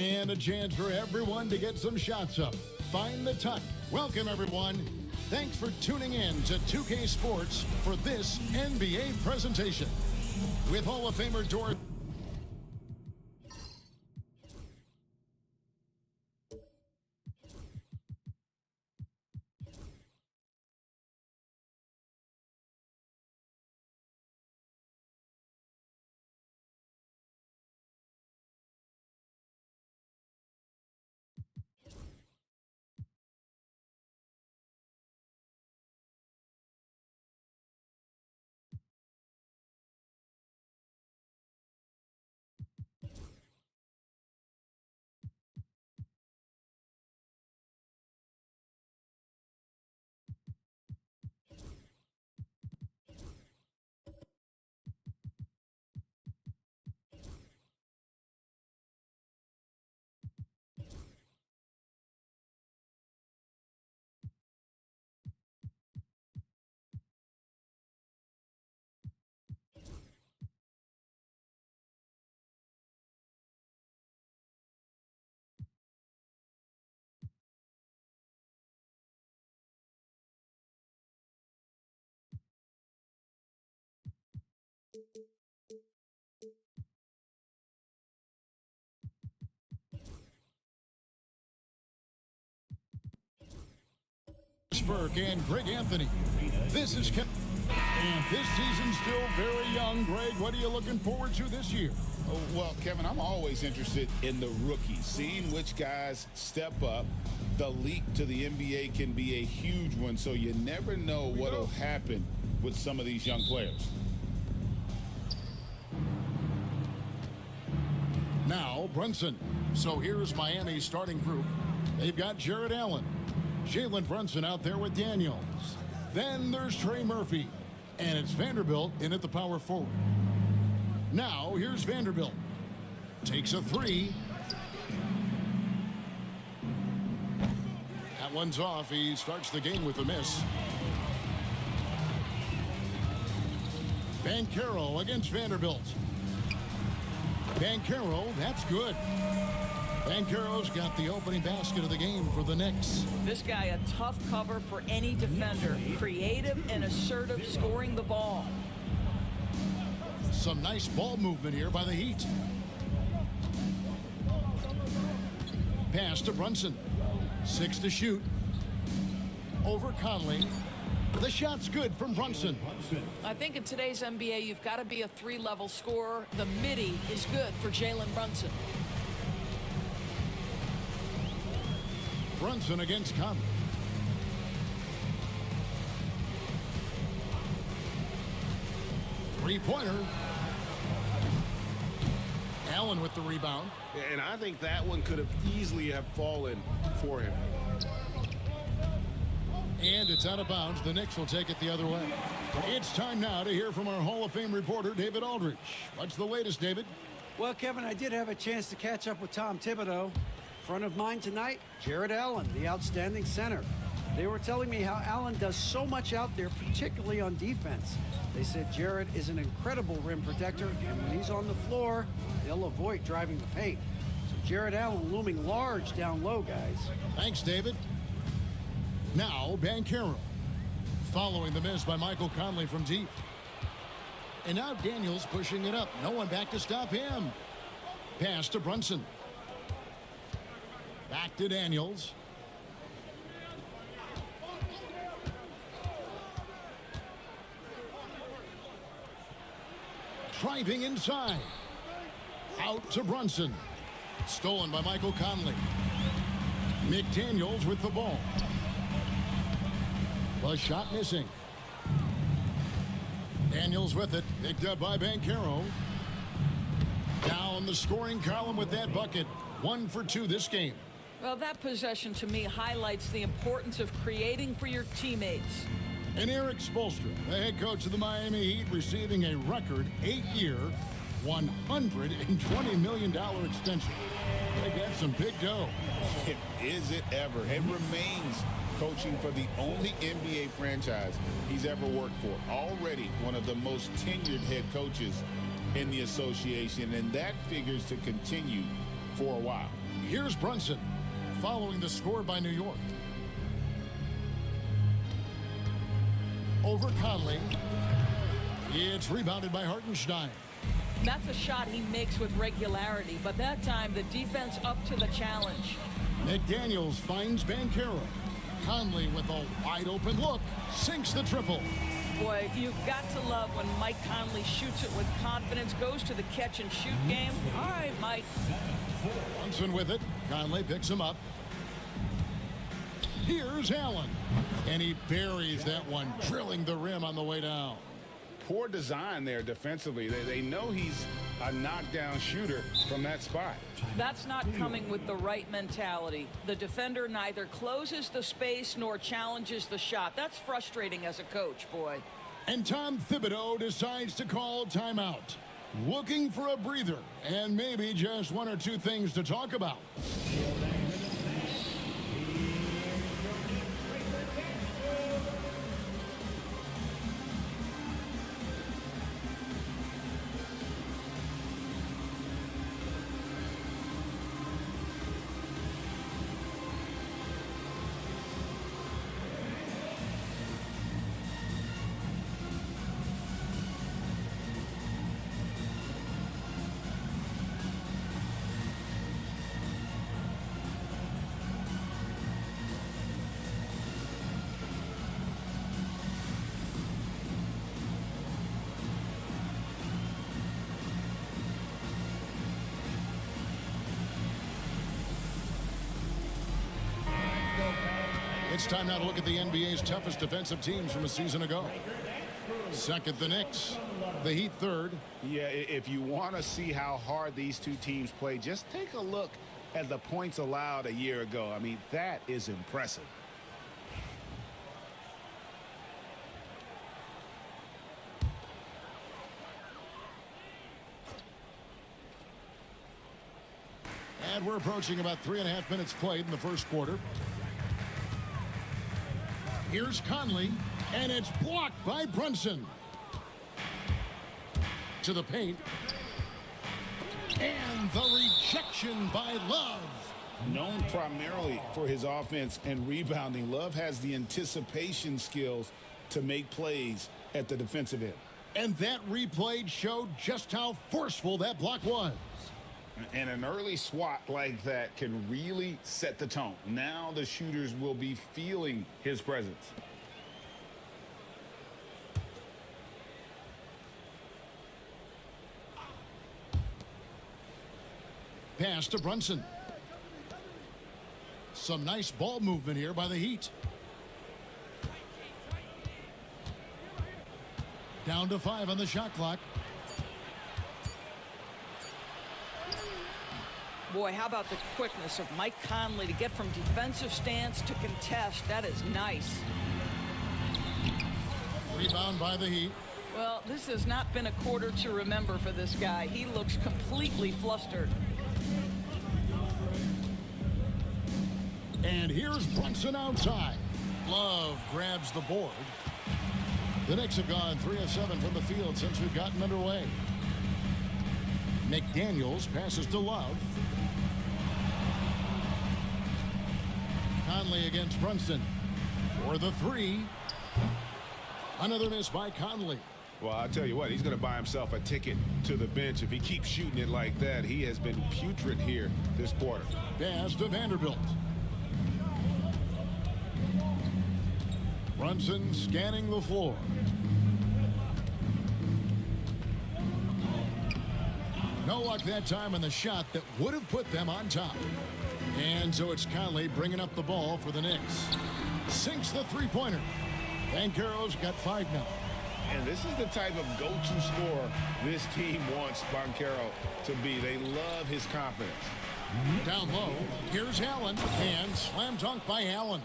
And a chance for everyone to get some shots up. Find the tuck. Welcome, everyone. Thanks for tuning in to 2K Sports for this NBA presentation. With Hall of Famer Doris. Burke and Greg Anthony. This is Kevin. And this season's still very young. Greg, what are you looking forward to this year? Oh, well, Kevin, I'm always interested in the rookies, seeing which guys step up. The leap to the NBA can be a huge one, so you never know what will happen with some of these young players. Now, Brunson. So here's Miami's starting group. They've got Jarrett Allen, Jalen Brunson out there with Daniels. Then there's Trey Murphy. And it's Vanderbilt in at the power forward. Now, here's Vanderbilt. Takes a three. That one's off. He starts the game with a miss. Banchero against Vanderbilt. Banchero, that's good. Banchero's got the opening basket of the game for the Knicks. This guy, a tough cover for any defender. Creative and assertive scoring the ball. Some nice ball movement here by the Heat. Pass to Brunson. 6 to shoot. Over Conley. The shot's good from Brunson. I think in today's NBA, you've got to be a three-level scorer. The midi is good for Jalen Brunson. Brunson against Conley. Three-pointer. Allen with the rebound. And I think that one could have easily have fallen for him. And it's out of bounds. The Knicks will take it the other way. It's time now to hear from our Hall of Fame reporter, David Aldridge. What's the latest, David? Well, Kevin, I did have a chance to catch up with Tom Thibodeau. Front of mind tonight, Jared Allen, the outstanding center. They were telling me how Allen does so much out there, particularly on defense. They said Jared is an incredible rim protector, and when he's on the floor, they'll avoid driving the paint. So Jared Allen looming large down low, guys. Thanks, David. Now, Banchero. Following the miss by Michael Conley from deep. And now Daniels pushing it up. No one back to stop him. Pass to Brunson. Back to Daniels. Driving inside. Out to Brunson. Stolen by Michael Conley. McDaniels with the ball. The shot missing. Daniels with it. Picked up by Banchero. Down the scoring column with that bucket. 1 for 2 this game. Well, that possession to me highlights the importance of creating for your teammates. And Eric Spoelstra, the head coach of the Miami Heat, receiving a record 8-year, $120 million extension. They got some big dough. Is it ever? It remains coaching for the only NBA franchise he's ever worked for. Already one of the most tenured head coaches in the association, and that figures to continue for a while. Here's Brunson, following the score by New York. Over Conley. It's rebounded by Hartenstein. That's a shot he makes with regularity, but that time the defense up to the challenge. McDaniels finds Banchero. Conley with a wide open look. Sinks the triple. Boy, you've got to love when Mike Conley shoots it with confidence, goes to the catch and shoot game. All right, Mike. Brunson with it. Conley picks him up. Here's Allen. And he buries that one, drilling the rim on the way down. Poor design there defensively. They know he's a knockdown shooter from that spot. That's not coming with the right mentality. The defender neither closes the space nor challenges the shot. That's frustrating as a coach, boy. And Tom Thibodeau decides to call timeout. Looking for a breather and maybe just 1 or 2 things to talk about. It's time now to look at the NBA's toughest defensive teams from a season ago. Second, the Knicks. The Heat third. Yeah, if you want to see how hard these two teams play, just take a look at the points allowed a year ago. I mean, that is impressive. And we're approaching about 3.5 minutes played in the first quarter. Here's Conley, and it's blocked by Brunson. To the paint. And the rejection by Love. Known primarily for his offense and rebounding, Love has the anticipation skills to make plays at the defensive end. And that replay showed just how forceful that block was. And an early swat like that can really set the tone. Now the shooters will be feeling his presence. Pass to Brunson. Some nice ball movement here by the Heat. Down to 5 on the shot clock. Boy, how about the quickness of Mike Conley to get from defensive stance to contest. That is nice. Rebound by the Heat. Well, this has not been a quarter to remember for this guy. He looks completely flustered. And here's Brunson outside. Love grabs the board. The Knicks have gone 3 of 7 from the field since we've gotten underway. McDaniels passes to Love. Conley against Brunson for the 3. Another miss by Conley. Well, I'll tell you what, he's going to buy himself a ticket to the bench if he keeps shooting it like that. He has been putrid here this quarter. Pass to Vanderbilt. Brunson scanning the floor. No luck that time on the shot that would have put them on top. And so it's Conley bringing up the ball for the Knicks. Sinks the three-pointer. Banchero's got 5 now. And this is the type of go-to scorer this team wants Banchero to be. They love his confidence. Down low, here's Allen. And slam dunk by Allen.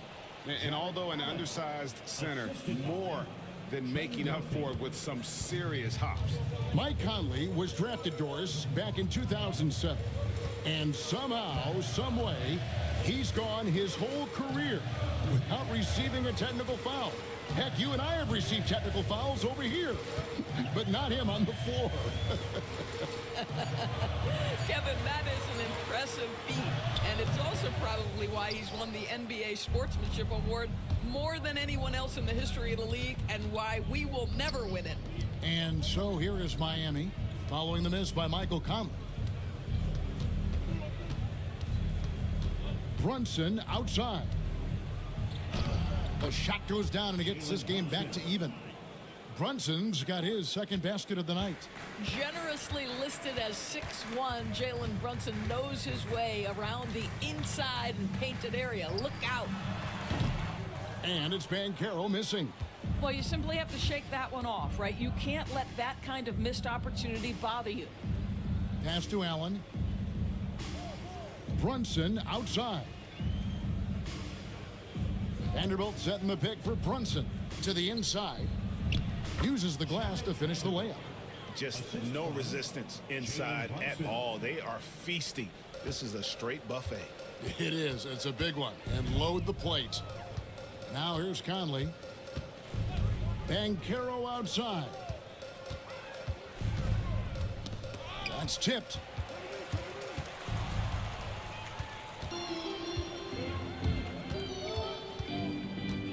And although an undersized center, more than making up for it with some serious hops. Mike Conley was drafted, Doris, back in 2007. And somehow, some way, he's gone his whole career without receiving a technical foul. Heck, you and I have received technical fouls over here, but not him on the floor. Kevin, that is an impressive feat. And it's also probably why he's won the NBA Sportsmanship Award more than anyone else in the history of the league, and why we will never win it. And so here is Miami, following the miss by Michael Conley. Brunson outside. The shot goes down, and he gets this game back to even. Brunson's got his second basket of the night. Generously listed as 6'1", Jalen Brunson knows his way around the inside and painted area. Look out. And it's Banchero missing. Well, you simply have to shake that one off, right? You can't let that kind of missed opportunity bother you. Pass to Allen. Brunson outside. Vanderbilt setting the pick for Brunson to the inside. Uses the glass to finish the layup. Just no resistance inside at all. They are feasting. This is a straight buffet. It is. It's a big one. And load the plate. Now here's Conley. Banchero outside. That's tipped.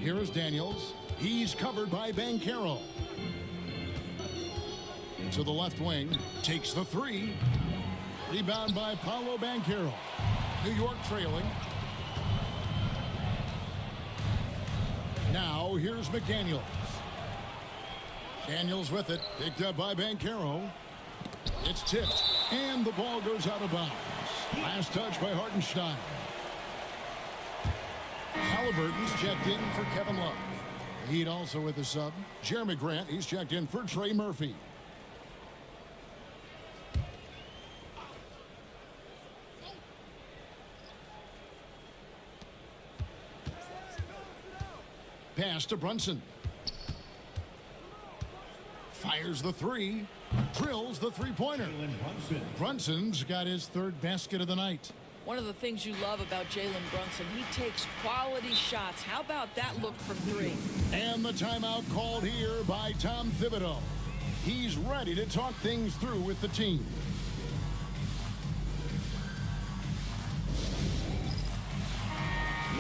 Here is Daniels. He's covered by Banchero. To the left wing. Takes the 3. Rebound by Paolo Banchero. New York trailing. Now here's McDaniels. Daniels with it. Picked up by Banchero. It's tipped. And the ball goes out of bounds. Last touch by Hartenstein. Halliburton's checked in for Kevin Love. Heat also with the sub. Jeremy Grant, he's checked in for Trey Murphy. Pass to Brunson. Fires the 3. Drills the three-pointer. Brunson's got his 3rd basket of the night. One of the things you love about Jalen Brunson, he takes quality shots. How about that look from 3? And the timeout called here by Tom Thibodeau. He's ready to talk things through with the team.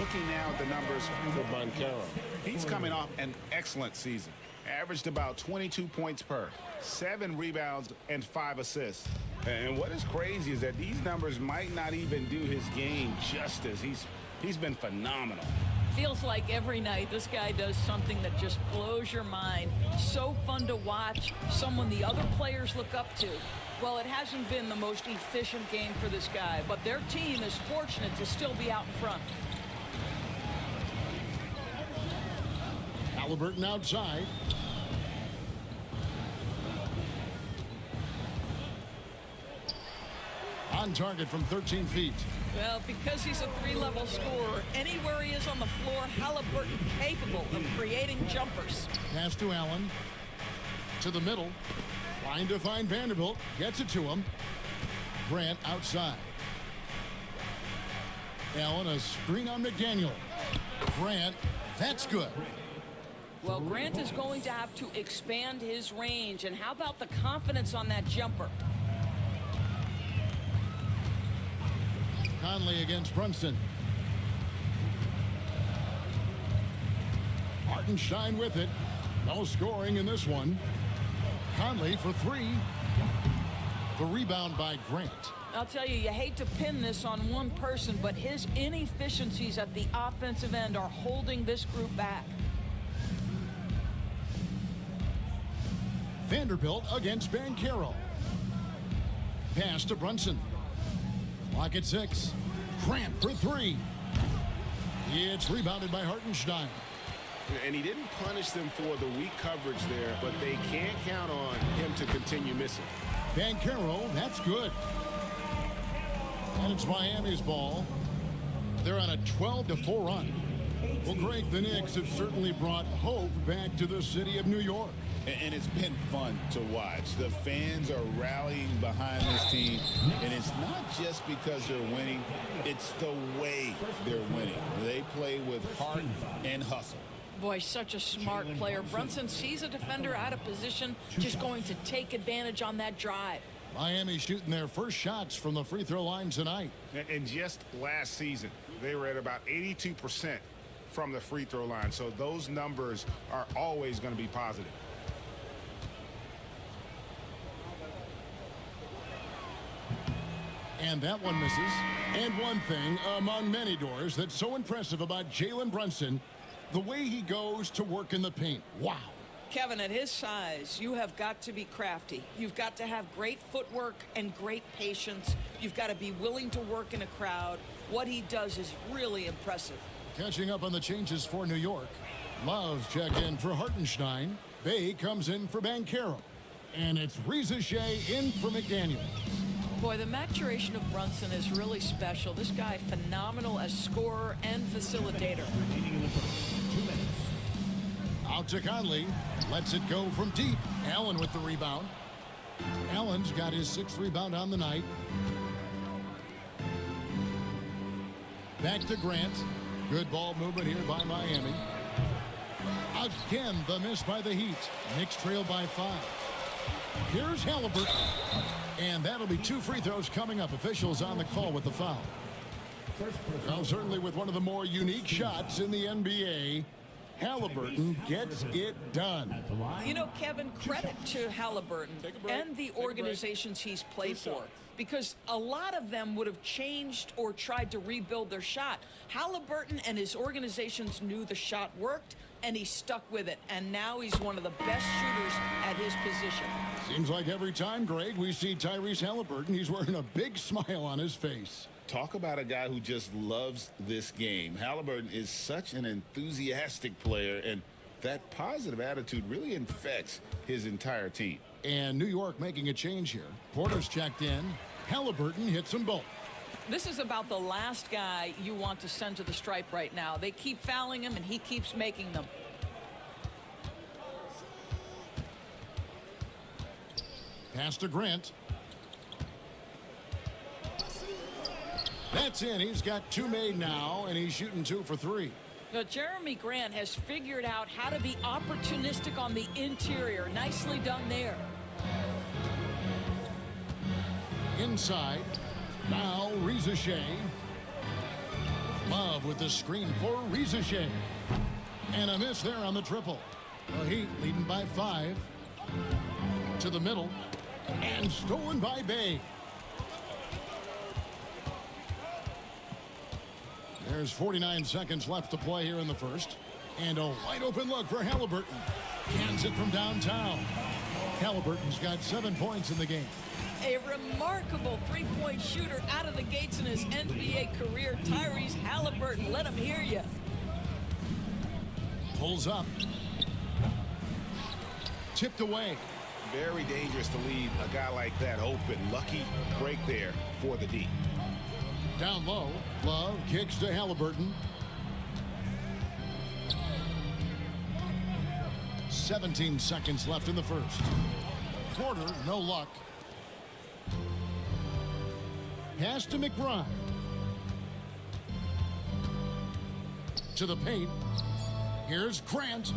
Looking now at the numbers for Banchero. He's coming off an excellent season. Averaged about 22 points per, 7 rebounds, and 5 assists. And what is crazy is that these numbers might not even do his game justice. He's been phenomenal. Feels like every night this guy does something that just blows your mind. So fun to watch. Someone the other players look up to. Well, it hasn't been the most efficient game for this guy, but their team is fortunate to still be out in front. Halliburton outside. On target from 13 feet. Well, because he's a three-level scorer, anywhere he is on the floor, Halliburton capable of creating jumpers. Pass to Allen. To the middle. Trying to find Vanderbilt. Gets it to him. Grant outside. Allen, a screen on McDaniel. Grant, that's good. Well, Grant is going to have to expand his range. And how about the confidence on that jumper? Conley against Brunson. Hartenstein with it. No scoring in this one. Conley for three. The rebound by Grant. I'll tell you, you hate to pin this on one person, but his inefficiencies at the offensive end are holding this group back. Vanderbilt against Banchero. Pass to Brunson. Clock at 6. Grant for three. It's rebounded by Hartenstein. And he didn't punish them for the weak coverage there, but they can't count on him to continue missing. Banchero, that's good. And it's Miami's ball. They're on a 12-4 run. Well, Greg, the Knicks have certainly brought hope back to the city of New York. And it's been fun to watch. The fans are rallying behind this team, and it's not just because they're winning, it's the way they're winning. They play with heart and hustle. Boy, such a smart player. Brunson sees a defender out of position, just going to take advantage on that drive. Miami shooting their first shots from the free throw line tonight. And just last season, they were at about 82% from the free throw line. So those numbers are always going to be positive. And that one misses. And one thing among many doors that's so impressive about Jalen Brunson, the way he goes to work in the paint. Wow. Kevin, at his size, you have got to be crafty. You've got to have great footwork and great patience. You've got to be willing to work in a crowd. What he does is really impressive. Catching up on the changes for New York. Love's check in for Hartenstein. Bay comes in for Banchero. And it's Reza Shea in for McDaniel. Boy, the maturation of Brunson is really special. This guy, phenomenal as scorer and facilitator. Out to Conley. Lets it go from deep. Allen with the rebound. Allen's got his 6th rebound on the night. Back to Grant. Good ball movement here by Miami. Again, the miss by the Heat. Knicks trail by 5. Here's Halliburton. And that'll be 2 free throws coming up. Officials on the call with the foul. Well, certainly with one of the more unique shots in the NBA, Halliburton gets it done. You know, Kevin, credit to Halliburton and the organizations he's played for, because a lot of them would have changed or tried to rebuild their shot. Halliburton and his organizations knew the shot worked, and he stuck with it. And now he's one of the best shooters at his position. Seems like every time, Greg, we see Tyrese Halliburton, he's wearing a big smile on his face. Talk about a guy who just loves this game. Halliburton is such an enthusiastic player, and that positive attitude really infects his entire team. And New York making a change here. Porter's checked in. Halliburton hits them both. This is about the last guy you want to send to the stripe right now. They keep fouling him, and he keeps making them. Pass to Grant. That's in. He's got 2 made now, and he's shooting 2 for 3. Now, Jeremy Grant has figured out how to be opportunistic on the interior. Nicely done there. Inside. Now Reza Shea. Love with the screen for Reza Shea. And a miss there on the triple. The Heat leading by 5. To the middle. And stolen by Bay. There's 49 seconds left to play here in the first. And a wide open look for Halliburton. Cans it from downtown. Halliburton's got 7 points in the game. A remarkable three-point shooter out of the gates in his NBA career, Tyrese Halliburton. Let him hear you. Pulls up. Tipped away. Very dangerous to leave a guy like that open. Lucky break there for the D. Down low. Love kicks to Halliburton. 17 seconds left in the first. Porter, no luck. Pass to McBride. To the paint. Here's Grant.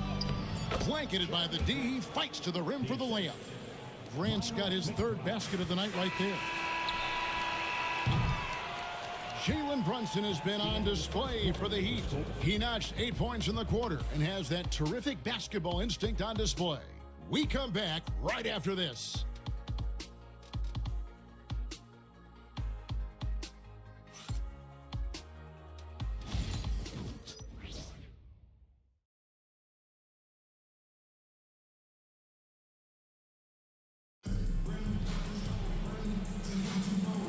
Blanketed by the D. He fights to the rim for the layup. Grant's got his third basket of the night right there. Jalen Brunson has been on display for the Heat. He notched 8 points in the quarter and has that terrific basketball instinct on display. We come back right after this.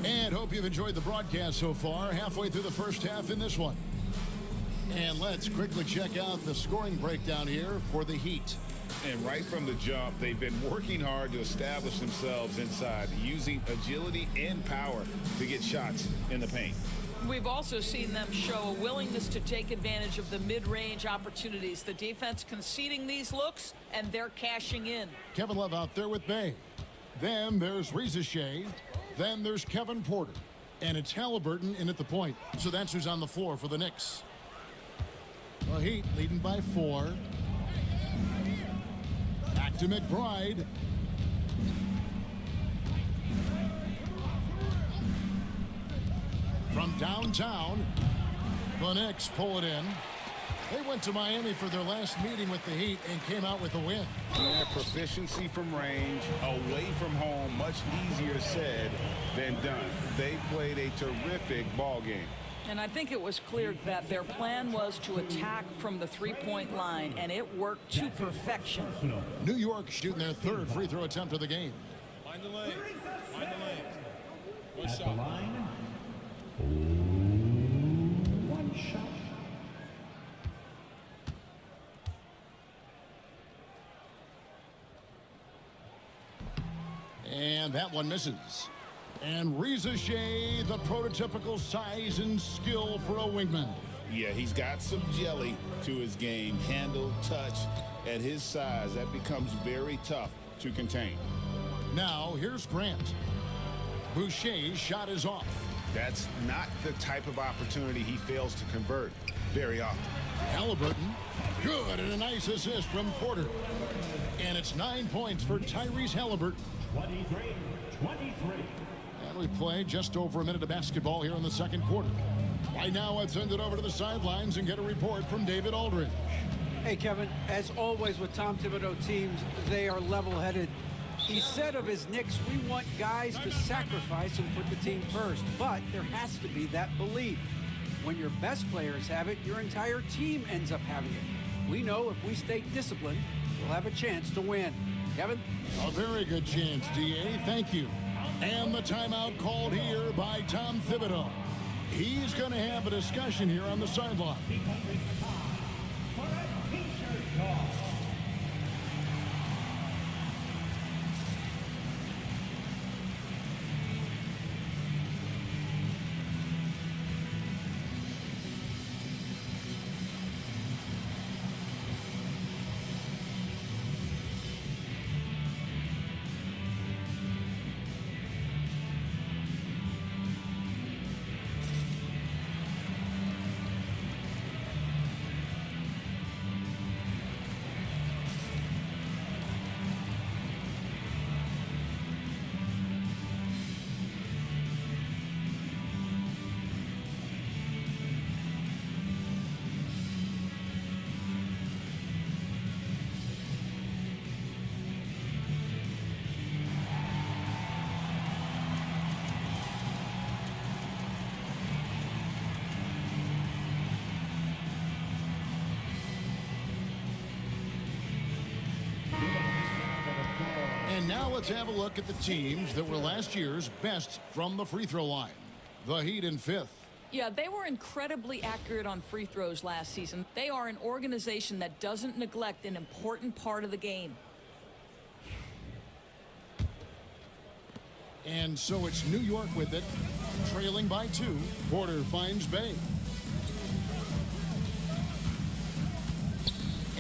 And hope you've enjoyed the broadcast so far. Halfway through the first half in this one. And let's quickly check out the scoring breakdown here for the Heat. And right from the jump, they've been working hard to establish themselves inside, using agility and power to get shots in the paint. We've also seen them show a willingness to take advantage of the mid-range opportunities. The defense conceding these looks, and they're cashing in. Kevin Love out there with Bay. Then there's Reza Shea. Then there's Kevin Porter. And it's Halliburton in at the point. So that's who's on the floor for the Knicks. The Heat leading by 4. Back to McBride. From downtown, the Knicks pull it in. They went to Miami for their last meeting with the Heat and came out with a win. Yeah, proficiency from range, away from home, much easier said than done. They played a terrific ball game. And I think it was clear that their plan was to attack from the three-point line, and it worked to perfection. New York shooting their third free throw attempt of the game. Find the lane. Find the lane. One At shot. the line, one shot. And that one misses. And Reza Shea, the prototypical size and skill for a wingman. Yeah, he's got some jelly to his game. Handle, touch. At his size, that becomes very tough to contain. Now, here's Grant. Boucher's shot is off. That's not the type of opportunity he fails to convert very often. Halliburton, good, and a nice assist from Porter. And it's 9 points for Tyrese Halliburton. 23. And we play just over a minute of basketball here in the second quarter. Right now, let's send it over to the sidelines and get a report from David Aldridge. Hey, Kevin, as always with Tom Thibodeau teams, they are level-headed. He said of his Knicks, we want guys to sacrifice and put the team first, but there has to be that belief. When your best players have it, your entire team ends up having it. We know if we stay disciplined, we'll have a chance to win. Kevin? A very good chance, D.A. Thank you. And the timeout called here by Tom Thibodeau. He's going to have a discussion here on the sideline. And now let's have a look at the teams that were last year's best from the free throw line. The Heat in 5th. Yeah, they were incredibly accurate on free throws last season. They are an organization that doesn't neglect an important part of the game. And so it's New York with it, trailing by 2. Porter finds Bay.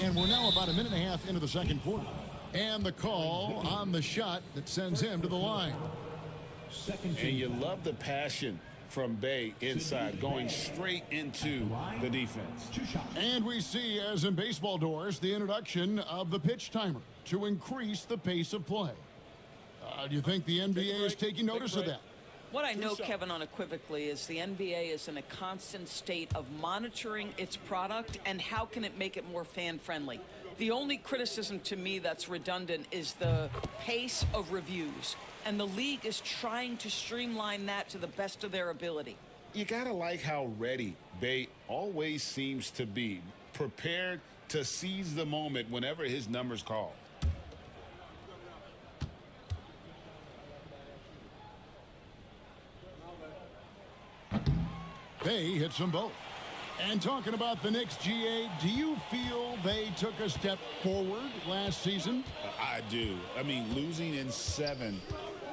And we're now about a minute and a half into the second quarter. And the call on the shot that sends him to the line. Second And you love the passion from Bay inside, going straight into the defense. 2 shots. And we see, as in baseball doors, the introduction of the pitch timer to increase the pace of play. Do you think the NBA is taking notice of that? What I know, Kevin, unequivocally is the NBA is in a constant state of monitoring its product and how can it make it more fan-friendly. The only criticism to me that's redundant is the pace of reviews, and the league is trying to streamline that to the best of their ability. You gotta like how ready Bay always seems to be, prepared to seize the moment whenever his number's called. They hits them both. And talking about the Knicks, GA, do you feel they took a step forward last season? I do. I mean, losing in 7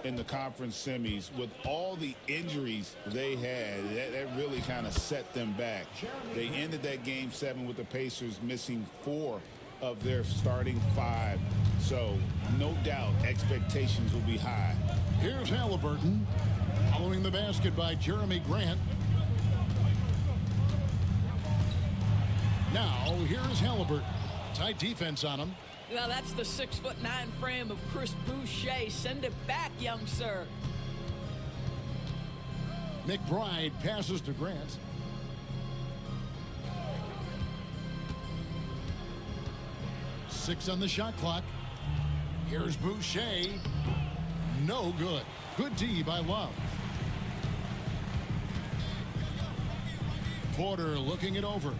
in the conference semis with all the injuries they had, that really kind of set them back. They ended that game 7 with the Pacers missing 4 of their starting 5. So no doubt expectations will be high. Here's Halliburton, following the basket by Jeremy Grant. Now, here's Halliburton. Tight defense on him. Well, that's the 6'9" frame of Chris Boucher. Send it back, young sir. McBride passes to Grant. Six on the shot clock. Here's Boucher. No good. Good D by Love. Porter looking it over.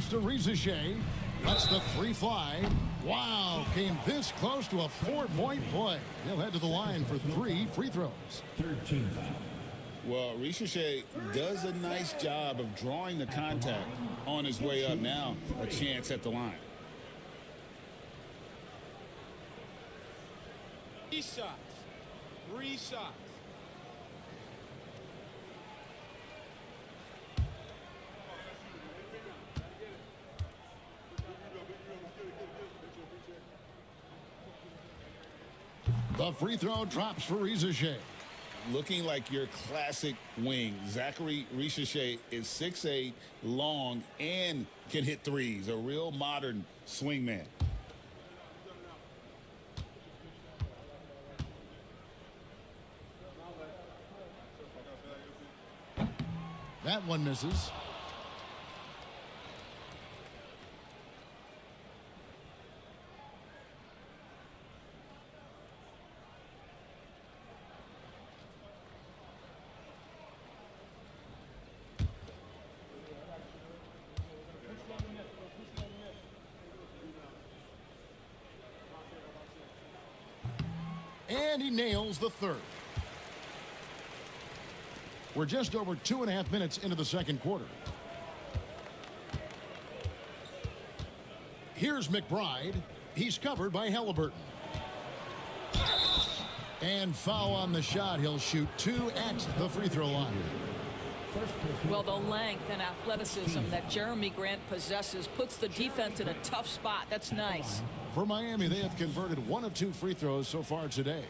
To Rizachet, lets the 3 fly. Wow, came this close to a 4-point play. He'll head to the line for 3 free throws. 13 foul. Well, Rizachet does a nice job of drawing the contact on his way up. Now a chance at the line. 3 shots. 3 shots. The free throw drops for Rizachet. Looking like your classic wing. Zachary Rizachet is 6'8", long, and can hit threes. A real modern swingman. That one misses. And he nails the 3rd. We're just over 2.5 minutes into the second quarter. Here's McBride. He's covered by Halliburton. And foul on the shot. He'll shoot 2 at the free throw line. Well, the length and athleticism that Jeremy Grant possesses puts the defense in a tough spot. That's nice. For Miami, they have converted 1 of 2 free throws so far today.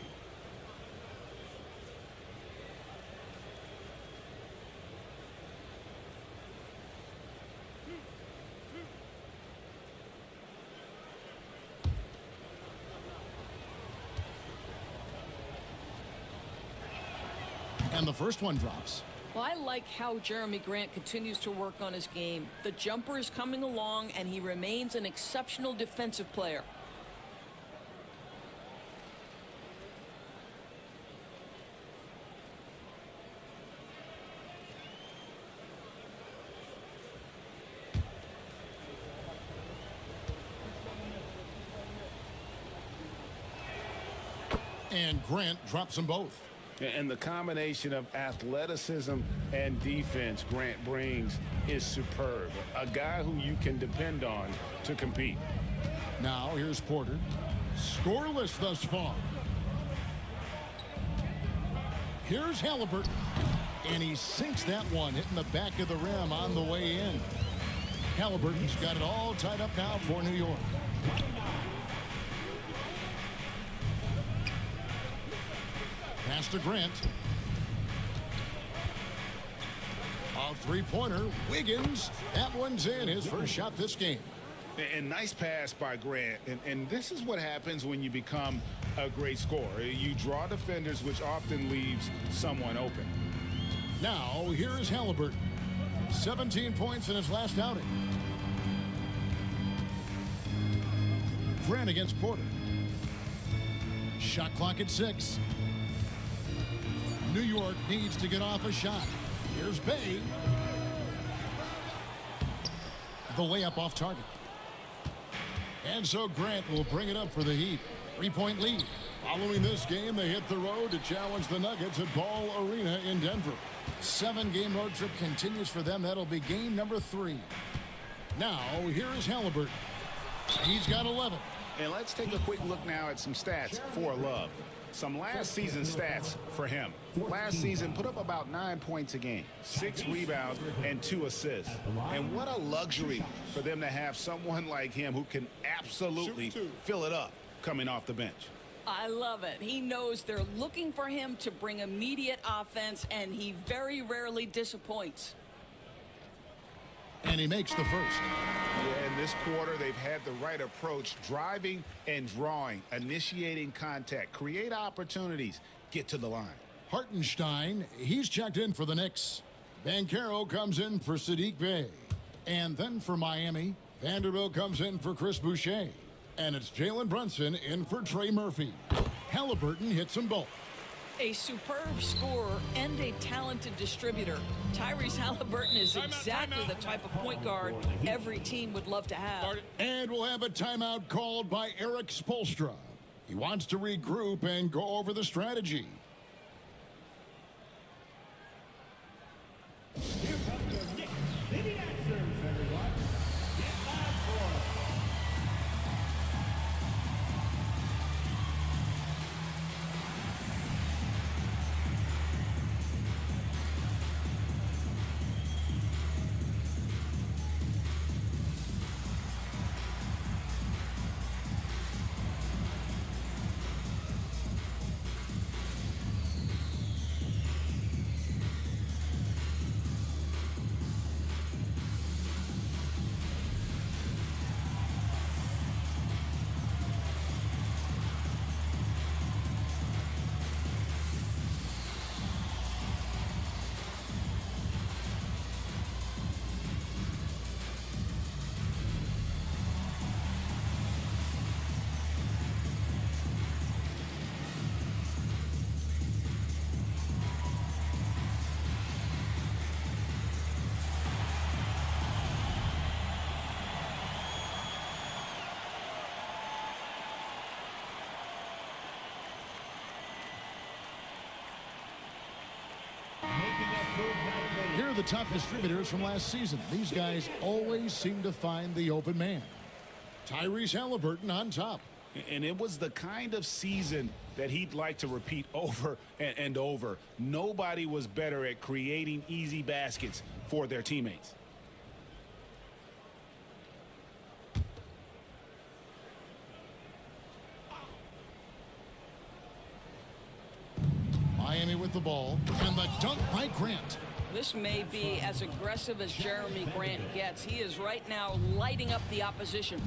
And the first one drops. Well, I like how Jeremy Grant continues to work on his game. The jumper is coming along, and he remains an exceptional defensive player. And Grant drops them both. And the combination of athleticism and defense Grant brings is superb. A guy who you can depend on to compete. Now here's Porter. Scoreless thus far. Here's Halliburton. And he sinks that one, hitting the back of the rim on the way in. Halliburton's got it all tied up now for New York. Pass to Grant. A three-pointer. Wiggins. That one's in. His first shot this game. And nice pass by Grant. And this is what happens when you become a great scorer. You draw defenders, which often leaves someone open. Now, here is Halliburton. 17 points in his last outing. Grant against Porter. Shot clock at 6. New York needs to get off a shot. Here's Bay. The layup off target. And so Grant will bring it up for the Heat. 3-point lead. Following this game, they hit the road to challenge the Nuggets at Ball Arena in Denver. 7-game road trip continues for them. That'll be game number 3. Now, here is Halliburton. He's got 11. And let's take a quick look now at some stats for Love. Some last season stats for him. Last season put up about 9 points a game, 6 rebounds, and 2 assists. And what a luxury for them to have someone like him who can absolutely fill it up coming off the bench. I love it. He knows they're looking for him to bring immediate offense, and he very rarely disappoints. And he makes the first. Yeah, in this quarter, they've had the right approach, driving and drawing, initiating contact, create opportunities, get to the line. Hartenstein, he's checked in for the Knicks. Banchero comes in for Sadiq Bey. And then for Miami, Vanderbilt comes in for Chris Boucher. And it's Jalen Brunson in for Trey Murphy. Halliburton hits them both. A superb scorer and a talented distributor. Tyrese Halliburton is exactly the type of point guard every team would love to have. And we'll have a timeout called by Eric Spoelstra. He wants to regroup and go over the strategy. Here comes the Knicks City Answers, everyone. Get live for Here are the top distributors from last season. These guys always seem to find the open man. Tyrese Halliburton on top. And it was the kind of season that he'd like to repeat over and over. Nobody was better at creating easy baskets for their teammates. Miami with the ball. And the dunk by Grant. This may be as aggressive as Jeremy Grant gets. He is right now lighting up the opposition.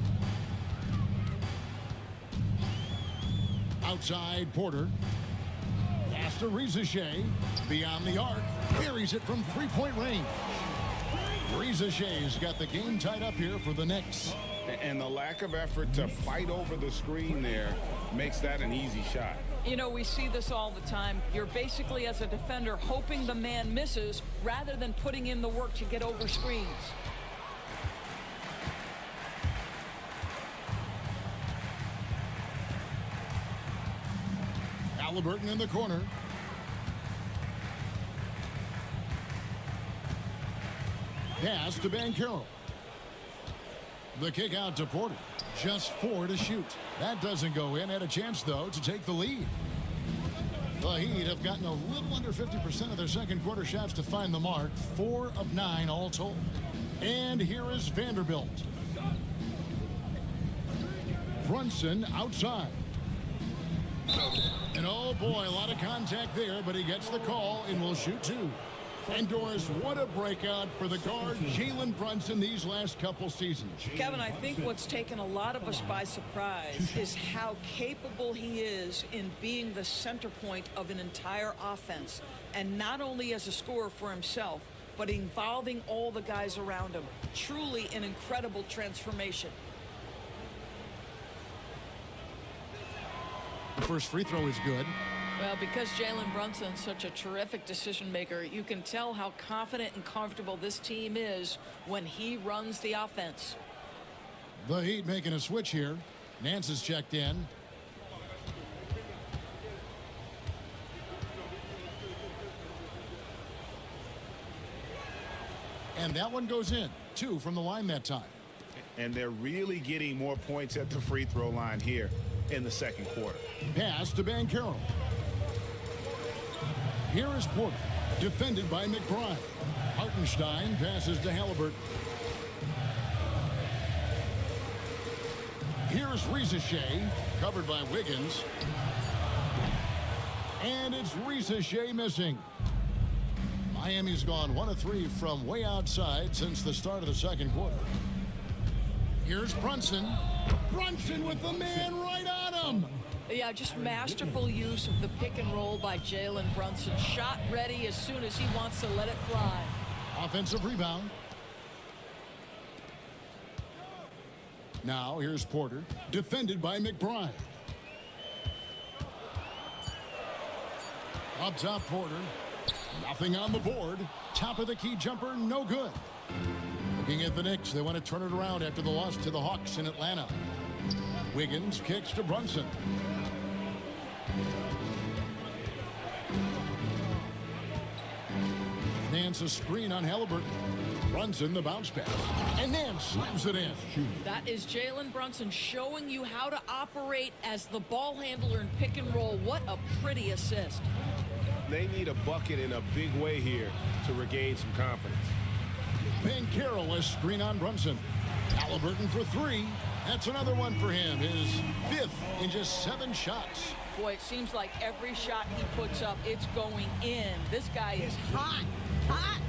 Outside Porter. Pass to Reza Shea. Beyond the arc. Buries it from three-point range. Reza Shea's got the game tied up here for the Knicks. And the lack of effort to fight over the screen there makes that an easy shot. You know, we see this all the time. You're basically, as a defender, hoping the man misses rather than putting in the work to get over screens. Halliburton in the corner. Pass to Banchero. The kick out to Porter. Just 4 to shoot. That doesn't go in. Had a chance, though, to take the lead. The Heat have gotten a little under 50% of their second quarter shots to find the mark. 4 of 9 all told. And here is Vanderbilt. Brunson outside. And oh boy, a lot of contact there, but he gets the call and will shoot 2. And Doris, what a breakout for the guard Jalen Brunson these last couple seasons. Kevin, I think what's taken a lot of us by surprise is how capable he is in being the center point of an entire offense. And not only as a scorer for himself, but involving all the guys around him. Truly an incredible transformation. The first free throw is good. Well, because Jalen Brunson's such a terrific decision maker, you can tell how confident and comfortable this team is when he runs the offense. The Heat making a switch here. Nance is checked in. And that one goes in. 2 from the line that time. And they're really getting more points at the free throw line here in the second quarter. Pass to Banchero. Here is Porter, defended by McBride. Hartenstein passes to Halliburton. Here's Riza-Shea, covered by Wiggins. And it's Riza-Shea missing. Miami's gone 1 of 3 from way outside since the start of the second quarter. Here's Brunson. Brunson with the man right on him. Yeah, just masterful use of the pick and roll by Jalen Brunson. Shot ready as soon as he wants to let it fly. Offensive rebound. Now here's Porter, defended by McBride. Up top, Porter. Nothing on the board. Top of the key jumper, no good. Looking at the Knicks, they want to turn it around after the loss to the Hawks in Atlanta. Wiggins kicks to Brunson. Nance a screen on Halliburton. Brunson the bounce pass. And Nance slams it in. That is Jalen Brunson showing you how to operate as the ball handler in pick and roll. What a pretty assist. They need a bucket in a big way here to regain some confidence. Banchero a screen on Brunson. Halliburton for 3. That's another one for him. His 5th in just 7 shots. Boy, it seems like every shot he puts up, it's going in. This guy is hot, hot.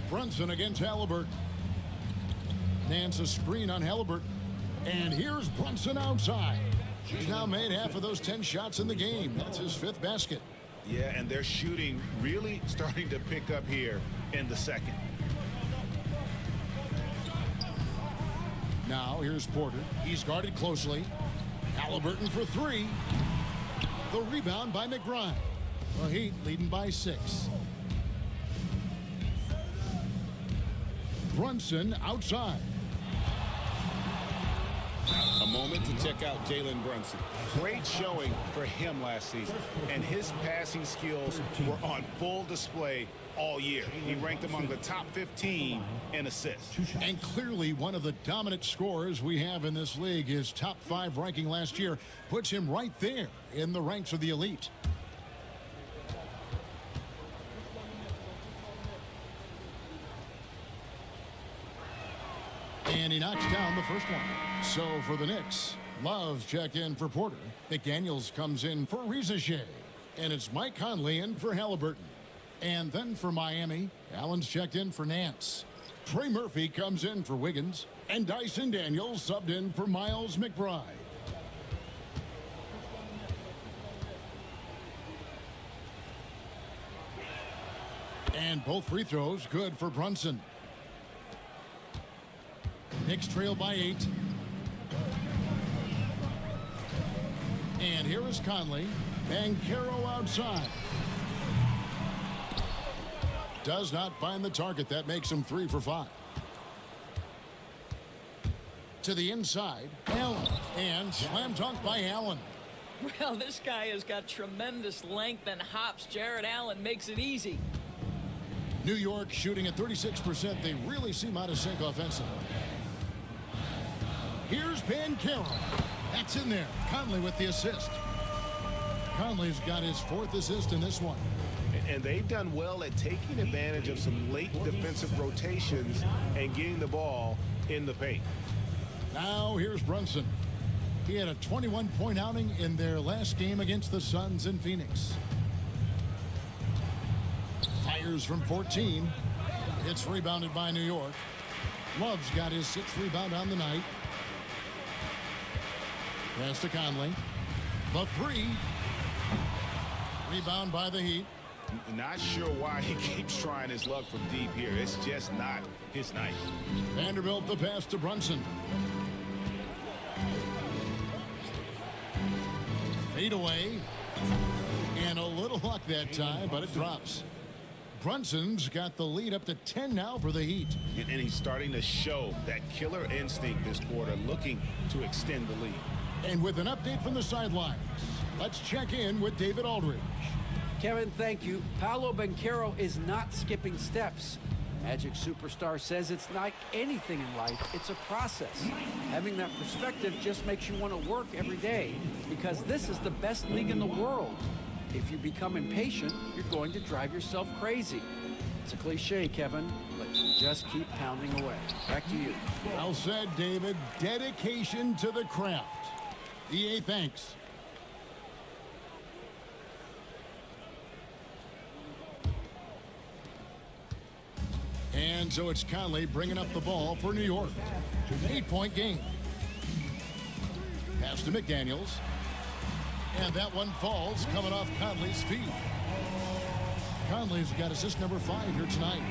Brunson against Halliburton. Nance a screen on Halliburton. And here's Brunson outside. He's now made half of those 10 shots in the game. That's his 5th basket. Yeah, and their shooting really starting to pick up here in the second. Now here's Porter. He's guarded closely. Halliburton for 3. The rebound by McBride. The Heat leading by 6. Brunson outside. A moment to check out Jalen Brunson. Great showing for him last season, and his passing skills were on full display all year. He ranked among the top 15 in assists. And clearly one of the dominant scorers we have in this league. His top 5 ranking last year puts him right there in the ranks of the elite. And he knocks down the first one. So for the Knicks, Love's checked in for Porter. McDaniels comes in for Riza-Shea. And it's Mike Conley in for Halliburton. And then for Miami, Allen's checked in for Nance. Trey Murphy comes in for Wiggins. And Dyson Daniels subbed in for Miles McBride. And both free throws good for Brunson. Knicks trail by 8. And here is Conley. Banchero outside. Does not find the target. That makes him 3 for 5. to the inside. Allen. And slam dunk by Allen. Well, this guy has got tremendous length and hops. Jared Allen makes it easy. New York shooting at 36%. They really seem out of sync offensively. Here's Banchero. That's in there. Conley with the assist. Conley's got his 4th assist in this one. And they've done well at taking advantage of some late defensive rotations and getting the ball in the paint. Now here's Brunson. He had a 21-point outing in their last game against the Suns in Phoenix. Fires from 14. It's rebounded by New York. Love's got his 6th rebound on the night. Pass to Conley. The 3. Rebound by the Heat. Not sure why he keeps trying his luck from deep here. It's just not his night. Vanderbilt the pass to Brunson. Fade away. And a little luck that time, but it drops. Brunson's got the lead up to 10 now for the Heat. And he's starting to show that killer instinct this quarter, looking to extend the lead. And with an update from the sidelines, let's check in with David Aldridge. Kevin, thank you. Paolo Banchero is not skipping steps. Magic Superstar says it's like anything in life, it's a process. Having that perspective just makes you want to work every day because this is the best league in the world. If you become impatient, you're going to drive yourself crazy. It's a cliche, Kevin, but just keep pounding away. Back to you. Well said, David. Dedication to the craft. EA, thanks. And so it's Conley bringing up the ball for New York. 8-point game. Pass to McDaniels. And that one falls coming off Conley's feet. Conley's got assist number 5 here tonight.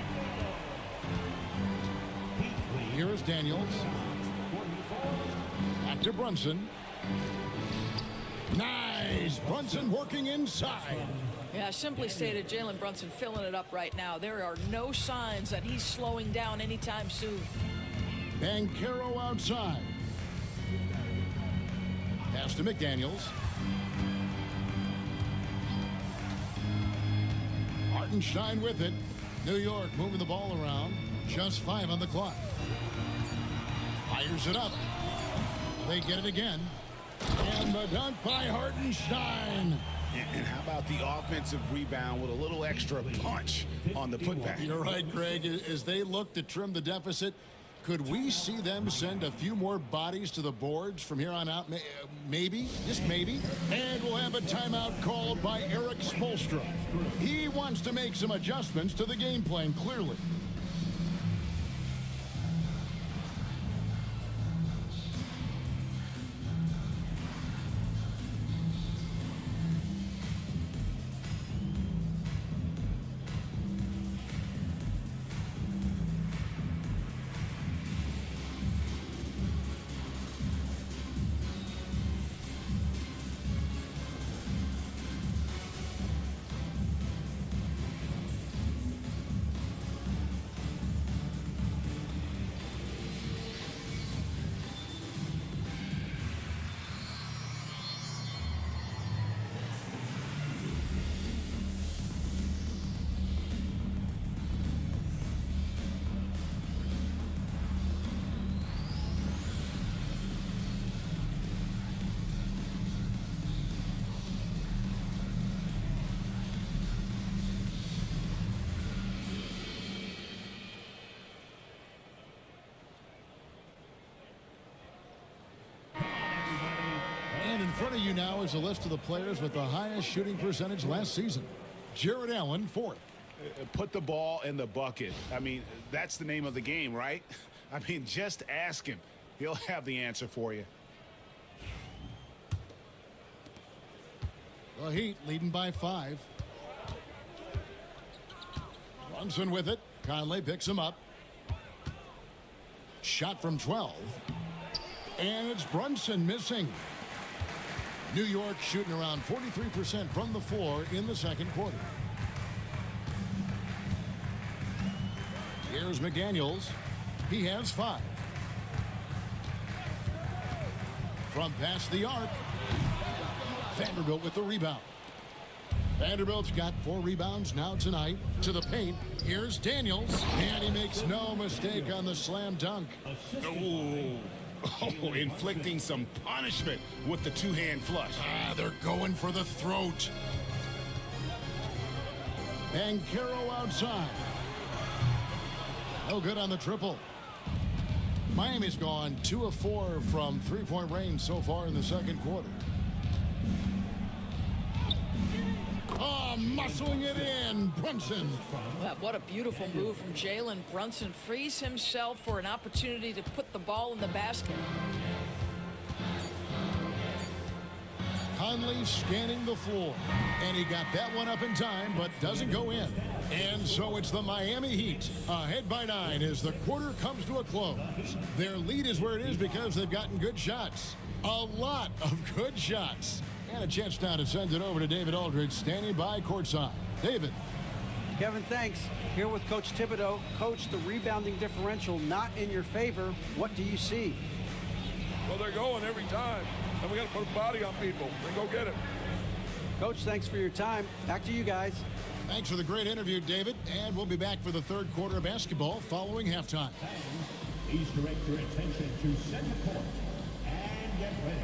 Here is Daniels. Back to Brunson. Nice! Brunson working inside. Yeah, simply stated, Jalen Brunson filling it up right now. There are no signs that he's slowing down anytime soon. Banchero outside. Pass to McDaniels. Hartenstein with it. New York moving the ball around. Just 5 on the clock. Fires it up. They get it again. And the dunk by Hartenstein. And how about the offensive rebound with a little extra punch on the putback? You're right, Greg. As they look to trim the deficit, could we see them send a few more bodies to the boards from here on out? Maybe, just maybe. And we'll have a timeout called by Eric Spoelstra. He wants to make some adjustments to the game plan, clearly. In front of you now is a list of the players with the highest shooting percentage last season. Jared Allen, 4th. Put the ball in the bucket. I mean, that's the name of the game, right? I mean, just ask him. He'll have the answer for you. The Heat leading by 5. Brunson with it. Conley picks him up. Shot from 12. And it's Brunson missing. New York shooting around 43% from the floor in the second quarter. Here's McDaniels. He has 5. from past the arc. Vanderbilt with the rebound. Vanderbilt's got 4 rebounds now tonight. To the paint. Here's Daniels. And he makes no mistake on the slam dunk. Oh, inflicting some punishment with the two-hand flush. They're going for the throat. Banchero outside. No good on the triple. Miami's gone 2 of 4 from three-point range so far in the second quarter. Oh, muscling it in, Brunson. Well, what a beautiful move from Jalen Brunson. Frees himself for an opportunity to put the ball in the basket. Conley scanning the floor. And he got that one up in time, but doesn't go in. And so it's the Miami Heat ahead by 9 as the quarter comes to a close. Their lead is where it is because they've gotten good shots. A lot of good shots. And a chance now to send it over to David Aldridge, standing by courtside. David. Kevin, thanks. Here with Coach Thibodeau. Coach, the rebounding differential not in your favor. What do you see? Well, they're going every time, and we got to put a body on people and go get it. Coach, thanks for your time. Back to you guys. Thanks for the great interview, David. And we'll be back for the third quarter of basketball following halftime. Please direct your attention to center court and get ready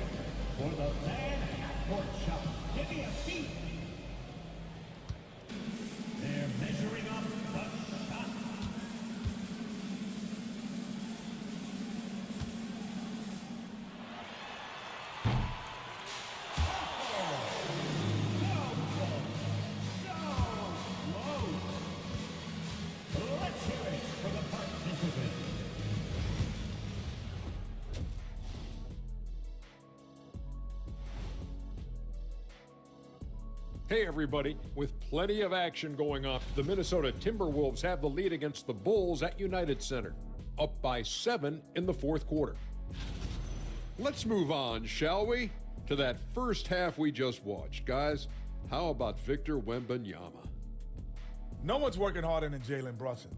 for the fan half-court shot. Give me a seat. They're measuring up the shot. Let's hear it for the participants. Hey everybody, with plenty of action going on, the Minnesota Timberwolves have the lead against the Bulls at United Center, up by 7 in the fourth quarter. Let's move on, shall we? To that first half we just watched. Guys, how about Victor Wembanyama? No one's working harder than Jalen Brunson.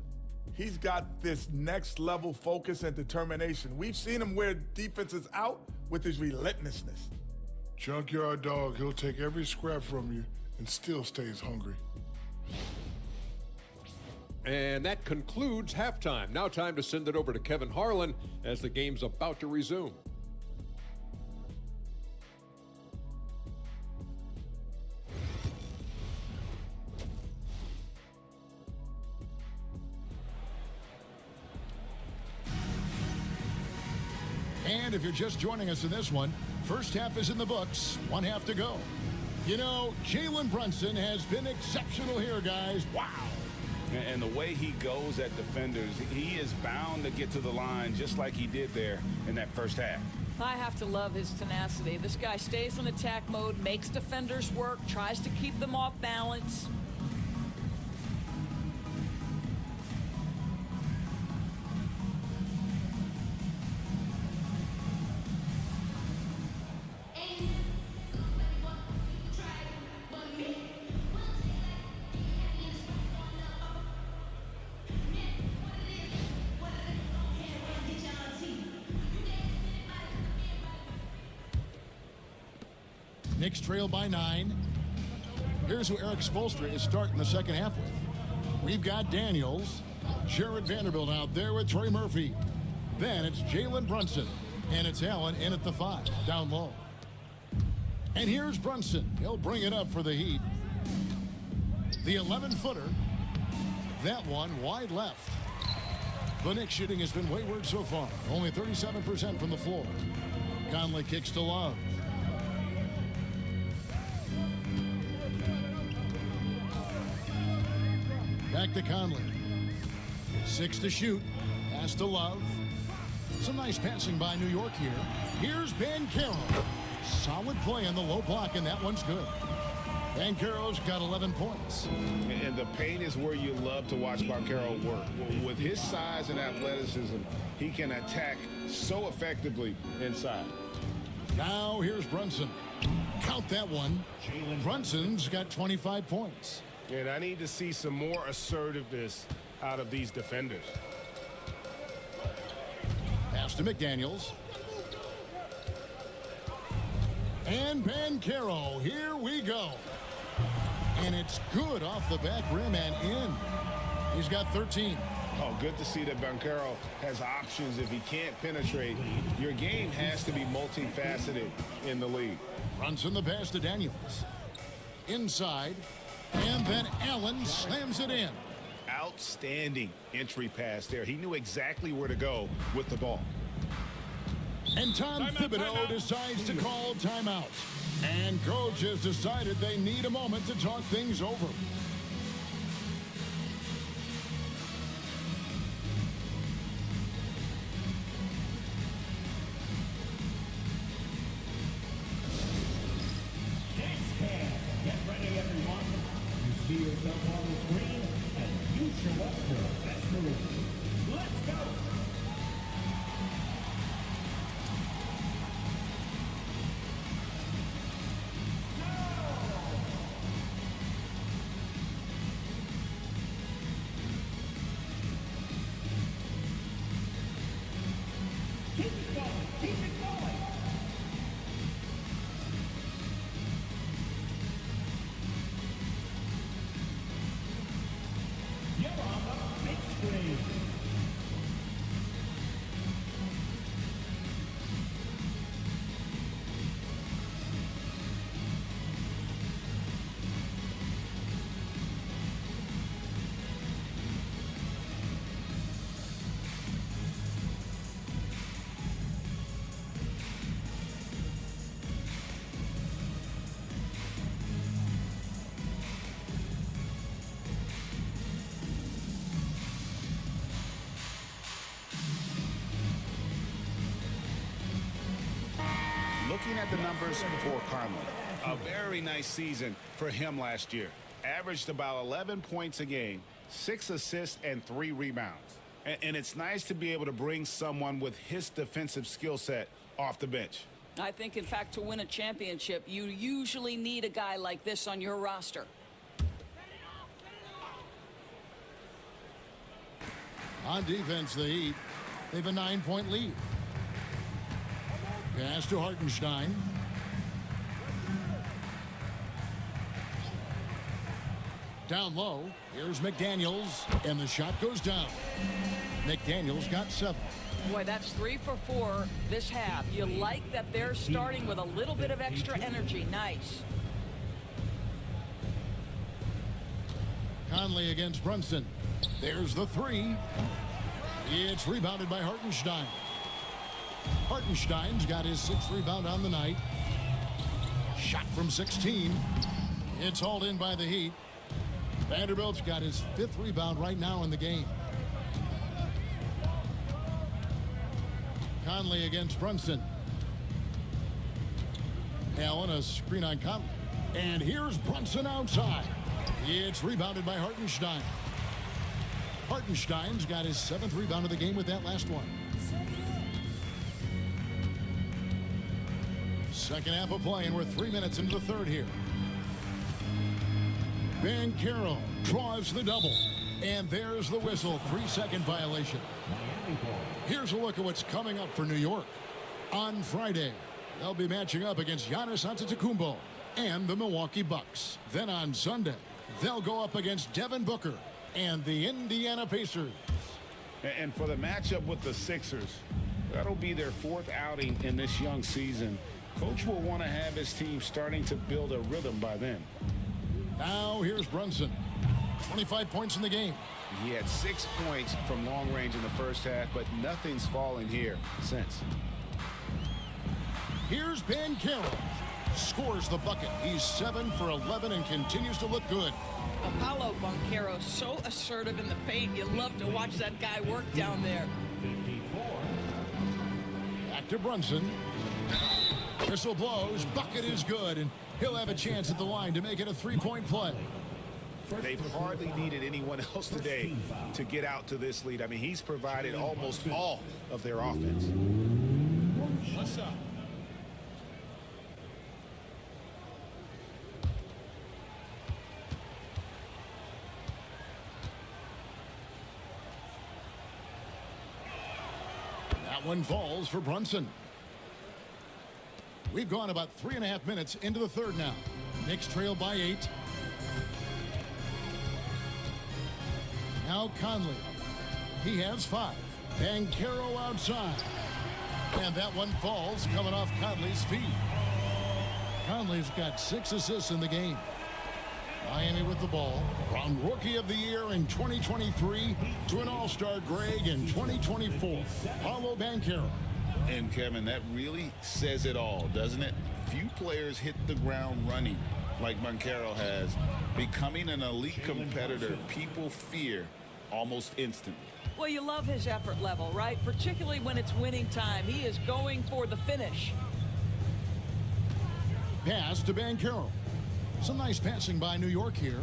He's got this next level focus and determination. We've seen him wear defenses out with his relentlessness. Junkyard dog, he'll take every scrap from you and still stays hungry. And that concludes halftime. Now time to send it over to Kevin Harlan as the game's about to resume. And if you're just joining us in this one, first half is in the books, 1 half to go. You know, Jalen Brunson has been exceptional here, guys. Wow. And the way he goes at defenders, he is bound to get to the line just like he did there in that first half. I have to love his tenacity. This guy stays in attack mode, makes defenders work, tries to keep them off balance. Knicks trail by 9. Here's who Eric Spoelstra is starting the second half with. We've got Daniels, Jared Vanderbilt out there with Trey Murphy. Then it's Jalen Brunson, and it's Allen in at the 5, down low. And here's Brunson. He'll bring it up for the Heat. The 11-footer. That one wide left. The Knicks shooting has been wayward so far. Only 37% from the floor. Conley kicks to Love. Back to Conley. 6 to shoot. Pass to Love. Some nice passing by New York here. Here's Banchero. Solid play on the low block, and that one's good. Banchero's got 11 points. And the paint is where you love to watch Banchero work. With his size and athleticism, he can attack so effectively inside. Now here's Brunson. Count that one. Brunson's got 25 points. And I need to see some more assertiveness out of these defenders. Pass to McDaniels. And Banchero, here we go. And it's good off the back rim and in. He's got 13. Oh, good to see that Banchero has options if he can't penetrate. Your game has to be multifaceted in the league. Brunson the pass to Daniels. Inside. And then Allen slams it in. Outstanding entry pass there. He knew exactly where to go with the ball. And Tom Thibodeau decides to call timeout. And coach has decided they need a moment to talk things over. Get ready, everyone. You see yourself on the screen, and you show us your best move. Let's go. Keep it going. Keep it going. You're on the big screen. Looking at the numbers for Conley, a very nice season for him last year. Averaged about 11 points a game, 6 assists, and 3 rebounds. And it's nice to be able to bring someone with his defensive skill set off the bench. I think, in fact, to win a championship, you usually need a guy like this on your roster. On defense, the Heat, they have a 9-point lead. Pass to Hartenstein. Down low, here's McDaniels, and the shot goes down. McDaniels got 7. Boy, that's 3 for 4 this half. You like that they're starting with a little bit of extra energy. Nice. Conley against Brunson. There's the 3. It's rebounded by Hartenstein. Hartenstein's got his 6th rebound on the night. Shot from 16. It's hauled in by the Heat. Vanderbilt's got his 5th rebound right now in the game. Conley against Brunson. Allen, a screen on Conley. And here's Brunson outside. It's rebounded by Hartenstein. Hartenstein's got his 7th rebound of the game with that last one. Second half of play, and we're 3 minutes into the third here. Banchero draws the double. And there's the whistle. 3-second violation. Here's a look at what's coming up for New York. On Friday, they'll be matching up against Giannis Antetokounmpo and the Milwaukee Bucks. Then on Sunday, they'll go up against Devin Booker and the Indiana Pacers. And for the matchup with the Sixers, that'll be their 4th outing in this young season. Coach will want to have his team starting to build a rhythm by then. Now here's Brunson. 25 points in the game. He had 6 points from long range in the first half, but nothing's fallen here since. Here's Banchero. Scores the bucket. He's 7 for 11 and continues to look good. Apollo Banchero, so assertive in the paint. You love to watch that guy work down there. Back to Brunson. Whistle blows. Bucket is good, and he'll have a chance at the line to make it a 3-point play. They've hardly needed anyone else today to get out to this lead. I mean, he's provided almost all of their offense. What's up? That one falls for Brunson. We've gone about 3.5 minutes into the third now. Knicks trail by 8. Now Conley. He has 5. Banchero outside. And that one falls coming off Conley's feet. Conley's got 6 assists in the game. Miami with the ball. From Rookie of the Year in 2023 to an All-Star Greg in 2024. Paolo Banchero. And Kevin, that really says it all, doesn't it? Few players hit the ground running like Banchero has. Becoming an elite competitor, people fear almost instantly. Well, you love his effort level, right? Particularly when it's winning time. He is going for the finish. Pass to Banchero. Some nice passing by New York here.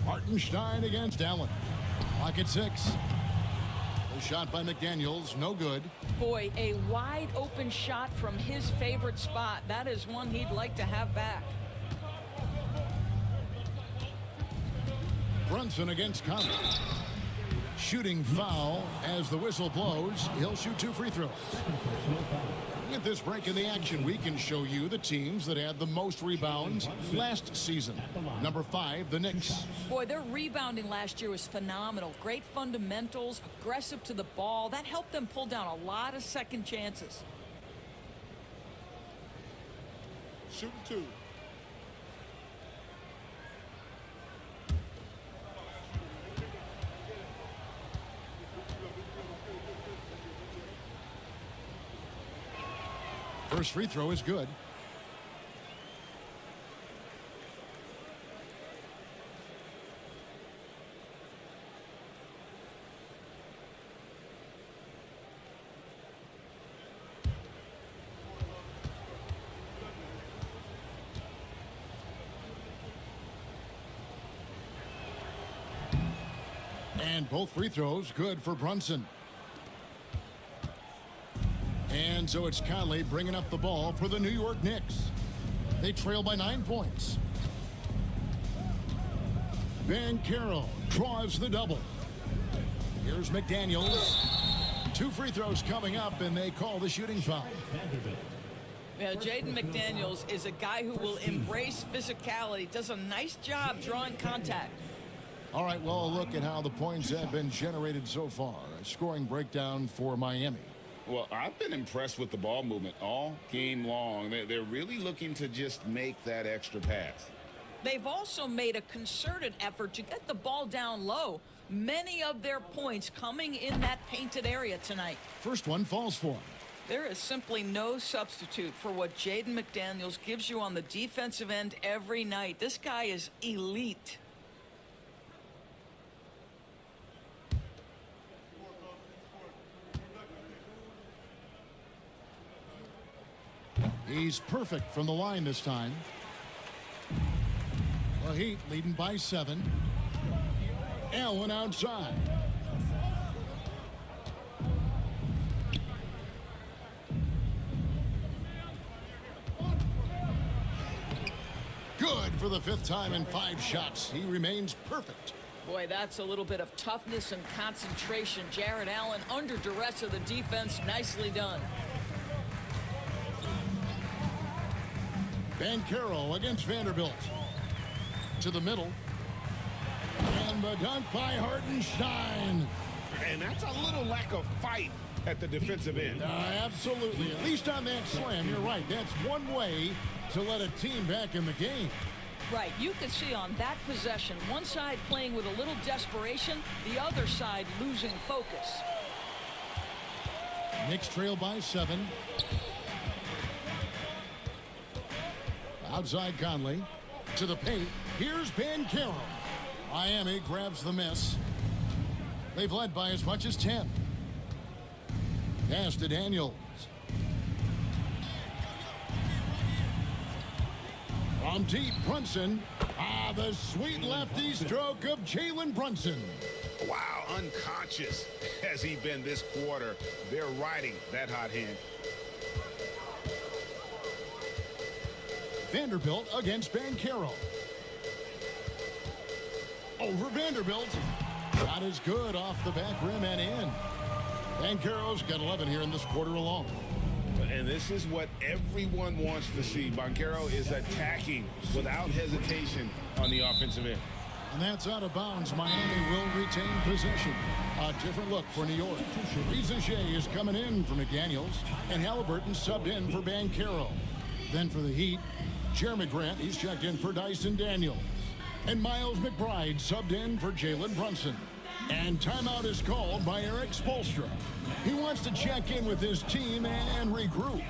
Hartenstein against Allen. Clock at 6. The shot by McDaniels, no good. Boy, a wide open shot from his favorite spot. That is one he'd like to have back. Brunson against Conley. Shooting foul as the whistle blows. He'll shoot 2 free throws. With this break in the action, we can show you the teams that had the most rebounds last season. Number 5, the Knicks. Boy, their rebounding last year was phenomenal. Great fundamentals, aggressive to the ball. That helped them pull down a lot of second chances. Shooting 2. First free throw is good. And both free throws good for Brunson. And so it's Conley bringing up the ball for the New York Knicks. They trail by 9 points. Banchero draws the double. Here's McDaniels. 2 free throws coming up, and they call the shooting foul. Yeah, Jaden McDaniels is a guy who will embrace physicality. Does a nice job drawing contact. All right, well, a look at how the points have been generated so far. A scoring breakdown for Miami. Well, I've been impressed with the ball movement all game long. They're really looking to just make that extra pass. They've also made a concerted effort to get the ball down low. Many of their points coming in that painted area tonight. First one falls for him. There is simply no substitute for what Jaden McDaniels gives you on the defensive end every night. This guy is elite. He's perfect from the line this time. The Heat leading by 7. Allen outside. Good for the 5th time in 5 shots. He remains perfect. Boy, that's a little bit of toughness and concentration. Jared Allen under duress of the defense. Nicely done. Banchero against Vanderbilt. To the middle. And the dunk by Hartenstein. And that's a little lack of fight at the defensive end. Absolutely. At least on that slam, you're right. That's one way to let a team back in the game. Right. You could see on that possession, one side playing with a little desperation, the other side losing focus. Knicks trail by 7. Outside Conley. To the paint. Here's Banchero. Miami grabs the miss. They've led by as much as 10. Pass to Daniels. From deep, Brunson. The sweet lefty stroke of Jalen Brunson. Wow, unconscious has he been this quarter. They're riding that hot hand. Vanderbilt against Banchero. Over Vanderbilt. Shot is good off the back rim and in. Banchero's got 11 here in this quarter alone. And this is what everyone wants to see. Banchero is attacking without hesitation on the offensive end. And that's out of bounds. Miami will retain possession. A different look for New York. Reza Shea is coming in for McDaniels, and Halliburton subbed in for Banchero. Then for the Heat, Jeremy Grant, he's checked in for Dyson Daniels. And Miles McBride subbed in for Jalen Brunson. And timeout is called by Eric Spoelstra. He wants to check in with his team and regroup.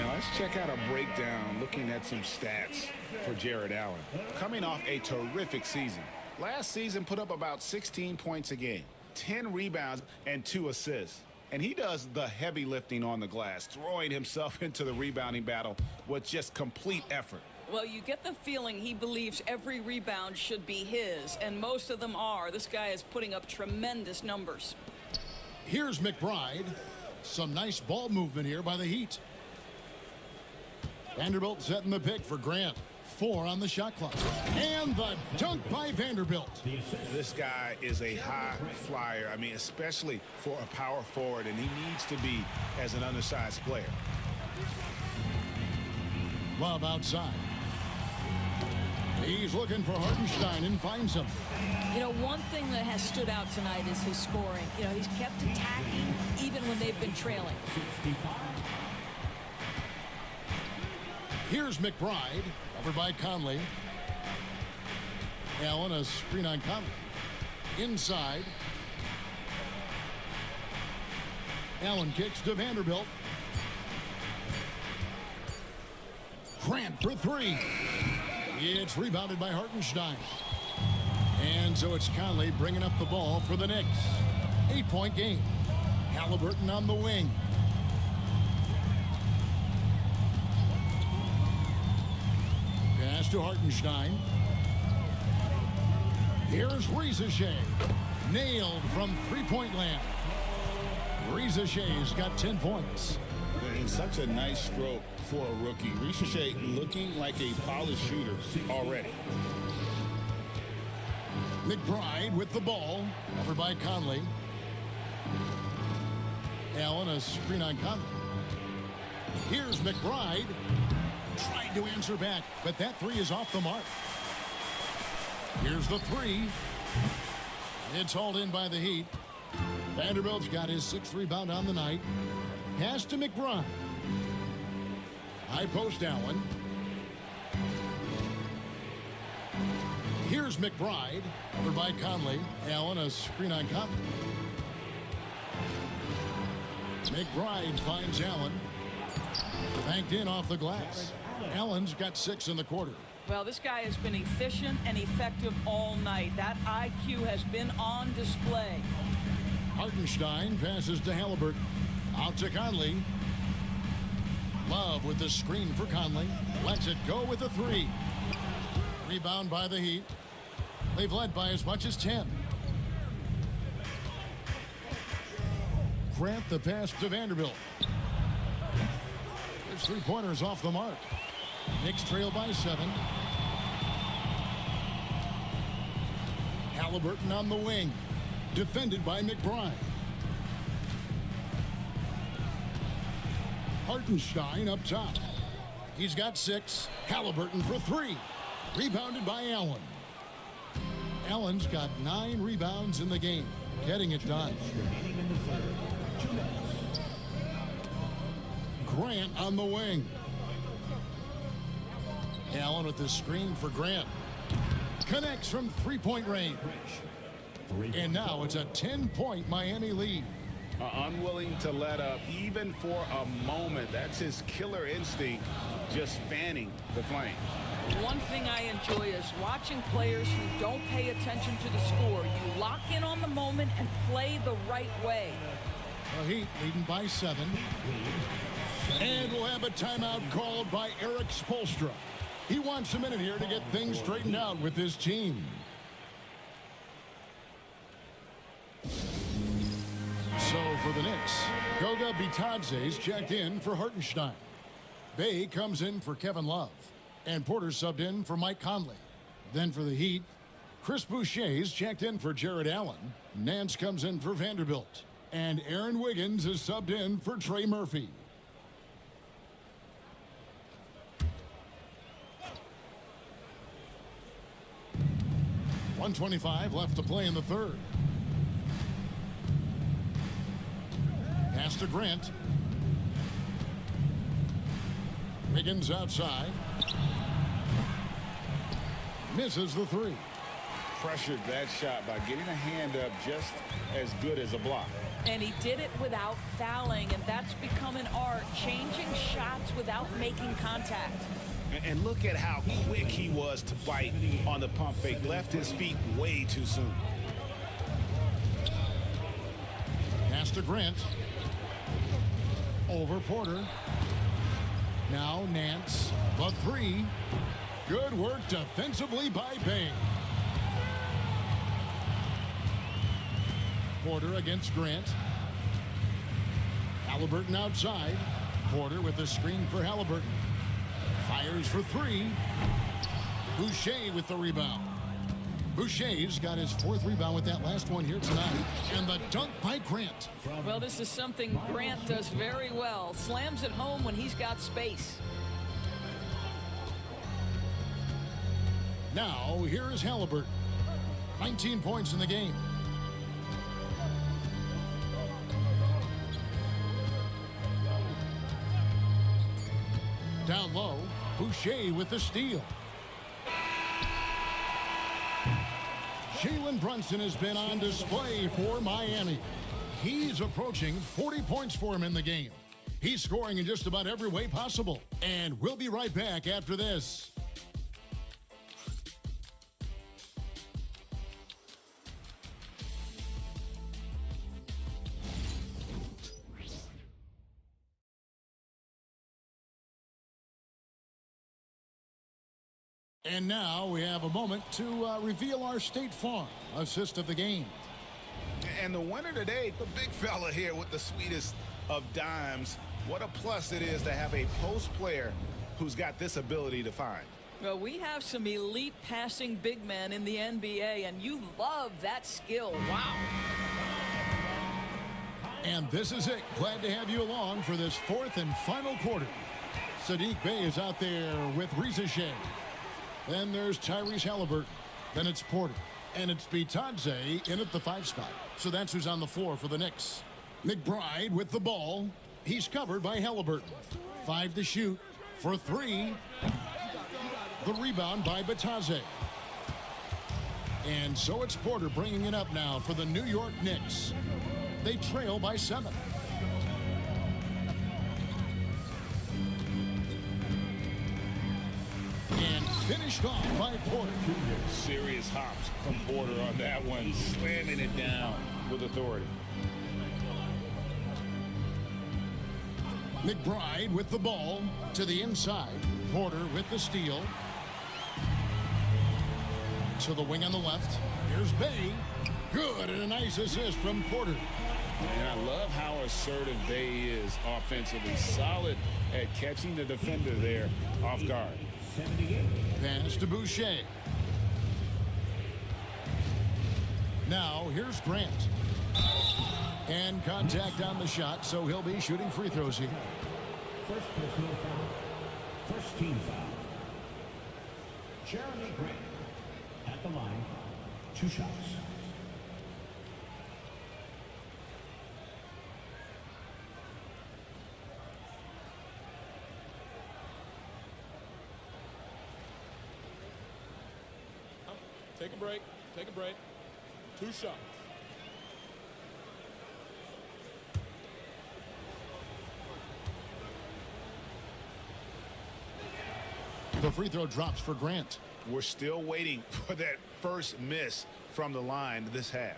Let's check out a breakdown looking at some stats for Jared Allen. Coming off a terrific season. Last season put up about 16 points a game, 10 rebounds, and 2 assists. And he does the heavy lifting on the glass, throwing himself into the rebounding battle with just complete effort. Well, you get the feeling he believes every rebound should be his, and most of them are. This guy is putting up tremendous numbers. Here's McBride. Some nice ball movement here by the Heat. Vanderbilt setting the pick for Grant. 4 on the shot clock. And the dunk by Vanderbilt. This guy is a high flyer. I mean, especially for a power forward, and he needs to be as an undersized player. Love outside. He's looking for Hartenstein and finds him. You know, one thing that has stood out tonight is his scoring. You know, he's kept attacking even when they've been trailing. Here's McBride, covered by Conley. Allen, a screen on Conley. Inside. Allen kicks to Vanderbilt. Grant for 3. It's rebounded by Hartenstein. And so it's Conley bringing up the ball for the Knicks. 8-point game. Halliburton on the wing. Pass to Hartenstein. Here's Reza Shea. Nailed from three-point land. Reza Shea's got 10 points. And such a nice stroke for a rookie. Reza Shea looking like a polished shooter already. McBride with the ball. Covered by Conley. Allen, a screen on Conley. Here's McBride. Tried to answer back, but that 3 is off the mark. Here's the 3. It's hauled in by the Heat. Vanderbilt's got his 6th rebound on the night. Pass to McBride. High post Allen. Here's McBride. Over by Conley. Allen, a screen on Conley. McBride finds Allen. Banked in off the glass. Allen's got 6 in the quarter. Well, this guy has been efficient and effective all night. That IQ has been on display. Hartenstein passes to Halliburton. Out to Conley. Love with the screen for Conley. Lets it go with a 3. Rebound by the Heat. They've led by as much as 10. Grant the pass to Vanderbilt. His 3-pointers off the mark. Knicks trail by 7. Halliburton on the wing. Defended by McBride. Hartenstein up top. He's got 6. Halliburton for 3. Rebounded by Allen. Allen's got 9 rebounds in the game, getting it done. Grant on the wing. Allen with the screen for Grant. Connects from three-point range. And now it's a 10-point Miami lead. Unwilling to let up even for a moment. That's his killer instinct, just fanning the flame. One thing I enjoy is watching players who don't pay attention to the score. You lock in on the moment and play the right way. The Heat leading by 7. And we'll have a timeout called by Eric Spoelstra. He wants a minute here to get things straightened out with his team. So for the Knicks, Goga Bitadze's checked in for Hartenstein. Bay comes in for Kevin Love. And Porter subbed in for Mike Conley. Then for the Heat, Chris Boucher's checked in for Jared Allen. Nance comes in for Vanderbilt. And Aaron Wiggins is subbed in for Trey Murphy. .125 left to play in the third. Pass to Grant. Wiggins outside. Misses the 3. Pressured that shot by getting a hand up just as good as a block. And he did it without fouling, and that's become an art, changing shots without making contact. And look at how quick he was to bite on the pump fake. Left his feet way too soon. Pass to Grant. Over Porter. Now Nance. The 3. Good work defensively by Bay. Porter against Grant. Halliburton outside. Porter with the screen for Halliburton. Fires for 3. Boucher with the rebound. Boucher's got his 4th rebound with that last one here tonight. And the dunk by Grant. Well, this is something Grant does very well. Slams it home when he's got space. Now, here is Halliburton. 19 points in the game. Down low, Boucher with the steal. Jalen Brunson has been on display for Miami. He's approaching 40 points for him in the game. He's scoring in just about every way possible. And we'll be right back after this. And now we have a moment to reveal our State Farm assist of the game. And the winner today, the big fella here with the sweetest of dimes. What a plus it is to have a post player who's got this ability to find. Well, we have some elite passing big men in the NBA, and you love that skill. Wow. And this is it. Glad to have you along for this 4th and final quarter. Saddiq Bey is out there with Risacher. Then there's Tyrese Halliburton. Then it's Porter. And it's Bitadze in at the 5 spot. So that's who's on the floor for the Knicks. McBride with the ball. He's covered by Halliburton. 5 to shoot for 3. The rebound by Bitadze. And so it's Porter bringing it up now for the New York Knicks. They trail by 7. And finished off by Porter. Serious hops from Porter on that one, slamming it down with authority. McBride with the ball to the inside. Porter with the steal. To the wing on the left. Here's Bey. Good, and a nice assist from Porter. And I love how assertive Bey is offensively. Solid at catching the defender there off guard. Pass to Boucher. Now here's Grant. And contact on the shot, so he'll be shooting free throws here. First personal foul. First team foul. Jeremy Grant at the line. 2 shots. Take a break. Take a break. 2 shots. The free throw drops for Grant. We're still waiting for that first miss from the line this half.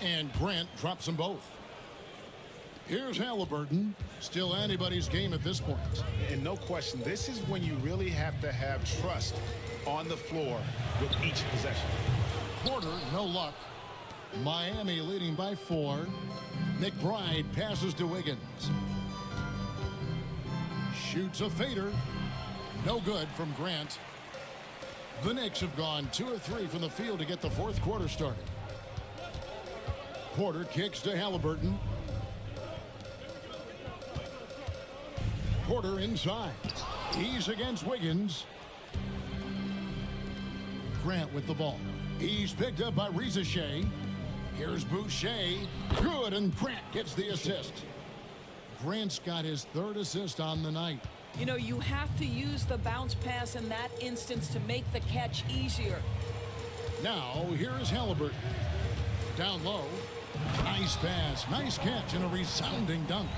And Grant drops them both. Here's Halliburton. Still anybody's game at this point. And no question, this is when you really have to have trust on the floor with each possession. Porter, no luck. Miami leading by 4. McBride passes to Wiggins. Shoots a fader. No good from Grant. The Knicks have gone 2 of 3 from the field to get the fourth quarter started. Porter kicks to Halliburton. Porter inside. He's against Wiggins. Grant with the ball. He's picked up by Reza Shea. Here's Boucher. Good, and Grant gets the assist. Grant's got his 3rd assist on the night. You know, you have to use the bounce pass in that instance to make the catch easier. Now, here's Halliburton. Down low. Nice pass, nice catch, and a resounding dunk.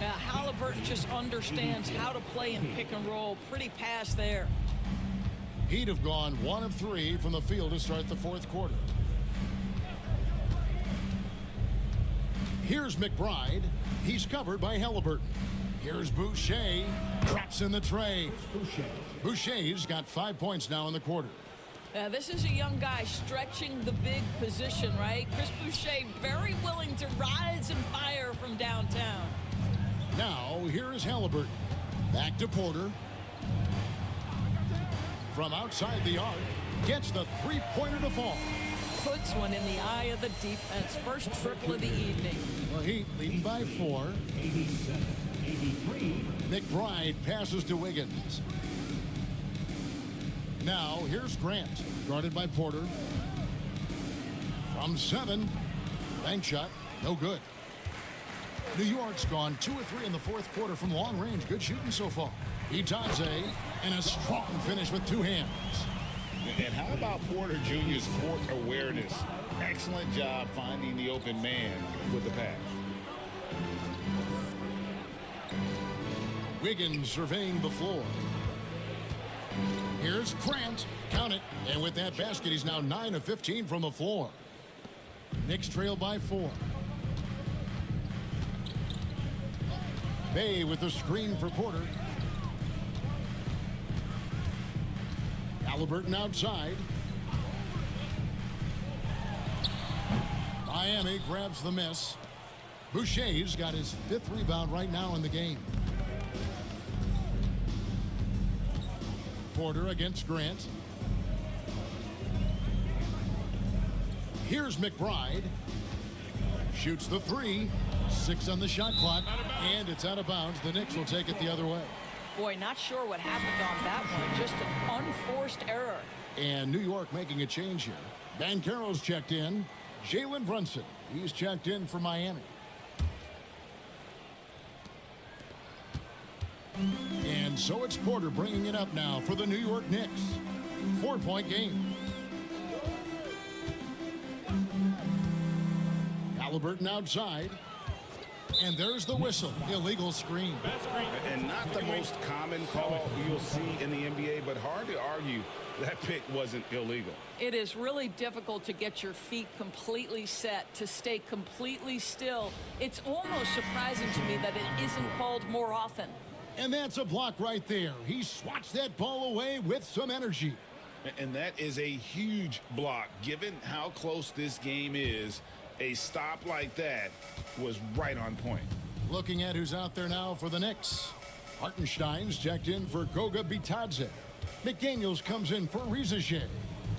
Now, Halliburton just understands how to play in pick and roll. Pretty pass there. He'd have gone 1 of 3 from the field to start the fourth quarter. Here's McBride. He's covered by Halliburton. Here's Boucher. Drops in the tray. Boucher's got 5 points now in the quarter. Now, this is a young guy stretching the big position, right? Chris Boucher very willing to rise and fire from downtown. Now, here is Halliburton. Back to Porter. From outside the arc, gets the three-pointer to fall. Puts one in the eye of the defense. First triple of the evening. The Heat leading by 4. 87-83. McBride passes to Wiggins. Now, here's Grant, guarded by Porter. From 7. Bank shot, no good. New York's gone 2 of 3 in the fourth quarter from long range. Good shooting so far. Itadze, and a strong finish with 2 hands. And how about Porter Jr.'s court awareness? Excellent job finding the open man with the pass. Wiggins surveying the floor. Here's Grant. Count it. And with that basket, he's now 9 of 15 from the floor. Knicks trail by 4. Bay with the screen for Porter. Halliburton outside. Miami grabs the miss. Boucher's got his 5th rebound right now in the game. Porter against Grant. Here's McBride. Shoots the 3. 6 on the shot clock, and it's out of bounds. The Knicks will take it the other way. Boy, not sure what happened on that one. Just an unforced error. And New York making a change here. Banchero's checked in. Jalen Brunson, he's checked in for Miami. And so it's Porter bringing it up now for the New York Knicks. 4-point game. Halliburton outside. And there's the whistle. Illegal screen. And not the most common call you'll see in the NBA, but hard to argue that pick wasn't illegal. It is really difficult to get your feet completely set, to stay completely still. It's almost surprising to me that it isn't called more often. And that's a block right there. He swats that ball away with some energy. And that is a huge block, given how close this game is A stop like that was right on point. Looking at who's out there now for the Knicks. Hartenstein's checked in for Goga Bitadze. McDaniels comes in for Rizache.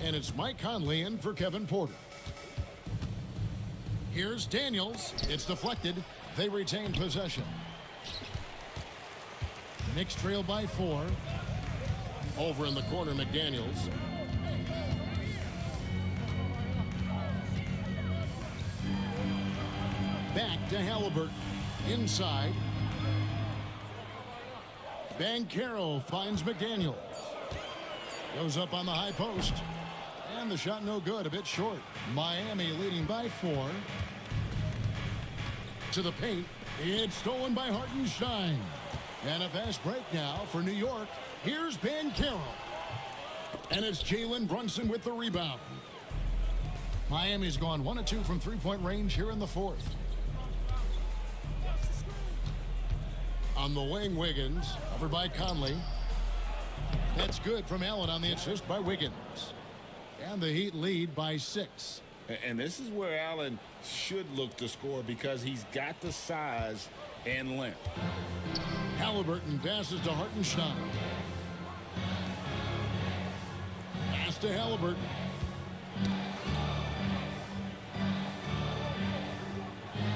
And it's Mike Conley in for Kevin Porter. Here's Daniels. It's deflected. They retain possession. Knicks trail by 4. Over in the corner, McDaniels. Back to Halliburton. Inside. Banchero finds McDaniels. Goes up on the high post. And the shot no good, a bit short. Miami leading by 4. To the paint. It's stolen by Hartenstein. And a fast break now for New York. Here's Banchero. And it's Jalen Brunson with the rebound. Miami's gone 1 of 2 from three-point range here in the 4th. On the wing, Wiggins. Over by Conley. That's good from Allen on the assist by Wiggins. And the Heat lead by 6. And this is where Allen should look to score because he's got the size and length. Halliburton passes to Hartenstein. Pass to Halliburton.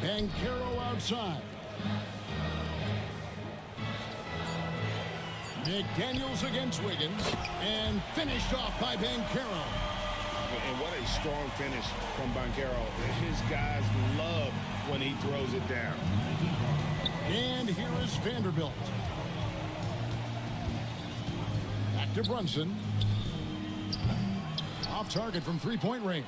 Banchero outside. McDaniels against Wiggins. And finished off by Banchero. And what a strong finish from Banchero. His guys love when he throws it down. And here is Vanderbilt. Back to Brunson. Off target from three-point range.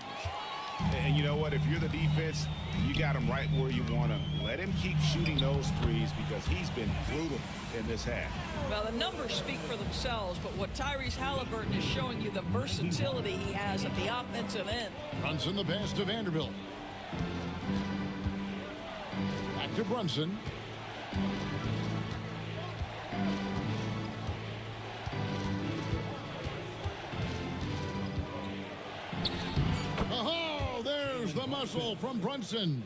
And you know what? If you're the defense, you got him right where you want him. Let him keep shooting those threes because he's been brutal in this half. Well, the numbers speak for themselves, but what Tyrese Halliburton is showing you the versatility he has at the offensive end. Brunson the pass to Vanderbilt. Back to Brunson. Oh, there's the muscle from Brunson.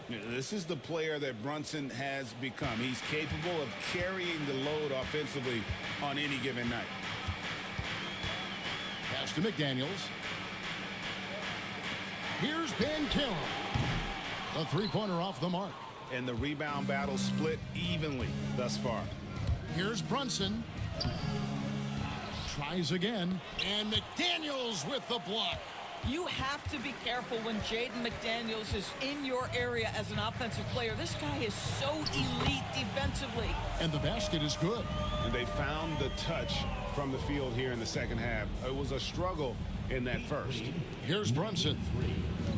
This is the player that Brunson has become. He's capable of carrying the load offensively on any given night. Pass to McDaniels. Here's Banchero. The three-pointer off the mark. And the rebound battle split evenly thus far. Here's Brunson. Tries again. And McDaniels with the block. You have to be careful when Jaden McDaniels is in your area as an offensive player. This guy is so elite defensively. And the basket is good. And they found the touch from the field here in the second half. It was a struggle in that first. Here's Brunson.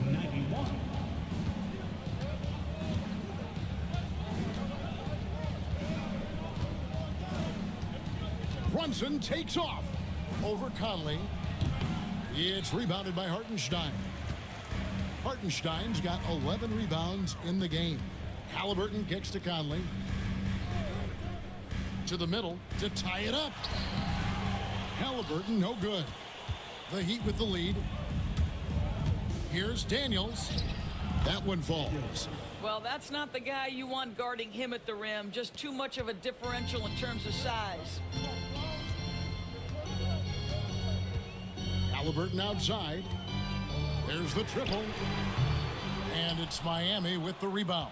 91. Brunson takes off over Conley. It's rebounded by Hartenstein. Hartenstein's got 11 rebounds in the game. Halliburton kicks to Conley. To the middle to tie it up. Halliburton no good. The Heat with the lead. Here's Daniels. That one falls. Well, that's not the guy you want guarding him at the rim. Just too much of a differential in terms of size. Halliburton outside. There's the triple. And it's Miami with the rebound.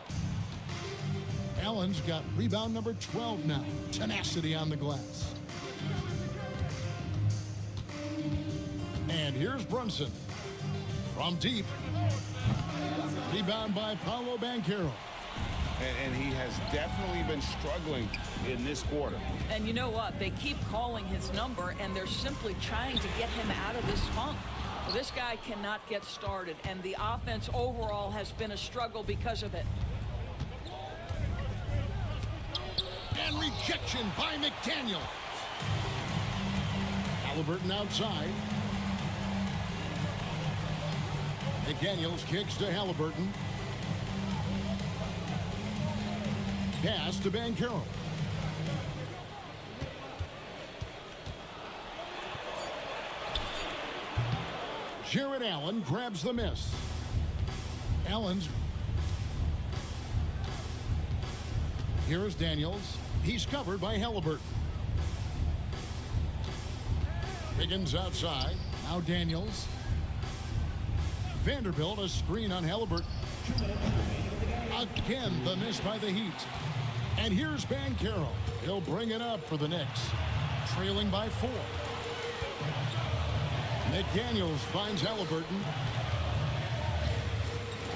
Allen's got rebound number 12 now. Tenacity on the glass. And here's Brunson. From deep. Rebound by Paolo Banchero. And he has definitely been struggling in this quarter. And you know what? They keep calling his number, and they're simply trying to get him out of this funk. Well, this guy cannot get started, and the offense overall has been a struggle because of it. And rejection by McDaniels. Halliburton outside. McDaniels kicks to Halliburton. Pass to Banchero. Jarrett Allen grabs the miss. Allen's. Here's Daniels. He's covered by Halliburton. Wiggins outside. Now Daniels. Vanderbilt, a screen on Halliburton. Again, the miss by the Heat. And here's Banchero. He'll bring it up for the Knicks. Trailing by 4. McDaniels finds Halliburton.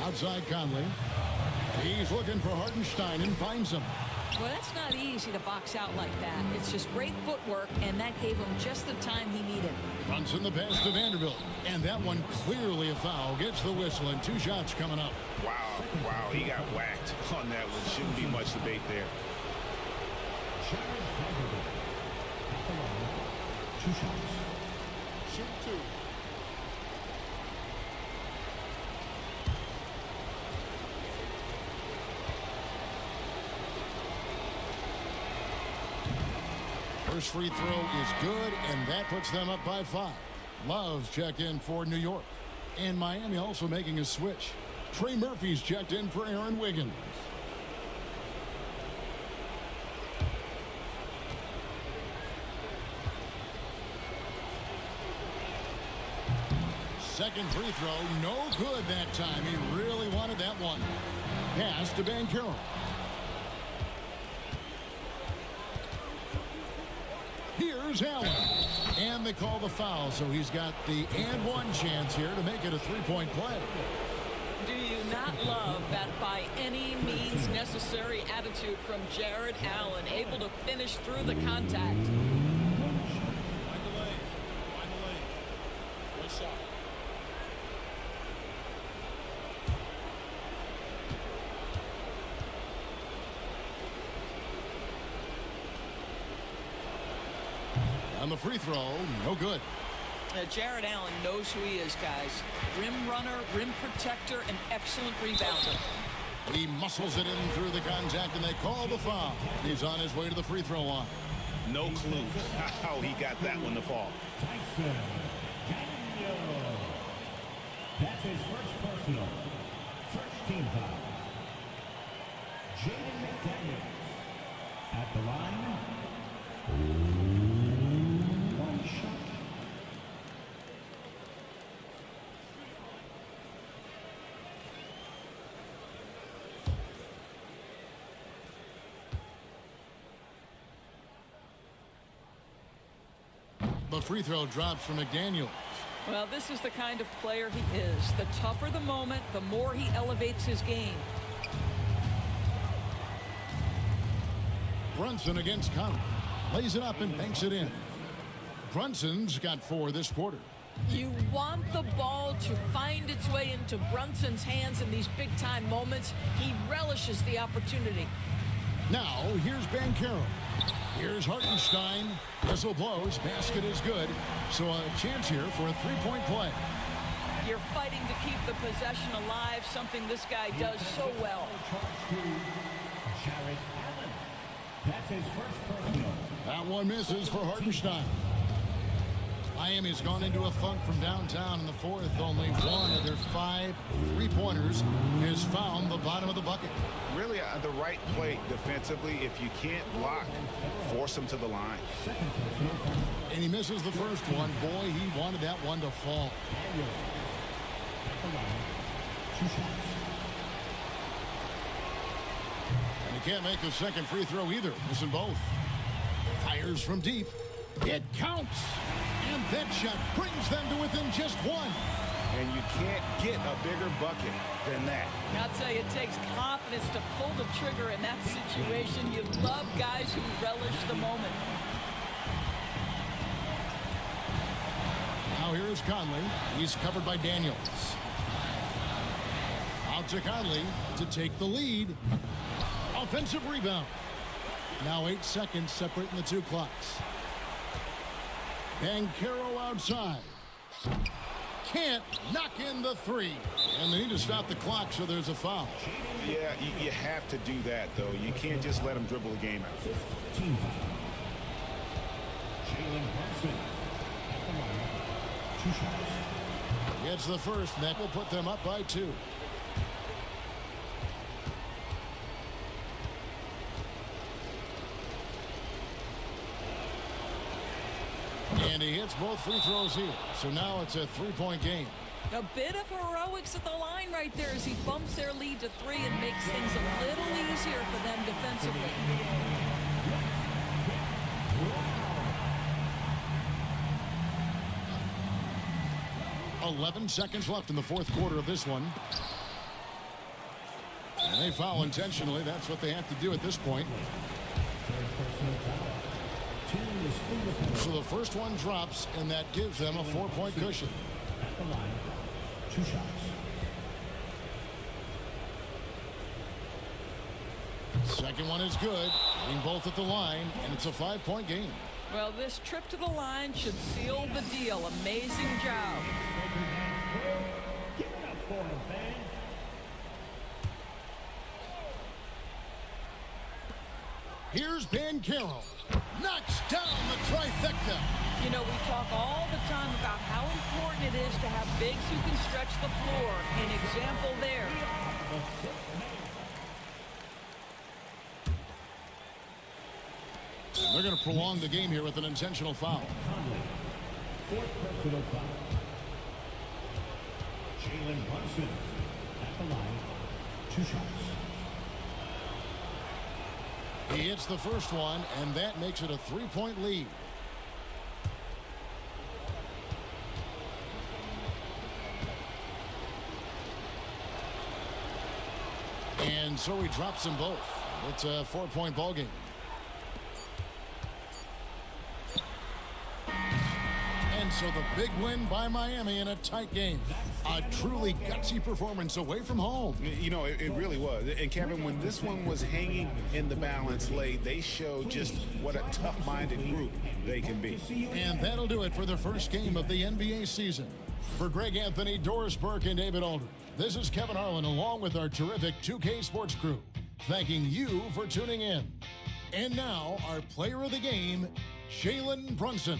Outside Conley. He's looking for Hartenstein and finds him. Well, that's not easy to box out like that. It's just great footwork, and that gave him just the time he needed. Brunson the pass to Vanderbilt. And that one clearly a foul. Gets the whistle and 2 shots coming up. Wow, he got whacked on that one. Shouldn't be much debate there. Two shots. Shoot 2. First free throw is good, and that puts them up by 5. Love's check in for New York. And Miami also making a switch. Trey Murphy's checked in for Aaron Wiggins. Second free throw, no good that time. He really wanted that one. Pass to Banchero. Here's Allen. And they call the foul, so he's got the and one chance here to make it a 3-point play. Do you not love that by any means necessary attitude from Jared Allen, able to finish through the contact? On the free throw, no good. Jared Allen knows who he is, guys. Rim runner, rim protector, and excellent rebounder. He muscles it in through the contact, and they call the foul. He's on his way to the free throw line. No clue how he got that one to fall. Tyson Daniel. That's his first personal. First team foul. Jaden McDaniels at the line. One shot. The free throw drops from McDaniels. Well, this is the kind of player he is. The tougher the moment, the more he elevates his game. Brunson against Conley. Lays it up and banks it in. Brunson's got 4 this quarter. You want the ball to find its way into Brunson's hands in these big-time moments. He relishes the opportunity. Now, here's Banchero. Here's Hartenstein. Whistle blows. Basket is good. So a chance here for a 3-point play. You're fighting to keep the possession alive, something this guy does so well. Jared Allen. That's his first personal. That one misses for Hartenstein. Miami's gone into a funk from downtown in the 4th. Only one of their 5 3-pointers has found the bottom of the bucket. Really, the right play defensively. If you can't block, force him to the line. And he misses the first one. Boy, he wanted that one to fall. And he can't make the second free throw either. Missing both. Fires from deep. It counts. And that shot brings them to within just 1. And you can't get a bigger bucket than that. I'll tell you, it takes confidence to pull the trigger in that situation. You love guys who relish the moment. Now here's Conley. He's covered by Daniels. Out to Conley to take the lead. Offensive rebound. Now 8 seconds separating the 2 clocks. Banchero outside. Can't knock in the 3. And they need to stop the clock, so there's a foul. Yeah, you have to do that, though. You can't just let him dribble the game out. Team foul. Jalen Brunson at the line. 2 shots. Gets the first, and that will put them up by 2. And he hits both free throws here. So now it's a 3-point game. A bit of heroics at the line right there as he bumps their lead to 3 and makes things a little easier for them defensively. 11 seconds left in the fourth quarter of this one. And they foul intentionally. That's what they have to do at this point. So the first one drops, and that gives them a 4-point cushion. At the line, 2 shots. Second one is good. Hitting both at the line, and it's a 5-point game. Well, this trip to the line should seal the deal. Amazing job. Give it up for him, fans. Here's Banchero. Knocks down the trifecta. You know, we talk all the time about how important it is to have bigs who can stretch the floor. An example there. And they're going to prolong the game here with an intentional foul. Conley, 4th personal foul. Jalen Brunson at the line, 2 shots. He hits the first one, and that makes it a 3-point lead. And so he drops them both. It's a 4-point ball game. And so the big win by Miami in a tight game. A truly gutsy performance away from home. You know, it really was. And Kevin, when this one was hanging in the balance late, they showed just what a tough-minded group they can be. And that'll do it for the first game of the NBA season. For Greg Anthony, Doris Burke, and David Aldridge, this is Kevin Harlan along with our terrific 2K Sports crew, thanking you for tuning in. And now, our player of the game, Jalen Brunson.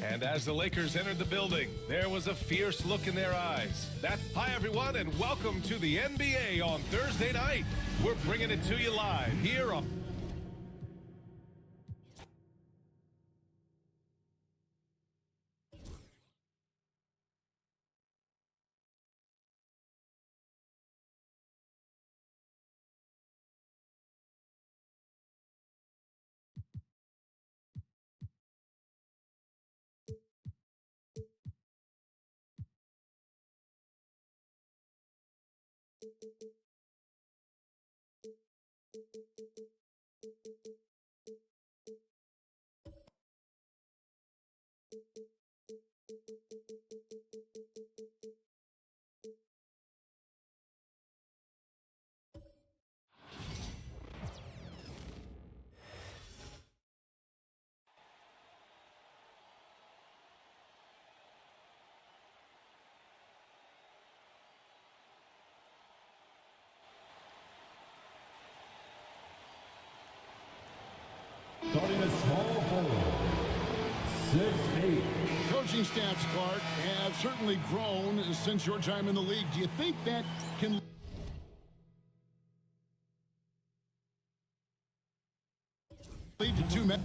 And as the Lakers entered the building, there was a fierce look in their eyes. Hi, everyone, and welcome to the NBA on Thursday night. We're bringing it to you live here on Starting a small forward, 6'8". Coaching staffs, Clark, have certainly grown since your time in the league. Do you think that can lead to two men?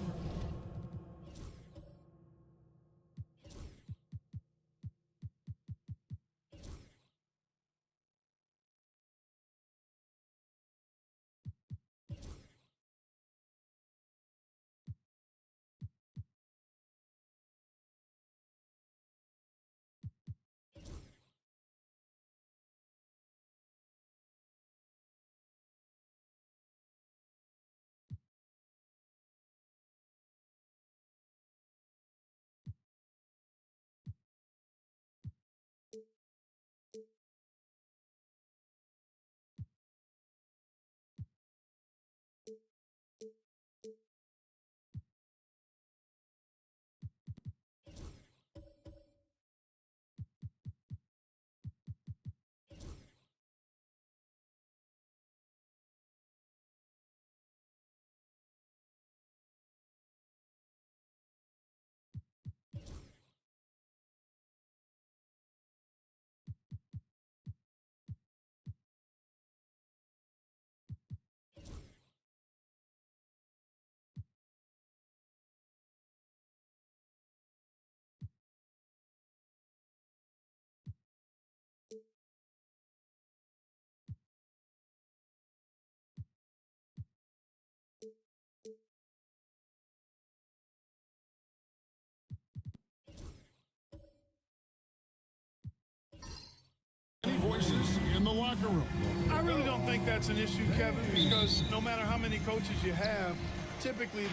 Voices in the locker room. I really don't think that's an issue, Kevin, because no matter how many coaches you have, typically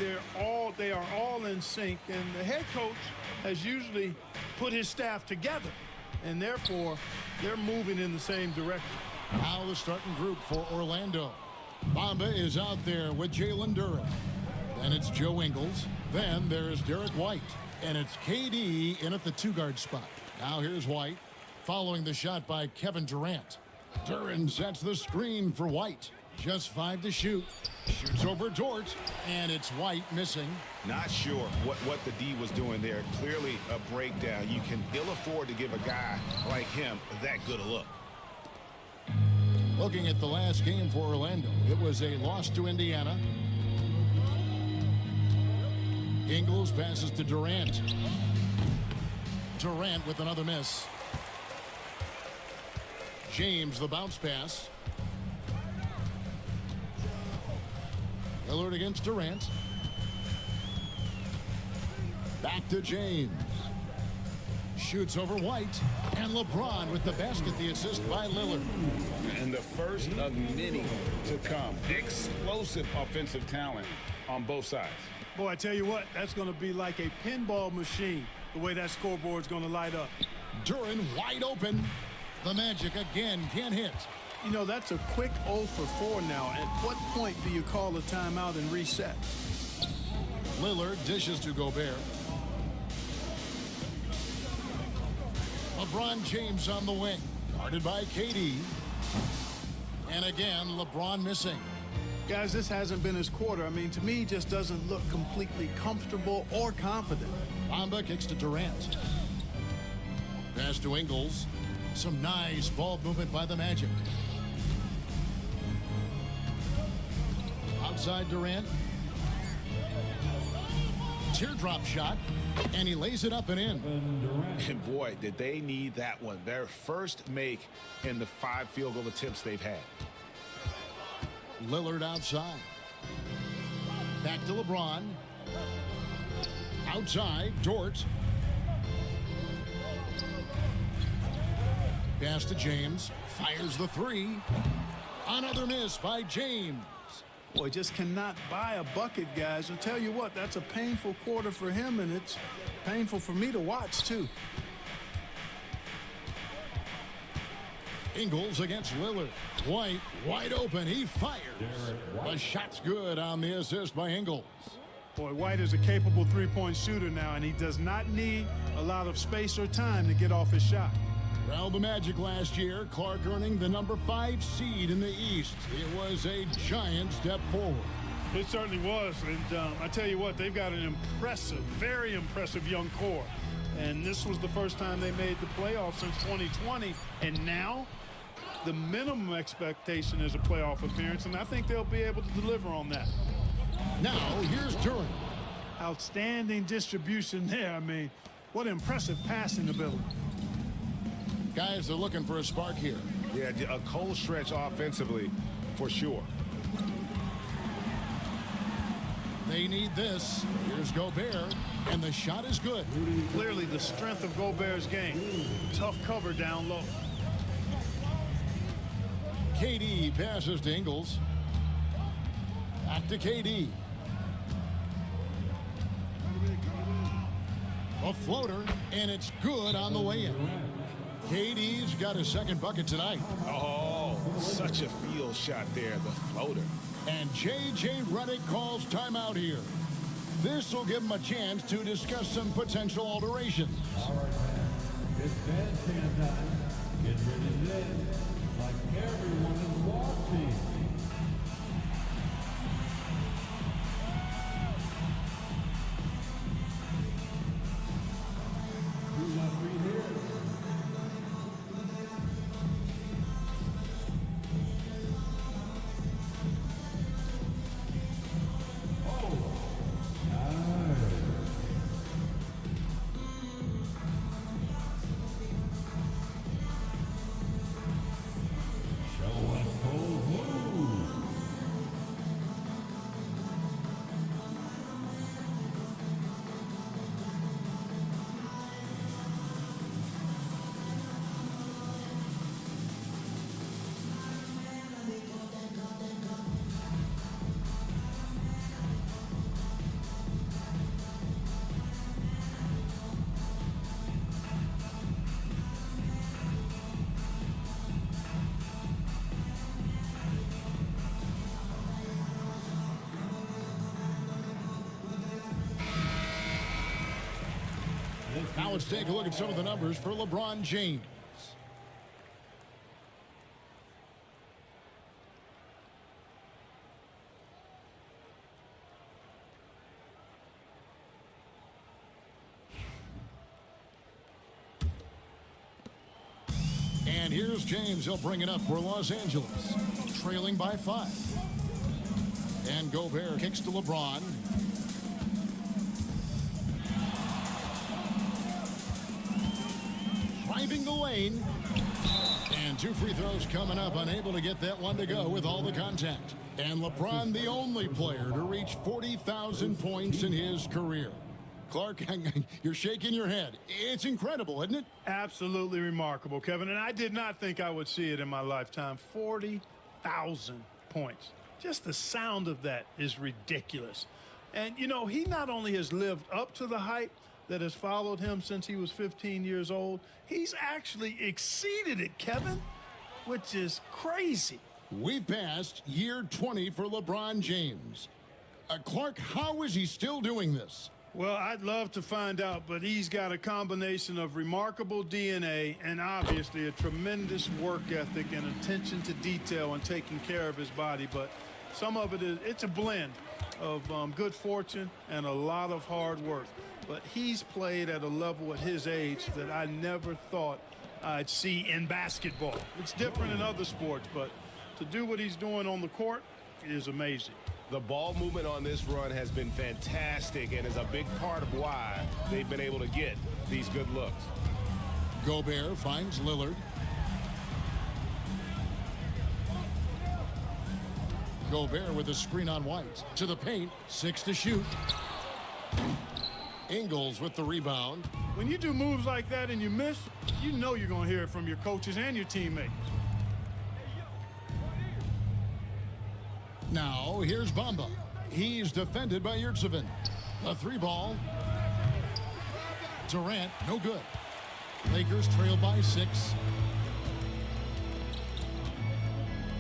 they are all in sync, and the head coach has usually put his staff together, and therefore they're moving in the same direction. Now the starting group for Orlando. Bamba is out there with Jalen Duren. Then it's Joe Ingles. Then there's Derek White. And it's KD in at the two-guard spot. Now here's White, following the shot by Kevin Durant. Duren sets the screen for White. Just 5 to shoot. Shoots over Dort, and it's White missing. Not sure what the D was doing there. Clearly a breakdown. You can ill afford to give a guy like him that good a look. Looking at the last game for Orlando, it was a loss to Indiana. Ingles passes to Durant. Durant with another miss. James, the bounce pass. Lillard against Durant. Back to James. Shoots over White. And LeBron with the basket, the assist by Lillard. And the first of many to come. Explosive offensive talent on both sides. Boy, I tell you what, that's going to be like a pinball machine, the way that scoreboard's going to light up. Duren wide open. The Magic again can't hit. You know, that's a quick 0 for 4 now. At what point do you call a timeout and reset? Lillard dishes to Gobert. LeBron James on the wing, guarded by KD. And again, LeBron missing. Guys, this hasn't been his quarter. I mean, to me, he just doesn't look completely comfortable or confident. Bamba kicks to Durant. Pass to Ingles. Some nice ball movement by the Magic. Outside Durant. Teardrop shot. And he lays it up and in. And boy, did they need that one. Their first make in the 5 field goal attempts they've had. Lillard outside. Back to LeBron. Outside, Dort. Pass to James. Fires the three. Another miss by James. Boy, just cannot buy a bucket, guys. I'll tell you what, that's a painful quarter for him, and it's painful for me to watch, too. Ingles against Lillard. White wide open. He fired. The shot's good on the assist by Ingles. Boy, White is a capable three-point shooter now, and he does not need a lot of space or time to get off his shot. Well, the Magic last year, Clark earning the number 5 seed in the East. It was a giant step forward. It certainly was, and I tell you what, they've got an impressive, very impressive young core. And this was the first time they made the playoffs since 2020, and now the minimum expectation is a playoff appearance, and I think they'll be able to deliver on that. Now, here's Duren. Outstanding distribution there. I mean, what impressive passing ability. Guys are looking for a spark here. Yeah, a cold stretch offensively, for sure. They need this. Here's Gobert, and the shot is good. Clearly the strength of Gobert's game. Tough cover down low. KD passes to Ingles. Back to KD. A floater, and it's good on the way in. KD's got his second bucket tonight. Oh, such a field shot there, the floater. And J.J. Redick calls timeout here. This will give him a chance to discuss some potential alterations. All right, man. It's bandstand time. Get ready to dance like everyone is watching. Who left me here? Now let's take a look at some of the numbers for LeBron James. And here's James. He'll bring it up for Los Angeles, trailing by 5. And Gobert kicks to LeBron. Driving the lane. And 2 free throws coming up, unable to get that one to go with all the contact. And LeBron, the only player to reach 40,000 points in his career. Clark, you're shaking your head. It's incredible, isn't it? Absolutely remarkable, Kevin. And I did not think I would see it in my lifetime. 40,000 points. Just the sound of that is ridiculous. And, you know, he not only has lived up to the hype that has followed him since he was 15 years old, he's actually exceeded it, Kevin, which is crazy. We've passed year 20 for LeBron James. Clark, how is he still doing this? Well, I'd love to find out, but he's got a combination of remarkable DNA and obviously a tremendous work ethic and attention to detail and taking care of his body. But some of it is, it's a blend of good fortune and a lot of hard work. But he's played at a level at his age that I never thought I'd see in basketball. It's different in other sports, but to do what he's doing on the court is amazing. The ball movement on this run has been fantastic and is a big part of why they've been able to get these good looks. Gobert finds Lillard. Gobert with a screen on White. To the paint. 6 to shoot. Ingles with the rebound. When you do moves like that and you miss, you know you're going to hear it from your coaches and your teammates. Now, here's Bamba. He's defended by Yurtseven. The 3-ball. Durant, no good. Lakers trail by 6.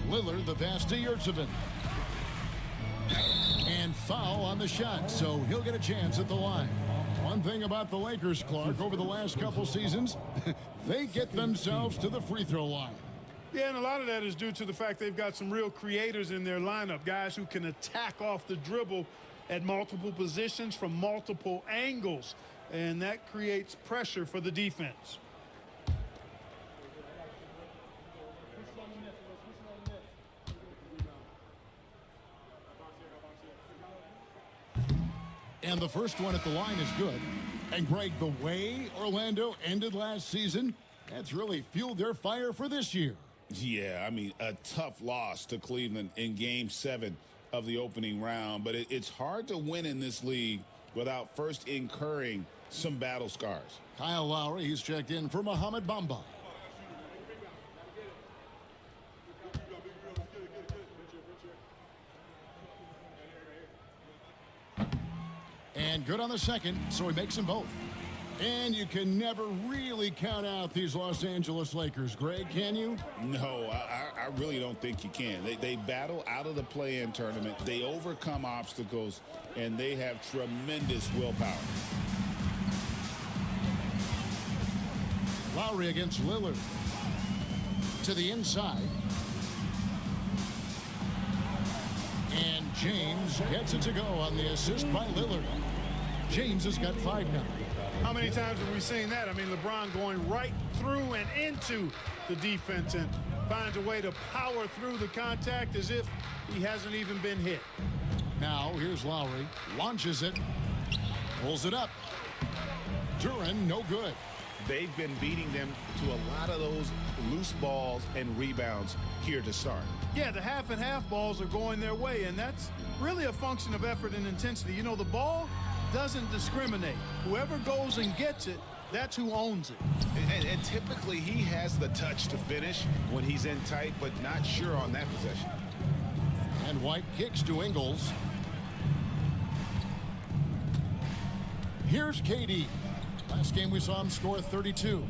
Lillard, the pass to Yurtseven. And foul on the shot, so he'll get a chance at the line. One thing about the Lakers, Clark, over the last couple seasons, they get themselves to the free throw line. Yeah, and a lot of that is due to the fact they've got some real creators in their lineup, guys who can attack off the dribble at multiple positions from multiple angles, and that creates pressure for the defense. And the first one at the line is good. And Greg, the way Orlando ended last season, that's really fueled their fire for this year. Yeah, I mean, a tough loss to Cleveland in Game 7 of the opening round. But it's hard to win in this league without first incurring some battle scars. Kyle Lowry, he's checked in for Mohamed Bamba. And good on the second, so he makes them both. And you can never really count out these Los Angeles Lakers, Greg, can you? No, I really don't think you can. They battle out of the play-in tournament. They overcome obstacles, and they have tremendous willpower. Lowry against Lillard. To the inside. And James gets it to go on the assist by Lillard. James has got 5 now. How many times have we seen that? I mean, LeBron going right through and into the defense and finds a way to power through the contact as if he hasn't even been hit. Now, here's Lowry. Launches it. Pulls it up. Duren, no good. They've been beating them to a lot of those loose balls and rebounds here to start. Yeah, the half and half balls are going their way, and that's really a function of effort and intensity. You know, the ball doesn't discriminate. Whoever goes and gets it, that's who owns it. And typically he has the touch to finish when he's in tight, but not sure on that possession. And White kicks to Ingles. Here's KD. Last game we saw him score 32.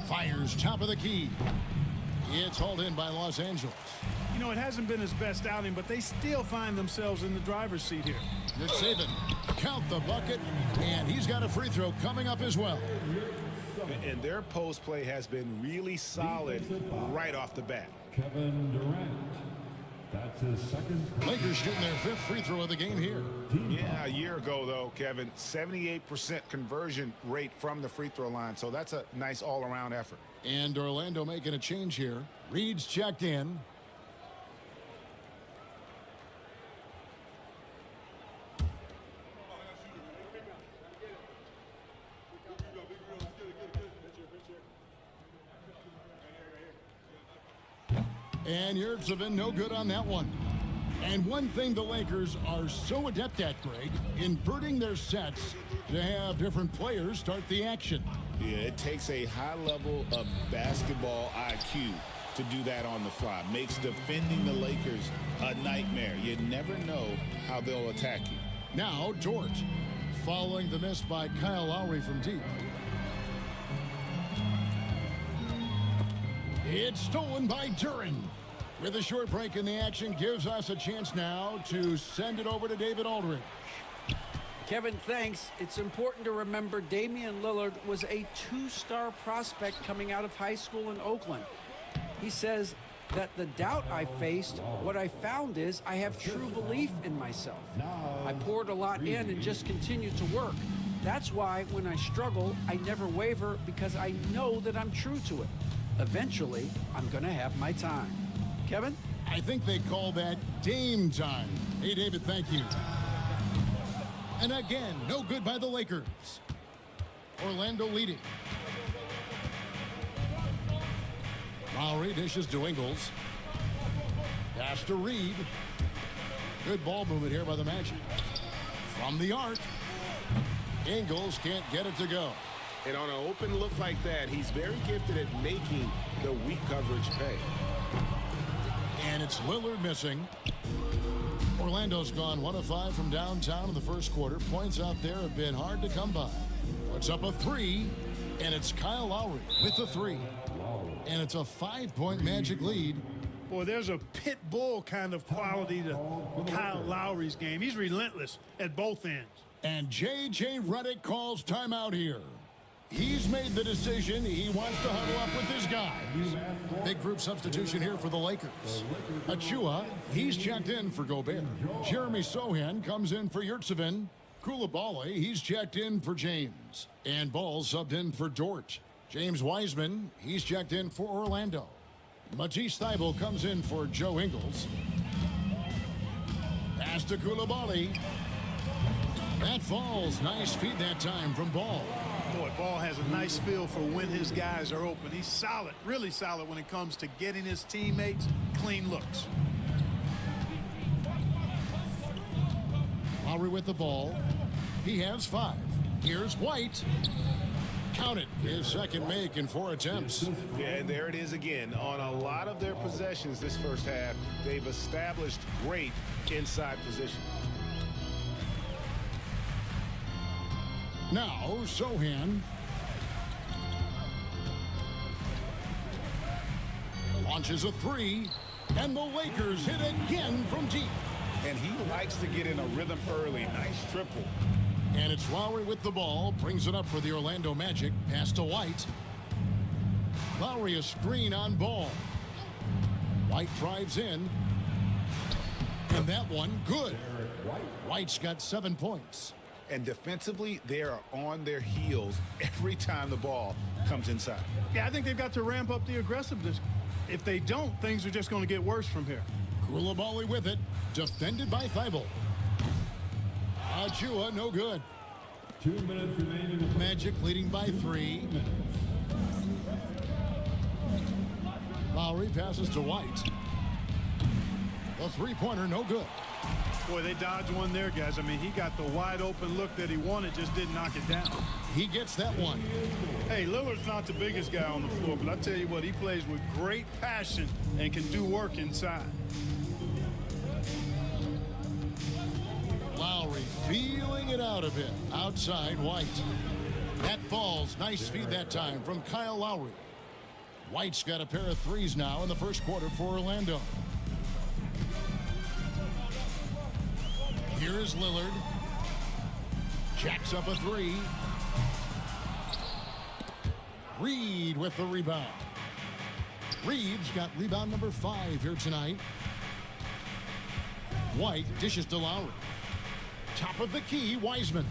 Fires top of the key. It's hauled in by Los Angeles. You know, it hasn't been his best outing, but they still find themselves in the driver's seat here. Nick Saban, count the bucket, and he's got a free throw coming up as well. And their post play has been really solid right off the bat. Kevin Durant. That's his second. Lakers shooting their 5th free throw of the game here. Yeah, a year ago, though, Kevin, 78% conversion rate from the free throw line. So that's a nice all-around effort. And Orlando making a change here. Reed's checked in. And Yurtseven, no good on that one. And one thing the Lakers are so adept at, Greg, inverting their sets to have different players start the action. Yeah, it takes a high level of basketball IQ to do that on the fly. Makes defending the Lakers a nightmare. You never know how they'll attack you. Now, George, following the miss by Kyle Lowry from deep. It's stolen by Duren. With a short break in the action, gives us a chance now to send it over to David Aldridge. Kevin, thanks. It's important to remember Damian Lillard was a 2-star prospect coming out of high school in Oakland. He says that the doubt I faced, what I found is I have true belief in myself. I poured a lot in and just continued to work. That's why when I struggle, I never waver because I know that I'm true to it. Eventually, I'm going to have my time. Kevin? I think they call that Dame time. Hey, David, thank you. And again, no good by the Lakers. Orlando leading. Lowry dishes to Ingles. Pass to Reed. Good ball movement here by the Magic. From the arc, Ingles can't get it to go. And on an open look like that, he's very gifted at making the weak coverage pay. And it's Lillard missing. Orlando's gone 1 of 5 from downtown in the first quarter. Points out there have been hard to come by. Puts up a 3, and it's Kyle Lowry with the 3. And it's a 5-point Magic lead. Boy, there's a pit bull kind of quality to Kyle Lowry's game. He's relentless at both ends. And J.J. Redick calls timeout here. He's made the decision. He wants to huddle up with his guys. Big group substitution here for the Lakers. Achua, he's checked in for Gobert. Jeremy Sohan comes in for Yurtseven. Koulibaly, he's checked in for James. And Ball subbed in for Dort. James Wiseman, he's checked in for Orlando. Matisse Thybulle comes in for Joe Ingles. Pass to Koulibaly. That falls. Nice feed that time from Ball. Boy, Ball has a nice feel for when his guys are open. He's solid, really solid when it comes to getting his teammates clean looks. Lowry with the ball. He has 5. Here's White. Count it. His second make in 4 attempts. Yeah, and there it is again. On a lot of their possessions this first half, they've established great inside position. Now, Sohan. Launches a 3, and the Lakers hit again from deep. And he likes to get in a rhythm early. Nice triple. And it's Lowry with the ball. Brings it up for the Orlando Magic. Pass to White. Lowry a screen on Ball. White drives in. And that one, good. White's got 7 points. And defensively, they are on their heels every time the ball comes inside. Yeah, I think they've got to ramp up the aggressiveness. If they don't, things are just going to get worse from here. Koulibaly with it. Defended by Thybulle. Achua, no good. 2 minutes remaining. Magic leading by 3. Lowry passes to White. The three-pointer, no good. Boy, they dodged one there, guys. I mean, he got the wide-open look that he wanted, just didn't knock it down. He gets that one. Hey, Lillard's not the biggest guy on the floor, but I tell you what, he plays with great passion and can do work inside. Lowry feeling it out a bit. Outside, White. That falls. Nice feed that time from Kyle Lowry. White's got a pair of 3s now in the first quarter for Orlando. Here is Lillard. Jacks up a 3. Reed with the rebound. Reed's got rebound number 5 here tonight. White dishes to Lowry. Top of the key, Wiseman.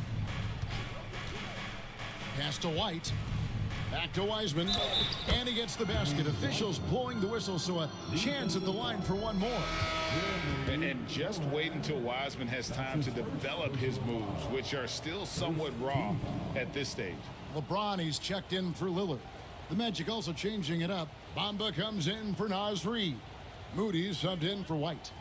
Pass to White. Back to Wiseman. And he gets the basket. Officials blowing the whistle, so a chance at the line for one more. And just wait until Wiseman has time to develop his moves, which are still somewhat raw at this stage. LeBron, he's checked in for Lillard. The Magic also changing it up. Bamba comes in for Naz Reid. Moody subbed in for White.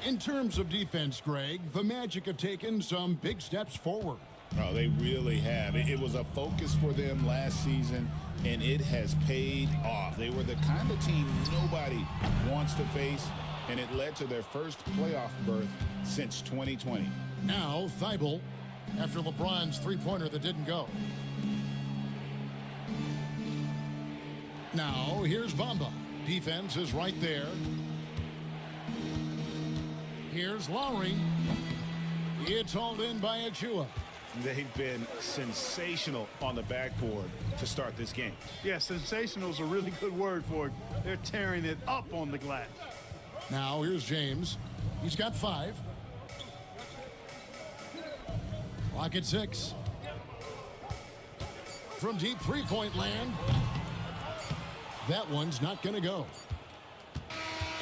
In terms of defense, Greg, the Magic have taken some big steps forward. Oh, they really have. It was a focus for them last season, and it has paid off. They were the kind of team nobody wants to face, and it led to their first playoff berth since 2020. Now, Thybulle, after LeBron's three-pointer that didn't go. Now, here's Bamba. Defense is right there. Here's Lowry. It's hauled in by Achua. They've been sensational on the backboard to start this game. Yeah, sensational is a really good word for it. They're tearing it up on the glass. Now, here's James. He's got 5. Clock at 6. From deep three-point land. That one's not going to go.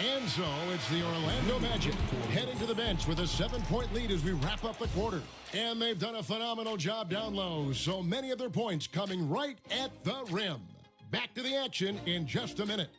And so it's the Orlando Magic heading to the bench with a 7-point lead as we wrap up the quarter. And they've done a phenomenal job down low. So many of their points coming right at the rim. Back to the action in just a minute.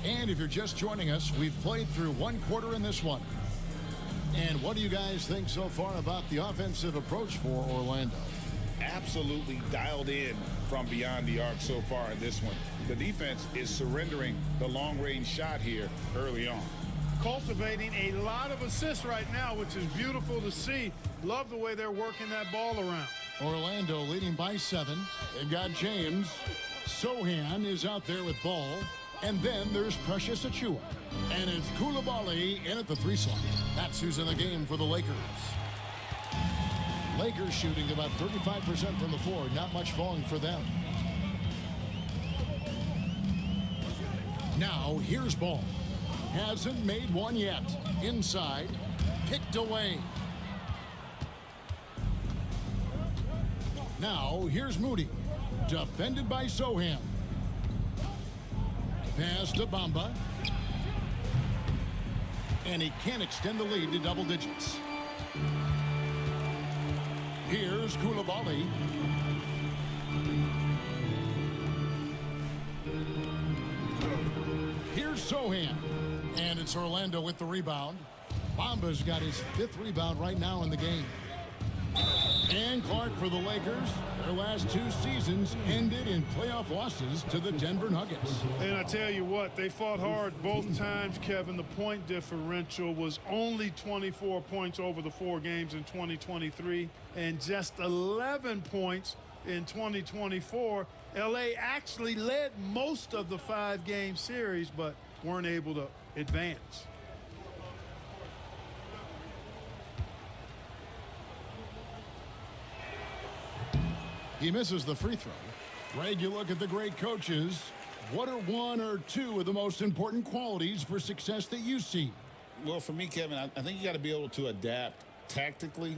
And if you're just joining us, we've played through one quarter in this one. And what do you guys think so far about the offensive approach for Orlando? Absolutely dialed in from beyond the arc so far in this one. The defense is surrendering the long-range shot here early on. Cultivating a lot of assists right now, which is beautiful to see. Love the way they're working that ball around. Orlando leading by 7. They've got James. Sohan is out there with ball. And then there's Precious Achiuwa. And it's Coulibaly in at the 3 slot. That's who's in the game for the Lakers. Lakers shooting about 35% from the floor. Not much falling for them. Now here's Ball. Hasn't made one yet. Inside. Picked away. Now here's Moody. Defended by Sohan. Pass to Bamba. And he can't extend the lead to double digits. Here's Coulibaly. Here's Sohan. And it's Orlando with the rebound. Bamba's got his 5th rebound right now in the game. And Clark for the Lakers. Their last 2 seasons ended in playoff losses to the Denver Nuggets. And I tell you what, they fought hard both times, Kevin. The point differential was only 24 points over the 4 games in 2023 and just 11 points in 2024. LA actually led most of the 5-game series, but weren't able to advance. He misses the free throw. Greg, you look at the great coaches. What are 1 or 2 of the most important qualities for success that you see? Well, for me, Kevin, I think you got to be able to adapt tactically.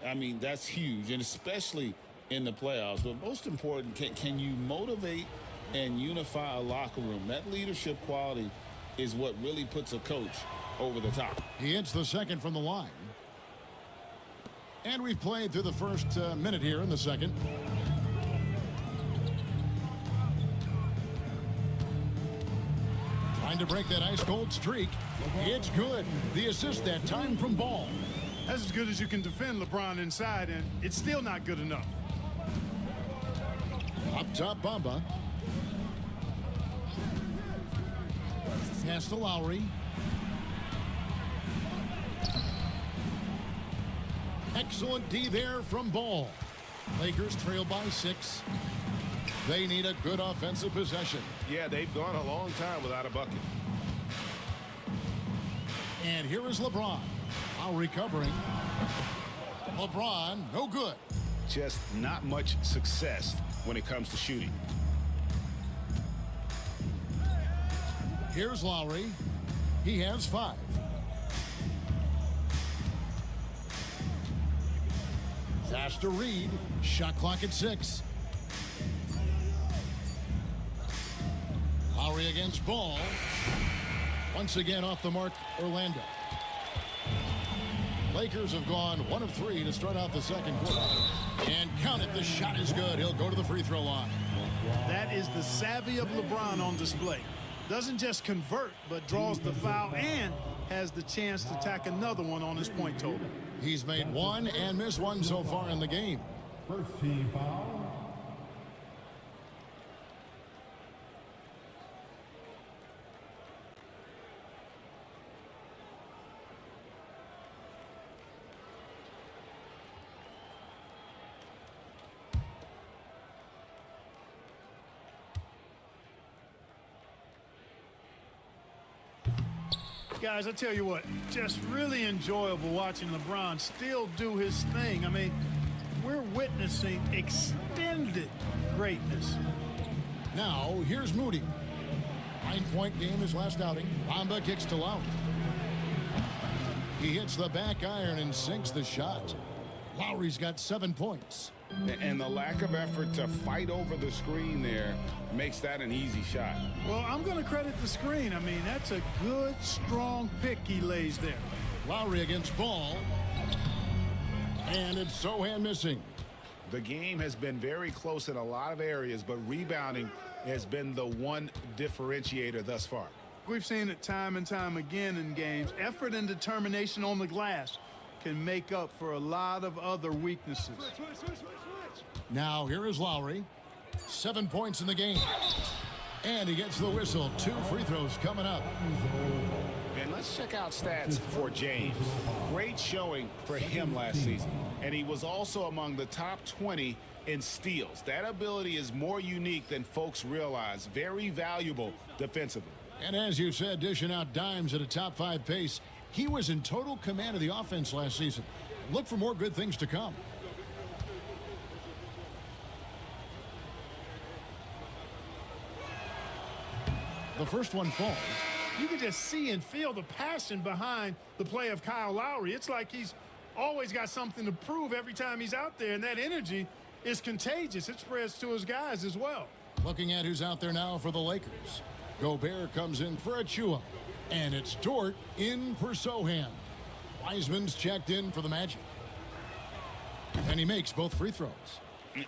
I mean, that's huge, and especially in the playoffs. But most important, can you motivate and unify a locker room? That leadership quality is what really puts a coach over the top. He hits the second from the line. And we've played through the first minute here in the second. Trying to break that ice-cold streak. It's good. The assist that time from Ball. That's as good as you can defend LeBron inside, and it's still not good enough. Up top, Bamba. Pass to Lowry. Excellent D there from Ball. Lakers trail by 6. They need a good offensive possession. Yeah, they've gone a long time without a bucket. And here is LeBron. Now recovering. LeBron, no good. Just not much success when it comes to shooting. Here's Lowry. He has 5. Pass to Reed. Shot clock at 6. Lowry against Ball. Once again off the mark, Orlando. Lakers have gone 1 of 3 to start out the second quarter. And count it, the shot is good. He'll go to the free throw line. That is the savvy of LeBron on display. Doesn't just convert, but draws the foul and has the chance to tack another one on his point total. He's made 1 and missed 1 so far in the game. First team foul. Guys, I tell you what, just really enjoyable watching LeBron still do his thing. I mean, we're witnessing extended greatness. Now, here's Moody. 9-point game his last outing. Bamba kicks to Lowry. He hits the back iron and sinks the shot. Lowry's got 7 points. And the lack of effort to fight over the screen there makes that an easy shot. Well, I'm going to credit the screen. I mean, that's a good, strong pick he lays there. Lowry against Ball. And it's Sochan missing. The game has been very close in a lot of areas, but rebounding has been the one differentiator thus far. We've seen it time and time again in games. Effort and determination on the glass can make up for a lot of other weaknesses. Now here is Lowry. 7 points in the game. And he gets the whistle. 2 free throws coming up. And let's check out stats for James. Great showing for him last season. And he was also among the top 20 in steals. That ability is more unique than folks realize. Very valuable defensively. And as you said, dishing out dimes at a top 5 pace. He was in total command of the offense last season. Look for more good things to come. The first one falls. You can just see and feel the passion behind the play of Kyle Lowry. It's like he's always got something to prove every time he's out there, and that energy is contagious. It spreads to his guys as well. Looking at who's out there now for the Lakers. Gobert comes in for Achua. And it's Dort in for Sochan. Wiseman's checked in for the Magic. And he makes both free throws.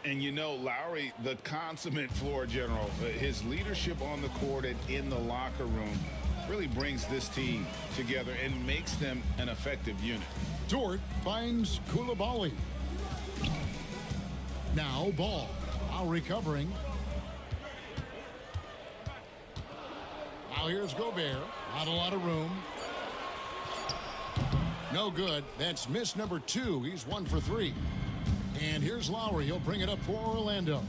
And you know, Lowry, the consummate floor general, his leadership on the court and in the locker room really brings this team together and makes them an effective unit. Dort finds Coulibaly. Now Ball. Lowry covering. Now here's Gobert. Not a lot of room. No good. That's miss number 2. He's 1 for 3. And here's Lowry. He'll bring it up for Orlando.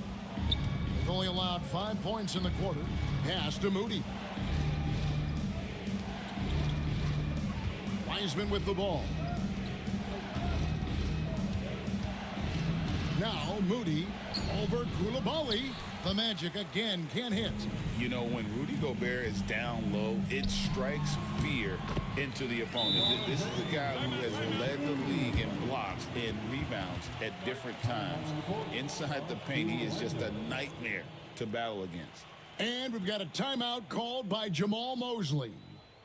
They've only allowed 5 points in the quarter. Pass to Moody. Wiseman with the ball. Now Moody over Coulibaly. The Magic again can't hit. You know, when Rudy Gobert is down low, it strikes fear into the opponent. This is a guy who has led the league in blocks and rebounds at different times. Inside the paint, he is just a nightmare to battle against. And we've got a timeout called by Jamal Mosley.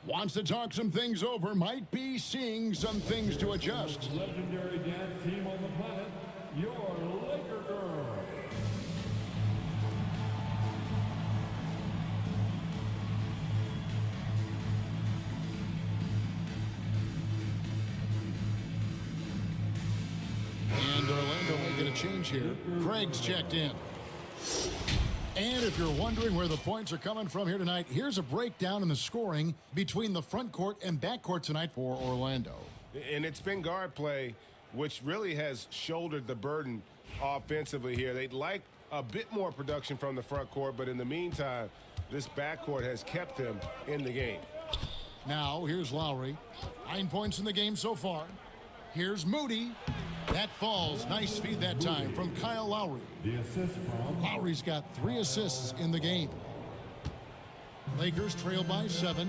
Wants to talk some things over, might be seeing some things to adjust. Legendary dance team on the planet, your Laker girl. And Orlando may get a change here. Craig's checked in. And if you're wondering where the points are coming from here tonight, here's a breakdown in the scoring between the front court and back court tonight for Orlando. And it's been guard play, which really has shouldered the burden offensively here. They'd like a bit more production from the front court, but in the meantime, this backcourt has kept them in the game. Now, here's Lowry. 9 points in the game so far. Here's Moody. That falls. Nice feed that time from Kyle Lowry. The assist from Lowry's got 3 assists in the game. Lakers trail by 7.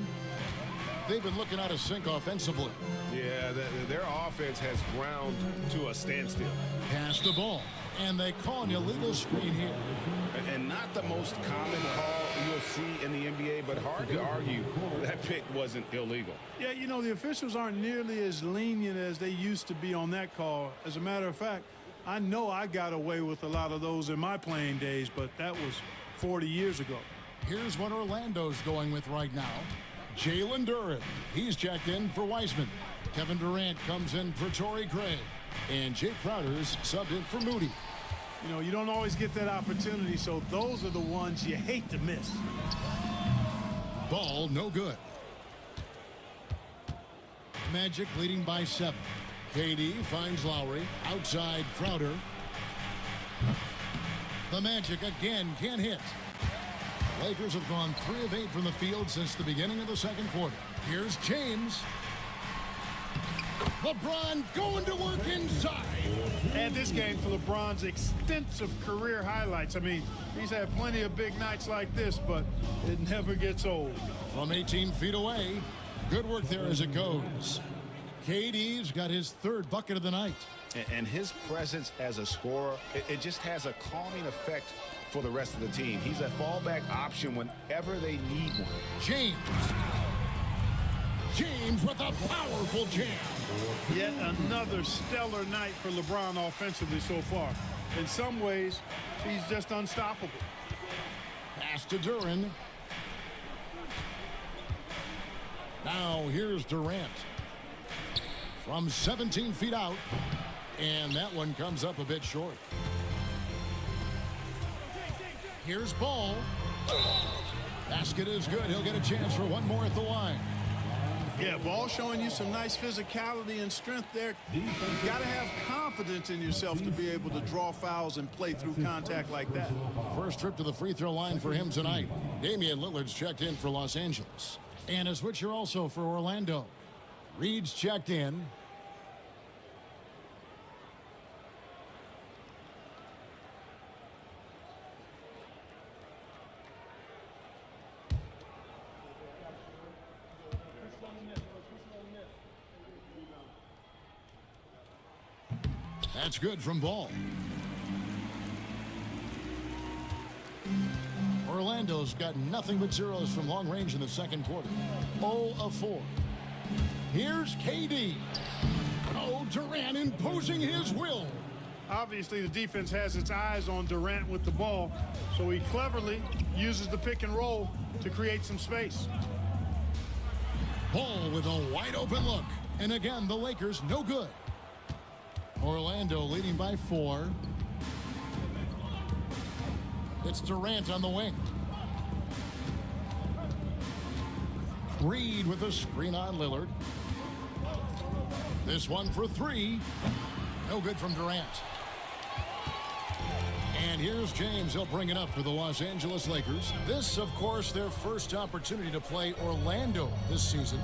They've been looking out of sync offensively. Yeah, their offense has ground to a standstill. Pass the ball. And they call an illegal screen here. And not the most common call you'll see in the NBA, but hard to argue that pick wasn't illegal. Yeah, you know, the officials aren't nearly as lenient as they used to be on that call. As a matter of fact, I know I got away with a lot of those in my playing days, but that was 40 years ago. Here's what Orlando's going with right now. Jalen Duren. He's checked in for Wiseman. Kevin Durant comes in for Torrey Craig. And Jake Crowder's subbed in for Moody. You know, you don't always get that opportunity, so those are the ones you hate to miss. Ball no good. Magic leading by 7. KD finds Lowry. Outside Crowder. The Magic again can't hit. Lakers have gone 3 of 8 from the field since the beginning of the second quarter. Here's James. LeBron going to work inside. Add this game to LeBron's extensive career highlights. I mean, he's had plenty of big nights like this, but it never gets old. From 18 feet away, good work there as it goes. KD's got his third bucket of the night. And his presence as a scorer, it just has a calming effect for the rest of the team. He's a fallback option whenever they need one. James with a powerful jam. Yet another stellar night for LeBron offensively so far. In some ways, he's just unstoppable. Pass to Duren. Now here's Durant. From 17 feet out. And that one comes up a bit short. Here's Ball. Basket is good. He'll get a chance for one more at the line. Yeah, Ball showing you some nice physicality and strength there. You got to have confidence in yourself to be able to draw fouls and play through contact like that. First trip to the free throw line for him tonight. Damian Lillard's checked in for Los Angeles. And a switcher also for Orlando. Reed's checked in. That's good from Ball. Orlando's got nothing but zeros from long range in the second quarter. 0 of 4. Here's KD. Oh, Durant imposing his will. Obviously, the defense has its eyes on Durant with the ball, so he cleverly uses the pick and roll to create some space. Ball with a wide open look. And again, the Lakers no good. Orlando leading by 4. It's Durant on the wing. Reed with a screen on Lillard. This one for 3. No good from Durant. And here's James. He'll bring it up for the Los Angeles Lakers. This, of course, their first opportunity to play Orlando this season.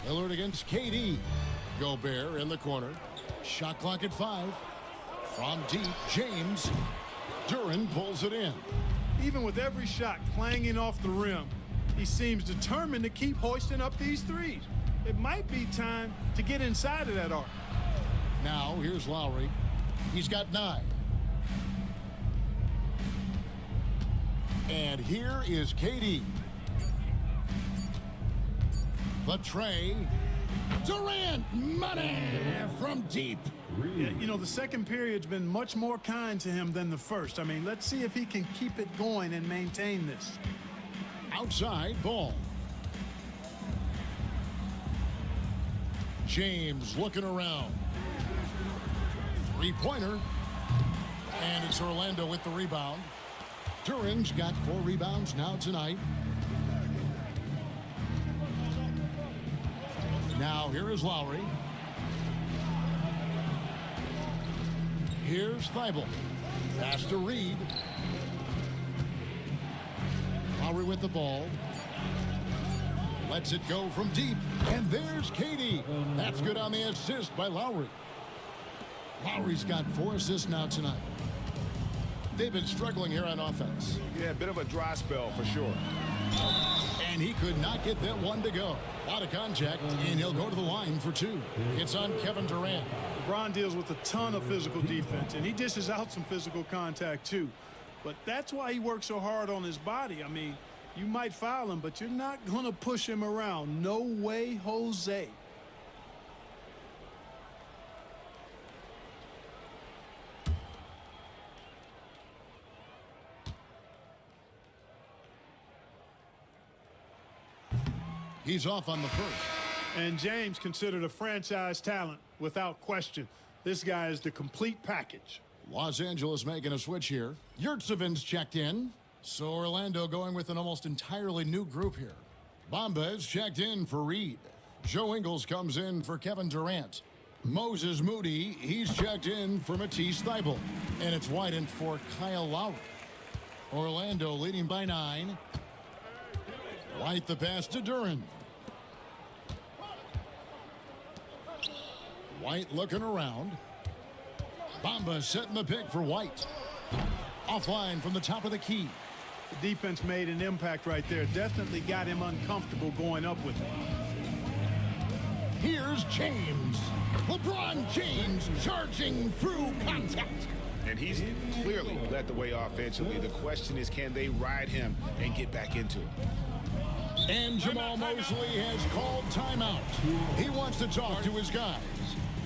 Lillard against KD. Gobert in the corner. Shot clock at 5. From deep, James. Duren pulls it in. Even with every shot clanging off the rim, he seems determined to keep hoisting up these threes. It might be time to get inside of that arc. Now, here's Lowry. He's got 9. And here is KD. Latrey. Durant, money from deep. Yeah, you know, the second period's been much more kind to him than the first. I mean, let's see if he can keep it going and maintain this. Outside, Ball. James looking around. Three-pointer. And it's Orlando with the rebound. Duren's got 4 rebounds now tonight. Now here is Lowry. Here's Thibault. Pass to Reed. Lowry with the ball. Lets it go from deep. And there's KD. That's good on the assist by Lowry. Lowry's got 4 assists now tonight. They've been struggling here on offense. Yeah, a bit of a dry spell for sure. And he could not get that one to go. A lot of contact, and he'll go to the line for 2. It's on Kevin Durant. LeBron deals with a ton of physical defense, and he dishes out some physical contact too. But that's why he works so hard on his body. I mean, you might foul him, but you're not going to push him around. No way, Jose. He's off on the first. And James considered a franchise talent without question. This guy is the complete package. Los Angeles making a switch here. Yurtseven's checked in. So Orlando going with an almost entirely new group here. Bamba is checked in for Reed. Joe Ingles comes in for Kevin Durant. Moses Moody, he's checked in for Matisse Thybulle. And it's widened for Kyle Lowry. Orlando leading by 9. White the pass to Duren. White looking around. Bamba setting the pick for White. Offline from the top of the key. The defense made an impact right there. Definitely got him uncomfortable going up with it. Here's James. LeBron James charging through contact. And he's clearly led the way offensively. The question is, can they ride him and get back into it? And Jamal Mosley has called timeout. He wants to talk to his guys.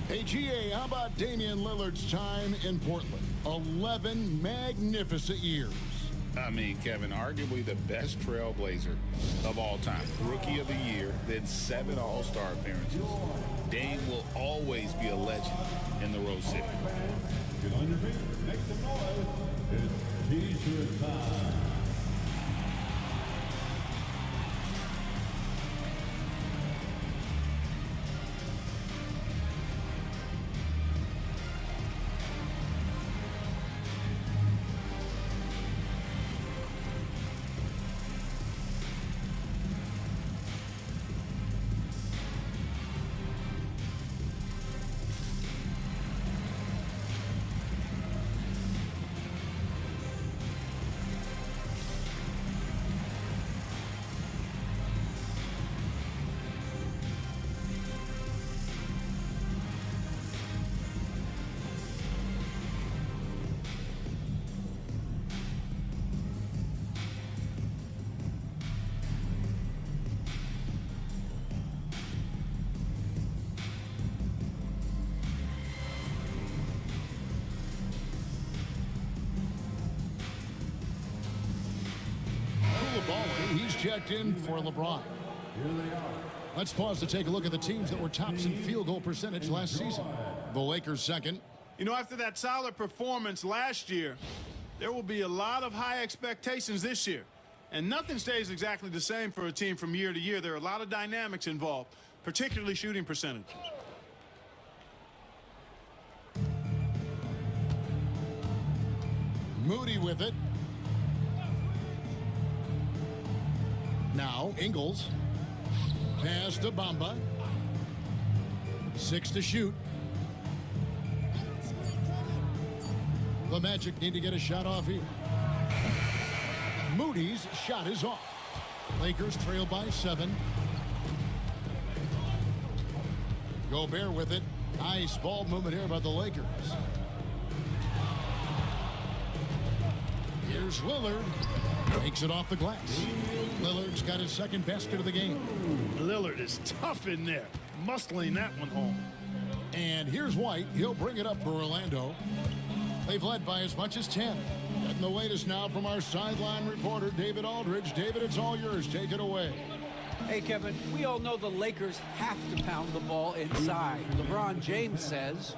Hey, GA, how about Damian Lillard's time in Portland? 11 magnificent years. I mean, Kevin, arguably the best trailblazer of all time. Rookie of the year, then 7 All-Star appearances. Dame will always be a legend in the Rose City. Get on your feet, make some noise. It's T-shirt time. He's checked in for LeBron. Let's pause to take a look at the teams that were tops in field goal percentage last season. The Lakers second. You know, after that solid performance last year, there will be a lot of high expectations this year. And nothing stays exactly the same for a team from year to year. There are a lot of dynamics involved, particularly shooting percentages. Moody with it. Now Ingles. Pass to Bamba. 6 to shoot. The Magic need to get a shot off here. Moody's shot is off. Lakers trail by 7. Gobert with it. Nice ball movement here by the Lakers. Here's Lillard. Takes it off the glass. Lillard's got his second basket of the game. Lillard is tough in there, muscling that one home. And here's White. He'll bring it up for Orlando. They've led by as much as 10. Getting the latest now from our sideline reporter, David Aldridge. David, it's all yours. Take it away. Hey, Kevin, we all know the Lakers have to pound the ball inside. LeBron James says,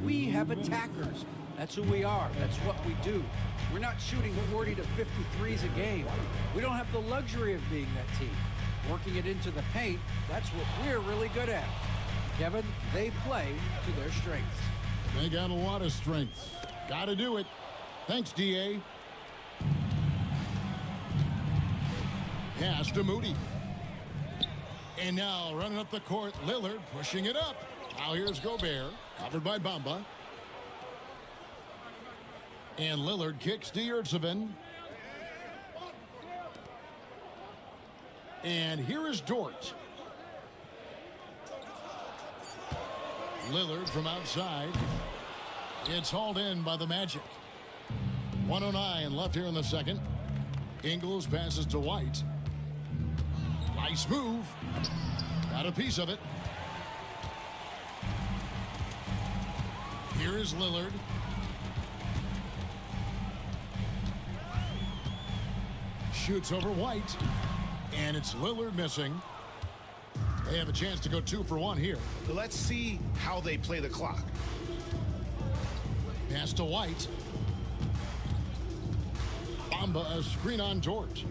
we have attackers. That's who we are. That's what we do. We're not shooting 40 to 53s a game. We don't have the luxury of being that team. Working it into the paint, that's what we're really good at. Kevin, they play to their strengths. They got a lot of strengths. Got to do it. Thanks, D.A. Pass to Moody. And now running up the court, Lillard pushing it up. Now here's Gobert, covered by Bamba. And Lillard kicks to Yurtseven. And here is Dort. Lillard from outside. It's hauled in by the Magic. 1:09 left here in the second. Ingles passes to White. Nice move. Got a piece of it. Here is Lillard. Shoots over White. And it's Lillard missing. They have a chance to go 2 for 1 here. Let's see how they play the clock. Pass to White. Bamba, a screen on George.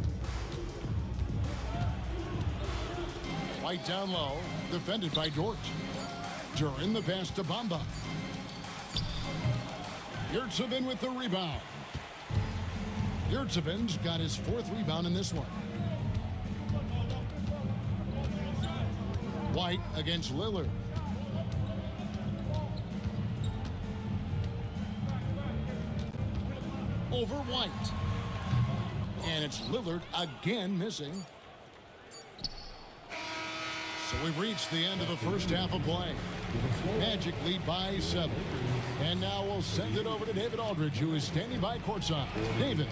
White down low, defended by George. During the pass to Bamba. Yurtseven with the rebound. Yurtseven's got his 4th rebound in this one. White against Lillard. over White. And it's Lillard again missing. So we've reached the end of the first half of play. Magic lead by 7. And now we'll send it over to David Aldridge, who is standing by courtside. David.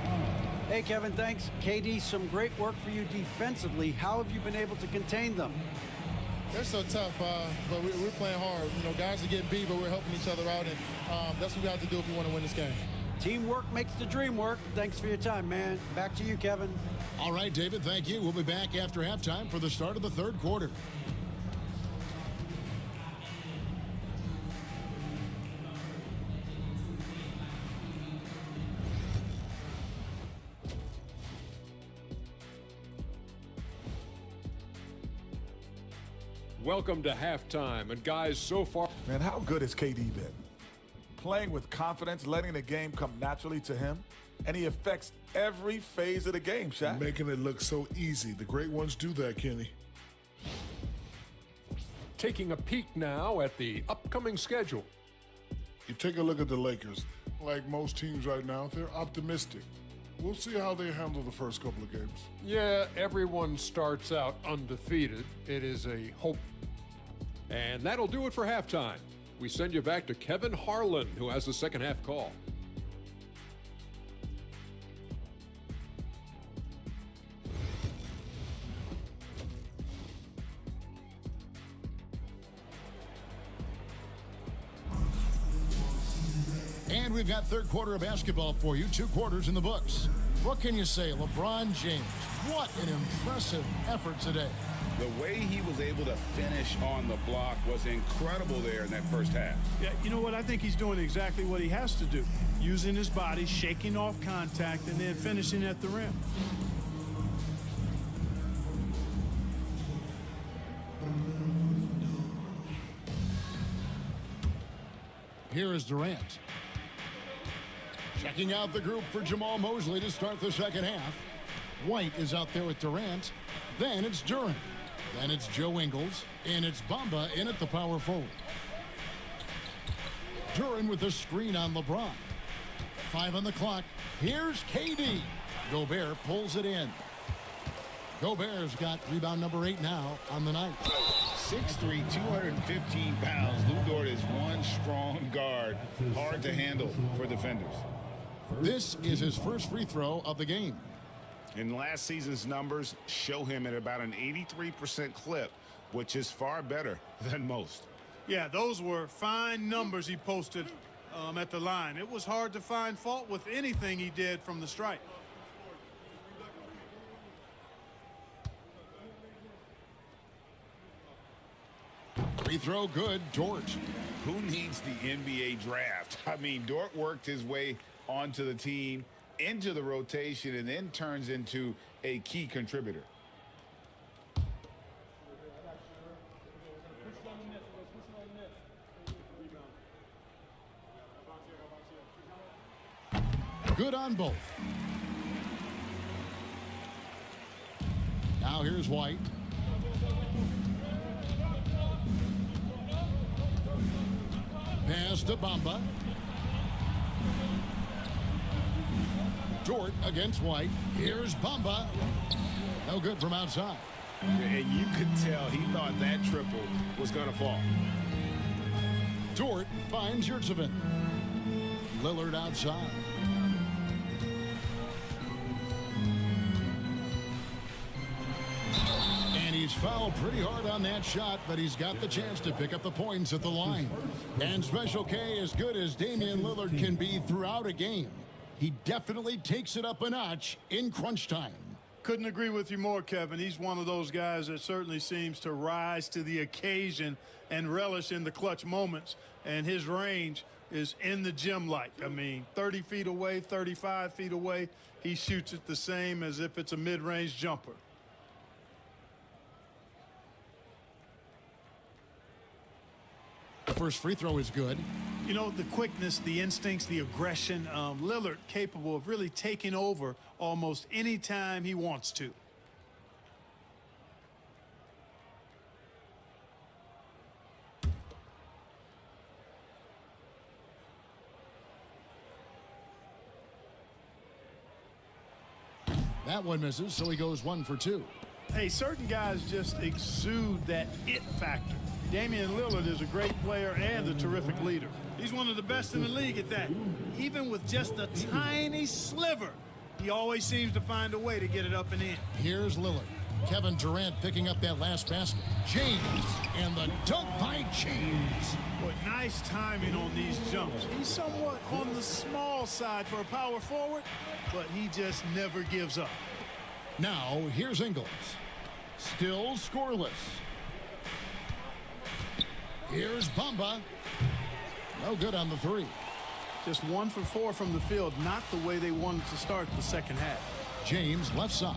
Hey, Kevin, thanks. KD, some great work for you defensively. How have you been able to contain them? They're so tough, but we're playing hard. You know, guys are getting beat, but we're helping each other out, and that's what we have to do if we want to win this game. Teamwork makes the dream work. Thanks for your time, man. Back to you, Kevin. All right, David, thank you. We'll be back after halftime for the start of the third quarter. Welcome to halftime. And guys, so far... Man, how good has KD been? Playing with confidence, letting the game come naturally to him, and he affects every phase of the game, Shaq. Making it look so easy. The great ones do that, Kenny. Taking a peek now at the upcoming schedule. You take a look at the Lakers. Like most teams right now, they're optimistic. We'll see how they handle the first couple of games. Yeah, everyone starts out undefeated. It is a hope. And that'll do it for halftime. We send you back to Kevin Harlan, who has the second half call. And we've got third quarter of basketball for you. 2 quarters in the books. What can you say? LeBron James, what an impressive effort today. The way he was able to finish on the block was incredible there in that first half. Yeah, you know what? I think he's doing exactly what he has to do. Using his body, shaking off contact, and then finishing at the rim. Here is Durant. Checking out the group for Jamal Mosley to start the second half. White is out there with Durant. Then it's Duren. Then it's Joe Ingles. And it's Bamba in at the power forward. Duren with a screen on LeBron. 5 on the clock. Here's KD. Gobert pulls it in. Gobert's got rebound number 8 now on the night. 6'3", 215 pounds. Lou Dort is one strong guard. Hard to handle for defenders. This is his first free throw of the game. In last season's numbers show him at about an 83% clip, which is far better than most. Yeah, those were fine numbers he posted at the line. It was hard to find fault with anything he did from the stripe. Free throw good, Dort. Who needs the NBA draft? I mean, Dort worked his way onto the team, into the rotation, and then turns into a key contributor. Good on both. Now here's White. Pass to Bamba. Dort against White. Here's Bamba. No good from outside. And you could tell he thought that triple was going to fall. Dort finds Yurtseven. Lillard outside. And he's fouled pretty hard on that shot, but he's got the chance to pick up the points at the line. And Special K, as good as Damian Lillard can be throughout a game, he definitely takes it up a notch in crunch time. Couldn't agree with you more, Kevin. He's one of those guys that certainly seems to rise to the occasion and relish in the clutch moments. And his range is in the gym-like. I mean, 30 feet away, 35 feet away, he shoots it the same as if it's a mid-range jumper. The first free throw is good. You know, the quickness, the instincts, the aggression, Lillard capable of really taking over almost any time he wants to. That one misses, so he goes 1 for 2. Hey, certain guys just exude that it factor. Damian Lillard is a great player and a terrific leader. He's one of the best in the league at that. Even with just a tiny sliver, he always seems to find a way to get it up and in. Here's Lillard. Kevin Durant picking up that last basket. James, and the dunk by James. Boy, nice timing on these jumps. He's somewhat on the small side for a power forward, but he just never gives up. Now, here's Ingles. Still scoreless. Here's Bamba. No good on the 3. Just 1 for 4 from the field, not the way they wanted to start the second half. James left side.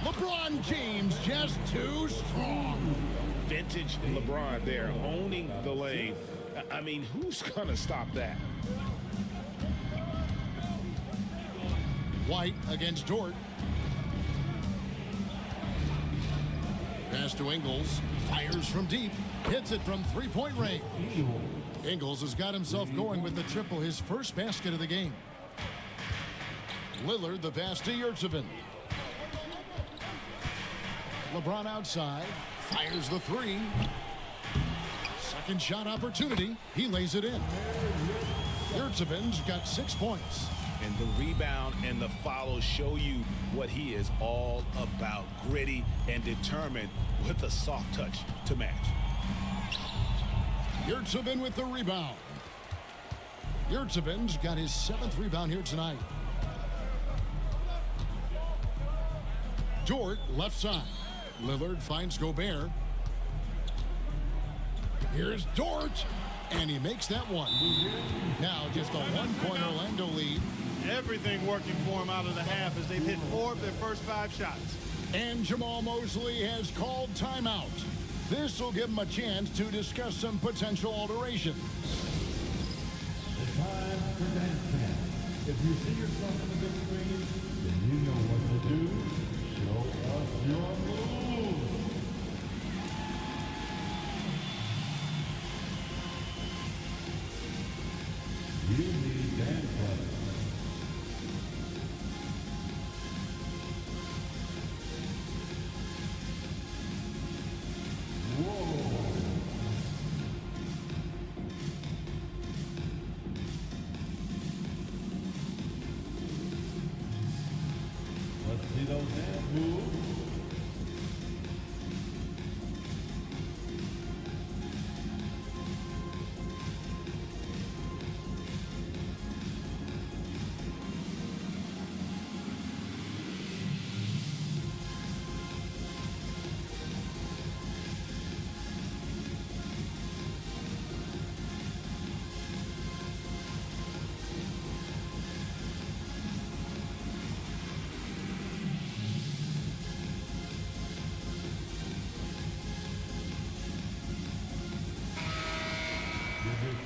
LeBron James just too strong. Vintage LeBron there, owning the lane. I mean, who's going to stop that? White against Dort. Pass to Ingles. Fires from deep. Hits it from three-point range. Ingles has got himself going with the triple, his first basket of the game. Lillard the pass to Yurtseven. LeBron outside. Fires the 3. Second shot opportunity. He lays it in. Yurtseven's got 6 points. And the rebound and the follow show you what he is all about. Gritty and determined with a soft touch to match. Yurtseven with the rebound. Yurtseven's got his 7th rebound here tonight. Dort left side. Lillard finds Gobert. Here's Dort, and he makes that one. Now just a 1-point Orlando lead. Everything working for him out of the half as they've hit 4 of their first 5 shots. And Jamal Mosley has called timeout. This will give him a chance to discuss some potential alterations. The time for dance camp. If you see yourself on the big screen, then you know what to do. Show us your moves. You need dance brothers. Let's see those dance moves.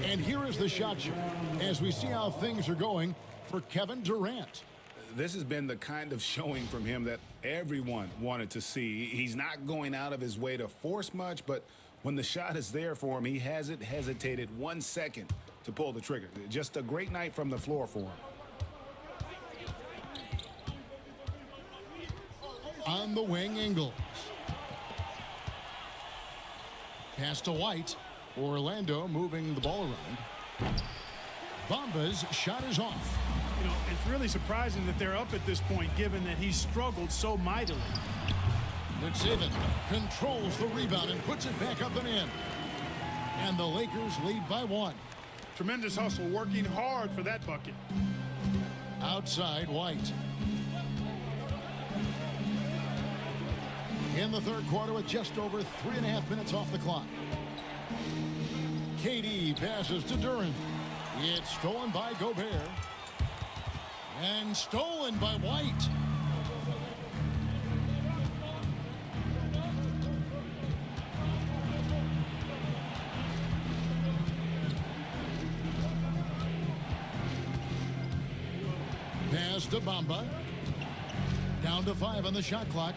And here is the shot chart as we see how things are going for Kevin Durant. This has been the kind of showing from him that everyone wanted to see. He's not going out of his way to force much, but when the shot is there for him, he hasn't hesitated 1 second to pull the trigger. Just a great night from the floor for him. On the wing, Ingles. Pass to White. Orlando moving the ball around. Bamba's shot is off. You know, it's really surprising that they're up at this point, given that he's struggled so mightily. Yurtseven controls the rebound and puts it back up and in. And the Lakers lead by 1. Tremendous hustle, working hard for that bucket. Outside, White. In the third quarter with just over 3.5 minutes off the clock. KD passes to Durant. It's stolen by Gobert. And stolen by White. Pass to Bamba. Down to 5 on the shot clock.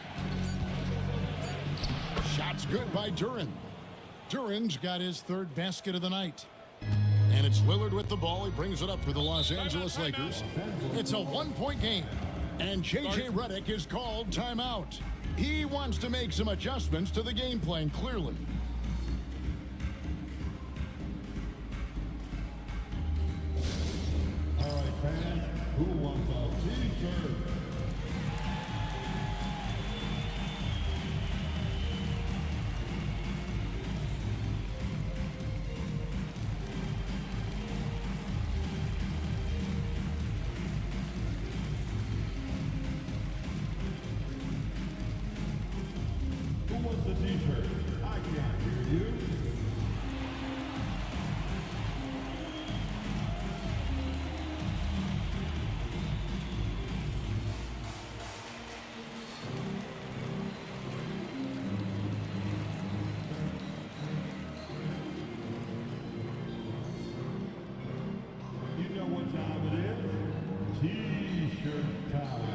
Shot's good by Durant. Durant's got his 3rd basket of the night. And it's Lillard with the ball. He brings it up for the Los Angeles Lakers. It's a 1-point game. And J.J. Redick is called timeout. He wants to make some adjustments to the game plan, clearly. All right, fans, who wants a t-shirt? Who wants a t-shirt? I can't hear you. You know what time it is? T-shirt time.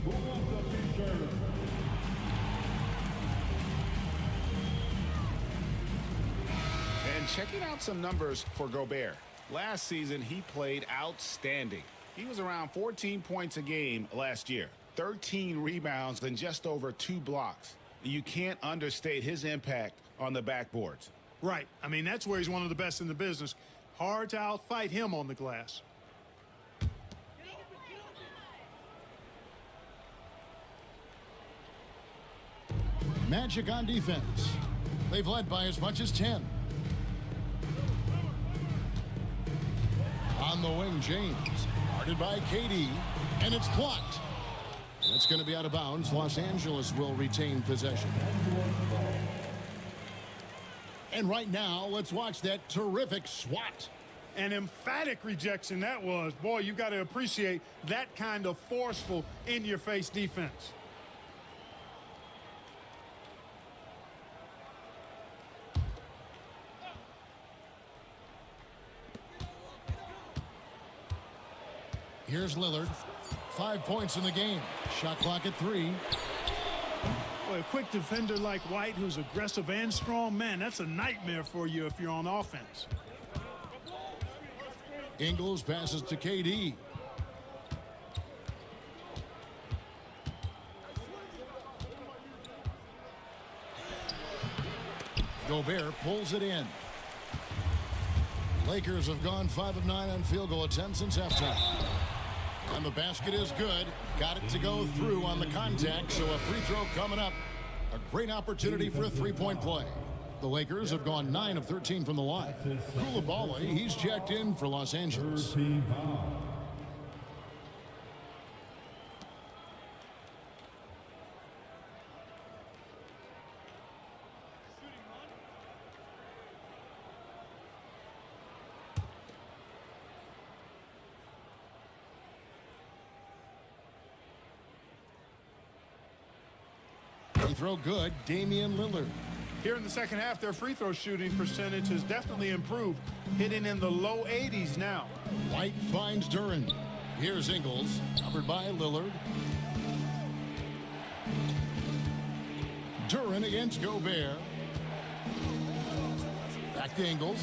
Who wants a t-shirt? And checking out some numbers for Gobert. Last season, he played outstanding. He was around 14 points a game last year, 13 rebounds, and just over 2 blocks. You can't understate his impact on the backboards. Right. I mean, that's where he's one of the best in the business. Hard to outfight him on the glass. Magic on defense. They've led by as much as 10. On the wing, James. Guarded by KD. And it's blocked. That's going to be out of bounds. Los Angeles will retain possession. And right now, let's watch that terrific swat. An emphatic rejection that was. Boy, you got to appreciate that kind of forceful, in-your-face defense. Here's Lillard. 5 points in the game. Shot clock at 3. Boy, a quick defender like White, who's aggressive and strong, man, that's a nightmare for you if you're on offense. Ingles passes to KD. Gobert pulls it in. Lakers have gone 5 of 9 on field goal attempts since halftime. And the basket is good. Got it to go through on the contact, so a free throw coming up. A great opportunity for a three-point play. The Lakers have gone 9 of 13 from the line. Koulibaly, he's checked in for Los Angeles. Free throw good, Damian Lillard. Here in the second half, their free throw shooting percentage has definitely improved, hitting in the low 80s now. White finds Duren. Here's Ingles, covered by Lillard. Duren against Gobert. Back to Ingles.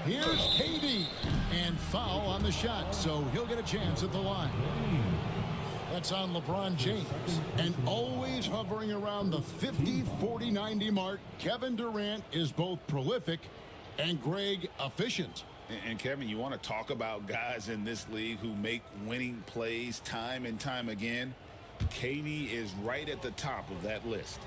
Here's KD. And foul on the shot, so he'll get a chance at the line. That's on LeBron James. And always hovering around the 50, 40, 90 mark, Kevin Durant is both prolific and Greg efficient. And Kevin, you want to talk about guys in this league who make winning plays time and time again? KD is right at the top of that list.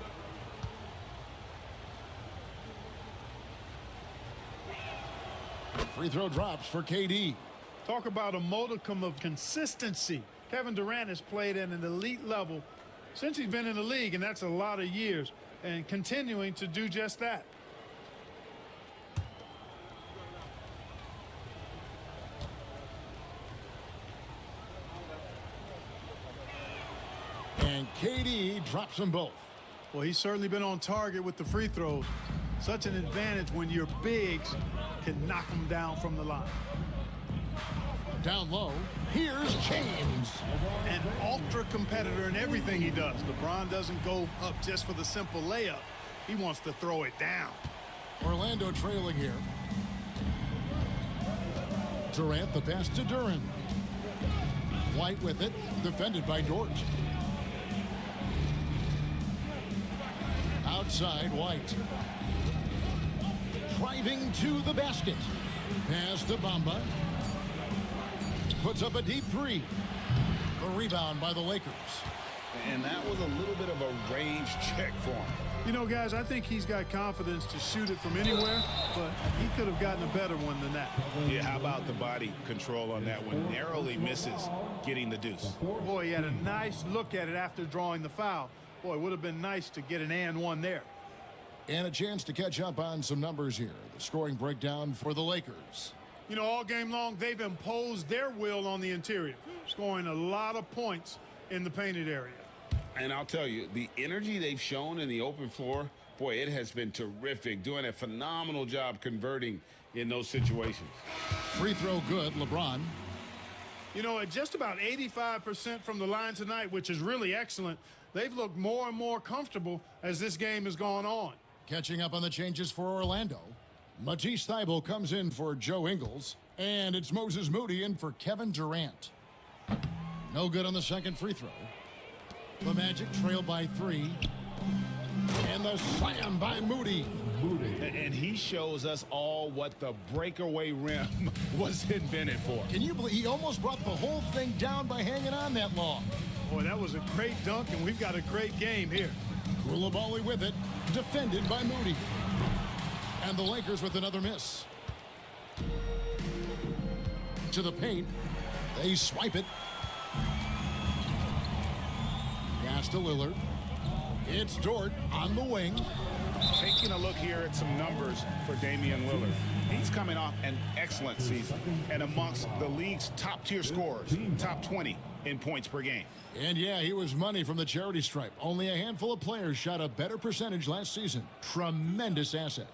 Free throw drops for KD. Talk about a modicum of consistency. Kevin Durant has played at an elite level since he's been in the league, and that's a lot of years, and continuing to do just that. And KD drops them both. Well, he's certainly been on target with the free throws. Such an advantage when your bigs can knock them down from the line. Down low, here's James. An ultra competitor in everything he does. LeBron doesn't go up just for the simple layup. He wants to throw it down. Orlando trailing here. Durant the pass to Duran. White with it, defended by Dort. Outside White. Driving to the basket. Pass to Bamba. Puts up a deep three. A rebound by the Lakers. And that was a little bit of a range check for him. You know, guys, I think he's got confidence to shoot it from anywhere, but he could have gotten a better one than that. Yeah, how about the body control on that one? Narrowly misses getting the deuce. Boy, he had a nice look at it after drawing the foul. Boy, it would have been nice to get an and one there. And a chance to catch up on some numbers here. The scoring breakdown for the Lakers. You know, all game long, they've imposed their will on the interior, scoring a lot of points in the painted area. And I'll tell you, the energy they've shown in the open floor, boy, it has been terrific. Doing a phenomenal job converting in those situations. Free throw good, LeBron. You know, at just about 85% from the line tonight, which is really excellent, they've looked more and more comfortable as this game has gone on. Catching up on the changes for Orlando. Matisse Thybulle comes in for Joe Ingles. And it's Moses Moody in for Kevin Durant. No good on the second free throw. The Magic trail by 3. And the slam by Moody. And he shows us all what the breakaway rim was invented for. Can you believe he almost brought the whole thing down by hanging on that long? Boy, that was a great dunk, and we've got a great game here. Koulibaly with it, defended by Moody. And the Lakers with another miss. To the paint. They swipe it. Pass to Lillard. It's Dort on the wing. Taking a look here at some numbers for Damian Lillard. He's coming off an excellent season and amongst the league's top-tier scorers, top 20 in points per game. And yeah, he was money from the charity stripe. Only a handful of players shot a better percentage last season. Tremendous asset.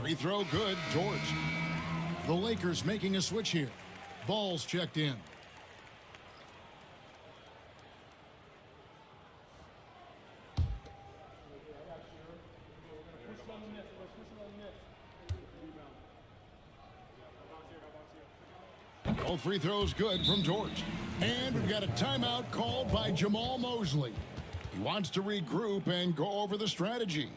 Free throw good, George. The Lakers making a switch here. Ball's checked in. All free throws good from George. And we've got a timeout called by Jamal Mosley. He wants to regroup and go over the strategy.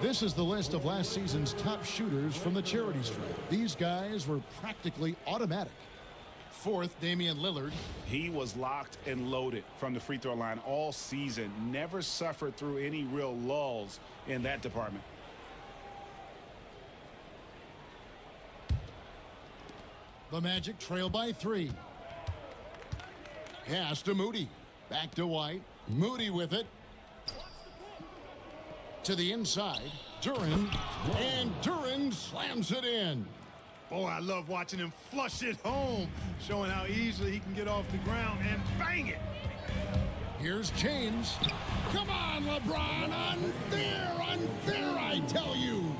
This is the list of last season's top shooters from the charity stripe. These guys were practically automatic. Fourth, Damian Lillard. He was locked and loaded from the free throw line all season. Never suffered through any real lulls in that department. The Magic trail by 3. Pass to Moody. Back to White. Moody with it. To the inside. Duren. And Duren slams it in. Boy, I love watching him flush it home, showing how easily he can get off the ground and bang it. Here's James. Come on, LeBron. Unfair, unfair, I tell you.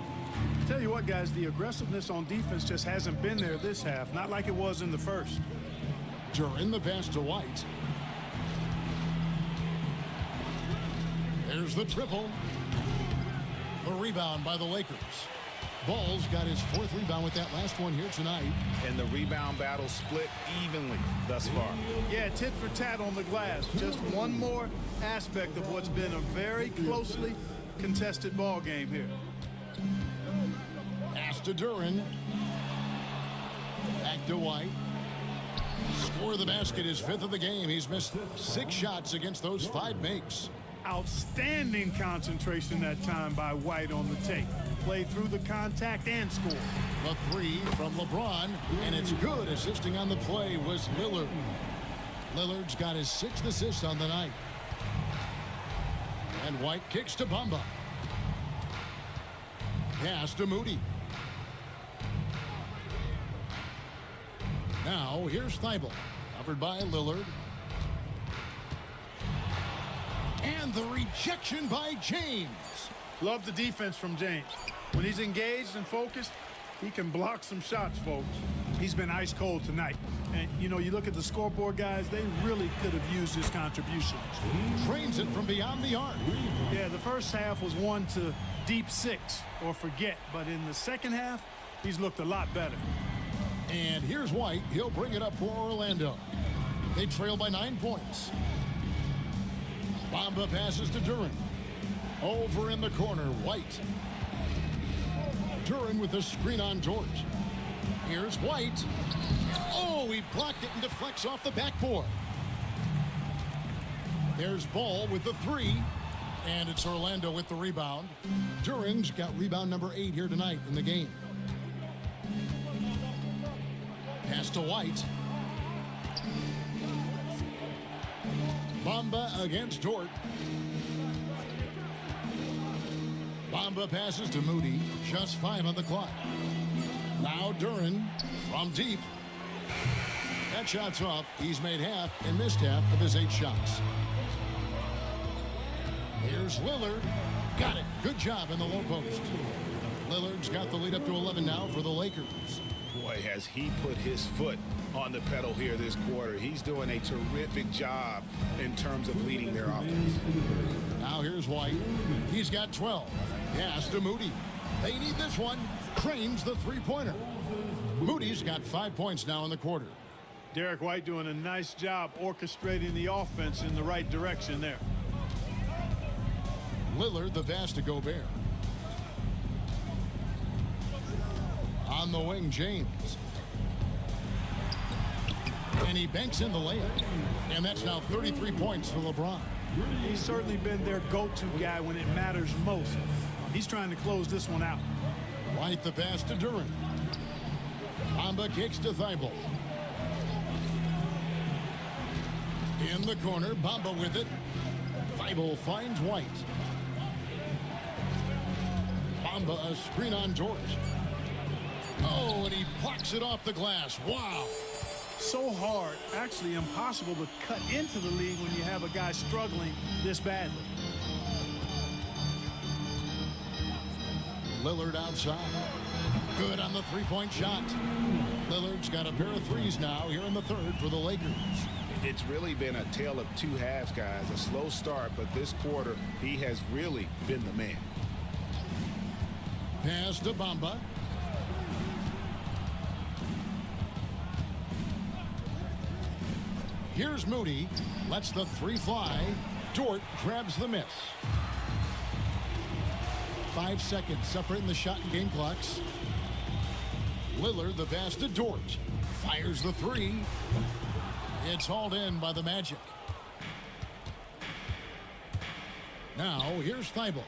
Tell you what, guys, the aggressiveness on defense just hasn't been there this half, not like it was in the first. Duren, the pass to White. There's the triple. The rebound by the Lakers. Ball's got his 4th rebound with that last one here tonight. And the rebound battle split evenly thus far. Yeah, tit for tat on the glass. Just one more aspect of what's been a very closely contested ball game here. Pass to Duren. Back to White. Score the basket, his 5th of the game. He's missed 6 shots against those 5 makes. Outstanding concentration that time by White on the take. Play through the contact and score. The 3 from LeBron, and it's good. Assisting on the play was Lillard. Lillard's got his 6th assist on the night. And White kicks to Bamba. Pass to Moody. Now here's Thibault, covered by Lillard. And the rejection by James. Love the defense from James. When he's engaged and focused, he can block some shots, folks. He's been ice cold tonight. And, you know, you look at the scoreboard, guys, they really could have used his contributions. Trains it from beyond the arc. Yeah, the first half was one to deep 6 or forget. But in the second half, he's looked a lot better. And here's White. He'll bring it up for Orlando. They trail by 9 points. Bamba passes to Duren. Over in the corner, White. Duren with a screen on George. Here's White. Oh, he blocked it and deflects off the backboard. There's Ball with the 3. And it's Orlando with the rebound. Duren's got rebound number 8 here tonight in the game. Pass to White. Bamba against Dort. Bamba passes to Moody. Just 5 on the clock. Now Duren from deep. That shot's off. He's made half and missed half of his 8 shots. Here's Lillard. Got it. Good job in the low post. Lillard's got the lead up to 11 now for the Lakers. Boy, has he put his foot on the pedal here this quarter. He's doing a terrific job in terms of leading their offense. Now here's White. He's got 12. Pass to Moody. They need this one. Cranes the 3-pointer. Moody's got 5 points now in the quarter. Derek White doing a nice job orchestrating the offense in the right direction there. Lillard the pass to Gobert. On the wing, James. And he banks in the layup. And that's now 33 points for LeBron. He's certainly been their go-to guy when it matters most. He's trying to close this one out. White the pass to Duren. Bamba kicks to Thibault. In the corner, Bamba with it. Thibault finds White. Bamba a screen on George. Oh, and he blocks it off the glass. Wow. So hard, actually impossible to cut into the league when you have a guy struggling this badly. Lillard outside. Good on the 3-point shot. Lillard's got a pair of 3s now here in the 3rd for the Lakers. It's really been a tale of 2 halves, guys. A slow start, but this quarter, he has really been the man. Pass to Bamba. Here's Moody. Lets the 3 fly. Dort grabs the miss. 5 seconds separating the shot and game clocks. Lillard the pass to Dort. Fires the 3. It's hauled in by the Magic. Now here's Thibault.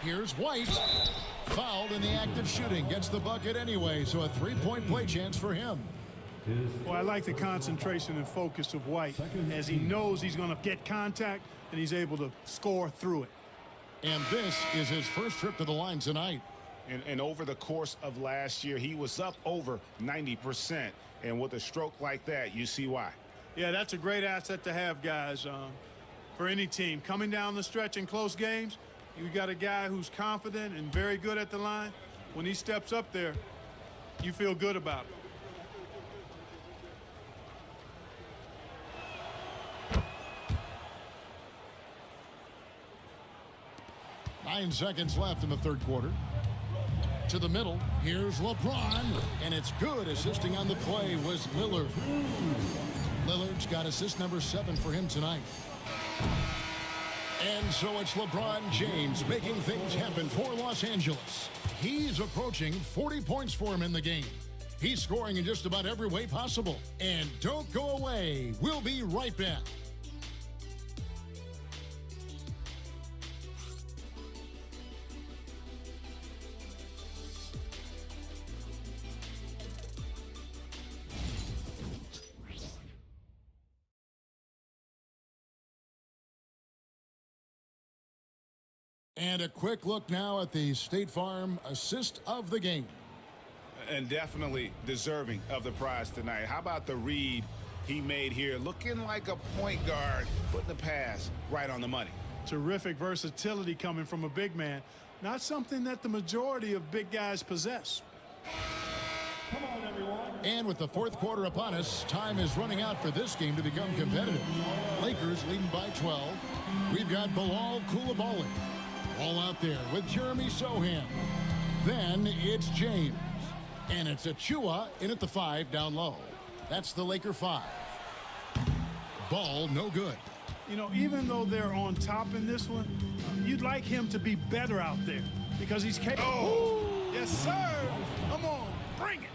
Here's White. Fouled in the act of shooting. Gets the bucket anyway, so a 3-point play chance for him. Well, I like the concentration and focus of White as he knows he's going to get contact and he's able to score through it. And this is his first trip to the line tonight. And over the course of last year, he was up over 90%. And with a stroke like that, you see why. Yeah, that's a great asset to have, guys, for any team. Coming down the stretch in close games, you got a guy who's confident and very good at the line. When he steps up there, you feel good about it. 9 seconds left in the third quarter. To the middle, here's LeBron, and it's good. Assisting on the play was Lillard. Lillard's got assist number 7 for him tonight. And so it's LeBron James making things happen for Los Angeles. He's approaching 40 points for him in the game. He's scoring in just about every way possible. And don't go away. We'll be right back. And a quick look now at the State Farm assist of the game. And definitely deserving of the prize tonight. How about the read he made here? Looking like a point guard, putting the pass right on the money. Terrific versatility coming from a big man. Not something that the majority of big guys possess. Come on, everyone. And with the fourth quarter upon us, time is running out for this game to become competitive. Lakers leading by 12. We've got Bilal Coulibaly. All out there with Jeremy Sohan. Then it's James. And it's Achua in at the 5 down low. That's the Laker 5. Ball no good. You know, even though they're on top in this one, you'd like him to be better out there because he's capable. Oh, yes, sir. Come on, bring it.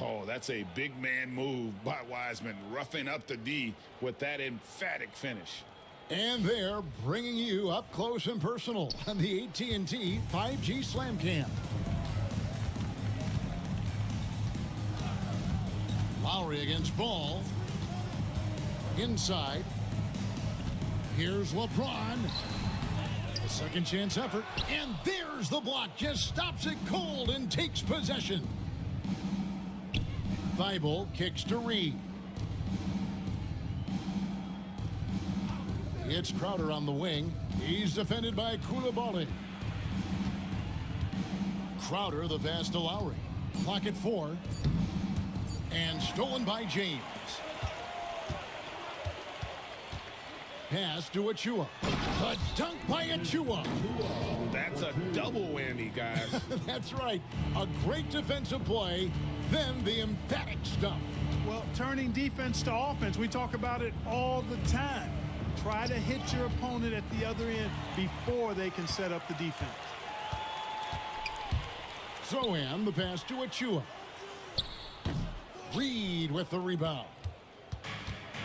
Oh, that's a big man move by Wiseman, roughing up the D with that emphatic finish. And they're bringing you up close and personal on the AT&T 5G Slam Cam. Lowry against Ball. Inside. Here's LeBron. A second chance effort. And there's the block. Just stops it cold and takes possession. Thibault kicks to Reed. It's Crowder on the wing. He's defended by Coulibaly. Crowder the pass to Lowry. Clock at 4. And stolen by James. Pass to Achua. The dunk by Achua. That's a double whammy, guys. That's right. A great defensive play, then the emphatic stuff. Well, turning defense to offense, we talk about it all the time. Try to hit your opponent at the other end before they can set up the defense. Sohan, the pass to Achua. Reed with the rebound.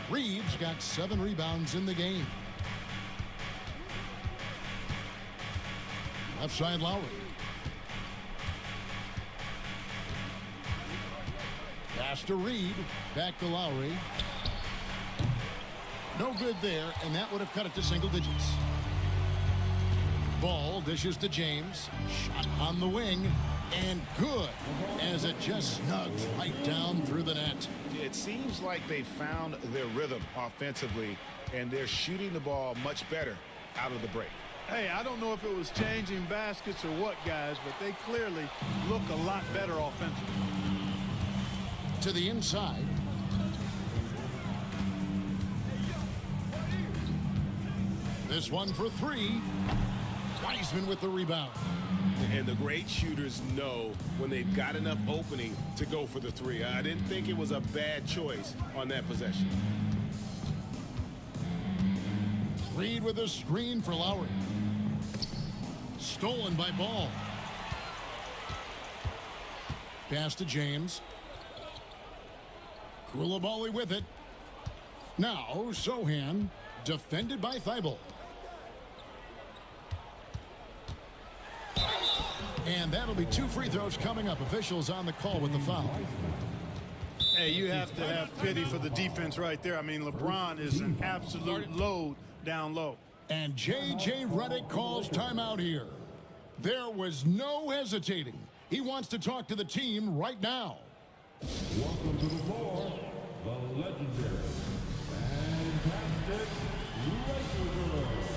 Reed's got 7 rebounds in the game. Left side Lowry. Pass to Reed. Back to Lowry. No good there, and that would have cut it to single digits. Ball dishes to James. Shot on the wing, and good, as it just snugs right down through the net. It seems like they found their rhythm offensively, and they're shooting the ball much better out of the break. Hey, I don't know if it was changing baskets or what, guys, but they clearly look a lot better offensively. To the inside. This one for 3. Wiseman with the rebound. And the great shooters know when they've got enough opening to go for the 3. I didn't think it was a bad choice on that possession. Reed with a screen for Lowry. Stolen by Ball. Pass to James. Coulibaly with it. Now Sohan, defended by Thibault. And that'll be 2 free throws coming up. Officials on the call with the foul. Hey, you have to have pity for the defense right there. I mean, LeBron is an absolute load down low. And J.J. Redick calls timeout here. There was no hesitating. He wants to talk to the team right now. Welcome to the floor, the legendary, fantastic Lakers.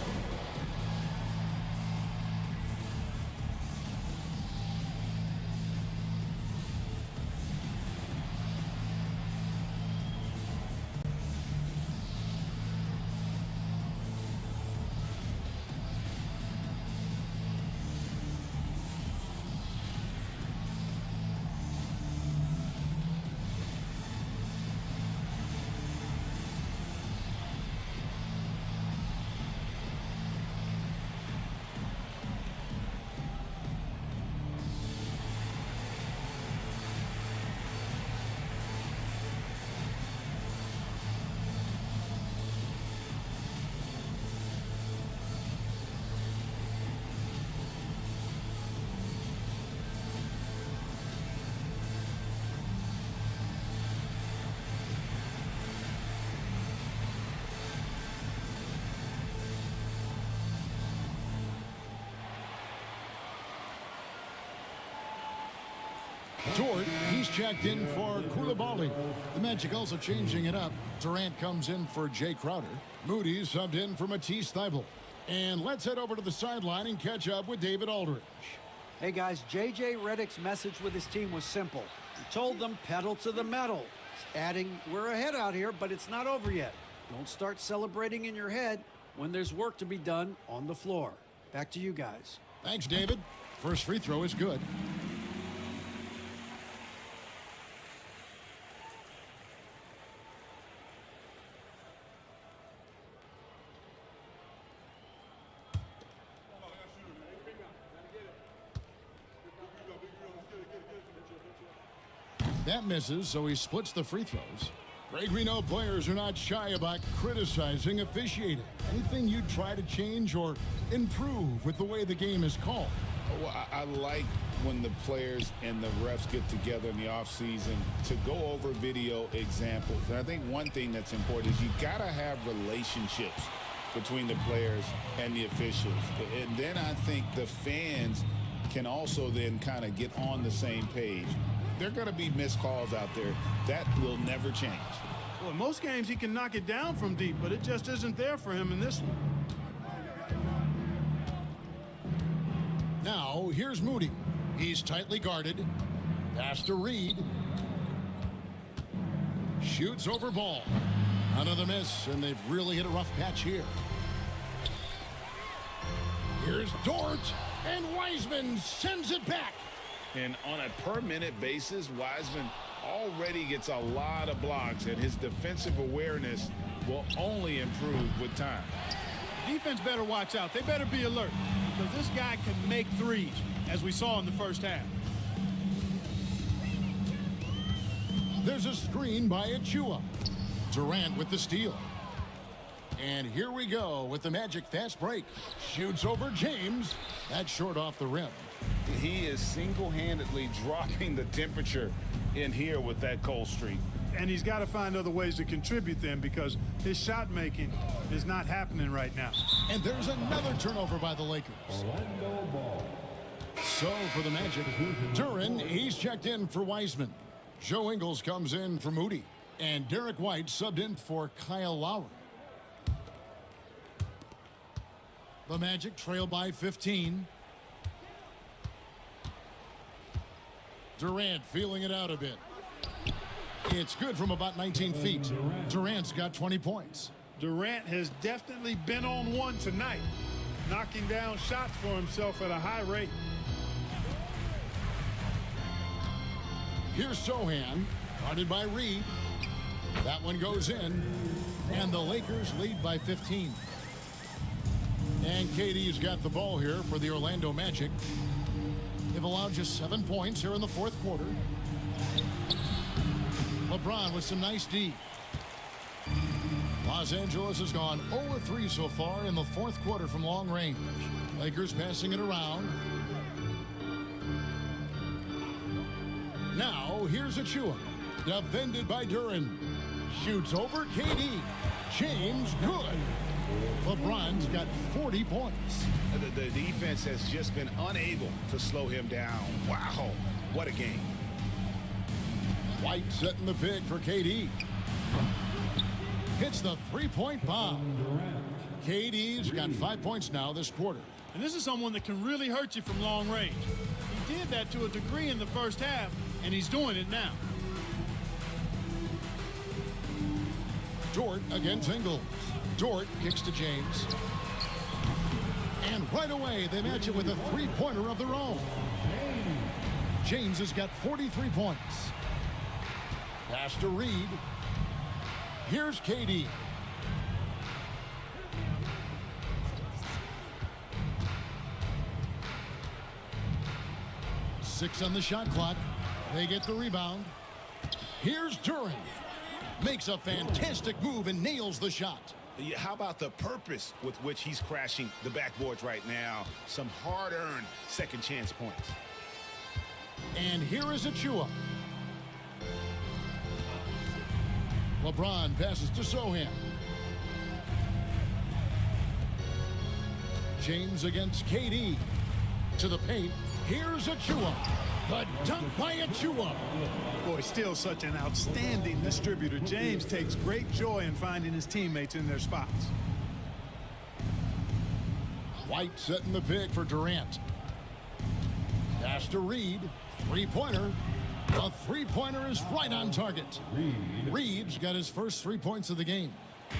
Dort, he's checked in for Koulibaly. The Magic also changing it up. Durant comes in for Jay Crowder. Moody subbed in for Matisse Thybulle. And let's head over to the sideline and catch up with David Aldridge. Hey guys, J.J. Redick's message with his team was simple. He told them pedal to the metal, adding, we're ahead out here, but it's not over yet. Don't start celebrating in your head when there's work to be done on the floor. Back to you guys. Thanks, David. First free throw is good. That misses, so he splits the free throws. Greg, we know players are not shy about criticizing officiating. Anything you'd try to change or improve with the way the game is called? Well, I like when the players and the refs get together in the offseason to go over video examples. And I think one thing that's important is you got to have relationships between the players and the officials. And then I think the fans can also then kind of get on the same page. There are going to be missed calls out there. That will never change. Well, in most games he can knock it down from deep, but it just isn't there for him in this one. Now, here's Moody. He's tightly guarded. Pass to Reed. Shoots over ball. Another miss, and they've really hit a rough patch here. Here's Dort, and Wiseman sends it back. And on a per-minute basis, Wiseman already gets a lot of blocks, and his defensive awareness will only improve with time. Defense better watch out. They better be alert, because this guy can make threes, as we saw in the first half. There's a screen by Achua. Durant with the steal. And here we go with the Magic fast break. Shoots over James. That's short off the rim. He is single-handedly dropping the temperature in here with that cold streak. And he's got to find other ways to contribute then, because his shot making is not happening right now. And there's another turnover by the Lakers. So for the Magic, Duren, he's checked in for Wiseman. Joe Ingles comes in for Moody. And Derek White subbed in for Kyle Lowry. The Magic trail by 15. Durant feeling it out a bit. It's good from about 19 feet. Durant's got 20 points. Durant has definitely been on one tonight, knocking down shots for himself at a high rate. Here's Sohan, guarded by Reed. That one goes in, and the Lakers lead by 15. And KD's got the ball here for the Orlando Magic. They've allowed just 7 points here in the fourth quarter. LeBron with some nice D. Los Angeles has gone 0-3 so far in the fourth quarter from long range. Lakers passing it around. Now, here's Achua. Defended by Duran. Shoots over KD. James, good. LeBron's got 40 points. The defense has just been unable to slow him down. Wow, what a game. White setting the pick for KD. Hits the three-point bomb. KD's got 5 points now this quarter. And this is someone that can really hurt you from long range. He did that to a degree in the first half, and he's doing it now. Dort against Ingles. Dort kicks to James. And right away, they match it with a three-pointer of their own. James has got 43 points. Pass to Reed. Here's KD. Six on the shot clock. They get the rebound. Here's Duran. Makes a fantastic move and nails the shot. Yeah, how about the purpose with which he's crashing the backboards right now? Some hard-earned second chance points. And here is Achua. LeBron passes to Sohan. James against KD. To the paint. Here's Achua. The dunk by Achua. Boy, still such an outstanding distributor. James takes great joy in finding his teammates in their spots. White setting the pick for Durant. Pass to Reed. Three-pointer. The three-pointer is right on target. Reed's got his first 3 points of the game.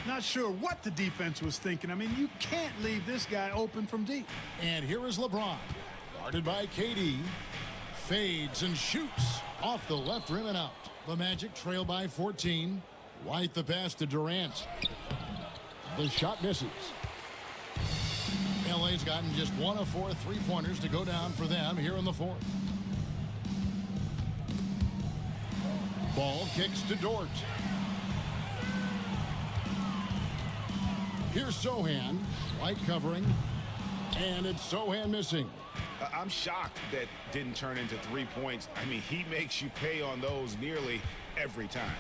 Not sure what the defense was thinking. I mean, you can't leave this guy open from deep. And here is LeBron. Guarded by KD. Fades and shoots off the left rim and out. The Magic trail by 14. White the pass to Durant. The shot misses. LA's gotten just 1 of 4 three-pointers to go down for them here in the fourth. Ball kicks to Dort. Here's Sohan. White covering. And it's Sohan missing. I'm shocked that didn't turn into 3 points. I mean, he makes you pay on those nearly every time.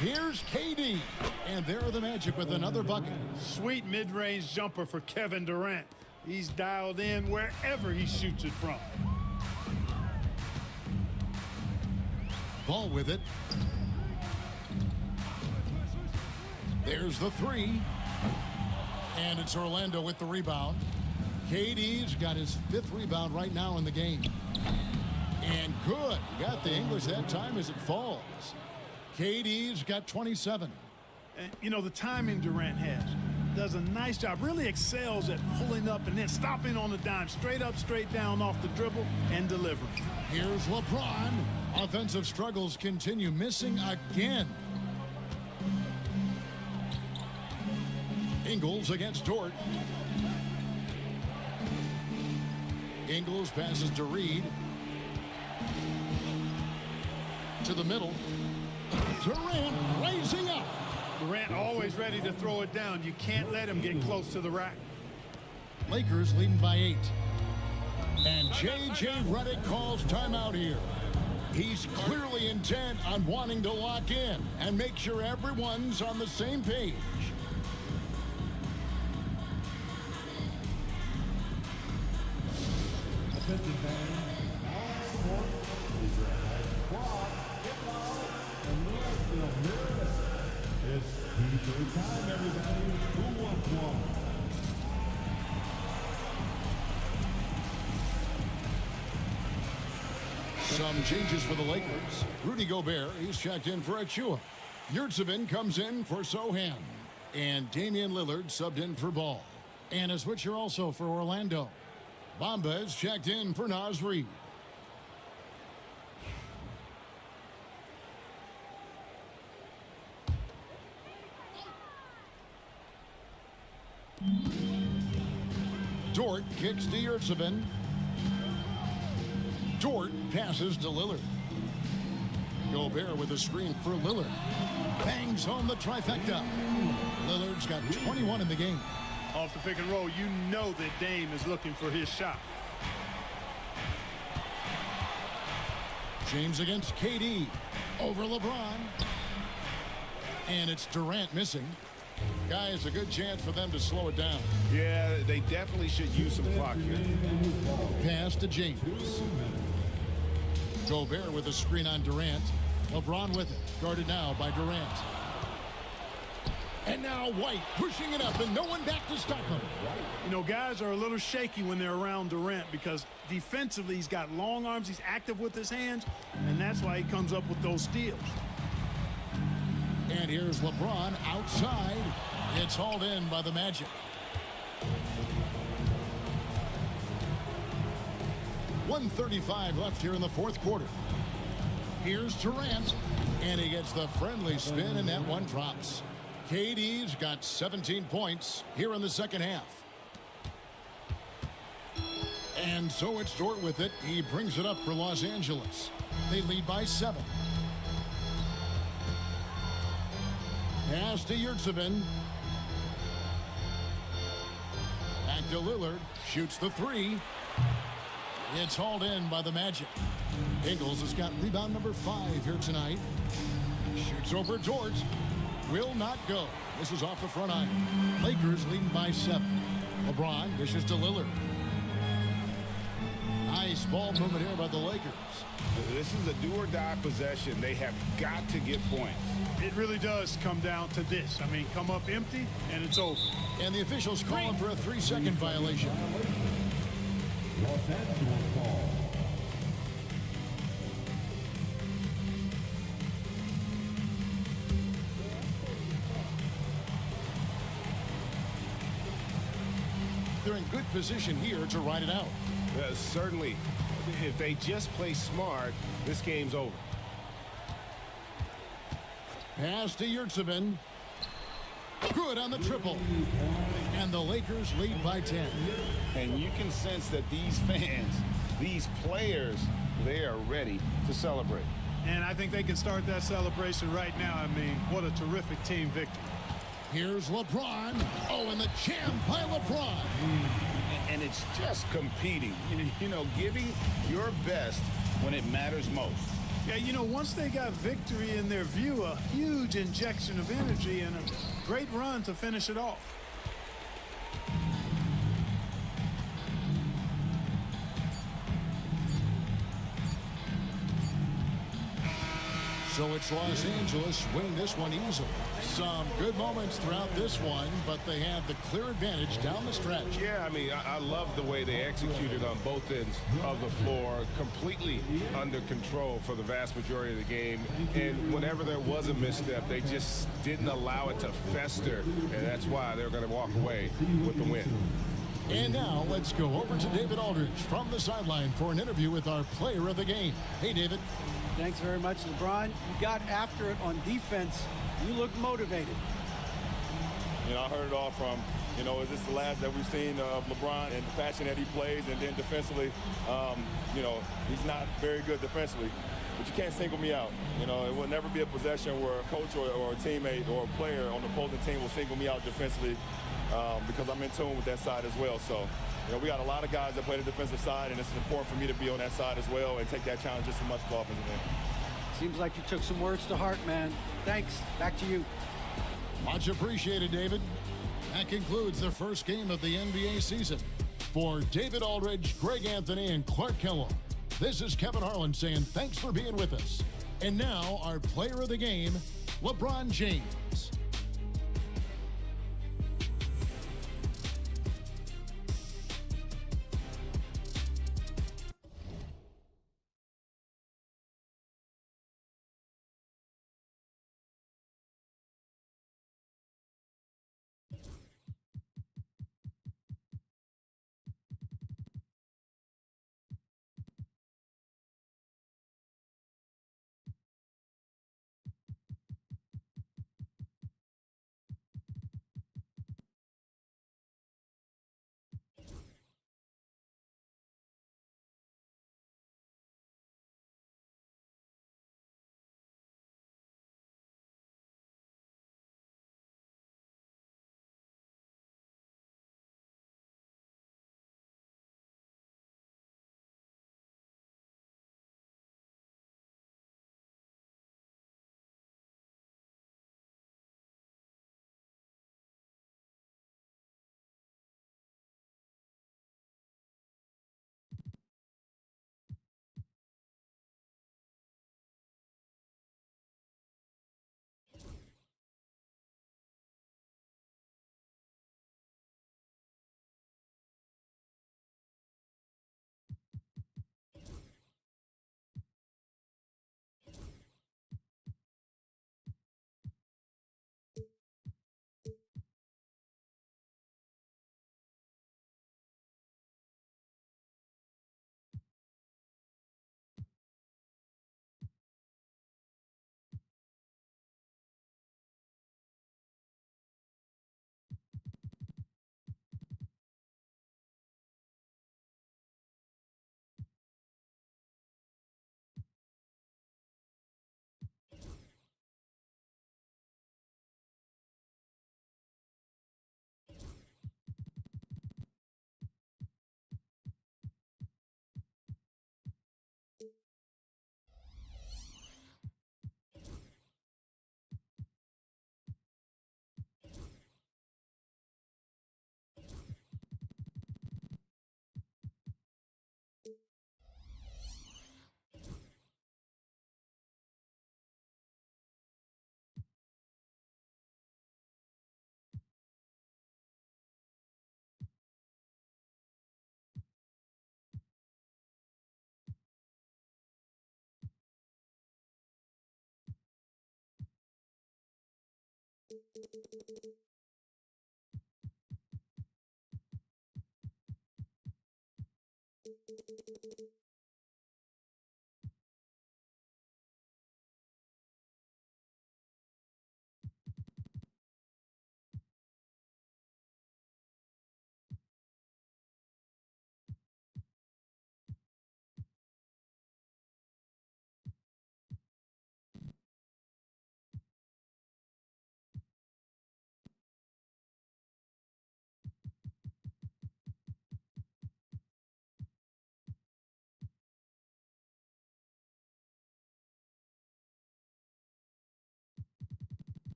Here's KD. And there are the Magic with another bucket. Sweet mid-range jumper for Kevin Durant. He's dialed in wherever he shoots it from. Ball with it. There's the three. And it's Orlando with the rebound. KD's got his 5th rebound right now in the game. And good. He got the English that time as it falls. KD's got 27. And, you know, the timing Durant has. Does a nice job. Really excels at pulling up and then stopping on the dime. Straight up, straight down off the dribble and delivering. Here's LeBron. Offensive struggles continue. Missing again. Ingles against Dort. Ingles passes to Reed. To the middle. Durant raising up. Durant always ready to throw it down. You can't let him get close to the rack. Lakers leading by 8. And J.J. Redick calls timeout here. He's clearly intent on wanting to lock in and make sure everyone's on the same page. Attention fans, all support is at Brock, and Louisville here. It's T-shirt time, everybody. Who wants one? Some changes for the Lakers. Rudy Gobert, he's checked in for Achua. Yurtseven comes in for Sohan. And Damian Lillard subbed in for Ball. And a switcher also for Orlando. Bamba is checked in for Naz Reid. Dort kicks to Yurtseven. Dort passes to Lillard. Gobert with a screen for Lillard. Bangs home the trifecta. Lillard's got 21 in the game. Off the pick and roll, you know that Dame is looking for his shot. James against KD. Over LeBron. And it's Durant missing. Guy, it's a good chance for them to slow it down. Yeah, they definitely should use some clock here. Pass to James. Gobert with a screen on Durant. LeBron with it. Guarded now by Durant. And now White pushing it up and no one back to stop him. You know, guys are a little shaky when they're around Durant because defensively he's got long arms, he's active with his hands, and that's why he comes up with those steals. And here's LeBron outside. It's hauled in by the Magic. .135 left here in the fourth quarter. Here's Durant, and he gets the friendly spin, and that one drops. KD's got 17 points here in the second half. And so it's Dort with it. He brings it up for Los Angeles. They lead by 7. Pass to Yurtseven. Back to Lillard. Shoots the 3. It's hauled in by the Magic. Ingles has got rebound number 5 here tonight. Shoots over Dort. Will not go. This is off the front iron. Lakers leading by 7. LeBron dishes to Lillard. Nice ball movement here by the Lakers. This is a do-or-die possession. They have got to get points. It really does come down to this. I mean, come up empty, and it's over. And the officials calling for a 3-second violation. Los Angeles ball. They're in good position here to ride it out. Certainly. If they just play smart, this game's over. Pass to Yurtseven. Good on the triple. And the Lakers lead by 10. And you can sense that these fans, these players, they are ready to celebrate. And I think they can start that celebration right now. I mean, what a terrific team victory. Here's LeBron. Oh, and the jam by LeBron. And it's just competing. You know, giving your best when it matters most. Yeah, you know, once they got victory in their view, a huge injection of energy and a great run to finish it off. So it's Los Angeles winning this one easily. Some good moments throughout this one, but they had the clear advantage down the stretch. Yeah, I mean, I love the way they executed on both ends of the floor, completely under control for the vast majority of the game. And whenever there was a misstep, they just didn't allow it to fester, and that's why they're going to walk away with the win. And now let's go over to David Aldridge from the sideline for an interview with our player of the game. Hey, David. Thanks very much, LeBron. You got after it on defense. You look motivated. You know, I heard it all from, you know, is this the last that we've seen of LeBron and the fashion that he plays, and then defensively, you know, he's not very good defensively. But you can't single me out. You know, it will never be a possession where a coach or a teammate or a player on the opposing team will single me out defensively because I'm in tune with that side as well. So, you know, we got a lot of guys that play the defensive side, and it's important for me to be on that side as well and take that challenge just as much as the offensive end. Seems like you took some words to heart, man. Thanks. Back to you. Much appreciated, David. That concludes the first game of the NBA season. For David Aldridge, Greg Anthony, and Clark Kellogg, this is Kevin Harlan saying thanks for being with us. And now our player of the game, LeBron James.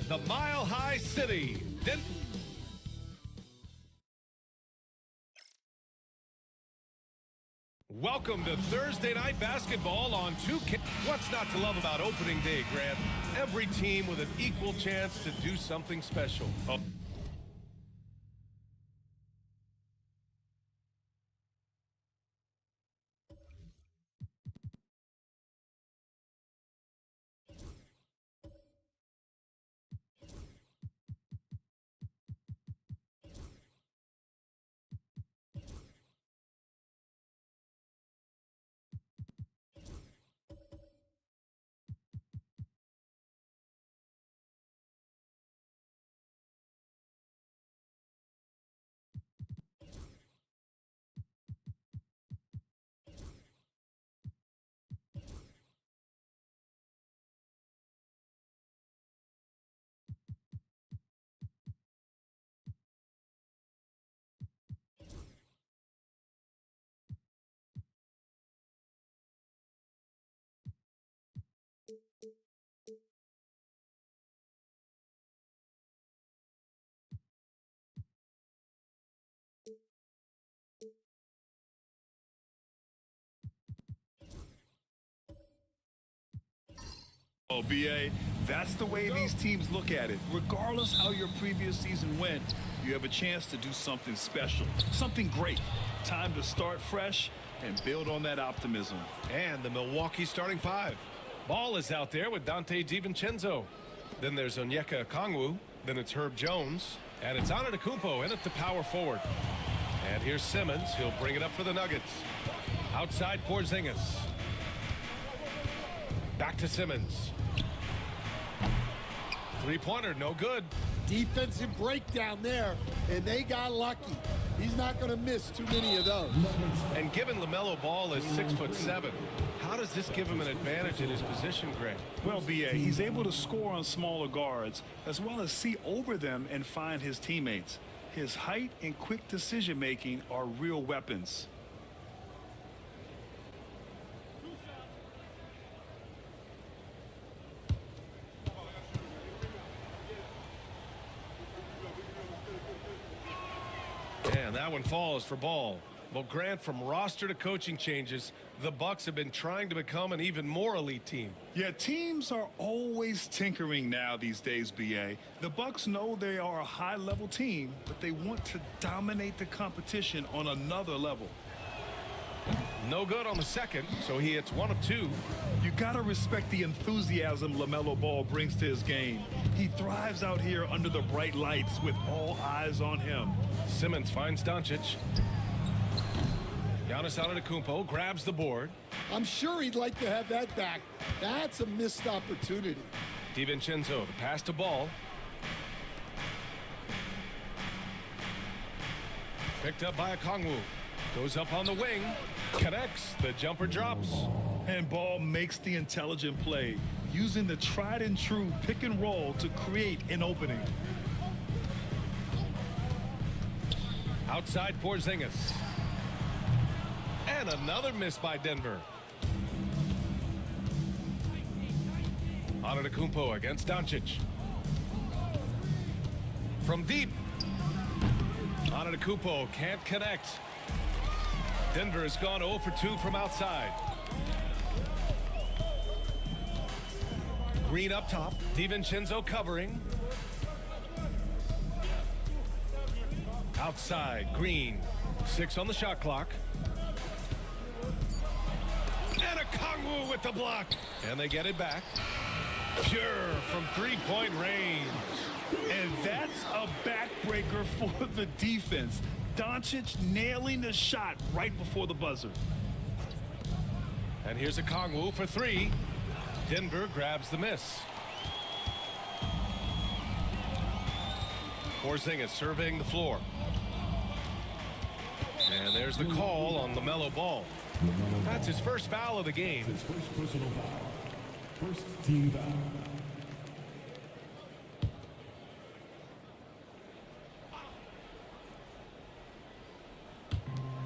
The Mile High City. Welcome to Thursday Night Basketball on 2K. What's not to love about opening day, Grant? Every team with an equal chance to do something special. Oh. Oh, BA, that's the way these teams look at it. Regardless how your previous season went, you have a chance to do something special, something great. Time to start fresh and build on that optimism. And the Milwaukee starting five. Ball is out there with Dante DiVincenzo. Then there's Onyeka Okongwu, Then it's Herb Jones. And it's Antetokounmpo in at the power forward. And here's Simmons. He'll bring it up for the Nuggets. Outside Porzingis. Back to Simmons. Three-pointer, no good. Defensive breakdown there, and they got lucky. He's not going to miss too many of those. And given LaMelo Ball is 6'7", how does this give him an advantage in his position, Greg? Well, B.A., he's able to score on smaller guards as well as see over them and find his teammates. His height and quick decision-making are real weapons. And that one falls for Ball. Well, Grant, from roster to coaching changes, the Bucks have been trying to become an even more elite team. Yeah, teams are always tinkering now these days, B.A. The Bucks know they are a high-level team, but they want to dominate the competition on another level. No good on the second, so he hits 1 of 2. You gotta respect the enthusiasm LaMelo Ball brings to his game. He thrives out here under the bright lights with all eyes on him. Simmons finds Doncic. Giannis Antetokounmpo grabs the board. I'm sure he'd like to have that back. That's a missed opportunity. DiVincenzo, the pass to Ball. Picked up by Okongwu. Goes up on the wing. Connects. The jumper drops. And Ball makes the intelligent play, using the tried and true pick and roll to create an opening. Outside Porzingis. And another miss by Denver. Antetokounmpo against Doncic. From deep. Antetokounmpo can't connect. Denver has gone 0 for 2 from outside. Green up top. DiVincenzo covering. Outside, Green. 6 on the shot clock. And Okongwu with the block. And they get it back. Pure from three-point range. And that's a backbreaker for the defense. Doncic nailing the shot right before the buzzer. And here's Okongwu for 3. Denver grabs the miss. Porzingis surveying the floor. And there's the call on LaMelo Ball. That's his first foul of the game. His first personal foul. First team foul.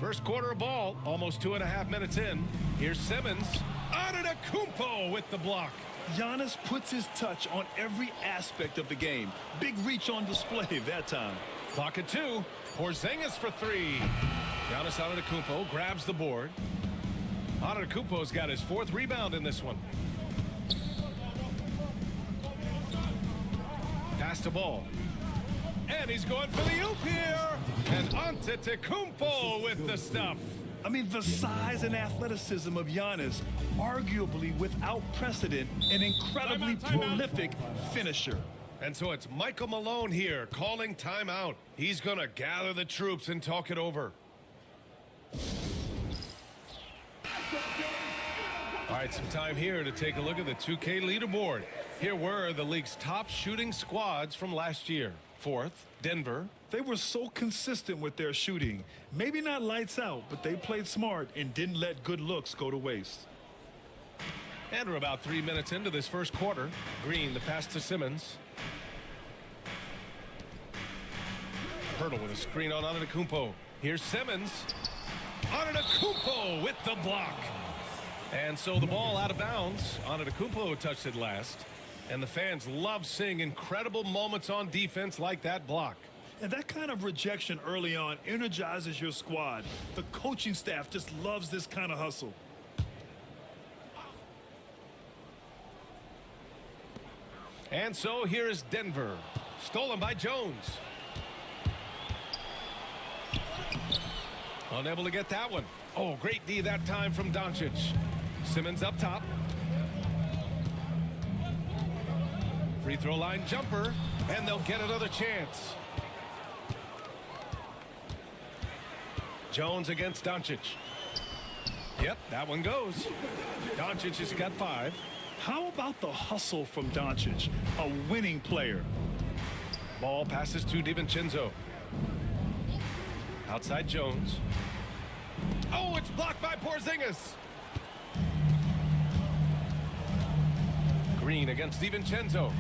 First quarter of ball, almost 2.5 minutes in. Here's Simmons. Antetokounmpo with the block. Giannis puts his touch on every aspect of the game. Big reach on display that time. Clock at 2. Porzingis for 3. Giannis Antetokounmpo grabs the board. Antetokounmpo's got his 4th rebound in this one. Pass to Ball. And he's going for the oop here. And Antetokounmpo with the stuff. I mean, the size and athleticism of Giannis, arguably without precedent, an incredibly prolific finisher. And so it's Michael Malone here calling timeout. He's going to gather the troops and talk it over. All right, some time here to take a look at the 2K leaderboard. Here were the league's top shooting squads from last year. 4th, Denver. They were so consistent with their shooting. Maybe not lights out, but they played smart and didn't let good looks go to waste. And we're about 3 minutes into this first quarter. Green, the pass to Simmons. Hurdle with a screen on Antetokounmpo. Here's Simmons. Antetokounmpo with the block. And so the ball out of bounds. Antetokounmpo touched it last. And the fans love seeing incredible moments on defense like that block. And that kind of rejection early on energizes your squad. The coaching staff just loves this kind of hustle. And so here is Denver. Stolen by Jones. Unable to get that one. Oh, great D that time from Doncic. Simmons up top. Free throw line jumper, and they'll get another chance. Jones against Doncic. Yep, that one goes. Doncic has got 5. How about the hustle from Doncic, a winning player? Ball passes to DiVincenzo. Outside Jones. Oh, it's blocked by Porzingis. Green against DiVincenzo.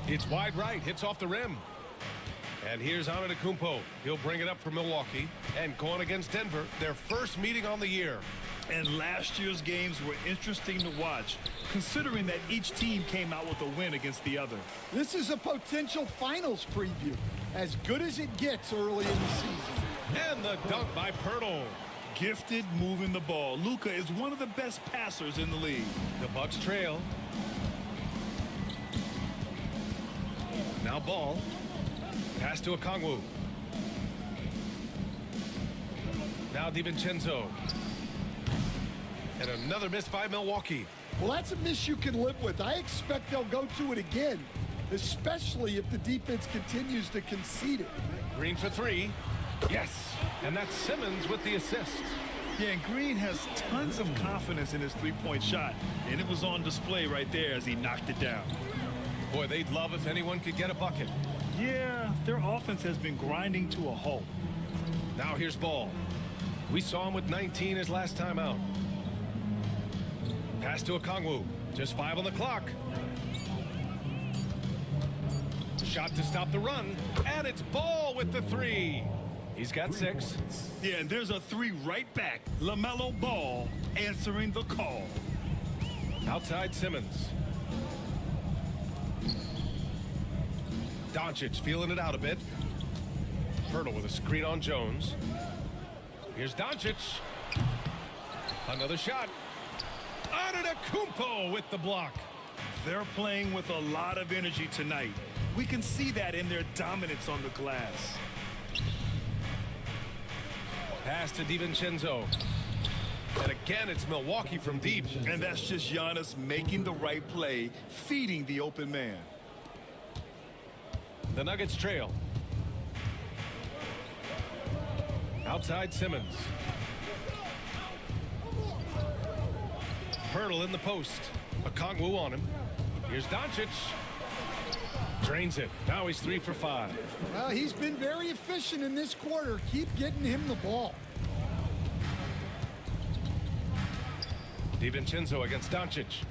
It's wide right, hits off the rim. And here's Antetokounmpo. He'll bring it up for Milwaukee. And going against Denver, their first meeting on the year. And last year's games were interesting to watch, considering that each team came out with a win against the other. This is a potential finals preview, as good as it gets early in the season. And the dunk by Pirtle. Gifted moving the ball. Luka is one of the best passers in the league. The Bucks trail. Now Ball. Pass to Okongwu. Now DiVincenzo. And another miss by Milwaukee. Well, that's a miss you can live with. I expect they'll go to it again, especially if the defense continues to concede it. Green for 3. Yes. And that's Simmons with the assist. Yeah, and Green has tons of confidence in his three-point shot, and it was on display right there as he knocked it down. Boy, they'd love if anyone could get a bucket. Yeah, their offense has been grinding to a halt. Now here's Ball. We saw him with 19 his last time out. Pass to Okongwu. Just 5 on the clock. Shot to stop the run. And it's Ball with the 3. He's got 6. Yeah, and there's a 3 right back. LaMelo Ball answering the call. Outside Simmons. Doncic feeling it out a bit. Pirtle with a screen on Jones. Here's Doncic. Another shot. Antetokounmpo with the block. They're playing with a lot of energy tonight. We can see that in their dominance on the glass. Pass to DiVincenzo. And again, it's Milwaukee from deep. And that's just Giannis making the right play, feeding the open man. The Nuggets trail. Outside Simmons. Pirtle in the post. Okongwu on him. Here's Doncic. Drains it. Now he's 3 for 5. Well, he's been very efficient in this quarter. Keep getting him the ball. DiVincenzo against Doncic.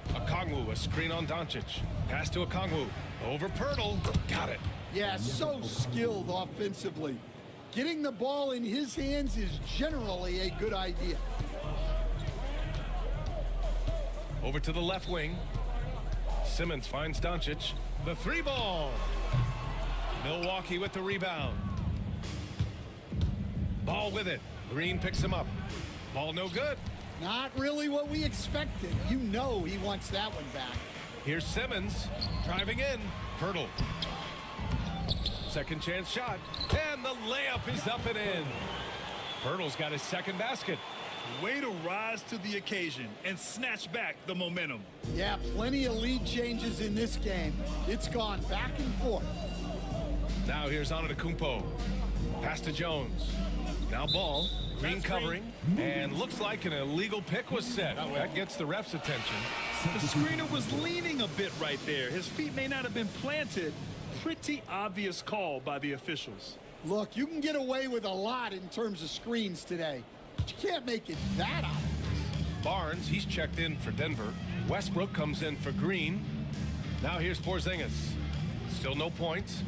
Okongwu, a screen on Doncic. Pass to Okongwu. Over Pirtle. Got it. Yeah, so skilled offensively. Getting the ball in his hands is generally a good idea. Over to the left wing. Simmons finds Doncic. The 3 ball. Milwaukee with the rebound. Ball with it. Green picks him up. Ball no good. Not really what we expected. You know he wants that one back. Here's Simmons driving in. Pirtle. Second chance shot. And the layup is up and in. Pirtle's got his second basket. Way to rise to the occasion and snatch back the momentum. Yeah, plenty of lead changes in this game. It's gone back and forth. Now here's Antetokounmpo. Pass to Jones. Now Ball. Green covering. And looks like an illegal pick was set. That gets the ref's attention. The screener was leaning a bit right there. His feet may not have been planted. Pretty obvious call by the officials. Look, you can get away with a lot in terms of screens today. But you can't make it that obvious. Barnes, he's checked in for Denver. Westbrook comes in for Green. Now here's Porzingis. Still no points.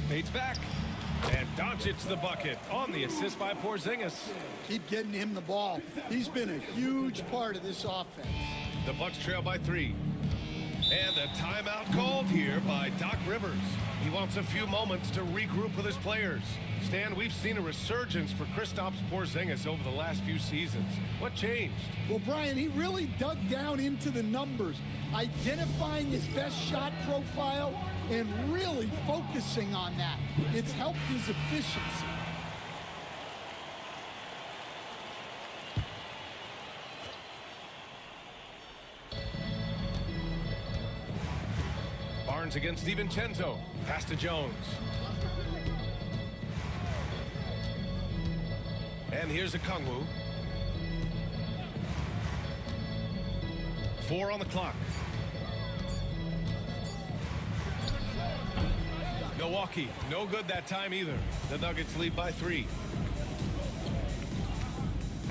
Fades back. And Doncic the bucket on the assist by Porzingis. Keep getting him the ball. He's been a huge part of this offense. The Bucks trail by 3. And a timeout called here by Doc Rivers. He wants a few moments to regroup with his players. Stan, we've seen a resurgence for Kristaps Porzingis over the last few seasons. What changed? Well, Brian, he really dug down into the numbers, identifying his best shot profile and really focusing on that. It's helped his efficiency. Barnes against DiVincenzo. Pass to Jones. And here's Okongwu. 4 on the clock. Milwaukee, no good that time either. The Nuggets lead by 3.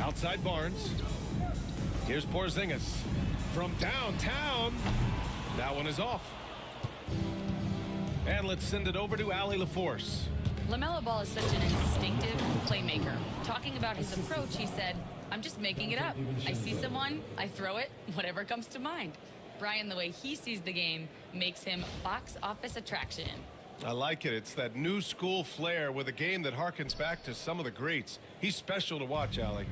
Outside Barnes. Here's Porzingis from downtown. That one is off. And let's send it over to Allie LaForce. LaMelo Ball is such an instinctive playmaker. Talking about his approach, he said, I'm just making it up. I see someone, I throw it, whatever comes to mind. Brian, the way he sees the game makes him box office attraction. I like it. It's that new school flair with a game that harkens back to some of the greats. He's special to watch, Allie.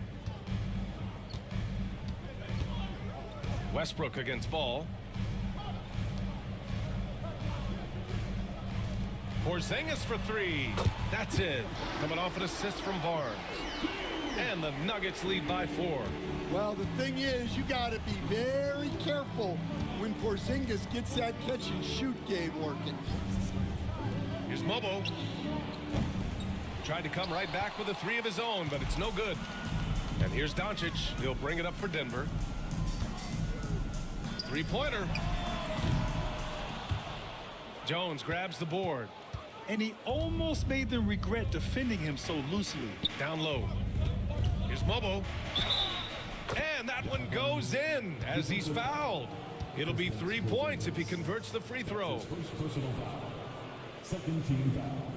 Westbrook against Ball. Porzingis for 3. That's it. Coming off an assist from Barnes. And the Nuggets lead by 4. Well, the thing is, you got to be very careful when Porzingis gets that catch and shoot game working. Here's Mobo. Tried to come right back with a 3 of his own, but it's no good. And here's Doncic. He'll bring it up for Denver. 3-pointer. Jones grabs the board. And he almost made them regret defending him so loosely. Down low. Here's Mobo. And that one goes in as he's fouled. It'll be 3 points if he converts the free throw.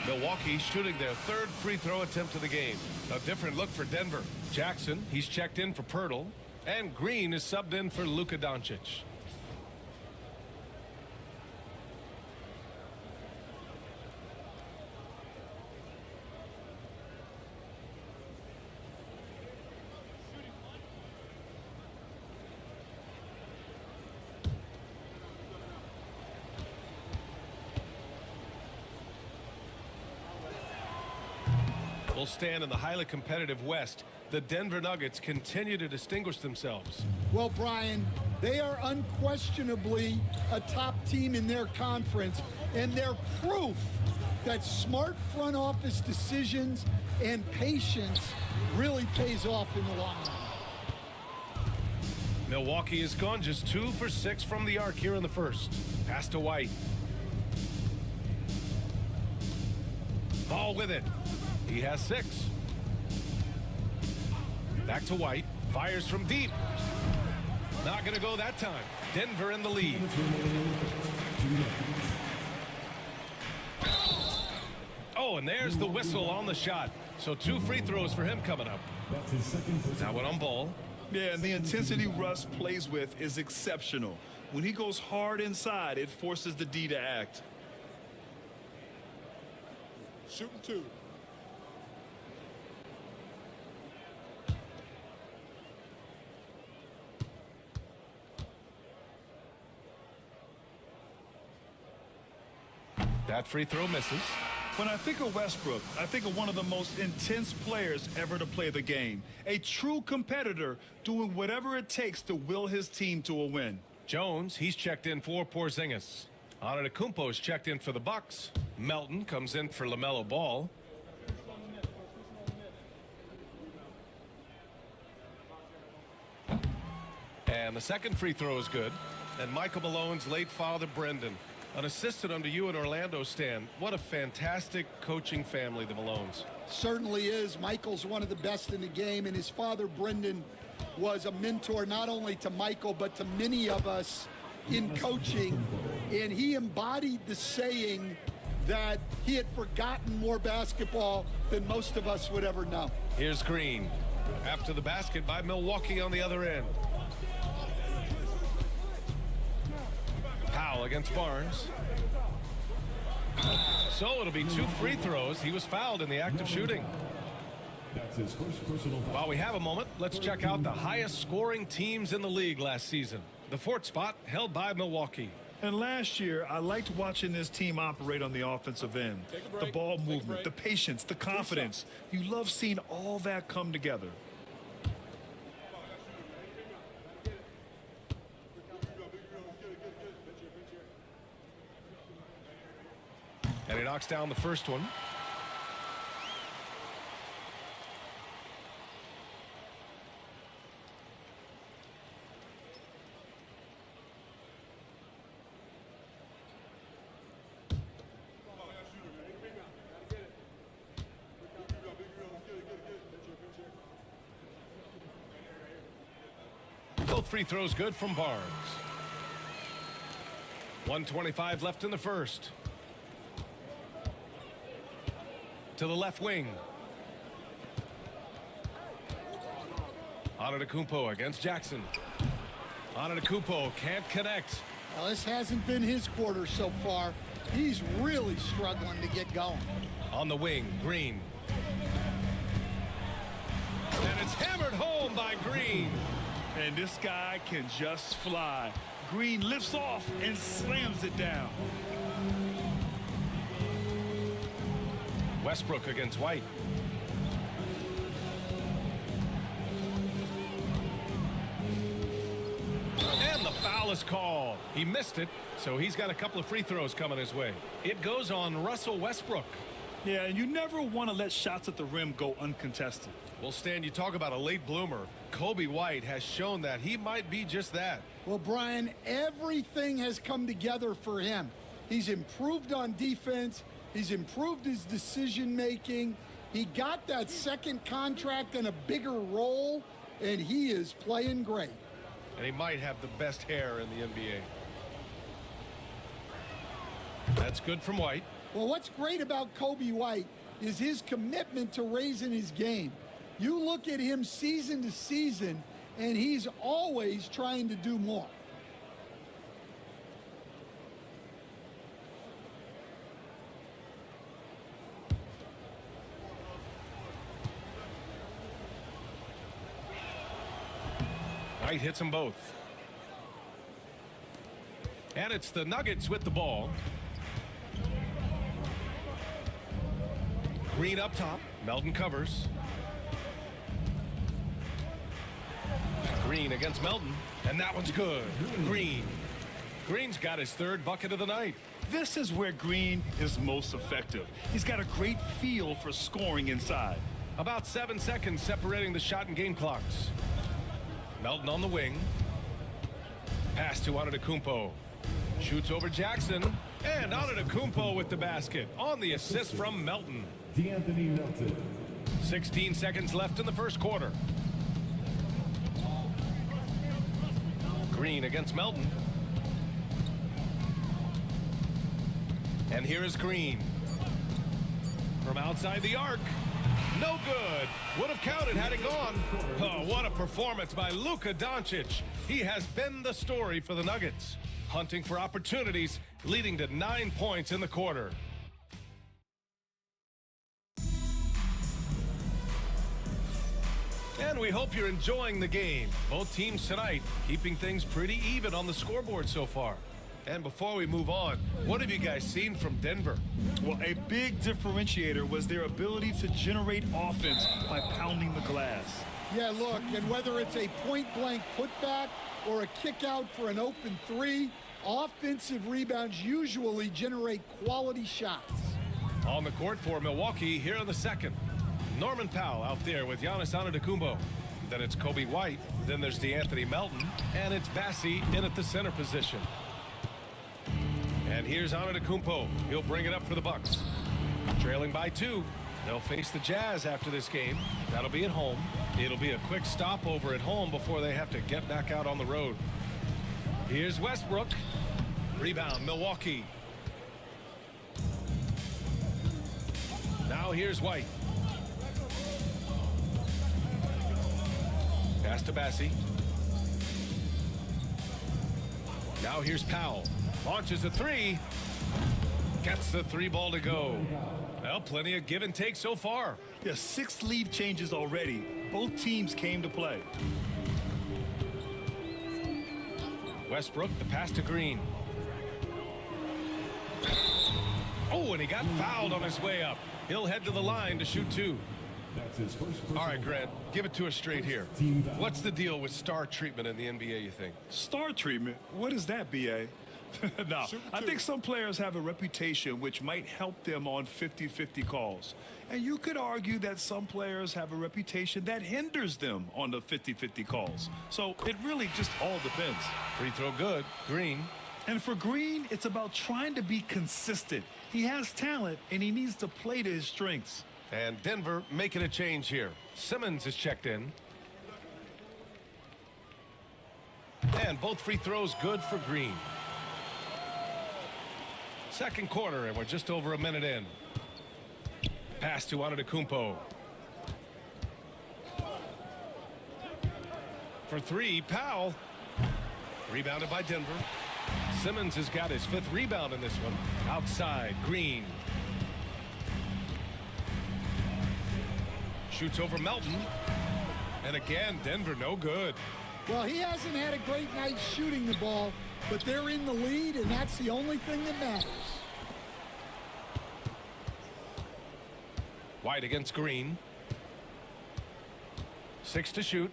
Milwaukee shooting their 3rd free throw attempt of the game. A different look for Denver. Jackson, he's checked in for Pirtle. And Green is subbed in for Luka Doncic. Will stand in the highly competitive West. The Denver Nuggets continue to distinguish themselves. Well, Brian, they are unquestionably a top team in their conference, and they're proof that smart front office decisions and patience really pays off in the long run. Milwaukee has gone just 2 for 6 from the arc here in the first. Pass to White. Ball with it. He has 6. Back to White. Fires from deep. Not going to go that time. Denver in the lead. Oh, and there's the whistle on the shot. So 2 free throws for him coming up. Now one on Ball. Yeah, and the intensity Russ plays with is exceptional. When he goes hard inside, it forces the D to act. Shooting 2. That free throw misses. When I think of Westbrook, I think of one of the most intense players ever to play the game. A true competitor doing whatever it takes to will his team to a win. Jones, he's checked in for Porzingis. Antetokounmpo's checked in for the Bucks. Melton comes in for LaMelo Ball. And the second free throw is good. And Michael Malone's late father, Brendan, an assistant under you in Orlando, Stan. What a fantastic coaching family, the Malones. Certainly is. Michael's one of the best in the game, and his father, Brendan, was a mentor not only to Michael, but to many of us in coaching. And he embodied the saying that he had forgotten more basketball than most of us would ever know. Here's Green. After the basket by Milwaukee on the other end. Powell against Barnes. So it'll be 2 free throws. He was fouled in the act of shooting. That's his first personal foul. While we have a moment, let's check out the highest scoring teams in the league last season. The 4th spot held by Milwaukee. And last year, I liked watching this team operate on the offensive end. The ball movement, the patience, the confidence. You love seeing all that come together. And he knocks down the first one. Both free throws good from Barnes. 1:25 left in the first. To the left wing. Antetokounmpo against Jackson. Antetokounmpo can't connect. Well, this hasn't been his quarter so far. He's really struggling to get going. On the wing, Green. And it's hammered home by Green. And this guy can just fly. Green lifts off and slams it down. Westbrook against White. And the foul is called. He missed it, so he's got a couple of free throws coming his way. It goes on Russell Westbrook. Yeah, and you never want to let shots at the rim go uncontested. Well, Stan, you talk about a late bloomer. Kobe White has shown that he might be just that. Well, Brian, everything has come together for him. He's improved on defense. He's improved his decision making. He got that second contract and a bigger role, and he is playing great. And he might have the best hair in the NBA. That's good from White. Well, what's great about Kobe White is his commitment to raising his game. You look at him season to season, and he's always trying to do more. White hits them both. And it's the Nuggets with the ball. Green up top. Melton covers. Green against Melton. And that one's good. Green. Green's got his third bucket of the night. This is where Green is most effective. He's got a great feel for scoring inside. About 7 seconds separating the shot and game clocks. Melton on the wing. Pass to Antetokounmpo. Shoots over Jackson. And Antetokounmpo with the basket on the assist from Melton. D'Anthony Melton. 16 seconds left in the first quarter. Green against Melton. And here is Green. From outside the arc. No good. Would have counted had it gone. Oh, what a performance by Luka Doncic. He has been the story for the Nuggets. Hunting for opportunities, leading to 9 points in the quarter. And we hope you're enjoying the game. Both teams tonight keeping things pretty even on the scoreboard so far. And before we move on, what have you guys seen from Denver? Well, a big differentiator was their ability to generate offense by pounding the glass. Yeah, look, and whether it's a point-blank putback or a kick out for an open three, offensive rebounds usually generate quality shots. On the court for Milwaukee here in the second. Norman Powell out there with Giannis Antetokounmpo. Then it's Kobe White. Then there's D'Anthony Melton. And it's Bassi in at the center position. And here's Antetokounmpo. He'll bring it up for the Bucks. Trailing by 2. They'll face the Jazz after this game. That'll be at home. It'll be a quick stopover at home before they have to get back out on the road. Here's Westbrook. Rebound, Milwaukee. Now here's White. Pass to Bassi. Now here's Powell. Launches a three. Gets the 3 ball to go. Well, plenty of give and take so far. Yeah, 6 lead changes already. Both teams came to play. Westbrook, the pass to Green. Oh, and he got fouled on his way up. He'll head to the line to shoot 2. That's his first. All right, Grant, give it to us straight here. What's the deal with star treatment in the NBA, you think? Star treatment? What is that, B.A.? No, I think some players have a reputation which might help them on 50-50 calls. And you could argue that some players have a reputation that hinders them on the 50-50 calls. So it really just all depends. Free throw good. Green. And for Green, it's about trying to be consistent. He has talent, and he needs to play to his strengths. And Denver making a change here. Simmons is checked in. And both free throws good for Green. Second quarter, and we're just over a minute in. Pass to Antetokounmpo. For three, Powell. Rebounded by Denver. Simmons has got his 5th rebound in this one. Outside, Green. Shoots over Melton. And again, Denver no good. Well, he hasn't had a great night shooting the ball, but they're in the lead, and that's the only thing that matters. White against Green. 6 to shoot.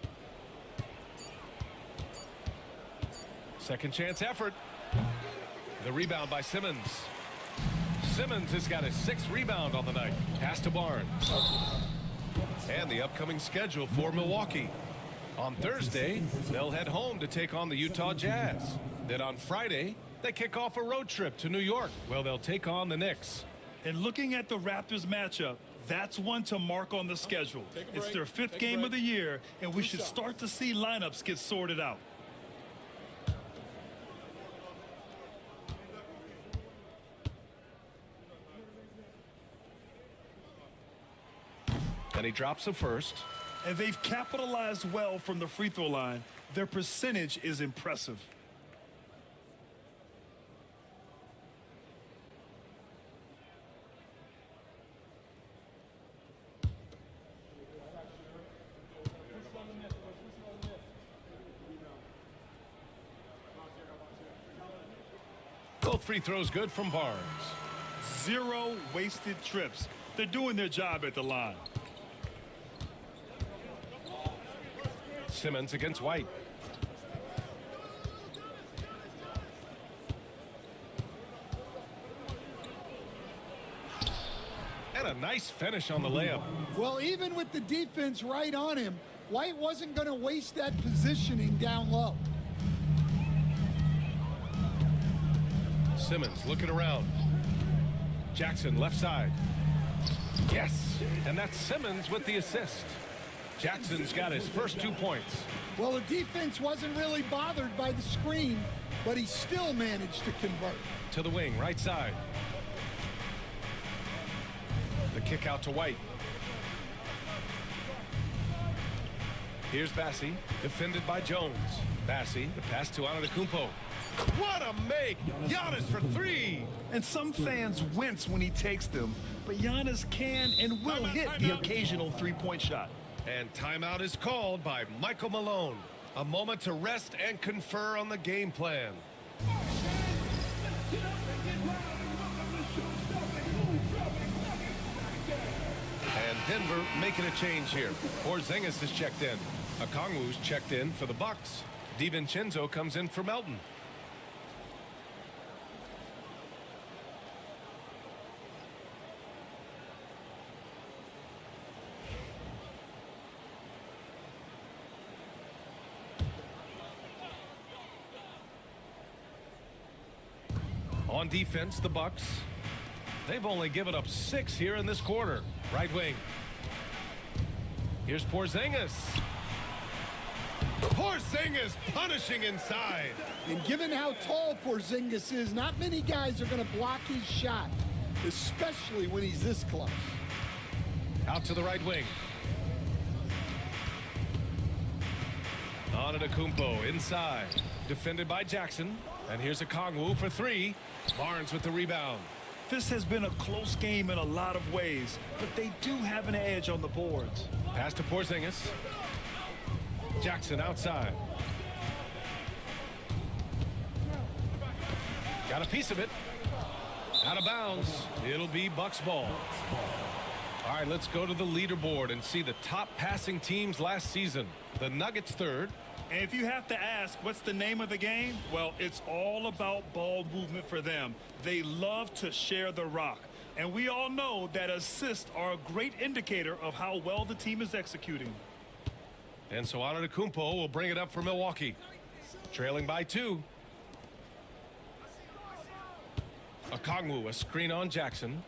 Second chance effort. The rebound by Simmons. Simmons has got his 6th rebound on the night. Pass to Barnes. And the upcoming schedule for Milwaukee. On Thursday, they'll head home to take on the Utah Jazz. Then on Friday, they kick off a road trip to New York. Well, they'll take on the Knicks. And looking at the Raptors matchup, that's one to mark on the schedule. It's their 5th game of the year, and we should start to see lineups get sorted out. And he drops the first. And they've capitalized well from the free throw line. Their percentage is impressive. Both free throws good from Barnes. 0 wasted trips. They're doing their job at the line. Simmons against White. And a nice finish on the layup. Well, even with the defense right on him, White wasn't going to waste that positioning down low. Simmons looking around. Jackson left side. Yes, and that's Simmons with the assist. Jackson's got his first 2 points. Well, the defense wasn't really bothered by the screen, but he still managed to convert. To the wing, right side. The kick out to White. Here's Bassi, defended by Jones. Bassi, the pass to Antetokounmpo. What a make! Giannis for 3! And some fans wince when he takes them, but Giannis can and will hit the occasional three-point shot. And timeout is called by Michael Malone. A moment to rest and confer on the game plan. And Denver making a change here. Porzingis is checked in. Okongwu's checked in for the Bucks. DiVincenzo comes in for Melton. On defense, the Bucks. They've only given up 6 here in this quarter. Right wing. Here's Porzingis. Porzingis punishing inside. And given how tall Porzingis is, not many guys are going to block his shot, especially when he's this close. Out to the right wing. Antetokounmpo inside. Defended by Jackson. And here's Okongwu for 3. Barnes with the rebound. This has been a close game in a lot of ways, but they do have an edge on the boards. Pass to Porzingis. Jackson outside. Got a piece of it. Out of bounds. It'll be Bucks ball. All right, let's go to the leaderboard and see the top passing teams last season. The Nuggets 3rd, And if you have to ask, what's the name of the game? Well, it's all about ball movement for them. They love to share the rock. And we all know that assists are a great indicator of how well the team is executing. And so Antetokounmpo will bring it up for Milwaukee. Trailing by 2. Okongwu, a screen on Jackson.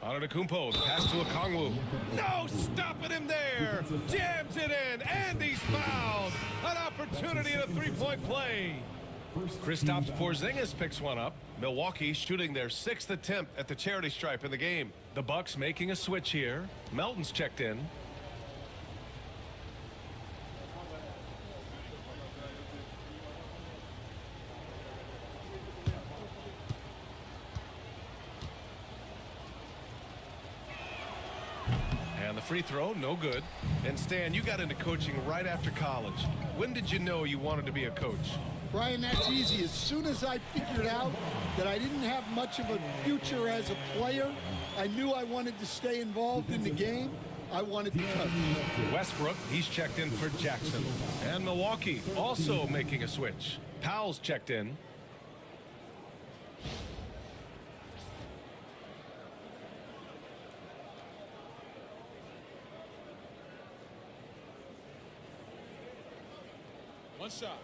Antetokounmpo, the pass to Okongwu. No stopping him there. Jams it in, and he's fouled. An opportunity at a three-point play. Kristaps Porzingis picks one up. Milwaukee shooting their 6th attempt at the charity stripe in the game. The Bucks making a switch here. Melton's checked in. And the free throw, no good. And Stan, you got into coaching right after college. When did you know you wanted to be a coach? Brian, that's easy. As soon as I figured out that I didn't have much of a future as a player, I knew I wanted to stay involved in the game. I wanted to coach. Westbrook, he's checked in for Jackson. And Milwaukee also making a switch. Powell's checked in. One shot.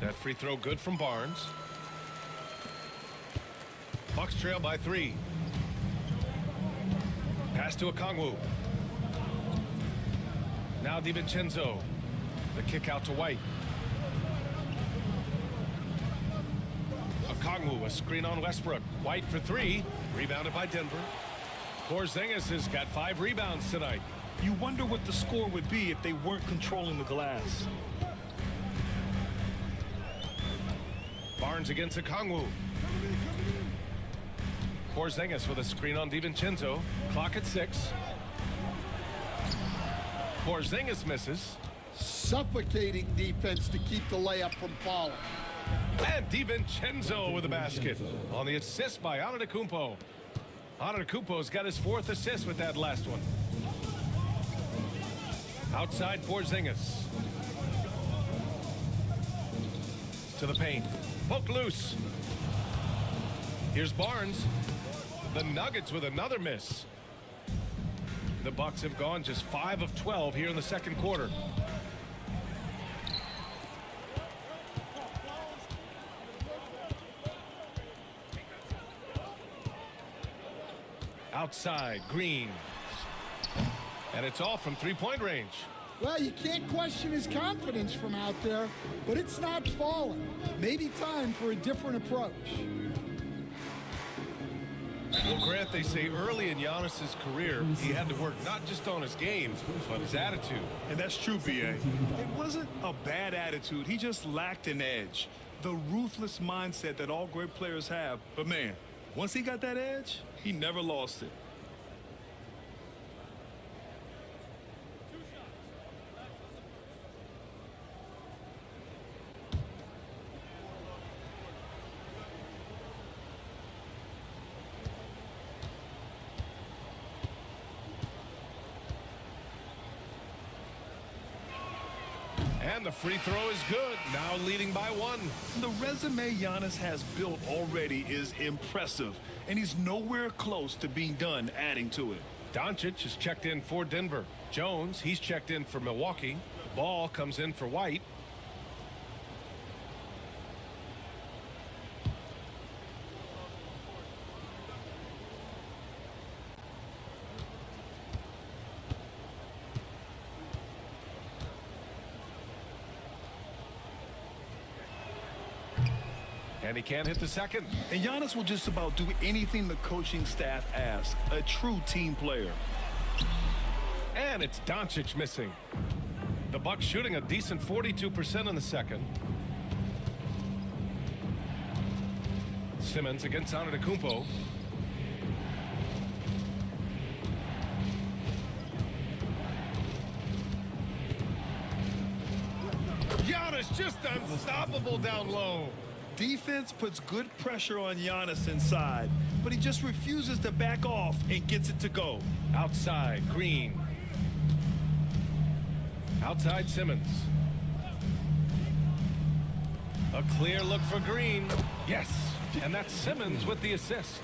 That free throw good from Barnes. Bucks trail by 3. Pass to Okongwu. Now DiVincenzo. The kick out to White. Okongwu, a screen on Westbrook. White for 3. Rebounded by Denver. Porzingis has got 5 rebounds tonight. You wonder what the score would be if they weren't controlling the glass. Barnes against Okongwu. Porzingis with a screen on DiVincenzo. Clock at 6. Porzingis misses. Suffocating defense to keep the layup from falling. And DiVincenzo with a basket on the assist by Antetokounmpo. Antetokounmpo's got his 4th assist with that last one. Outside Porzingis. To the paint. Poke loose. Here's Barnes. The Nuggets with another miss. The Bucks have gone just 5 of 12 here in the second quarter. Outside, Green. And it's off from three-point range. Well, you can't question his confidence from out there, but it's not falling. Maybe time for a different approach. Well, Grant, they say early in Giannis's career, he had to work not just on his game, but his attitude. And that's true, B.A. It wasn't a bad attitude. He just lacked an edge. The ruthless mindset that all great players have. But, man, once he got that edge, he never lost it. And the free throw is good, now leading by 1. The resume Giannis has built already is impressive, and he's nowhere close to being done adding to it. Doncic is checked in for Denver. Jones, he's checked in for Milwaukee. Ball comes in for White. And he can't hit the second. And Giannis will just about do anything the coaching staff asks. A true team player. And it's Doncic missing. The Bucks shooting a decent 42% in the second. Simmons against Antetokounmpo. Giannis just unstoppable down low. Defense puts good pressure on Giannis inside, but he just refuses to back off and gets it to go. Outside, Green. Outside, Simmons. A clear look for Green. Yes, and that's Simmons with the assist.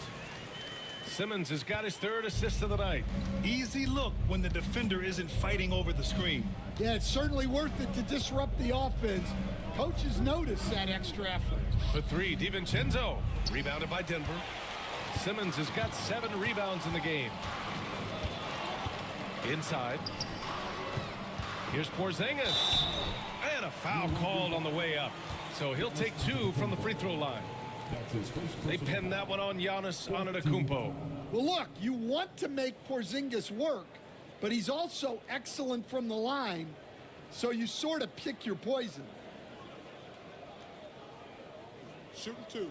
Simmons has got his third assist of the night. Easy look when the defender isn't fighting over the screen. Yeah, it's certainly worth it to disrupt the offense. Coaches notice that extra effort. For three, DiVincenzo. Rebounded by Denver. Simmons has got 7 rebounds in the game. Inside. Here's Porzingis. And a foul called on the way up. So he'll take 2 from the free throw line. They pinned that one on Giannis Antetokounmpo. Well, look, you want to make Porzingis work, but he's also excellent from the line, so you sort of pick your poison. Shooting 2.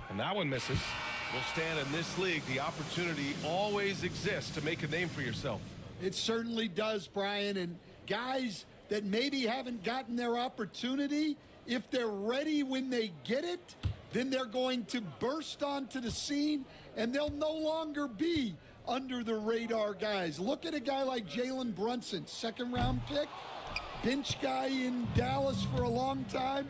And that one misses. We'll stand in this league. The opportunity always exists to make a name for yourself. It certainly does, Brian. And guys that maybe haven't gotten their opportunity, if they're ready when they get it, then they're going to burst onto the scene, and they'll no longer be under the radar guys. Look at a guy like Jalen Brunson, second-round pick, bench guy in Dallas for a long time,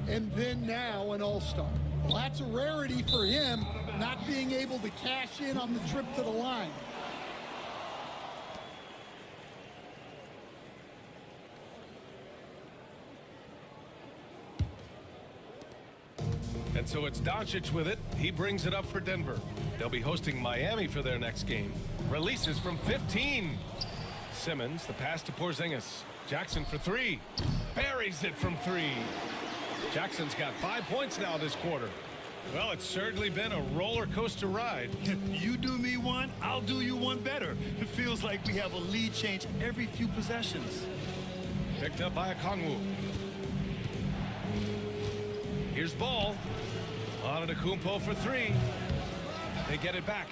and then now an all-star. Well, that's a rarity for him, not being able to cash in on the trip to the line. And so it's Doncic with it. He brings it up for Denver. They'll be hosting Miami for their next game. Releases from 15. Simmons, the pass to Porzingis. Jackson for 3. Buries it from 3. Jackson's got 5 points now this quarter. Well, it's certainly been a roller coaster ride. You do me one, I'll do you one better. It feels like we have a lead change every few possessions. Picked up by Okongwu. Here's Ball. Antetokounmpo for 3. They get it back.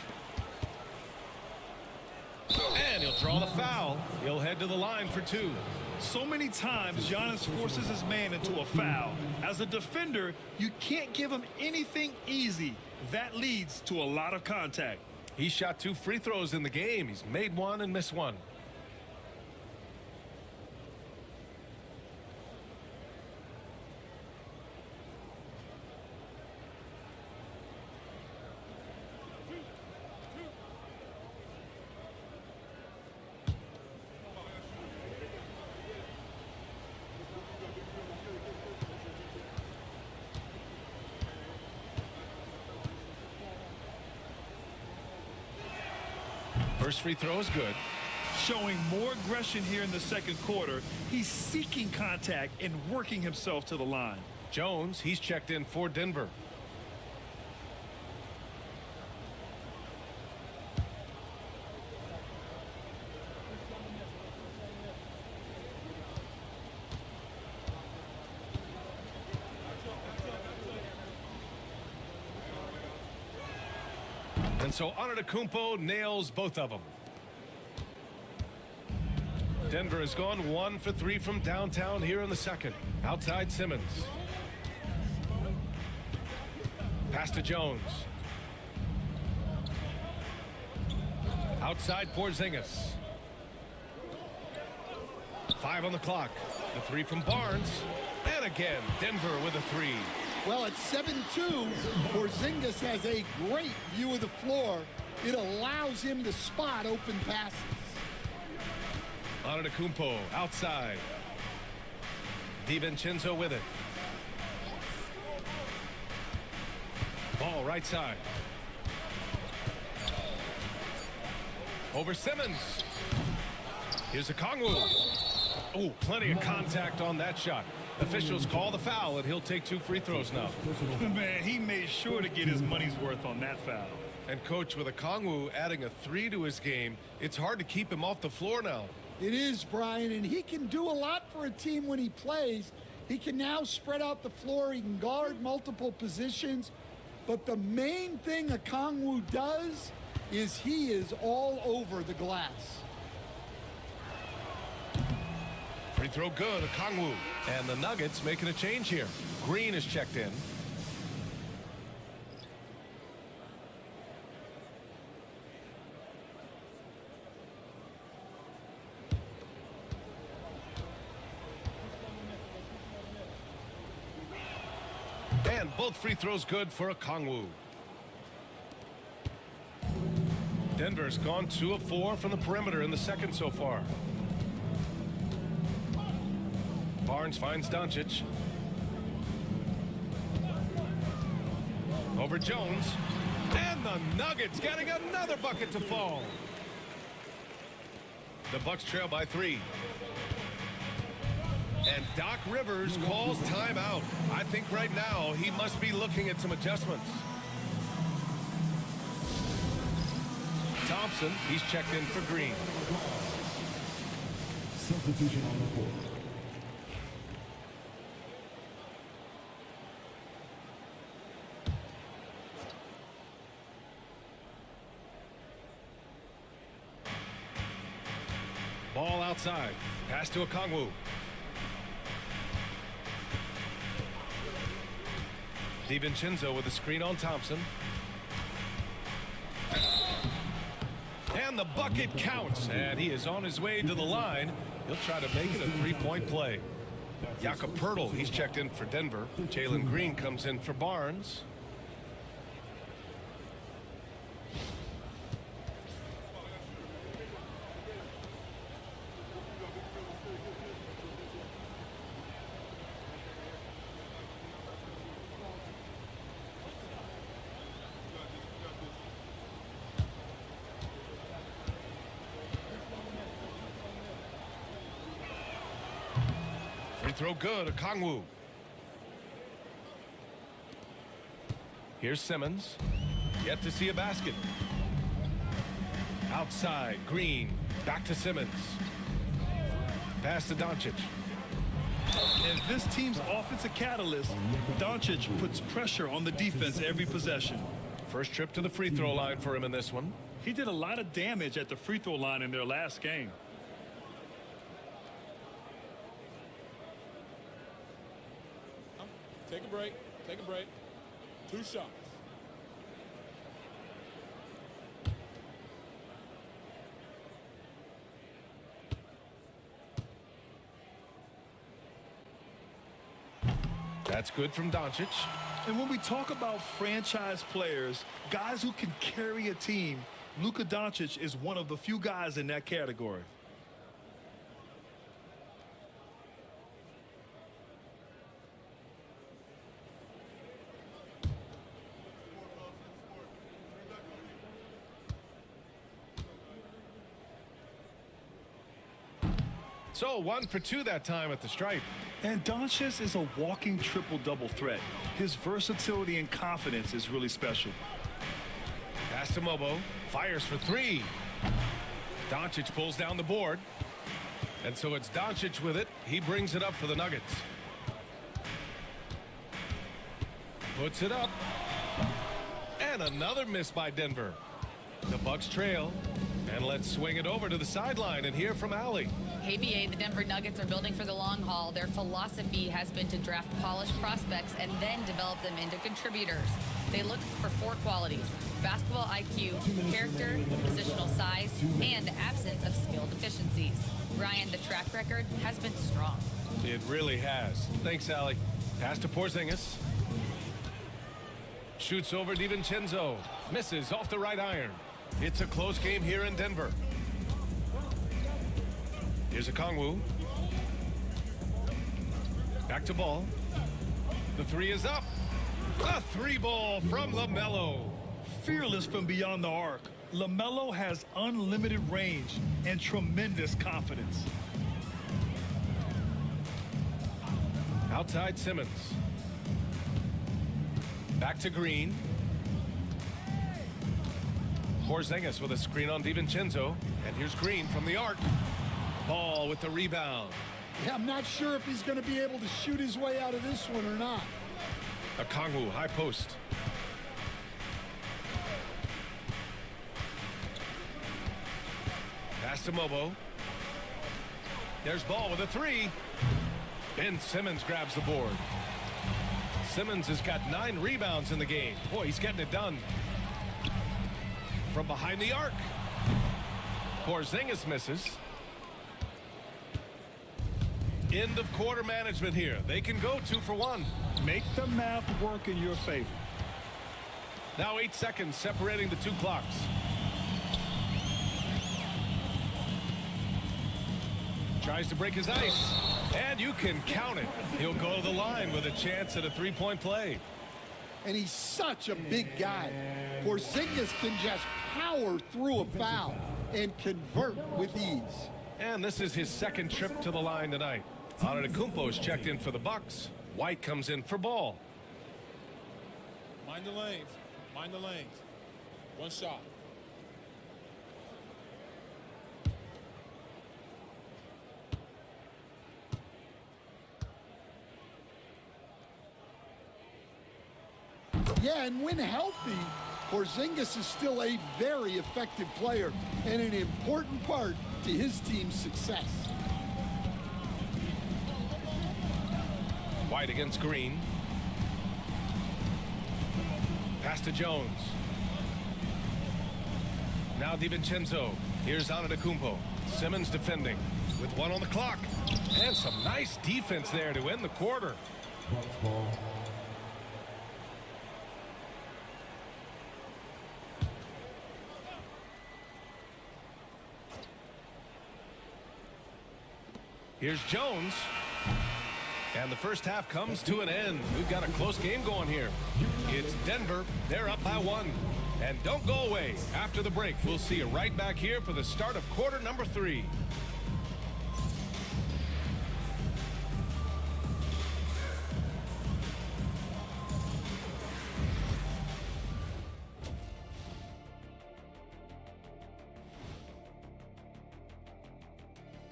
And he'll draw the foul. He'll head to the line for 2. So many times Giannis forces his man into a foul. As a defender, you can't give him anything easy. That leads to a lot of contact. He shot 2 free throws in the game. He's made 1 and missed 1. First free throw is good. Showing more aggression here in the second quarter. He's seeking contact and working himself to the line. Jones, he's checked in for Denver. And so Antetokounmpo nails both of them. Denver has gone 1 for 3 from downtown here in the second. Outside Simmons. Pass to Jones. Outside Porzingis. 5 on the clock. The 3 from Barnes. And again, Denver with a 3. Well, at 7-2, Porzingis has a great view of the floor. It allows him to spot open passes. Antetokounmpo outside. DiVincenzo with it. Ball right side. Over Simmons. Here's Okongwu. Oh, plenty of contact on that shot. Officials call the foul, and he'll take 2 free throws now. Man, he made sure to get his money's worth on that foul. And, Coach, with Okongwu adding a 3 to his game, it's hard to keep him off the floor now. It is, Brian, and he can do a lot for a team when he plays. He can now spread out the floor. He can guard multiple positions. But the main thing Okongwu does is he is all over the glass. Free throw good, Okongwu. And the Nuggets making a change here. Green is checked in. And both free throws good for Okongwu. Denver's gone 2 of 4 from the perimeter in the second so far. Barnes finds Doncic. Over Jones. And the Nuggets getting another bucket to fall. The Bucks trail by 3. And Doc Rivers calls timeout. I think right now he must be looking at some adjustments. Thompson, he's checked in for Green. Substitution on the court. Ball outside. Pass to Okongwu. DiVincenzo with a screen on Thompson. And the bucket counts. And he is on his way to the line. He'll try to make it a three-point play. Jakob Poeltl, he's checked in for Denver. Jalen Green comes in for Barnes. Free throw good, Okongwu. Here's Simmons. Yet to see a basket. Outside, Green. Back to Simmons. Pass to Doncic. As this team's offensive catalyst, Doncic puts pressure on the defense every possession. First trip to the free throw line for him in this one. He did a lot of damage at the free throw line in their last game. Take a break. Take a break. 2 shots. That's good from Doncic. And when we talk about franchise players, guys who can carry a team, Luka Doncic is one of the few guys in that category. So 1 for 2 that time at the stripe. And Doncic is a walking triple-double threat. His versatility and confidence is really special. Pass to Mobo. Fires for 3. Doncic pulls down the board. And so it's Doncic with it. He brings it up for the Nuggets. Puts it up. And another miss by Denver. The Bucks trail. And let's swing it over to the sideline and hear from Allie. Hey, BA, the Denver Nuggets are building for the long haul. Their philosophy has been to draft polished prospects and then develop them into contributors. They look for 4 qualities: basketball IQ, character, positional size, and absence of skill deficiencies. Ryan, the track record has been strong. It really has. Thanks, Allie. Pass to Porzingis. Shoots over DiVincenzo. Misses off the right iron. It's a close game here in Denver. Here's Okongwu. Back to Ball. The 3 is up. A 3-ball from LaMelo. Fearless from beyond the arc, LaMelo has unlimited range and tremendous confidence. Outside Simmons. Back to Green. Porzingis with a screen on DiVincenzo. And here's Green from the arc. Ball with the rebound. Yeah, I'm not sure if he's going to be able to shoot his way out of this one or not. Okongwu, high post. Pass to Mobo. There's Ball with a three. Ben Simmons grabs the board. Simmons has got 9 rebounds in the game. Boy, he's getting it done. From behind the arc. Porzingis misses. End of quarter management here. They can go 2 for 1. Make the math work in your favor. Now 8 seconds separating the 2 clocks. Tries to break his ice. And you can count it. He'll go to the line with a chance at a 3-point play. And he's such a big guy. Porzingis can just power through a foul and convert with ease. And this is his 2nd trip to the line tonight. Antetokounmpo's checked in for the Bucks. White comes in for Ball. Mind the lanes. Mind the lanes. One shot. Yeah, and when healthy, Porzingis is still a very effective player and an important part to his team's success. White against Green. Pass to Jones. Now DiVincenzo. Here's Antetokounmpo. Simmons defending with 1 on the clock. And some nice defense there to end the quarter. Here's Jones. And the first half comes to an end. We've got a close game going here. It's Denver. They're up by 1. And don't go away. After the break, we'll see you right back here for the start of quarter number 3.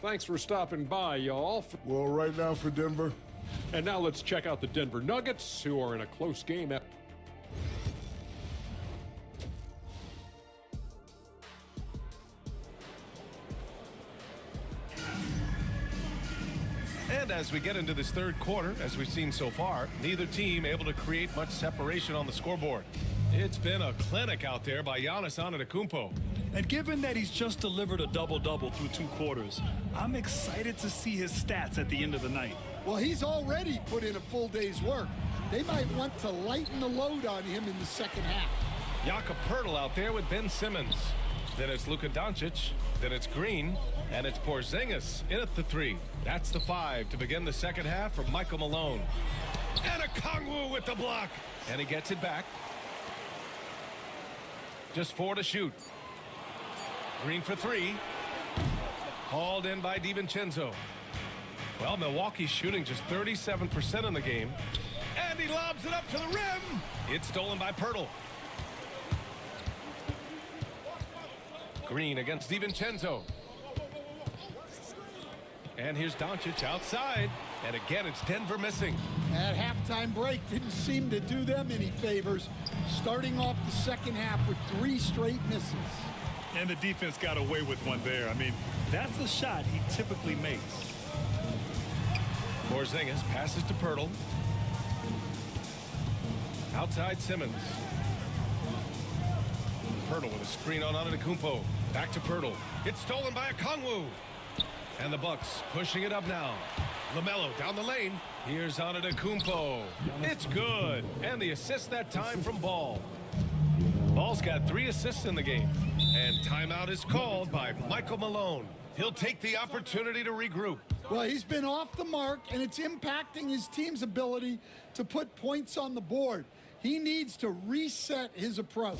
Thanks for stopping by, y'all. Well, right now for Denver. And now let's check out the Denver Nuggets, who are in a close game. And as we get into this 3rd quarter, as we've seen so far, neither team able to create much separation on the scoreboard. It's been a clinic out there by Giannis Antetokounmpo. And given that he's just delivered a double-double through 2 quarters, I'm excited to see his stats at the end of the night. Well, he's already put in a full day's work. They might want to lighten the load on him in the 2nd half. Jakob Poeltl out there with Ben Simmons. Then it's Luka Doncic. Then it's Green. And it's Porzingis in at the 3. That's the 5 to begin the 2nd half for Michael Malone. And Okongwu with the block. And he gets it back. Just 4 to shoot. Green for 3. Hauled in by DiVincenzo. Well, Milwaukee's shooting just 37% in the game. And he lobs it up to the rim. It's stolen by Poeltl. Green against DiVincenzo. And here's Doncic outside. And again, it's Denver missing. That halftime break didn't seem to do them any favors. Starting off the 2nd half with 3 straight misses. And the defense got away with one there. I mean, that's a shot he typically makes. Porzingis passes to Poeltl. Outside Simmons. Poeltl with a screen on Antetokounmpo. Back to Poeltl. It's stolen by Okongwu. And the Bucks pushing it up now. LaMelo down the lane. Here's Antetokounmpo. It's good. And the assist that time from Ball. Ball's got 3 assists in the game. And timeout is called by Michael Malone. He'll take the opportunity to regroup. Well, he's been off the mark, and it's impacting his team's ability to put points on the board. He needs to reset his approach.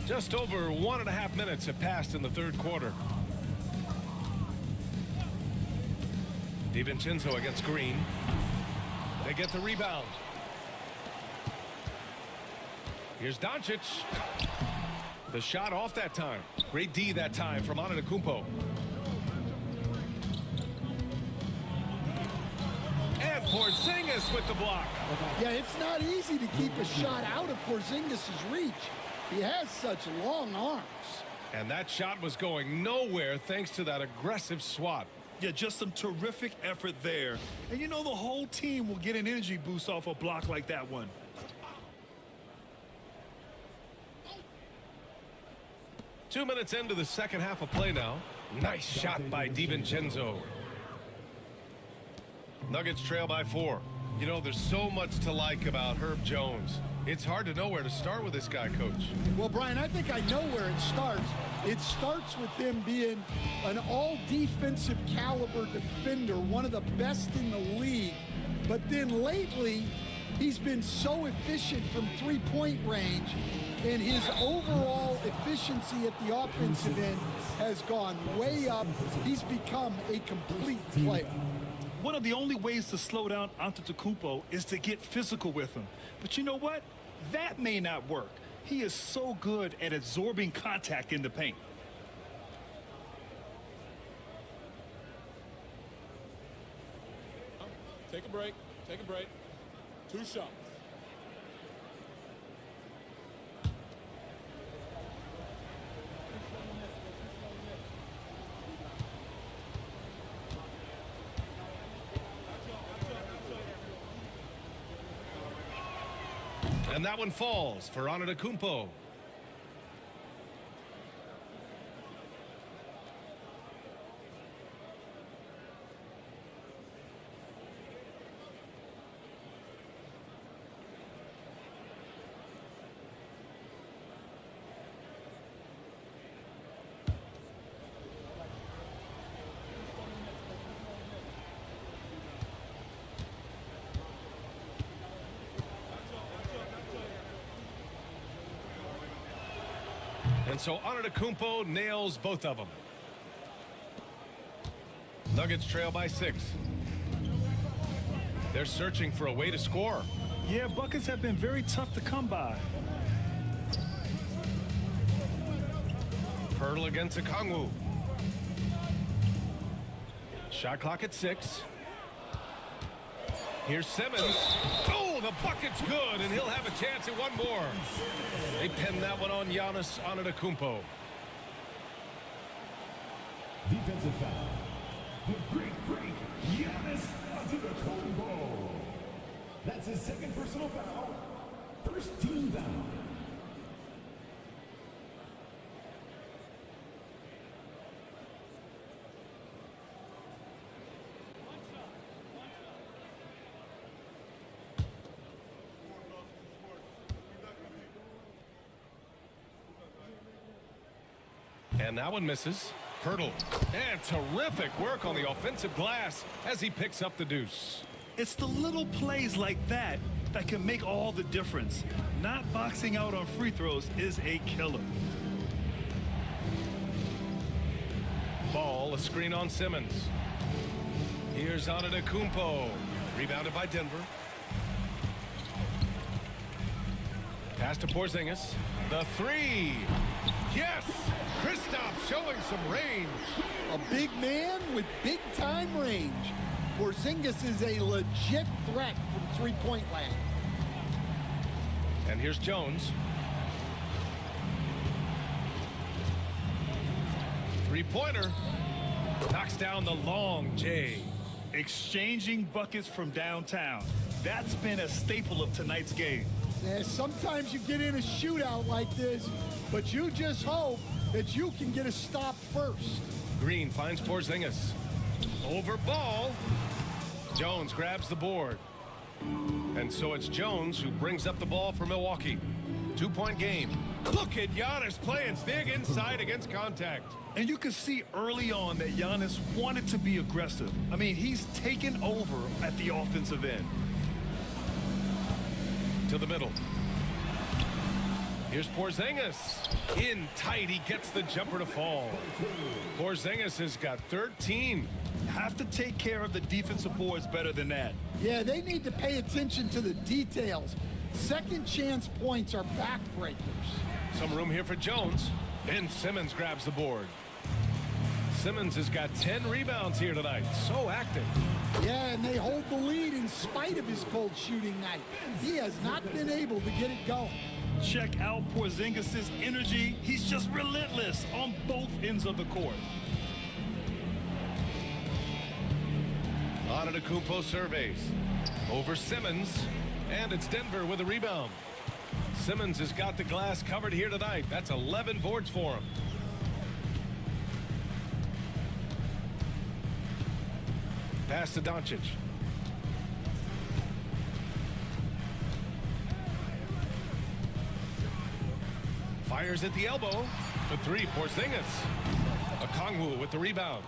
Just over 1.5 minutes have passed in the 3rd quarter. DiVincenzo against Green. They get the rebound. Here's Doncic. The shot off that time. Great D that time from Antetokounmpo. Porzingis with the block. Yeah, it's not easy to keep a shot out of Porzingis' reach. He has such long arms. And that shot was going nowhere thanks to that aggressive swat. Yeah, just some terrific effort there. And you know the whole team will get an energy boost off a block like that one. Two minutes into the second half of play now. Nice shot by DiVincenzo. Nuggets trail by 4. You know, there's so much to like about Herb Jones. It's hard to know where to start with this guy, Coach. Well, Brian, I think I know where it starts. It starts with him being an all-defensive caliber defender, one of the best in the league. But then lately, he's been so efficient from three-point range, and his overall efficiency at the offensive end has gone way up. He's become a complete player. One of the only ways to slow down Antetokounmpo is to get physical with him. But you know what? That may not work. He is so good at absorbing contact in the paint. Take a break. Take a break. 2 shots. And that one falls for Antetokounmpo. And so Antetokounmpo nails both of them. Nuggets trail by 6. They're searching for a way to score. Yeah, buckets have been very tough to come by. Pirtle against Okongwu. Shot clock at 6. Here's Simmons. Oh, the bucket's good, and he'll have a chance at one more. They pin that one on Giannis Antetokounmpo. Defensive foul. The great freak, Giannis Antetokounmpo. That's his second personal foul. First team foul. And that one misses. Pirtle. And terrific work on the offensive glass as he picks up the deuce. It's the little plays like that that can make all the difference. Not boxing out on free throws is a killer. Ball, a screen on Simmons. Here's Antetokounmpo. Rebounded by Denver. Pass to Porzingis. The 3. Yes! Kristaps showing some range. A big man with big-time range. Porzingis is a legit threat from three-point land. And here's Jones. 3-pointer. Knocks down the long J. Exchanging buckets from downtown. That's been a staple of tonight's game. Yeah, sometimes you get in a shootout like this, but you just hope that you can get a stop first. Green finds Porzingis. Over Ball. Jones grabs the board. And so it's Jones who brings up the ball for Milwaukee. 2-point game. Look at Giannis playing big inside against contact. And you can see early on that Giannis wanted to be aggressive. I mean, he's taken over at the offensive end. To the middle. Here's Porzingis. In tight, he gets the jumper to fall. Porzingis has got 13. Have to take care of the defensive boards better than that. Yeah, they need to pay attention to the details. Second chance points are backbreakers. Some room here for Jones. Ben Simmons grabs the board. Simmons has got 10 rebounds here tonight. So active. Yeah, and they hold the lead in spite of his cold shooting night. He has not been able to get it going. Check out Porzingis' energy. He's just relentless on both ends of the court. Antetokounmpo surveys. Over Simmons. And it's Denver with a rebound. Simmons has got the glass covered here tonight. That's 11 boards for him. Pass to Doncic. Fires at the elbow. For three, Porzingis. Okongwu with the rebound.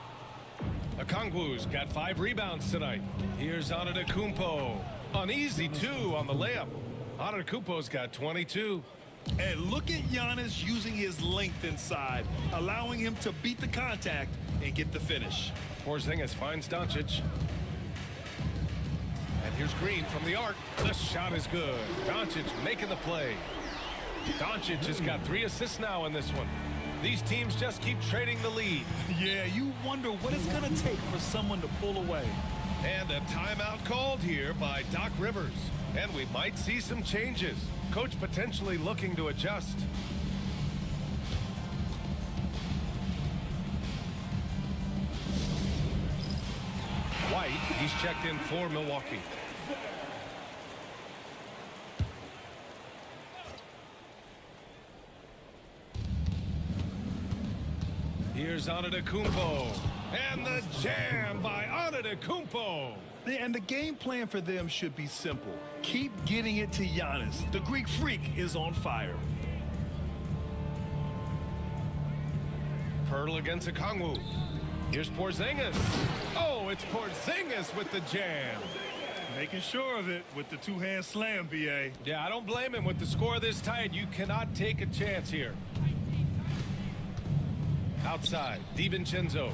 Okongwu's got 5 rebounds tonight. Here's Antetokounmpo. Uneasy, 2 on the layup. Antetokounmpo's got 22. And look at Giannis using his length inside, allowing him to beat the contact and get the finish. Porzingis finds Doncic. And here's Green from the arc. The shot is good. Doncic making the play. Doncic has got 3 assists now in this one. These teams just keep trading the lead. Yeah, you wonder what it's going to take for someone to pull away. And a timeout called here by Doc Rivers. And we might see some changes. Coach potentially looking to adjust. White, he's checked in for Milwaukee. Here's Antetokounmpo. And the jam by Antetokounmpo. And the game plan for them should be simple. Keep getting it to Giannis. The Greek freak is on fire. Pirtle against Okongwu. Here's Porzingis. Oh, it's Porzingis with the jam. Making sure of it with the two-hand slam, B.A. Yeah, I don't blame him. With the score this tight, you cannot take a chance here. Outside, DiVincenzo.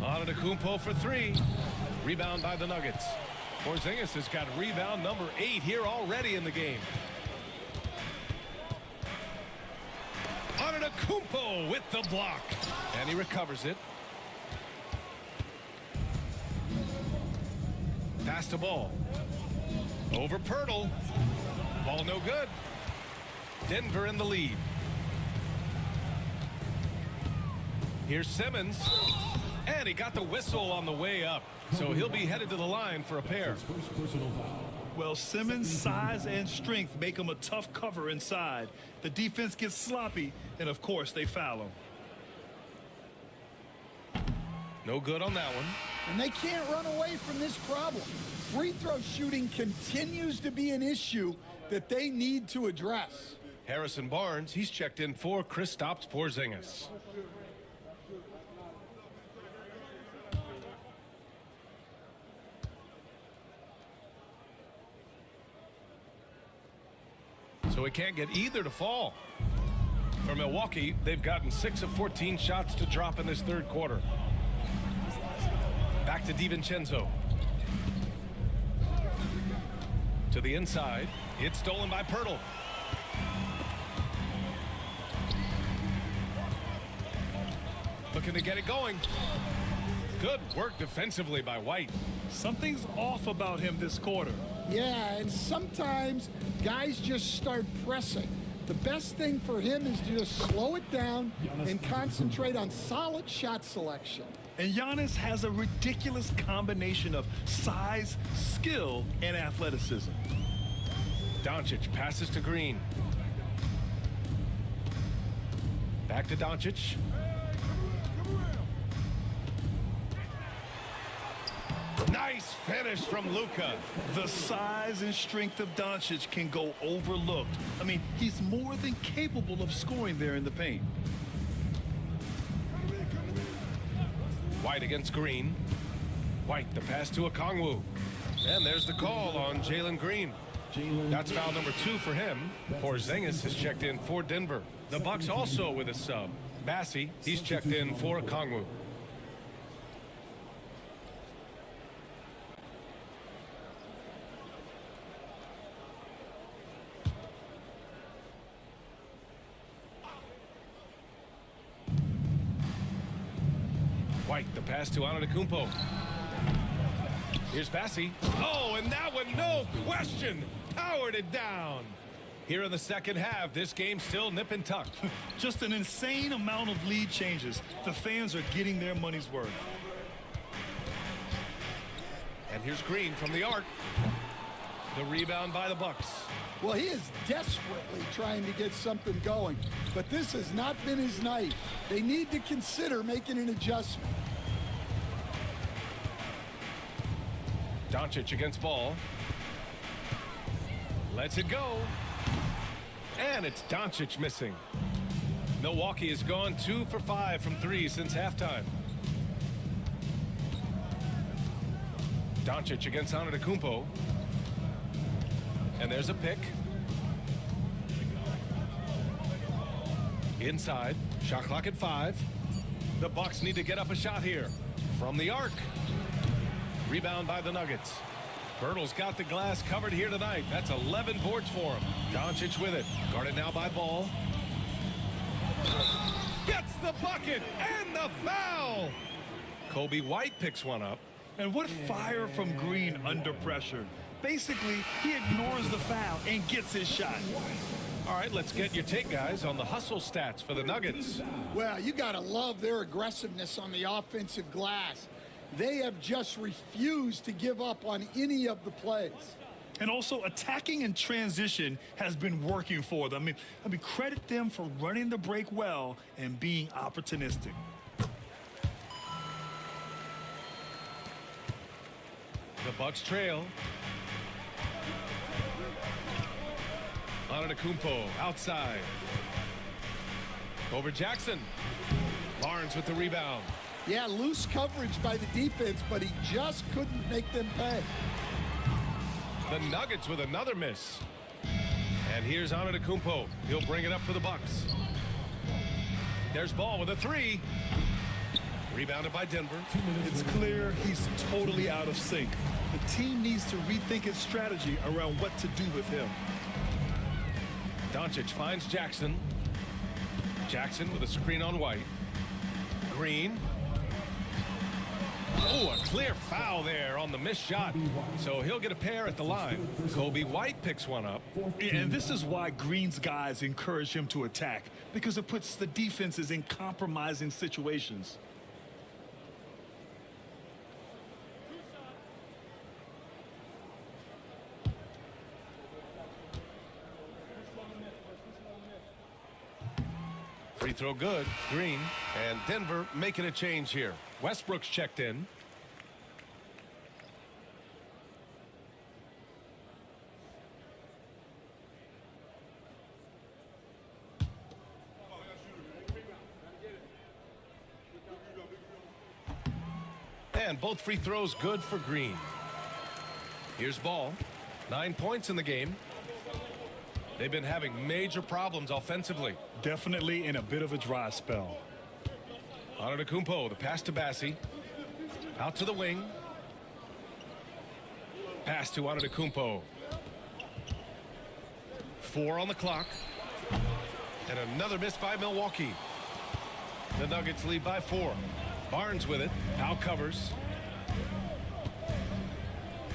Antetokounmpo for 3. Rebound by the Nuggets. Porzingis has got rebound number 8 here already in the game. Antetokounmpo with the block. And he recovers it. Pass to Ball. Over Pirtle. Ball no good. Denver in the lead. Here's Simmons. And he got the whistle on the way up. So he'll be headed to the line for a pair. Well, Simmons' size and strength make him a tough cover inside. The defense gets sloppy, and of course they foul him. No good on that one. And they can't run away from this problem. Free throw shooting continues to be an issue that they need to address. Harrison Barnes, he's checked in for Kristaps Porzingis. So he can't get either to fall. For Milwaukee, they've gotten 6 of 14 shots to drop in this third quarter. Back to DiVincenzo. To the inside. It's stolen by Pirtle. Looking to get it going. Good work defensively by White. Something's off about him this quarter. Yeah, and sometimes guys just start pressing. The best thing for him is to just slow it down and concentrate on solid shot selection. And Giannis has a ridiculous combination of size, skill, and athleticism. Doncic passes to Green. Back to Doncic. Nice finish from Luka. The size and strength of Doncic can go overlooked. I mean, he's more than capable of scoring there in the paint. White against Green. White, the pass to Okongwu. And there's the call on Jalen Green. That's foul number 2 for him. Porzingis has checked in for Denver. The Bucks also with a sub. Bassey, he's checked in for Okongwu. White, the pass to Antetokounmpo. Here's Bassey. Oh, and that one, no question, powered it down. Here in the second half, this game's still nip and tuck. Just an insane amount of lead changes. The fans are getting their money's worth. And here's Green from the arc. The rebound by the Bucks. Well, he is desperately trying to get something going, but this has not been his night. They need to consider making an adjustment. Doncic against Ball. Lets it go. And it's Doncic missing. Milwaukee has gone 2 for 5 from 3 since halftime. Doncic against Antetokounmpo. And there's a pick. Inside. Shot clock at 5. The Bucks need to get up a shot here. From the arc. Rebound by the Nuggets. Pirtle's got the glass covered here tonight. That's 11 boards for him. Doncic with it. Guarded now by Ball. Gets the bucket and the foul. Kobe White picks one up. And what fire from Green under pressure. Basically, he ignores the foul and gets his shot. All right, let's get your take, guys, on the hustle stats for the Nuggets. Well, you got to love their aggressiveness on the offensive glass. They have just refused to give up on any of the plays. And also, attacking in transition has been working for them. I mean, credit them for running the break well and being opportunistic. The Bucks trail. Antetokounmpo outside. Over Jackson. Barnes with the rebound. Yeah, loose coverage by the defense, but he just couldn't make them pay. The Nuggets with another miss. And here's Antetokounmpo. He'll bring it up for the Bucks. There's Ball with a 3. Rebounded by Denver. It's clear he's totally out of sync. The team needs to rethink its strategy around what to do with him. Doncic finds Jackson. Jackson with a screen on White. Green. Oh, a clear foul there on the missed shot. So he'll get a pair at the line. Kobe White picks one up. And this is why Green's guys encourage him to attack, because it puts the defenses in compromising situations. Free throw good. Green. And Denver making a change here. Westbrook's checked in. And both free throws good for Green. Here's Ball. 9 points in the game. They've been having major problems offensively. Definitely in a bit of a dry spell. Antetokounmpo, the pass to Bassey. Out to the wing. Pass to Antetokounmpo. 4 on the clock. And another miss by Milwaukee. The Nuggets lead by 4. Barnes with it. Powell covers.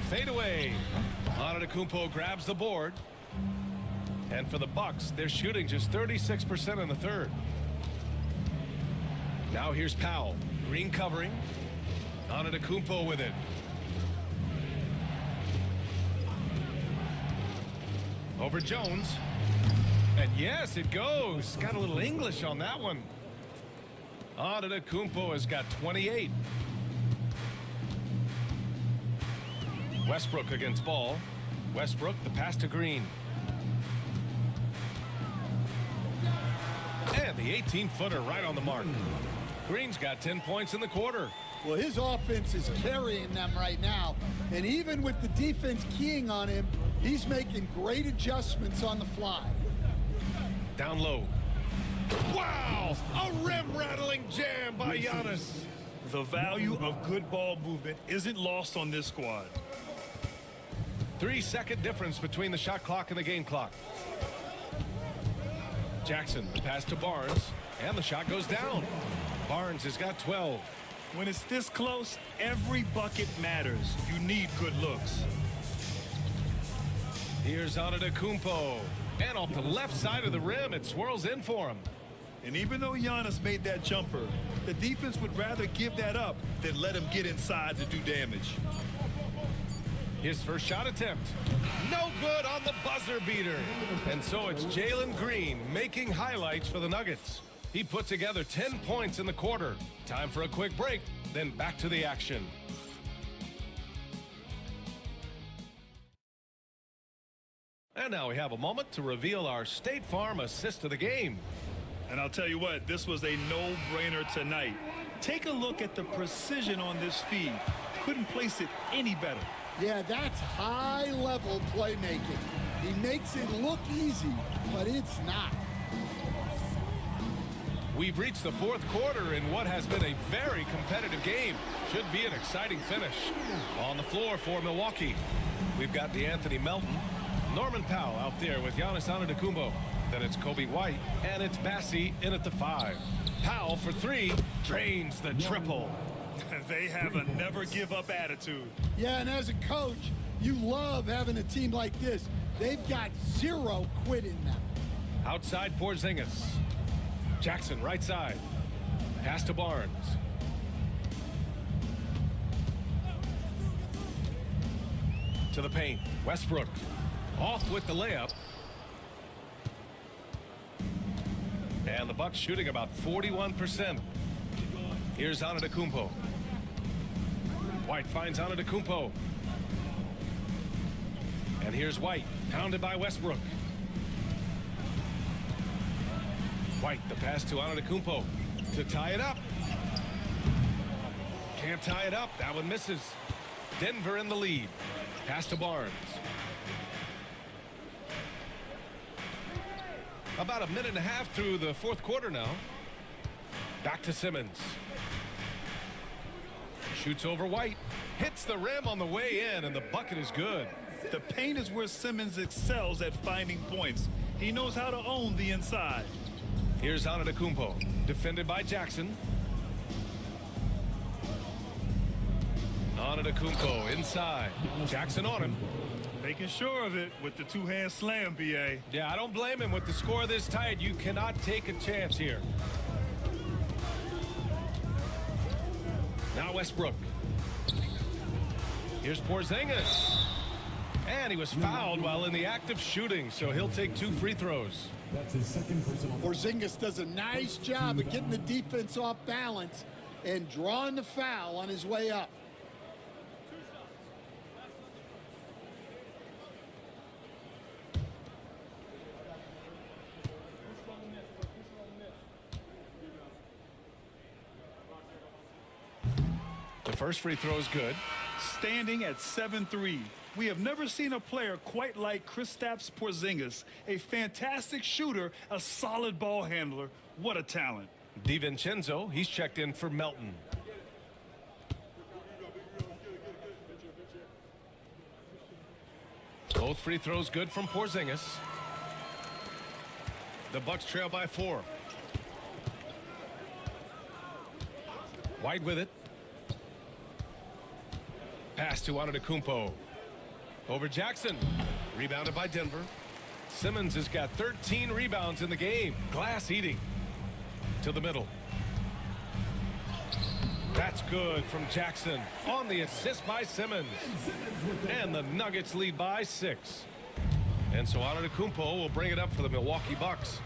Fade away. Antetokounmpo grabs the board. And for the Bucks, they're shooting just 36% in the third. Now here's Powell. Green covering. Antetokounmpo with it. Over Jones. And yes, it goes. Got a little English on that one. Antetokounmpo has got 28. Westbrook against Ball. Westbrook, the pass to Green. And the 18-footer right on the mark. Green's got 10 points in the quarter. Well, his offense is carrying them right now. And even with the defense keying on him, he's making great adjustments on the fly. Down low. Wow! A rim-rattling jam by Giannis. The value of good ball movement isn't lost on this squad. 3-second difference between the shot clock and the game clock. Jackson, the pass to Barnes, and the shot goes down. Barnes has got 12. When it's this close, every bucket matters. You need good looks. Here's Antetokounmpo. And off the left side of the rim, it swirls in for him. And even though Giannis made that jumper, the defense would rather give that up than let him get inside to do damage. His first shot attempt. No good on the buzzer beater. And so it's Jalen Green making highlights for the Nuggets. He put together 10 points in the quarter. Time for a quick break, then back to the action. And now we have a moment to reveal our State Farm assist of the game. And I'll tell you what, this was a no-brainer tonight. Take a look at the precision on this feed. Couldn't place it any better. Yeah, that's high-level playmaking. He makes it look easy, but it's not. We've reached the fourth quarter in what has been a very competitive game. Should be an exciting finish. On the floor for Milwaukee, we've got DeAnthony Melton, Norman Powell out there with Giannis Antetokounmpo. Then it's Kobe White, and it's Bassie in at the 5. Powell for 3, drains the triple. They have a never-give-up attitude. Yeah, and as a coach, you love having a team like this. They've got zero quit in them. Outside Porzingis. Jackson right side. Pass to Barnes. To the paint. Westbrook. Off with the layup. And the Bucks shooting about 41%. Here's Antetokounmpo. White finds Antetokounmpo. And here's White, pounded by Westbrook. White, the pass to Antetokounmpo to tie it up. Can't tie it up. That one misses. Denver in the lead. Pass to Barnes. About a minute and a half through the fourth quarter now. Back to Simmons. Shoots over White. Hits the rim on the way in, and the bucket is good. The paint is where Simmons excels at finding points. He knows how to own the inside. Here's Antetokounmpo, defended by Jackson. Antetokounmpo inside. Jackson on him. Making sure of it with the two-hand slam, B.A. Yeah, I don't blame him. With the score this tight, you cannot take a chance here. Now Westbrook. Here's Porzingis. And he was fouled while in the act of shooting, so he'll take 2 free throws. That's his second personal. Porzingis does a nice job of getting the defense off balance and drawing the foul on his way up. The first free throw is good. Standing at 7-3. We have never seen a player quite like Kristaps Porzingis. A fantastic shooter, a solid ball handler. What a talent. DiVincenzo, he's checked in for Melton. Both free throws good from Porzingis. The Bucks trail by 4. White with it. Pass to Antetokounmpo. Over Jackson. Rebounded by Denver. Simmons has got 13 rebounds in the game. Glass eating. To the middle. That's good from Jackson. On the assist by Simmons. And the Nuggets lead by 6. And so Antetokounmpo will bring it up for the Milwaukee Bucks.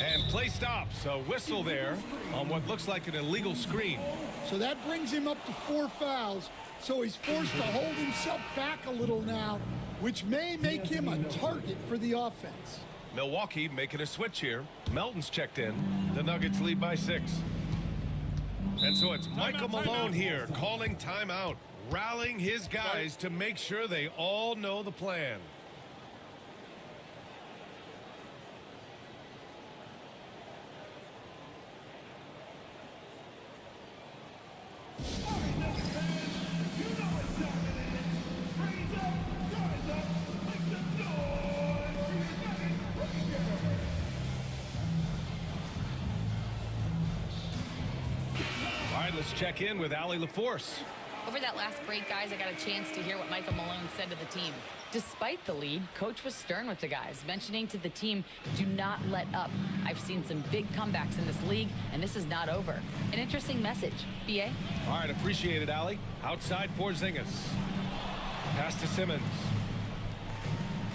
And play stops. A whistle there on what looks like an illegal screen. So that brings him up to 4 fouls. So he's forced to hold himself back a little now, which may make him a target for the offense. Milwaukee making a switch here. Melton's checked in. The Nuggets lead by 6. And so it's Michael Malone here calling timeout, rallying his guys to make sure they all know the plan. right, let's check in with Allie LaForce. Over that last break, guys, I got a chance to hear what Michael Malone said to the team. Despite the lead, Coach was stern with the guys, mentioning to the team, do not let up. I've seen some big comebacks in this league, and this is not over. An interesting message. B.A.? All right, appreciate it, Allie. Outside Porzingis. Pass to Simmons.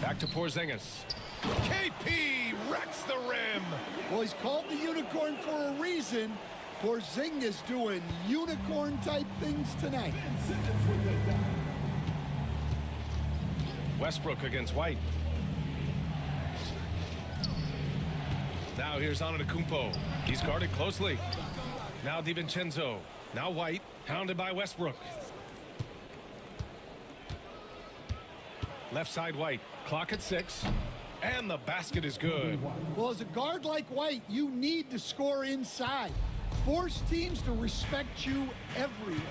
Back to Porzingis. KP wrecks the rim. Well, he's called the unicorn for a reason. Porzingis doing unicorn-type things tonight. Westbrook against White. Now here's Antetokounmpo. He's guarded closely. Now DiVincenzo. Now White, hounded by Westbrook. Left side White. Clock at 6. And the basket is good. Well, as a guard like White, you need to score inside. Force teams to respect you everywhere.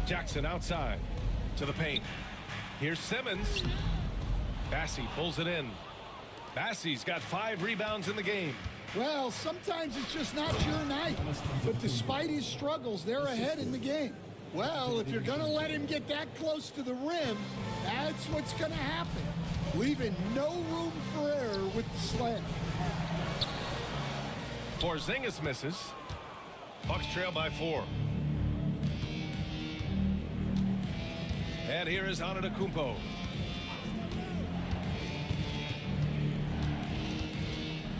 Jackson outside to the paint. Here's Simmons. Bassey pulls it in. Bassey's got 5 rebounds in the game. Well, sometimes it's just not your night. But despite his struggles, they're ahead in the game. Well, if you're going to let him get that close to the rim, that's what's going to happen. Leaving no room for error with the slam. Porzingis misses. Bucks trail by 4. And here is Antetokounmpo.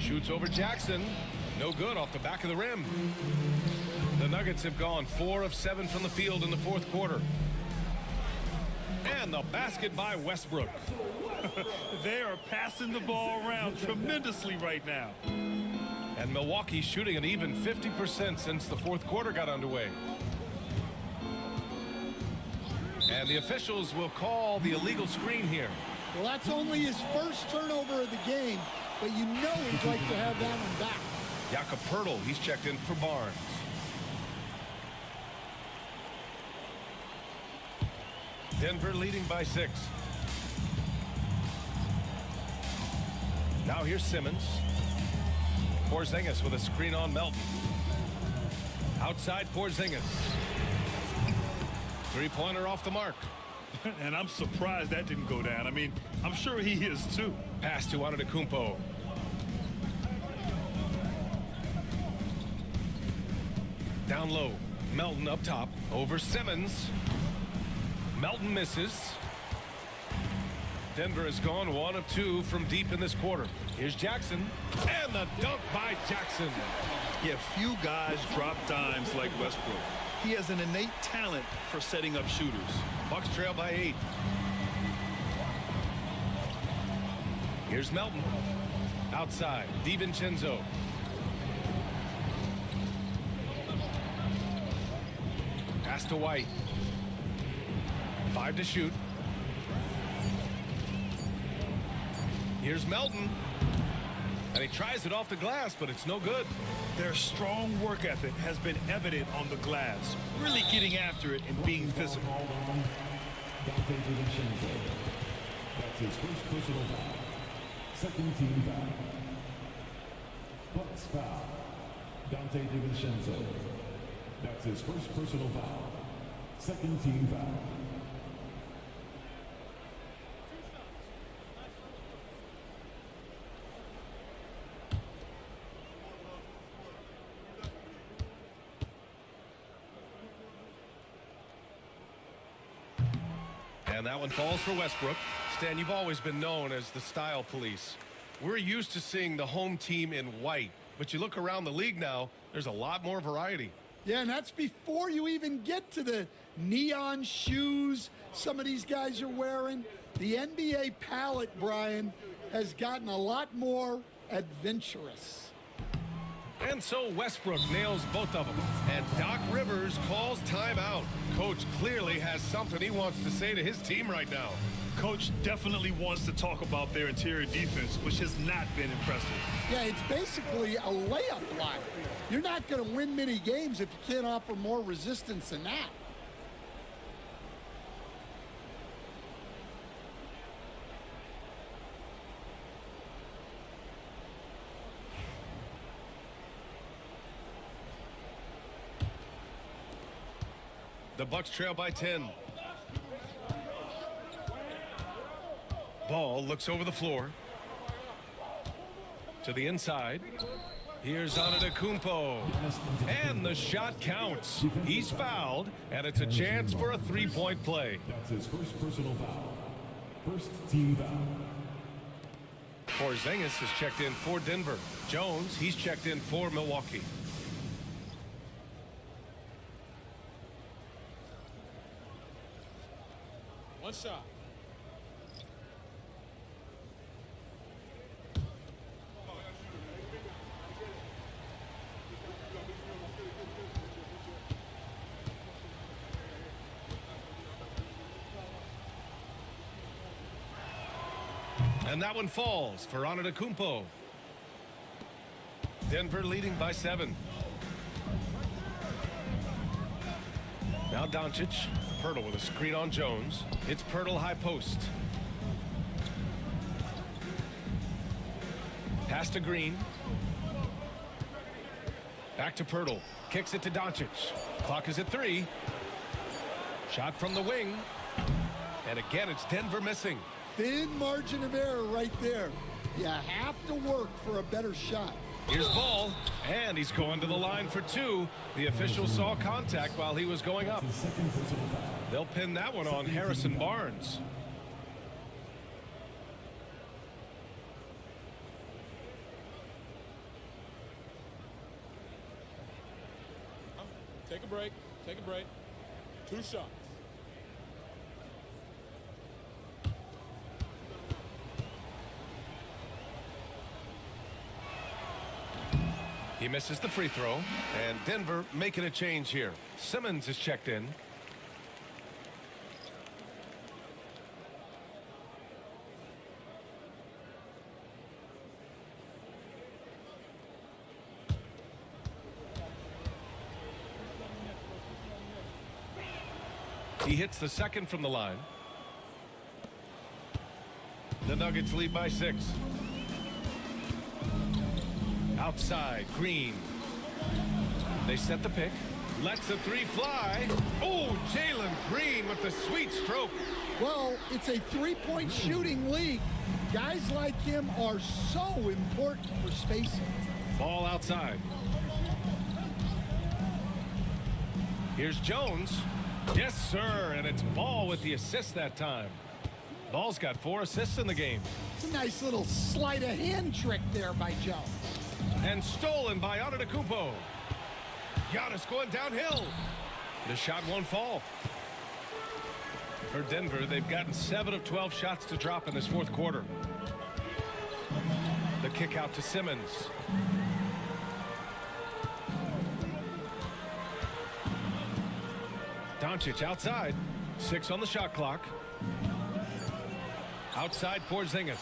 Shoots over Jackson. No good off the back of the rim. The Nuggets have gone 4 of 7 from the field in the fourth quarter. And the basket by Westbrook. They are passing the ball around tremendously right now. And Milwaukee shooting an even 50% since the fourth quarter got underway. And the officials will call the illegal screen here. Well, that's only his first turnover of the game, but you know he'd like to have that one back. Jakob Poeltl, he's checked in for Barnes. Denver leading by 6. Now here's Simmons. Porzingis with a screen on Melton. Outside Porzingis. Three-pointer off the mark. And I'm surprised that didn't go down. I mean, I'm sure he is too. Pass to Antetokounmpo. Down low. Melton up top. Over Simmons. Melton misses. Denver has gone 1 of 2 from deep in this quarter. Here's Jackson. And the dunk by Jackson. Yeah, few guys drop dimes like Westbrook. He has an innate talent for setting up shooters. Bucks trail by 8. Here's Melton. Outside. DiVincenzo. Pass to White. 5 to shoot. Here's Melton. And he tries it off the glass, but it's no good. Their strong work ethic has been evident on the glass, really getting after it and being physical. Dante DiVincenzo. That's his first personal foul. Second team foul. Bucks foul. Dante DiVincenzo. That's his first personal foul. Second team foul. And that one falls for Westbrook. Stan, you've always been known as the style police. We're used to seeing the home team in white, but you look around the league now, there's a lot more variety. Yeah, and that's before you even get to the neon shoes some of these guys are wearing. The NBA palette, Brian, has gotten a lot more adventurous. And so Westbrook nails both of them. And Doc Rivers calls timeout. Coach clearly has something he wants to say to his team right now. Coach definitely wants to talk about their interior defense, which has not been impressive. Yeah, it's basically a layup line. You're not going to win many games if you can't offer more resistance than that. The Bucks trail by 10. Ball looks over the floor. To the inside. Here's Antetokounmpo. And the shot counts. He's fouled, and it's a chance for a three-point play. That's his first personal foul. First team foul. Porzingis has checked in for Denver. Jones, he's checked in for Milwaukee. One shot. And that one falls for Antetokounmpo. Denver leading by 7. Now Doncic. Pirtle with a screen on Jones. It's Pirtle high post. Pass to Green. Back to Pirtle. Kicks it to Doncic. Clock is at 3. Shot from the wing. And again, it's Denver missing. Thin margin of error right there. You have to work for a better shot. Here's Ball, and he's going to the line for 2. The official saw contact while he was going up. They'll pin that one on Harrison Barnes. Take a break. Take a break. 2 shots. He misses the free throw, and Denver making a change here. Simmons is checked in. He hits the second from the line. The Nuggets lead by 6. Outside, Green. They set the pick. Lets the 3 fly. Oh, Jalen Green with the sweet stroke. Well, it's a three-point shooting league. Guys like him are so important for spacing. Ball outside. Here's Jones. Yes, sir, and it's Ball with the assist that time. Ball's got 4 assists in the game. It's a nice little sleight of hand trick there by Jones. And stolen by Antetokounmpo. Giannis going downhill. The shot won't fall. For Denver, they've gotten 7 of 12 shots to drop in this fourth quarter. The kick out to Simmons. Doncic outside. 6 on the shot clock. Outside Porzingis.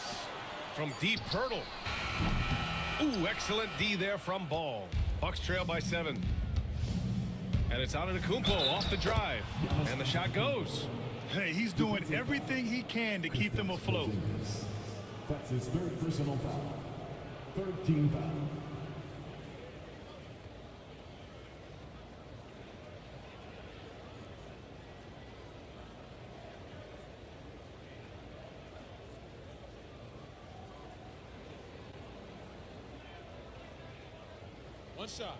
From deep, Pirtle. Ooh, excellent D there from Ball. Bucks trail by 7. And it's Antetokounmpo off the drive. And the shot goes. Hey, he's doing everything he can to keep them afloat. That's his third personal foul. Third team foul. One shot.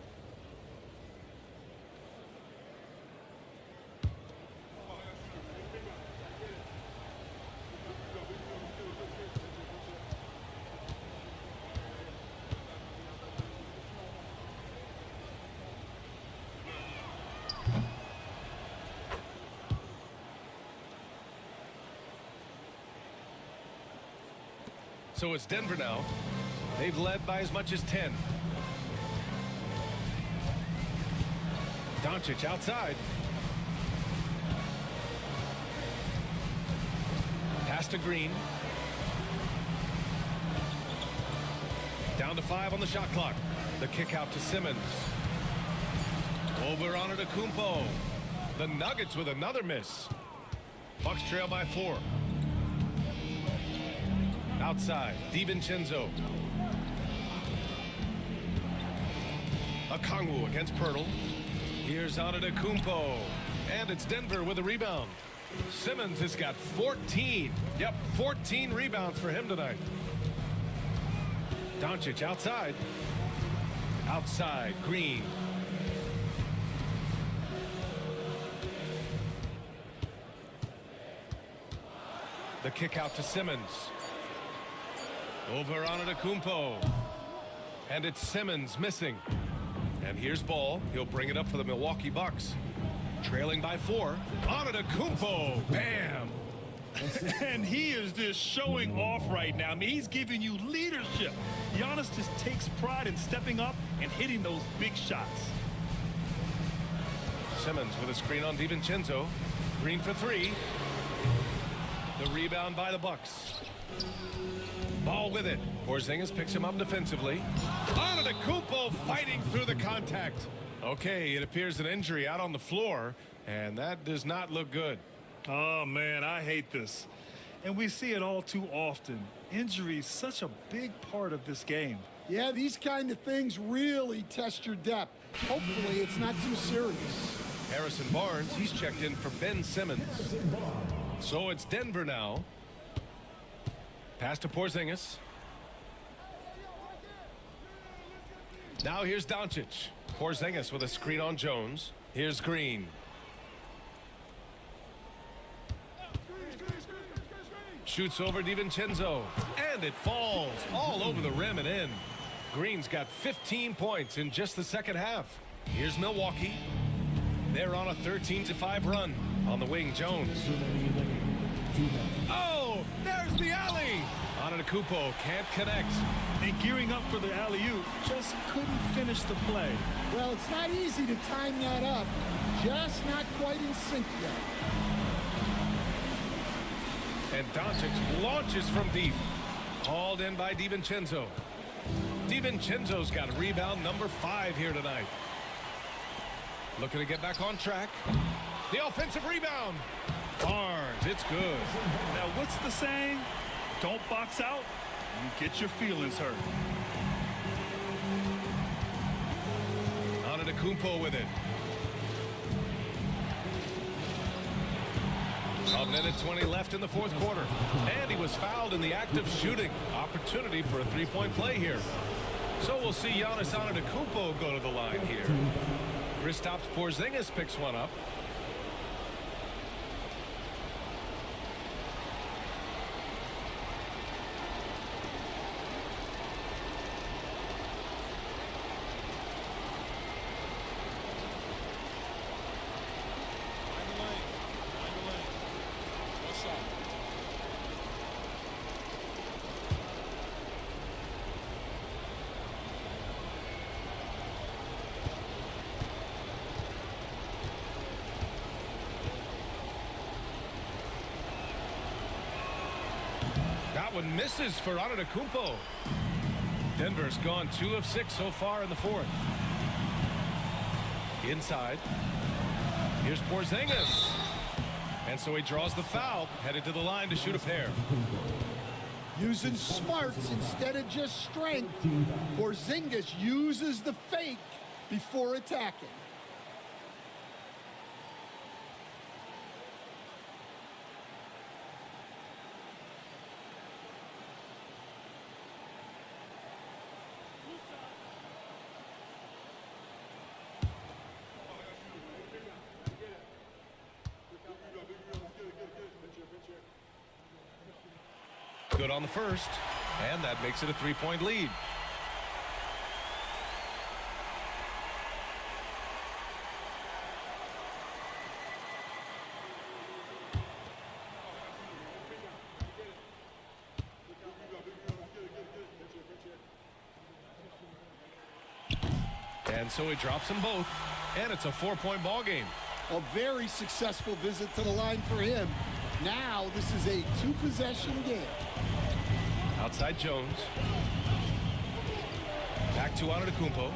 So it's Denver now. They've led by as much as 10. Doncic outside. Pass to Green. Down to 5 on the shot clock. The kick out to Simmons. Over Antetokounmpo. The Nuggets with another miss. Bucks trail by 4. Outside, DiVincenzo. Okongwu against Pirtle. Here's Antetokounmpo. And it's Denver with a rebound. Simmons has got 14. Yep, 14 rebounds for him tonight. Doncic outside. Outside, Green. The kick out to Simmons. Over Antetokounmpo. And it's Simmons missing. And here's Ball. He'll bring it up for the Milwaukee Bucks. Trailing by 4. Antetokounmpo. Bam. And he is just showing off right now. I mean, he's giving you leadership. Giannis just takes pride in stepping up and hitting those big shots. Simmons with a screen on DiVincenzo. Green for 3. The rebound by the Bucks. Ball with it. Porzingis picks him up defensively. Antetokounmpo fighting through the contact. Okay, it appears an injury out on the floor, and that does not look good. Oh, man, I hate this. And we see it all too often. Injury is such a big part of this game. Yeah, these kind of things really test your depth. Hopefully it's not too serious. Harrison Barnes, he's checked in for Ben Simmons. So it's Denver now. Pass to Porzingis. Now here's Doncic. Porzingis with a screen on Jones. Here's Green. Shoots over DiVincenzo. And it falls all over the rim and in. Green's got 15 points in just the second half. Here's Milwaukee. They're on a 13-5 run. On the wing, Jones. Oh, there's the alley. Antetokounmpo can't connect. And gearing up for the alley-oop, just couldn't finish the play. Well, it's not easy to time that up. Just not quite in sync yet. And Doncic launches from deep. Hauled in by DiVincenzo. DiVincenzo's got rebound number 5 here tonight. Looking to get back on track. The offensive rebound. Barnes, it's good. Now, what's the saying? Don't box out, you get your feelings hurt. Antetokounmpo with it. A minute 20 left in the fourth quarter. And he was fouled in the act of shooting. Opportunity for a three-point play here. So we'll see Giannis Antetokounmpo go to the line here. Kristaps Porzingis picks one up. That one misses for Antetokounmpo. Denver's gone 2 of 6 so far in the fourth. Inside. Here's Porzingis. And so he draws the foul, headed to the line to shoot a pair. Using smarts instead of just strength. Porzingis uses the fake before attacking. Good on the first, and that makes it a 3-point lead. And so he drops them both, and it's a 4-point ball game. A very successful visit to the line for him. Now this is a 2-possession game. Outside Jones. Back to Antetokounmpo.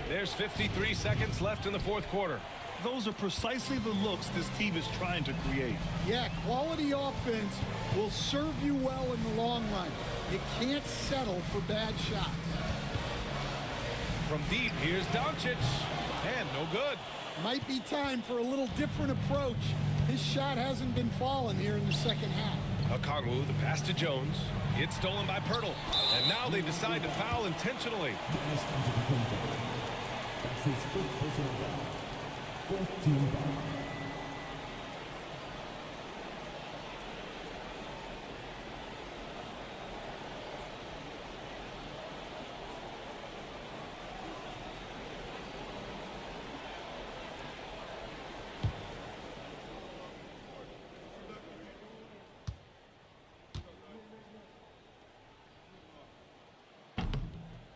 There's 53 seconds left in the fourth quarter. Those are precisely the looks this team is trying to create. Yeah, quality offense will serve you well in the long run. You can't settle for bad shots. From deep, here's Doncic. And no good. Might be time for a little different approach. His shot hasn't been falling here in the second half. Okongwu, the pass to Jones. It's stolen by Pirtle. And now they decide to foul intentionally. That's his first personal foul. 14 foul.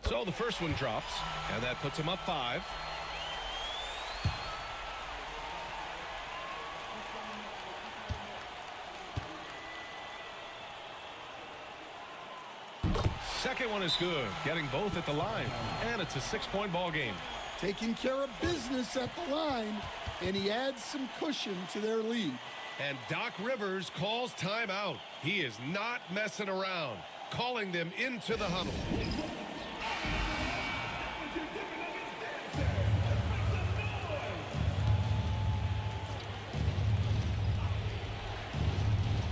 So the first one drops, and that puts him up 5. Second one is good, getting both at the line, and it's a 6-point ball game. Taking care of business at the line, and he adds some cushion to their lead. And Doc Rivers calls timeout. He is not messing around, calling them into the huddle.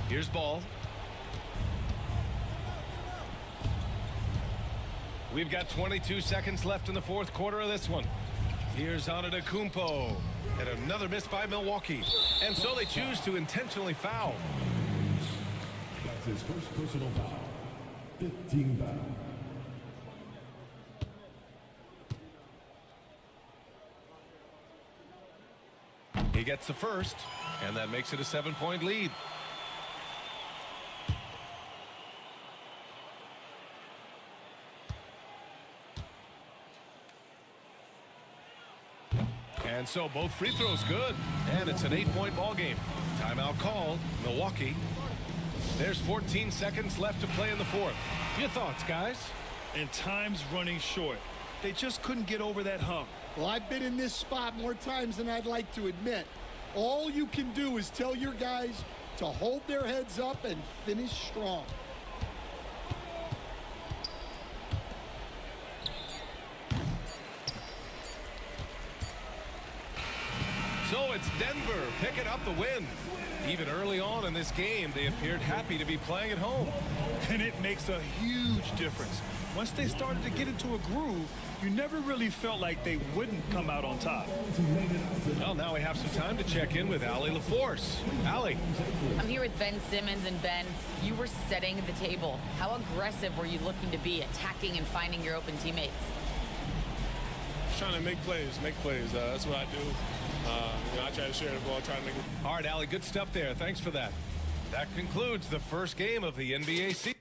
Here's Ball. We've got 22 seconds left in the fourth quarter of this one. Here's Antetokounmpo. And another miss by Milwaukee. And so they choose to intentionally foul. That's his first personal foul. 15 foul. He gets the first, and that makes it a 7-point lead. And so both free throws good, and it's an 8-point ball game. Timeout called, Milwaukee. There's 14 seconds left to play in the fourth. Your thoughts, guys? And time's running short. They just couldn't get over that hump. Well, I've been in this spot more times than I'd like to admit. All you can do is tell your guys to hold their heads up and finish strong. So it's Denver picking up the win. Even early on in this game, they appeared happy to be playing at home. And it makes a huge difference. Once they started to get into a groove, you never really felt like they wouldn't come out on top. Well, now we have some time to check in with Allie LaForce. Allie. I'm here with Ben Simmons, and Ben, you were setting the table. How aggressive were you looking to be, attacking and finding your open teammates? Trying to make plays. That's what I do. I try to share the ball, try to make it. All right, Allie, good stuff there. Thanks for that. That concludes the first game of the NBA season.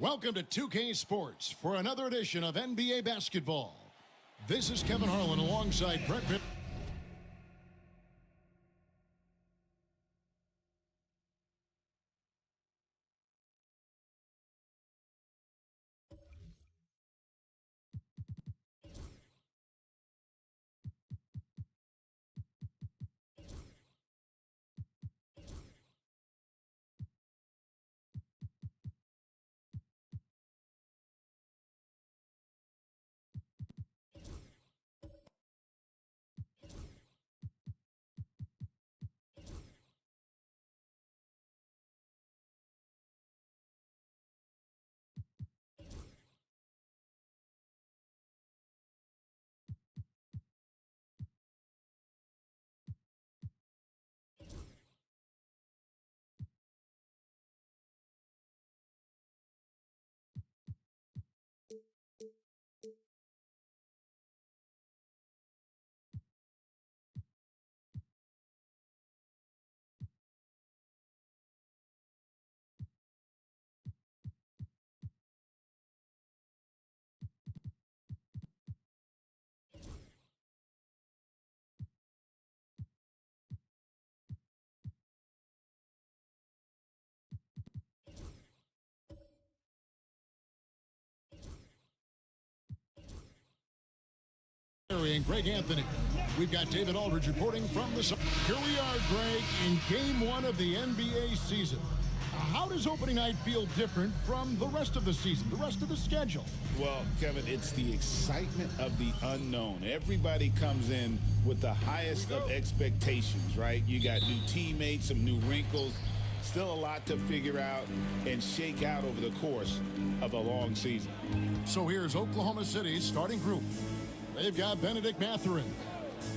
Welcome to 2K Sports for another edition of NBA basketball. This is Kevin Harlan alongside Brett Pitt. And Greg Anthony. We've got David Aldridge reporting from the... Here we are, Greg, in Game 1 of the NBA season. How does opening night feel different from the rest of the season, the rest of the schedule? Well, Kevin, it's the excitement of the unknown. Everybody comes in with the highest of expectations, right? You got new teammates, some new wrinkles, still a lot to figure out and shake out over the course of a long season. So here's Oklahoma City's starting group. They've got Benedict Mathurin.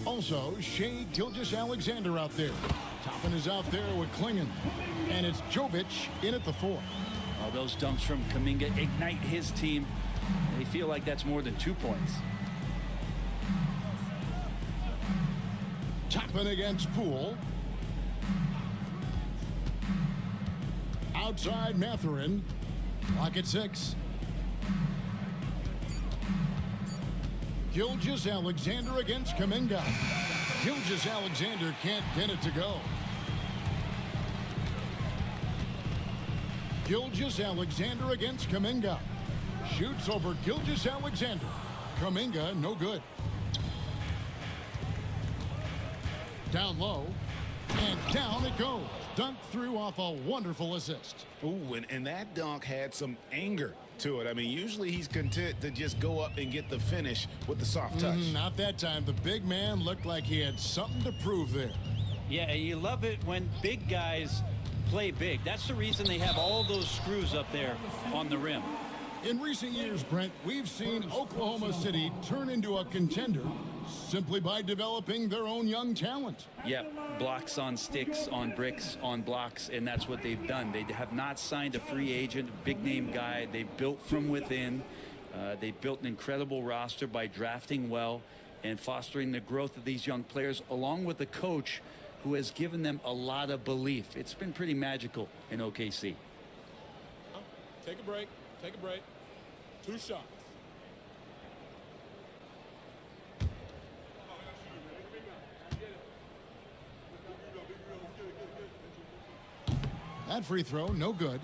Also, Shai Gilgeous-Alexander out there. Toppin is out there with Klingon. And it's Jovic in at the 4. All those dunks from Kuminga ignite his team. They feel like that's more than 2 points. Toppin against Poole. Outside Mathurin. Clock at 6. Gilgeous-Alexander against Kuminga. Gilgeous-Alexander can't get it to go. Gilgeous-Alexander against Kuminga. Shoots over Gilgeous-Alexander. Kuminga, no good. Down low. And down it goes. Dunk through off a wonderful assist. Ooh, and that dunk had some anger to it. I mean, usually he's content to just go up and get the finish with the soft touch. Not that time. The big man looked like he had something to prove there. Yeah, you love it when big guys play big. That's the reason they have all those screws up there on the rim. In recent years, Brent, we've seen Oklahoma City turn into a contender simply by developing their own young talent. Yeah, blocks on sticks, on bricks, on blocks, and that's what they've done. They have not signed a free agent, big-name guy. They built from within. They built an incredible roster by drafting well and fostering the growth of these young players, along with a coach who has given them a lot of belief. It's been pretty magical in OKC. Take a break. Take a break. 2 shots. That free throw, no good.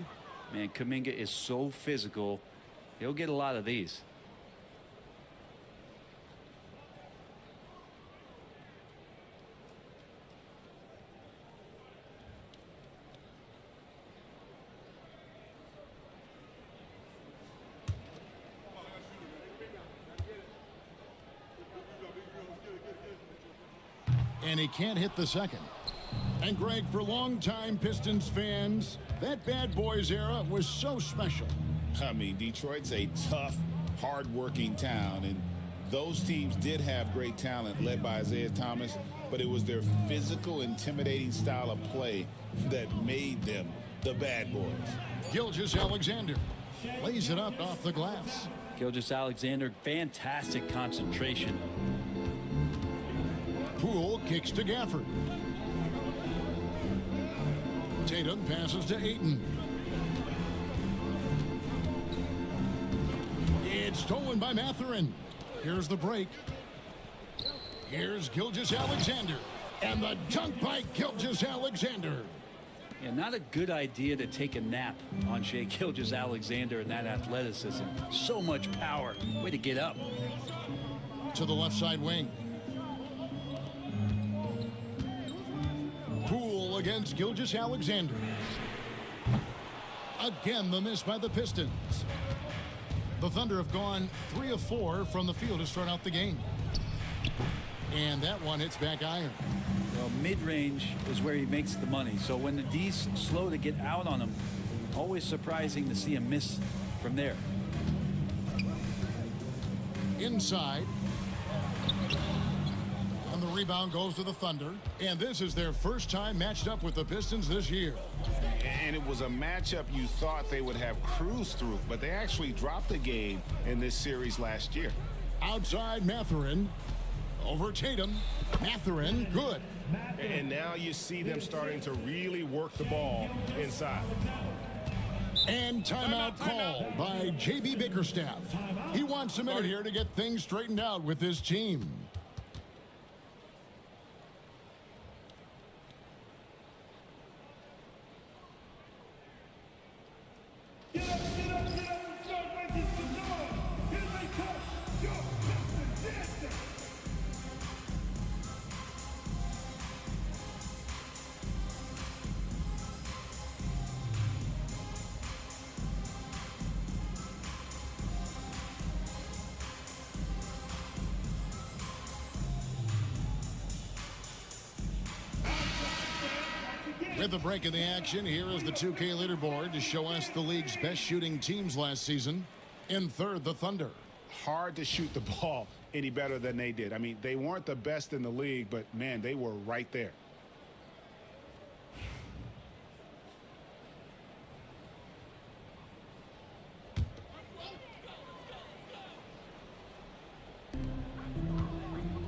Man, Kuminga is so physical. He'll get a lot of these. And he can't hit the second. And Greg, for longtime Pistons fans, that bad boys era was so special. I mean, Detroit's a tough, hard-working town, and those teams did have great talent led by Isaiah Thomas, but it was their physical, intimidating style of play that made them the bad boys. Gilgeous-Alexander lays it up off the glass. Gilgeous-Alexander, fantastic concentration. Poole kicks to Gafford. Tatum passes to Ayton. It's stolen by Mathurin. Here's the break. Here's Gilgeous-Alexander. And the dunk by Gilgeous-Alexander. Yeah, not a good idea to take a nap on Shai Gilgeous-Alexander and that athleticism. So much power. Way to get up. To the left side wing. Poole against Gilgeous-Alexander. Again, the miss by the Pistons. The Thunder have gone 3 of 4 from the field to start out the game. And that one hits back iron. Well, mid-range is where he makes the money. So when the D's slow to get out on him, always surprising to see him miss from there. Inside. And the rebound goes to the Thunder. And this is their first time matched up with the Pistons this year. And it was a matchup you thought they would have cruised through, but they actually dropped the game in this series last year. Outside Mathurin. Over Tatum. Mathurin, good. And now you see them starting to really work the ball inside. And timeout called by J.B. Bickerstaff. He wants a minute here to get things straightened out with his team. With the break in the action, here is the 2K leaderboard to show us the league's best shooting teams last season. In third, the Thunder. Hard to shoot the ball any better than they did. I mean, they weren't the best in the league, but, man, they were right there.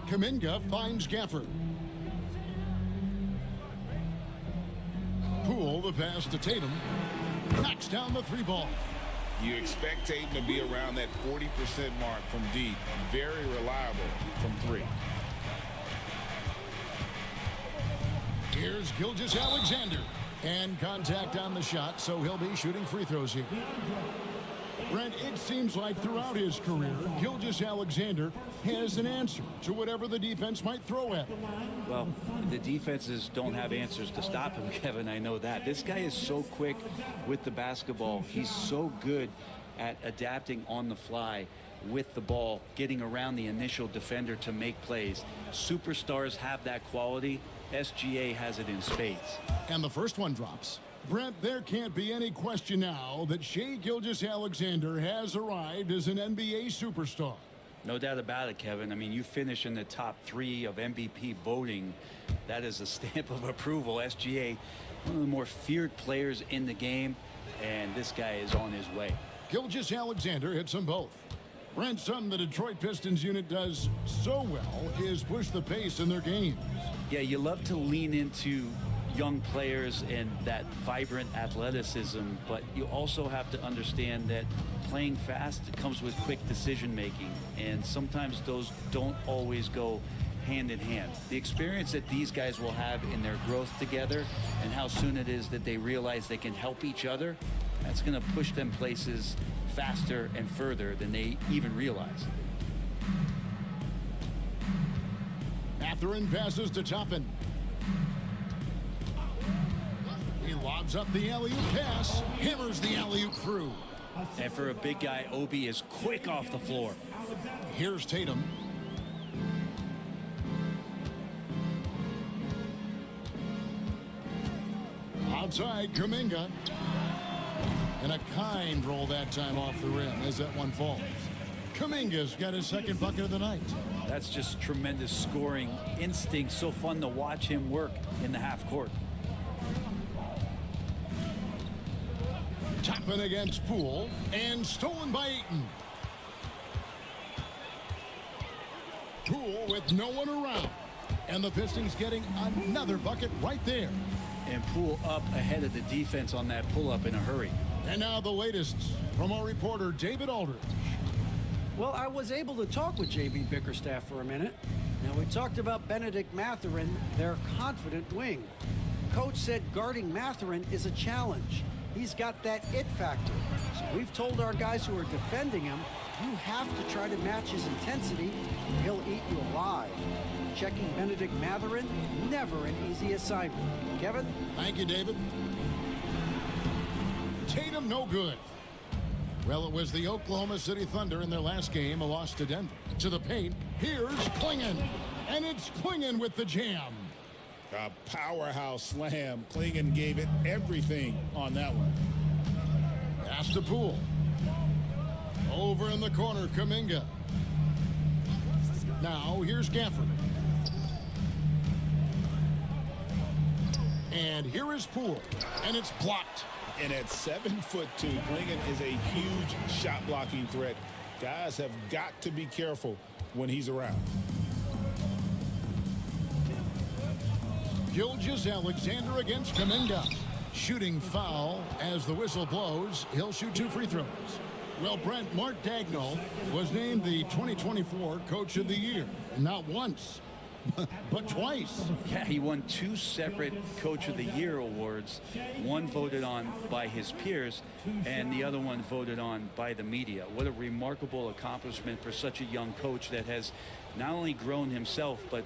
Kuminga finds Gafford. Poole, the pass to Tatum. Knocks down the 3 ball. You expect Tatum to be around that 40% mark from deep. Very reliable from 3. Here's Gilgeous-Alexander. And contact on the shot, so he'll be shooting free throws here. Brent, it seems like throughout his career, Gilgeous-Alexander has an answer to whatever the defense might throw at him. Well, the defenses don't have answers to stop him, Kevin. I know that. This guy is so quick with the basketball. He's so good at adapting on the fly with the ball, getting around the initial defender to make plays. Superstars have that quality. SGA has it in spades. And the first one drops. Brent, there can't be any question now that Shai Gilgeous-Alexander has arrived as an NBA superstar. No doubt about it, Kevin. I mean, you finish in the top 3 of MVP voting. That is a stamp of approval. SGA, one of the more feared players in the game, and this guy is on his way. Gilgeous-Alexander hits them both. Brent, something the Detroit Pistons unit does so well is push the pace in their games. Yeah, you love to lean into young players and that vibrant athleticism, but you also have to understand that playing fast comes with quick decision making, and sometimes those don't always go hand in hand. The experience that these guys will have in their growth together and how soon it is that they realize they can help each other, that's going to push them places faster and further than they even realize. Mathurin passes to Toppin. He lobs up the alley-oop pass, hammers the alley-oop through. And for a big guy, Obi is quick off the floor. Here's Tatum. Outside, Kuminga. And a kind roll that time off the rim as that one falls. Kuminga's got his second bucket of the night. That's just tremendous scoring instinct. So fun to watch him work in the half court. Toppin against Poole and stolen by Ayton. Poole with no one around. And the Pistons getting another bucket right there. And Poole up ahead of the defense on that pull-up in a hurry. And now the latest from our reporter, David Aldridge. Well, I was able to talk with J.B. Bickerstaff for a minute. Now, we talked about Benedict Mathurin, their confident wing. Coach said guarding Mathurin is a challenge. He's got that it factor. So we've told our guys who are defending him, you have to try to match his intensity, or he'll eat you alive. Checking Benedict Mathurin, never an easy assignment. Kevin? Thank you, David. Tatum, no good. Well, it was the Oklahoma City Thunder in their last game, a loss to Denver. To the paint, here's Klingon. And it's Klingon with the jam. A powerhouse slam. Klingon gave it everything on that one. Pass to Poole. Over in the corner, Kuminga. Now, here's Gafford. And here is Poole. And it's blocked. And at 7'2", Klingon is a huge shot blocking threat. Guys have got to be careful when he's around. Gilgeous-Alexander against Kuminga. Shooting foul as the whistle blows. He'll shoot 2 free throws. Well, Brent, Mark Daigneault was named the 2024 Coach of the Year. Not once, but twice. Yeah, he won 2 separate Coach of the Year awards. One voted on by his peers, and the other one voted on by the media. What a remarkable accomplishment for such a young coach that has not only grown himself, but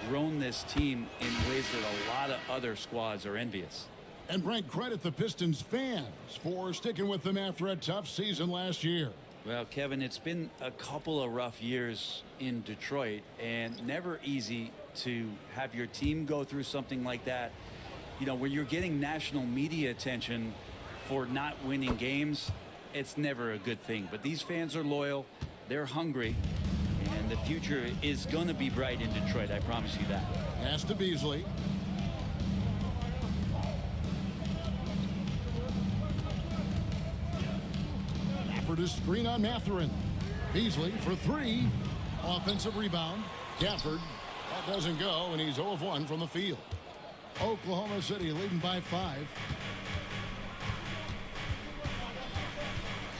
grown this team in ways that a lot of other squads are envious. And Brent, credit the Pistons fans for sticking with them after a tough season last year. Well, Kevin, it's been a couple of rough years in Detroit, and never easy to have your team go through something like that. You know, where you're getting national media attention for not winning games, it's never a good thing. But these fans are loyal, they're hungry, and the future is going to be bright in Detroit, I promise you that. Pass to Beasley. Gafford is screen on Mathurin. Beasley for 3. Offensive rebound. Gafford. That doesn't go, and he's 0 of 1 from the field. Oklahoma City leading by 5.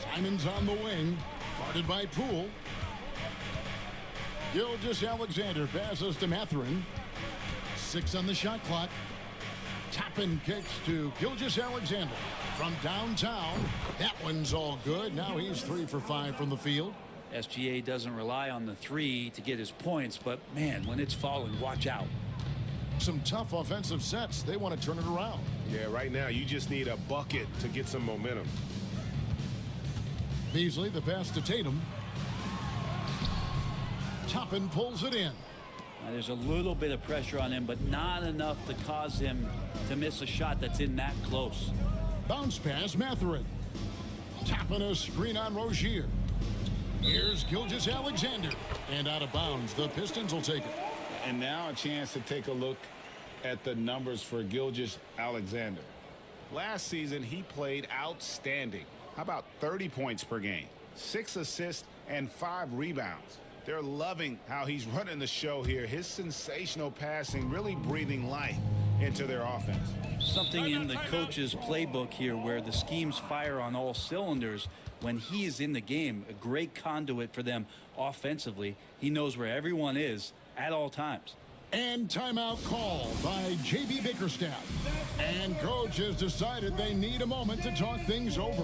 Simon's on the wing. Guarded by Poole. Gilgeous-Alexander passes to Mathurin. 6 on the shot clock. Toppin kicks to Gilgeous-Alexander from downtown. That one's all good. Now he's 3 for 5 from the field. SGA doesn't rely on the 3 to get his points, but man, when it's falling, watch out. Some tough offensive sets. They want to turn it around. Yeah, right now you just need a bucket to get some momentum. Beasley, the pass to Tatum. Toppin pulls it in. Now, there's a little bit of pressure on him, but not enough to cause him to miss a shot that's in that close. Bounce pass, Mathurin. Toppin a screen on Rozier. Here's Gilgeous-Alexander. And out of bounds. The Pistons will take it. And now a chance to take a look at the numbers for Gilgeous-Alexander. Last season, he played outstanding. How about 30 points per game, 6 assists, and 5 rebounds? They're loving how he's running the show here. His sensational passing really breathing life into their offense. Something in the coach's playbook here where the schemes fire on all cylinders when he is in the game. A great conduit for them offensively. He knows where everyone is at all times. And timeout called by J.B. Bickerstaff. And coach has decided they need a moment to talk things over.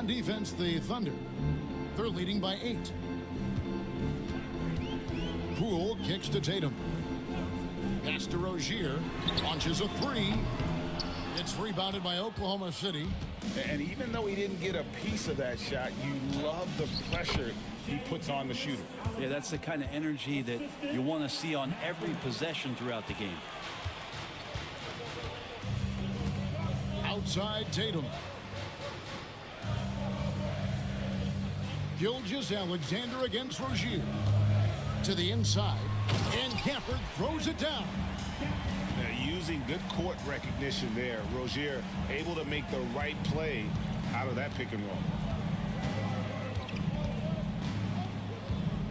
On defense, the Thunder. They're leading by 8. Poole kicks to Tatum. Pass to Rozier. Launches a 3. It's rebounded by Oklahoma City. And even though he didn't get a piece of that shot, you love the pressure he puts on the shooter. Yeah, that's the kind of energy that you want to see on every possession throughout the game. Outside Tatum. Gilgeous-Alexander against Rozier. To the inside. And Gafford throws it down. Using good court recognition there. Rozier able to make the right play out of that pick and roll.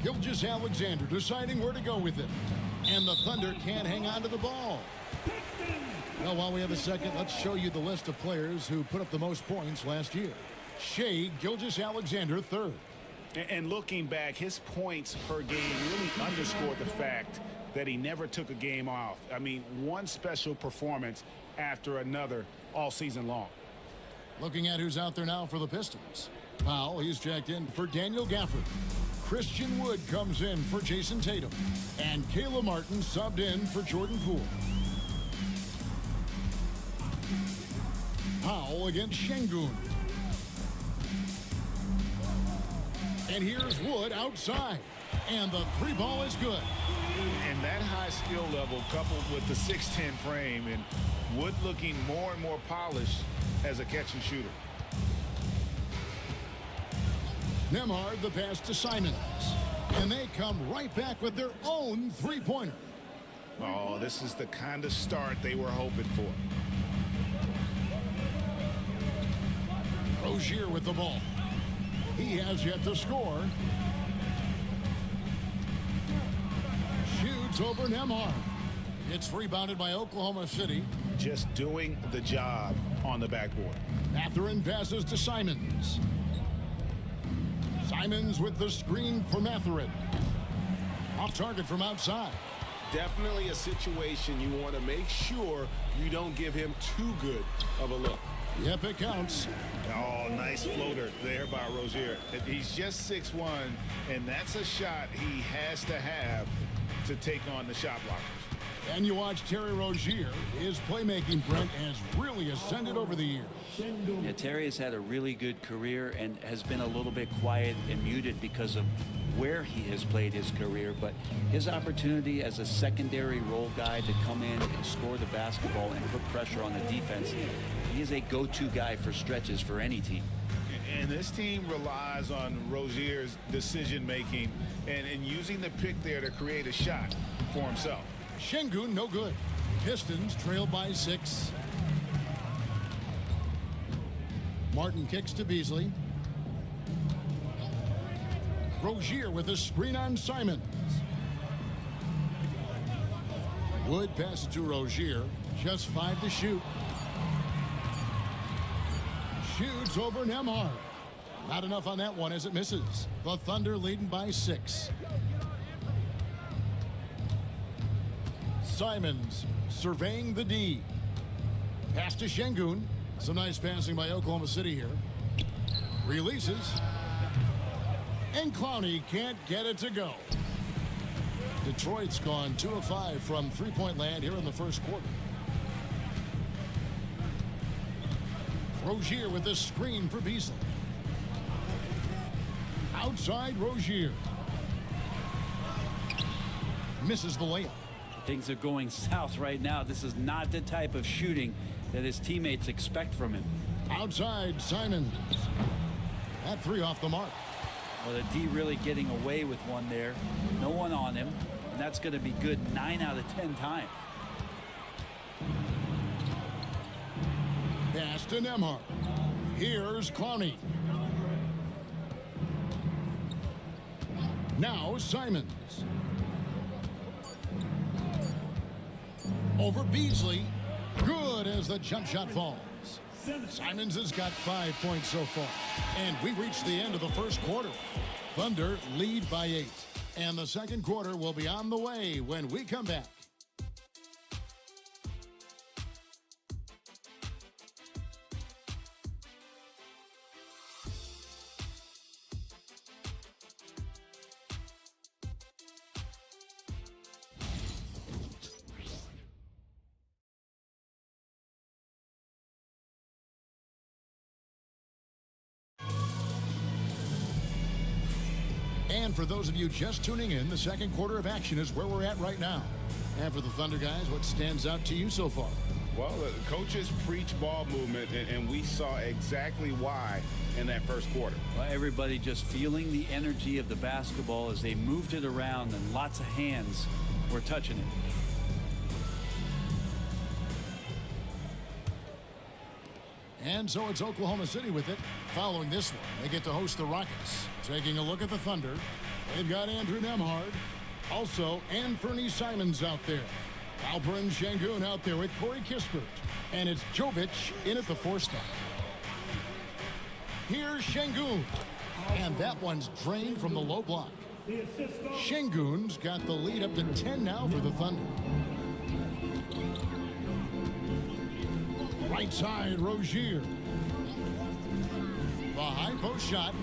Gilgeous-Alexander deciding where to go with it. And the Thunder can't hang on to the ball. Well, while we have a second, let's show you the list of players who put up the most points last year. Shai Gilgeous-Alexander, 3rd. And looking back, his points per game really underscored the fact that he never took a game off. I mean, one special performance after another all season long. Looking at who's out there now for the Pistons. Powell, he's checked in for Daniel Gafford. Christian Wood comes in for Jason Tatum. And Caleb Martin subbed in for Jordan Poole. Powell against Şengün. And here's Wood outside. And the 3 ball is good. And that high skill level coupled with the 6'10 frame and Wood looking more and more polished as a catch and shooter. Nembhard the pass to Simons. And they come right back with their own 3-pointer. Oh, this is the kind of start they were hoping for. Rozier with the ball. He has yet to score. Shoots over Nembhard. It's rebounded by Oklahoma City. Just doing the job on the backboard. Mathurin passes to Simons. Simons with the screen for Mathurin. Off target from outside. Definitely a situation you want to make sure you don't give him too good of a look. Yep, it counts. Oh, nice floater there by Rozier. He's just 6'1", and that's a shot he has to have to take on the shot blockers. And you watch Terry Rozier. His playmaking, Brent, has really ascended over the years. Yeah, Terry has had a really good career and has been a little bit quiet and muted because of where he has played his career, but his opportunity as a secondary role guy to come in and score the basketball and put pressure on the defense, he is a go-to guy for stretches for any team. And this team relies on Rozier's decision-making and using the pick there to create a shot for himself. Şengün, no good. Pistons trail by 6. Martin kicks to Beasley. Rozier with a screen on Simons. Wood passes to Rozier. Just 5 to shoot. Shoots over Nembhard. Not enough on that one as it misses. The Thunder leading by 6. Simons surveying the D. Pass to Şengün. Some nice passing by Oklahoma City here. Releases. And Clowney can't get it to go. Detroit's gone 2 of 5 from three-point land here in the first quarter. Rozier with the screen for Beasley. Outside Rozier. Misses the layup. Things are going south right now. This is not the type of shooting that his teammates expect from him. Outside Simons. That 3 off the mark. Well, the D really getting away with one there. No one on him. And that's going to be good 9 out of 10 times. Pass to Nembhard. Here's Clowney. Now Simons. Over Beasley. Good as the jump shot falls. Simons has got 5 points so far. And we reached the end of the first quarter. Thunder lead by 8. And the second quarter will be on the way when we come back. And for those of you just tuning in, the second quarter of action is where we're at right now. And for the Thunder guys, what stands out to you so far? Well, the coaches preach ball movement, and we saw exactly why in that first quarter. Well, everybody just feeling the energy of the basketball as they moved it around, and lots of hands were touching it. And so it's Oklahoma City with it. Following this one, they get to host the Rockets. Taking a look at the Thunder, they've got Andrew Nembhard. Also, Anfernee Simons out there. Alperen Sengun out there with Corey Kispert. And it's Jovic in at the 4 spot. Here's Sengun. And that one's drained from the low block. Sengun's got the lead up to 10 now for the Thunder. Right side, Rozier. The high post shot.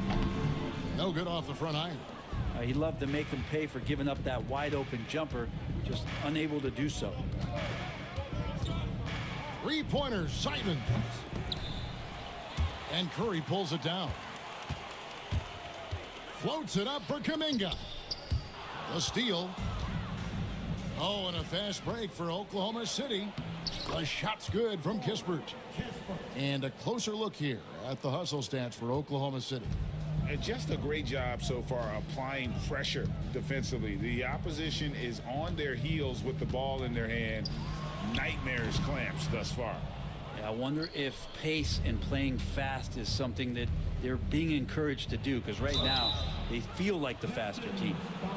No good off the front iron. He loved to make them pay for giving up that wide open jumper, just unable to do so. Three-pointer, Simons. And Curry pulls it down. Floats it up for Kuminga. The steal. Oh, and a fast break for Oklahoma City. The shot's good from Kispert. And a closer look here at the hustle stats for Oklahoma City. And just a great job so far applying pressure defensively. The opposition is on their heels with the ball in their hand. Nightmares clamps thus far. I wonder if pace and playing fast is something that they're being encouraged to do, because right now they feel like the faster team.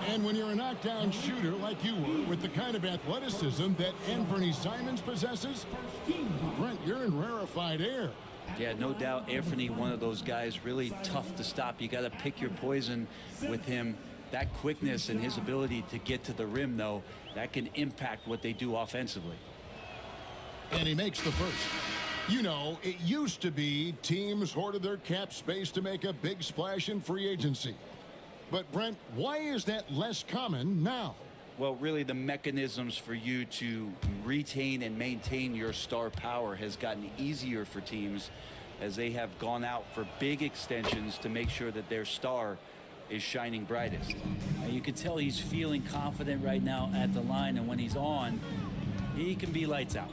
And when you're a knockdown shooter like you were, with the kind of athleticism that Anfernee Simons possesses, Brent, you're in rarefied air. Yeah, no doubt Anfernee, one of those guys, really tough to stop. You got to pick your poison with him. That quickness and his ability to get to the rim, though, that can impact what they do offensively. And he makes the first. You know, it used to be teams hoarded their cap space to make a big splash in free agency. But, Brent, why is that less common now? Well, really, the mechanisms for you to retain and maintain your star power has gotten easier for teams as they have gone out for big extensions to make sure that their star is shining brightest. And you can tell he's feeling confident right now at the line, and when he's on, he can be lights out.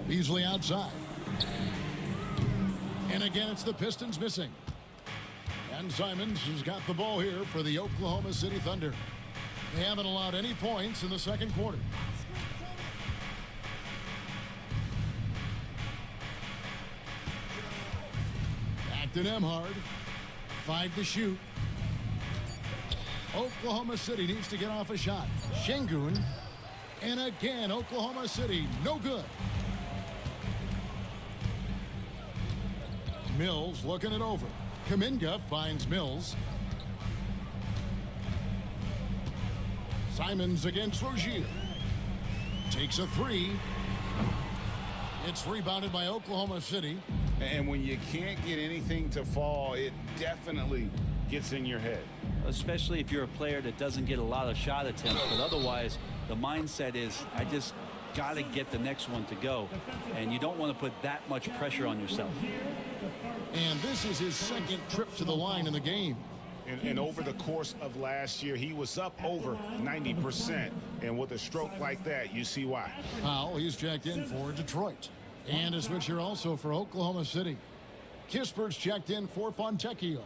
Beasley outside. And again, it's the Pistons missing. And Simons has got the ball here for the Oklahoma City Thunder. They haven't allowed any points in the second quarter. Back to Nembhard. 5 to shoot. Oklahoma City needs to get off a shot. Sengun. And again, Oklahoma City, no good. Mills looking it over. Kuminga finds Mills. Simons against Rozier. Takes a 3. It's rebounded by Oklahoma City. And when you can't get anything to fall, it definitely gets in your head. Especially if you're a player that doesn't get a lot of shot attempts, but otherwise the mindset is, I just got to get the next one to go. And you don't want to put that much pressure on yourself. And this is his second trip to the line in the game. And over the course of last year, he was up over 90%. And with a stroke like that, you see why. Powell, he's checked in for Detroit. And a switcher also for Oklahoma City. Kispert's checked in for Fontecchio.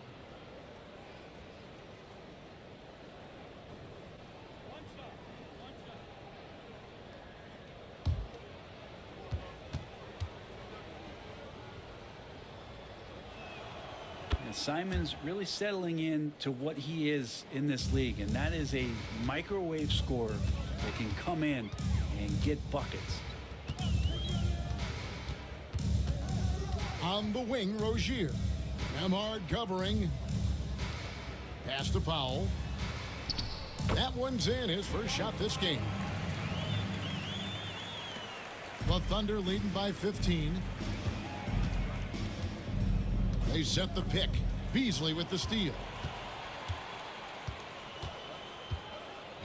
Simons really settling in to what he is in this league, and that is a microwave scorer that can come in and get buckets. On the wing, Rozier. Nembhard covering. Pass to Powell. That one's in, his first shot this game. The Thunder leading by 15. They set the pick. Beasley with the steal.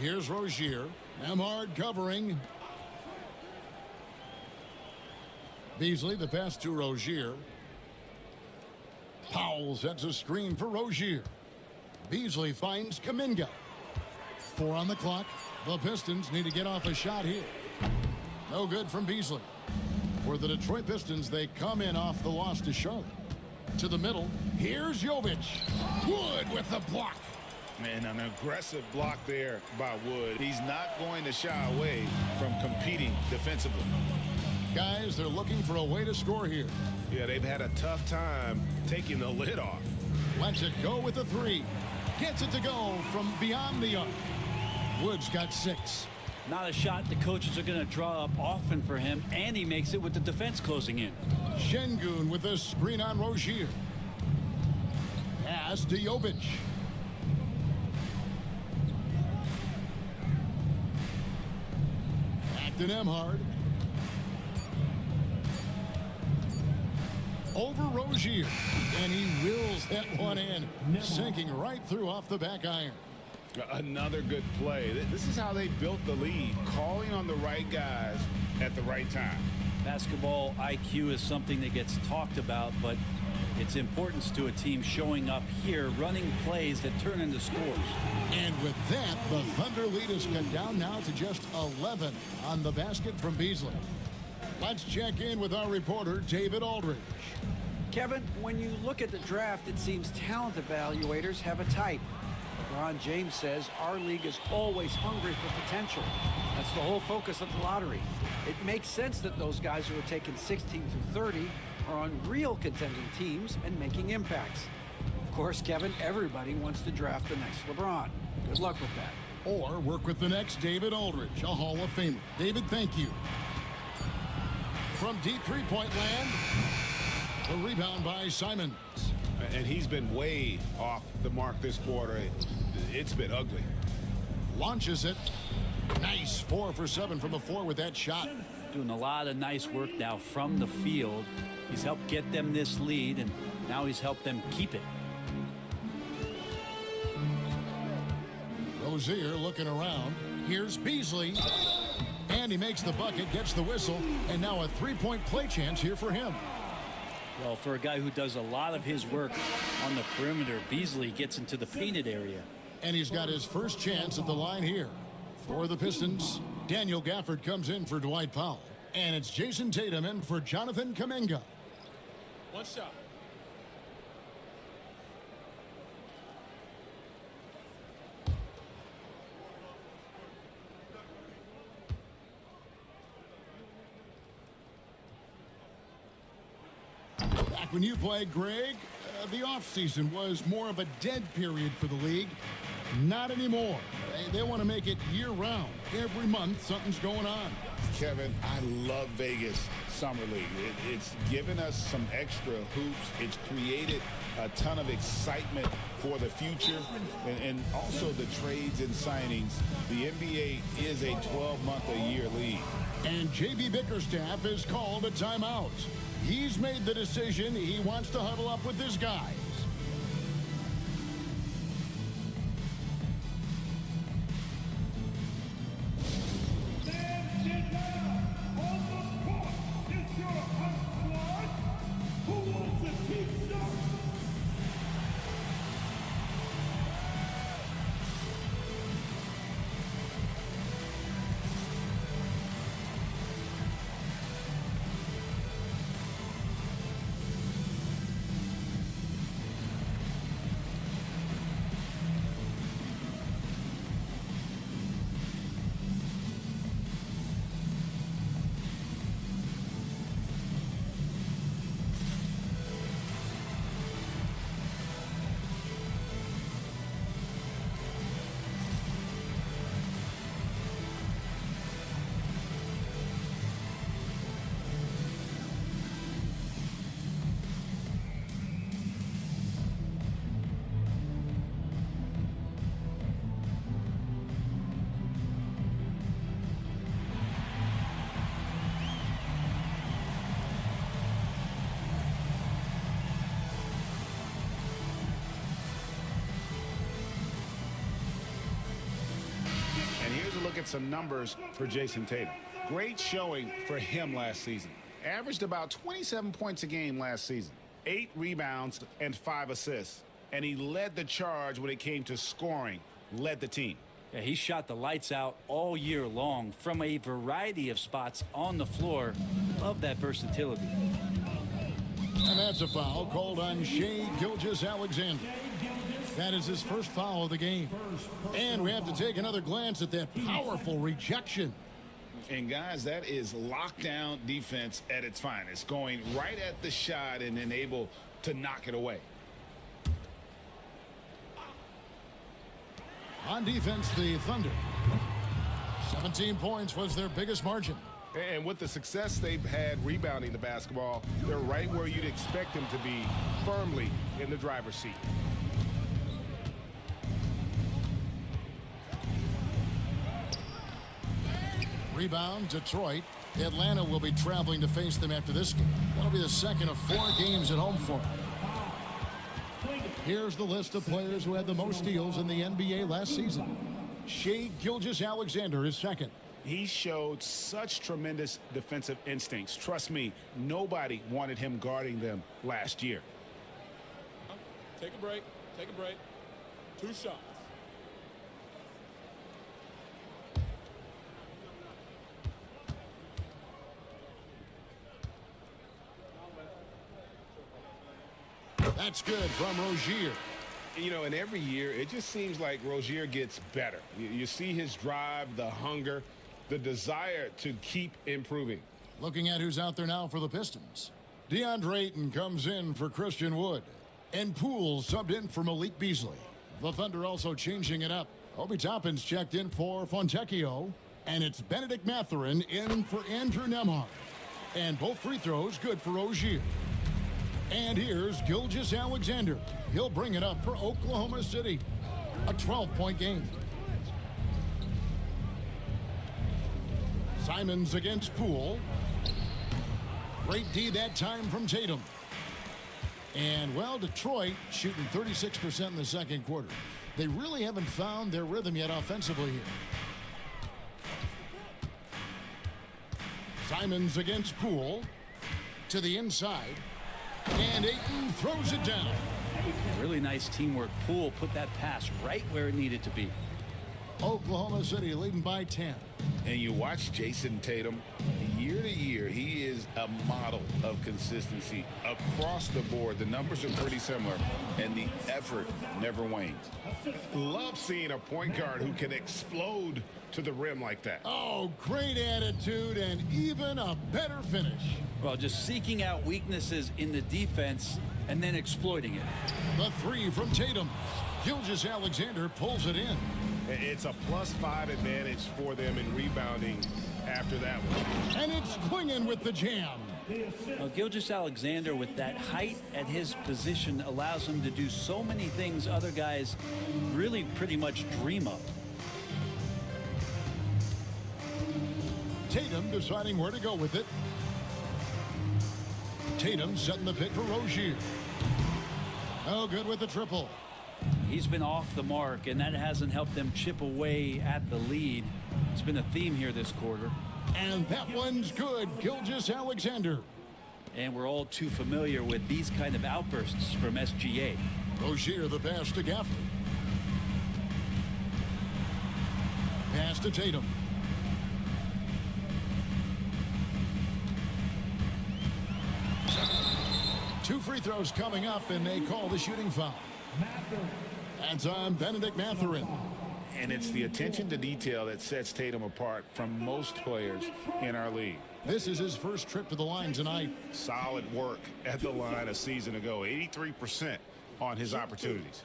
Here's Rozier. Nembhard covering. Beasley, the pass to Rozier. Powell Powell sets a screen for Rozier. Beasley finds Kuminga. 4 on the clock. The Pistons need to get off a shot here. No good from Beasley. For the Detroit Pistons, they come in off the loss to Charlotte. To the middle. Here's Jovic. Wood with the block. Man, an aggressive block there by Wood. He's not going to shy away from competing defensively. Guys, they're looking for a way to score here. Yeah, they've had a tough time taking the lid off. Lets it go with the 3. Gets it to go from beyond the arc. Wood's got 6. Not a shot the coaches are going to draw up often for him, and he makes it with the defense closing in. Şengün with a screen on Rozier. Pass to Jovic. Back to Nembhard. Over Rozier. And he wills that one in. Sinking right through off the back iron. Another good play. This is how they built the lead, calling on the right guys at the right time. Basketball IQ is something that gets talked about, but its importance to a team showing up here, running plays that turn into scores. And with that, the Thunder lead is cut down now to just 11 on the basket from Beasley. Let's check in with our reporter, David Aldridge. Kevin, when you look at the draft, it seems talent evaluators have a type. LeBron James says our league is always hungry for potential. That's the whole focus of the lottery. It makes sense that those guys who are taken 16 through 30 are on real contending teams and making impacts. Of course, Kevin, everybody wants to draft the next LeBron. Good luck with that. Or work with the next David Aldridge, a Hall of Famer. David, thank you. From deep three-point land, the rebound by Simons. And he's been way off the mark this quarter. It's been ugly. Launches it. Nice 4 for 7 from the floor with that shot. Doing a lot of nice work now from the field. He's helped get them this lead, and now he's helped them keep it. Rozier looking around. Here's Beasley. And he makes the bucket, gets the whistle, and now a three-point play chance here for him. Well, for a guy who does a lot of his work on the perimeter, Beasley gets into the painted area. And he's got his first chance at the line here. For the Pistons, Daniel Gafford comes in for Dwight Powell. And it's Jason Tatum in for Jonathan Kuminga. One shot. Back when you played, Greg, the offseason was more of a dead period for the league. Not anymore. They want to make it year-round. Every month, something's going on. Kevin, I love Vegas Summer League. It's given us some extra hoops. It's created a ton of excitement for the future and also the trades and signings. The NBA is a 12-month-a-year league. And J.B. Bickerstaff has called a timeout. He's made the decision. He wants to huddle up with his guys. Look at some numbers for Jason Tatum. Great showing for him last season. Averaged about 27 points a game last season. 8 rebounds and 5 assists. And he led the charge when it came to scoring, led the team. Yeah, he shot the lights out all year long from a variety of spots on the floor. Love that versatility. And that's a foul called on Shai Gilgeous-Alexander. That is his first foul of the game. And we have to take another glance at that powerful rejection. And guys, that is lockdown defense at its finest, going right at the shot and then able to knock it away. On defense, the Thunder. 17 points was their biggest margin. And with the success they've had rebounding the basketball, they're right where you'd expect them to be, firmly in the driver's seat. Rebound, Detroit. Atlanta will be traveling to face them after this game. That'll be the second of 4 games at home for them. Here's the list of players who had the most steals in the NBA last season. Shai Gilgeous-Alexander is second. He showed such tremendous defensive instincts. Trust me, nobody wanted him guarding them last year. Take a break. Take a break. 2 shots. That's good from Rozier. You know, and every year, it just seems like Rozier gets better. You see his drive, the hunger, the desire to keep improving. Looking at who's out there now for the Pistons. DeAndre Ayton comes in for Christian Wood. And Poole subbed in for Malik Beasley. The Thunder also changing it up. Obi Toppin's checked in for Fontecchio. And it's Benedict Mathurin in for Andrew Nembhard. And both free throws good for Rozier. And here's Gilgeous-Alexander. He'll bring it up for Oklahoma City. A 12-point game. Simons against Poole. Great D that time from Tatum. And, well, Detroit shooting 36% in the second quarter. They really haven't found their rhythm yet offensively here. Simons against Poole. To the inside. And Ayton throws it down. Really nice teamwork. Poole put that pass right where it needed to be. Oklahoma City leading by 10. And you watch Jason Tatum, year to year, he is a model of consistency across the board. The numbers are pretty similar, and the effort never wanes. Love seeing a point guard who can explode to the rim like that. Oh, great attitude and even a better finish. Well, just seeking out weaknesses in the defense and then exploiting it. The 3 from Tatum. Gilgeous-Alexander pulls it in. It's a +5 advantage for them in rebounding after that one. And it's Clingan with the jam. Well, Gilgeous-Alexander with that height at his position allows him to do so many things other guys really pretty much dream of. Tatum deciding where to go with it. Tatum setting the pick for Rozier. Oh, good with the triple. He's been off the mark, and that hasn't helped them chip away at the lead. It's been a theme here this quarter. And that one's good. Gilgeous-Alexander. And we're all too familiar with these kind of outbursts from SGA. Rozier the pass to Gafford. Pass to Tatum. Two free throws coming up, and they call the shooting foul. That's on Benedict Mathurin. And it's the attention to detail that sets Tatum apart from most players in our league. This is his first trip to the line tonight. Solid work at the line a season ago. 83% on his opportunities.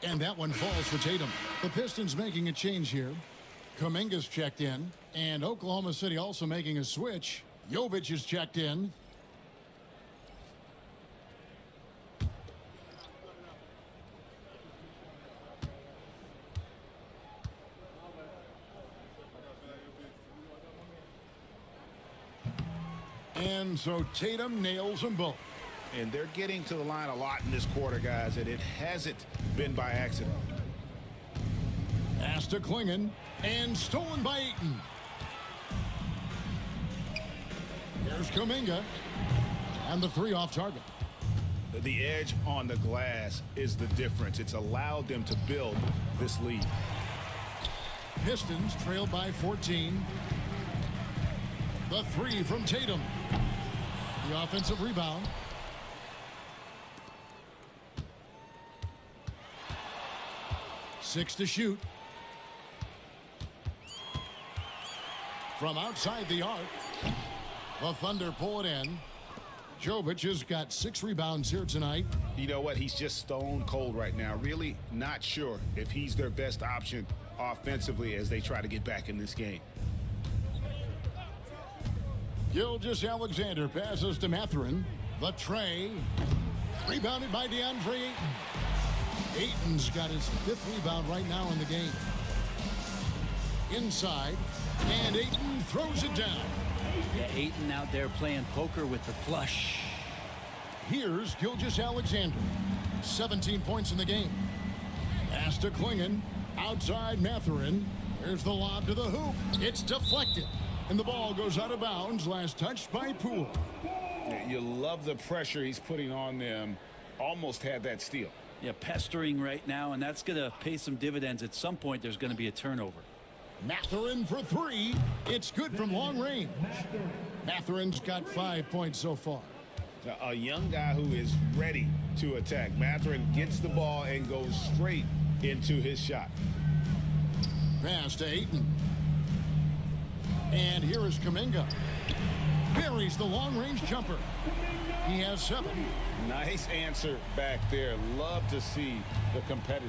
And that one falls for Tatum. The Pistons making a change here. Kuminga's checked in. And Oklahoma City also making a switch. Jovic is checked in. And so Tatum nails them both. And they're getting to the line a lot in this quarter, guys, and it hasn't been by accident. Pass to Klingon, and stolen by Ayton. Here's Kuminga, and the three off target. The edge on the glass is the difference. It's allowed them to build this lead. Pistons trail by 14. The three from Tatum. The offensive rebound. Six to shoot. From outside the arc, the Thunder pull it in. Jovic has got 6 rebounds here tonight. You know what? He's just stone cold right now. Really not sure if he's their best option offensively as they try to get back in this game. Gilgeous-Alexander passes to Mathurin. The tray. Rebounded by DeAndre Ayton. Ayton's got his 5th rebound right now in the game. Inside. And Ayton throws it down. Yeah, Ayton out there playing poker with the flush. Here's Gilgeous-Alexander. 17 points in the game. Pass to Klingon. Outside Mathurin. There's the lob to the hoop. It's deflected. And the ball goes out of bounds. Last touched by Poole. You love the pressure he's putting on them. Almost had that steal. Yeah, pestering right now, and that's going to pay some dividends. At some point, there's going to be a turnover. Mathurin for 3. It's good from long range. Mathurin's got 5 points so far. A young guy who is ready to attack. Mathurin gets the ball and goes straight into his shot. Pass to Ayton. And here is Kuminga. Buries the long-range jumper. He has 7. Nice answer back there. Love to see the competitiveness.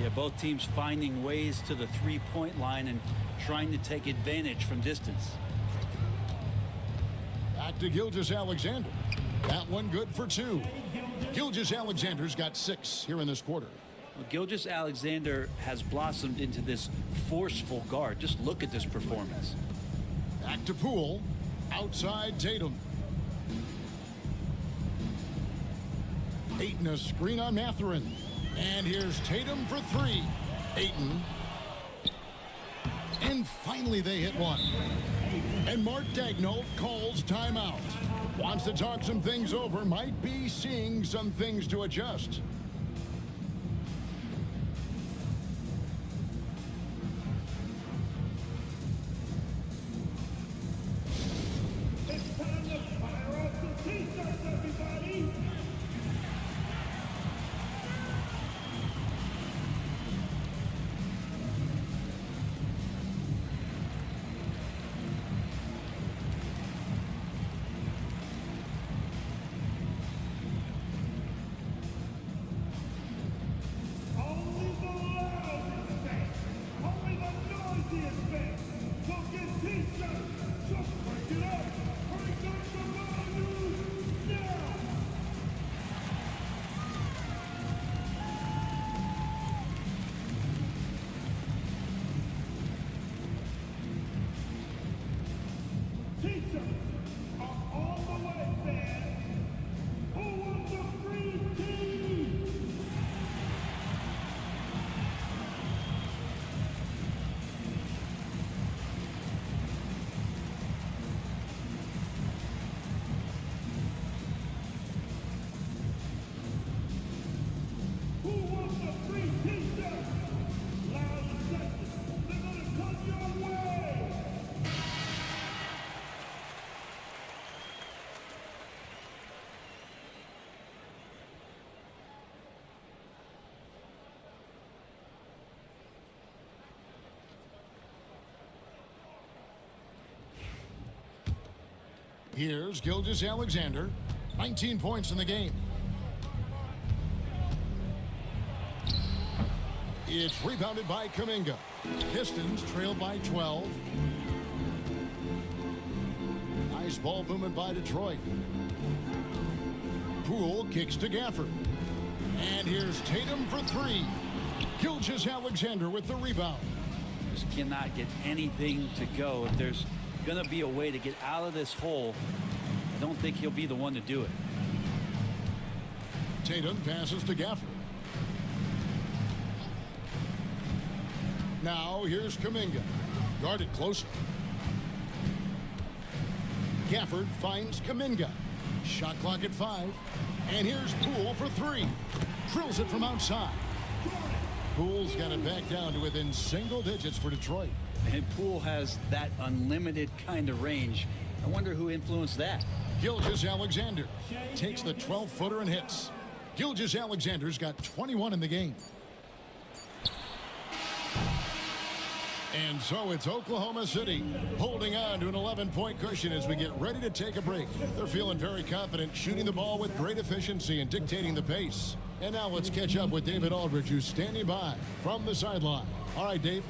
Yeah, both teams finding ways to the three-point line and trying to take advantage from distance. Back to Gilgeous-Alexander. That one good for 2. Gilgeous-Alexander's got 6 here in this quarter. Well, Gilgeous-Alexander has blossomed into this forceful guard. Just look at this performance. Back to Poole. Outside Tatum. Ayton a screen on Mathurin. And here's Tatum for 3. Ayton. And finally they hit one. And Mark Daigneault calls timeout. Wants to talk some things over. Might be seeing some things to adjust. Here's Gilgeous-Alexander. 19 points in the game. It's rebounded by Kuminga. Pistons trail by 12. Nice ball movement by Detroit. Poole kicks to Gafford. And here's Tatum for 3. Gilgeous-Alexander with the rebound. Just cannot get anything to go. If there's going to be a way to get out of this hole, I don't think he'll be the one to do it. Tatum passes to Gafford. Now here's Kuminga. Guarded closer. Gafford finds Kuminga. Shot clock at 5. And here's Poole for 3. Drills it from outside. Poole's got it back down to within single digits for Detroit. And Poole has that unlimited kind of range. I wonder who influenced that. Gilgeous-Alexander takes the 12-footer and hits. Gilgeous-Alexander's got 21 in the game. And so it's Oklahoma City holding on to an 11-point cushion as we get ready to take a break. They're feeling very confident, shooting the ball with great efficiency and dictating the pace. And now let's catch up with David Aldridge, who's standing by from the sideline. All right, Dave.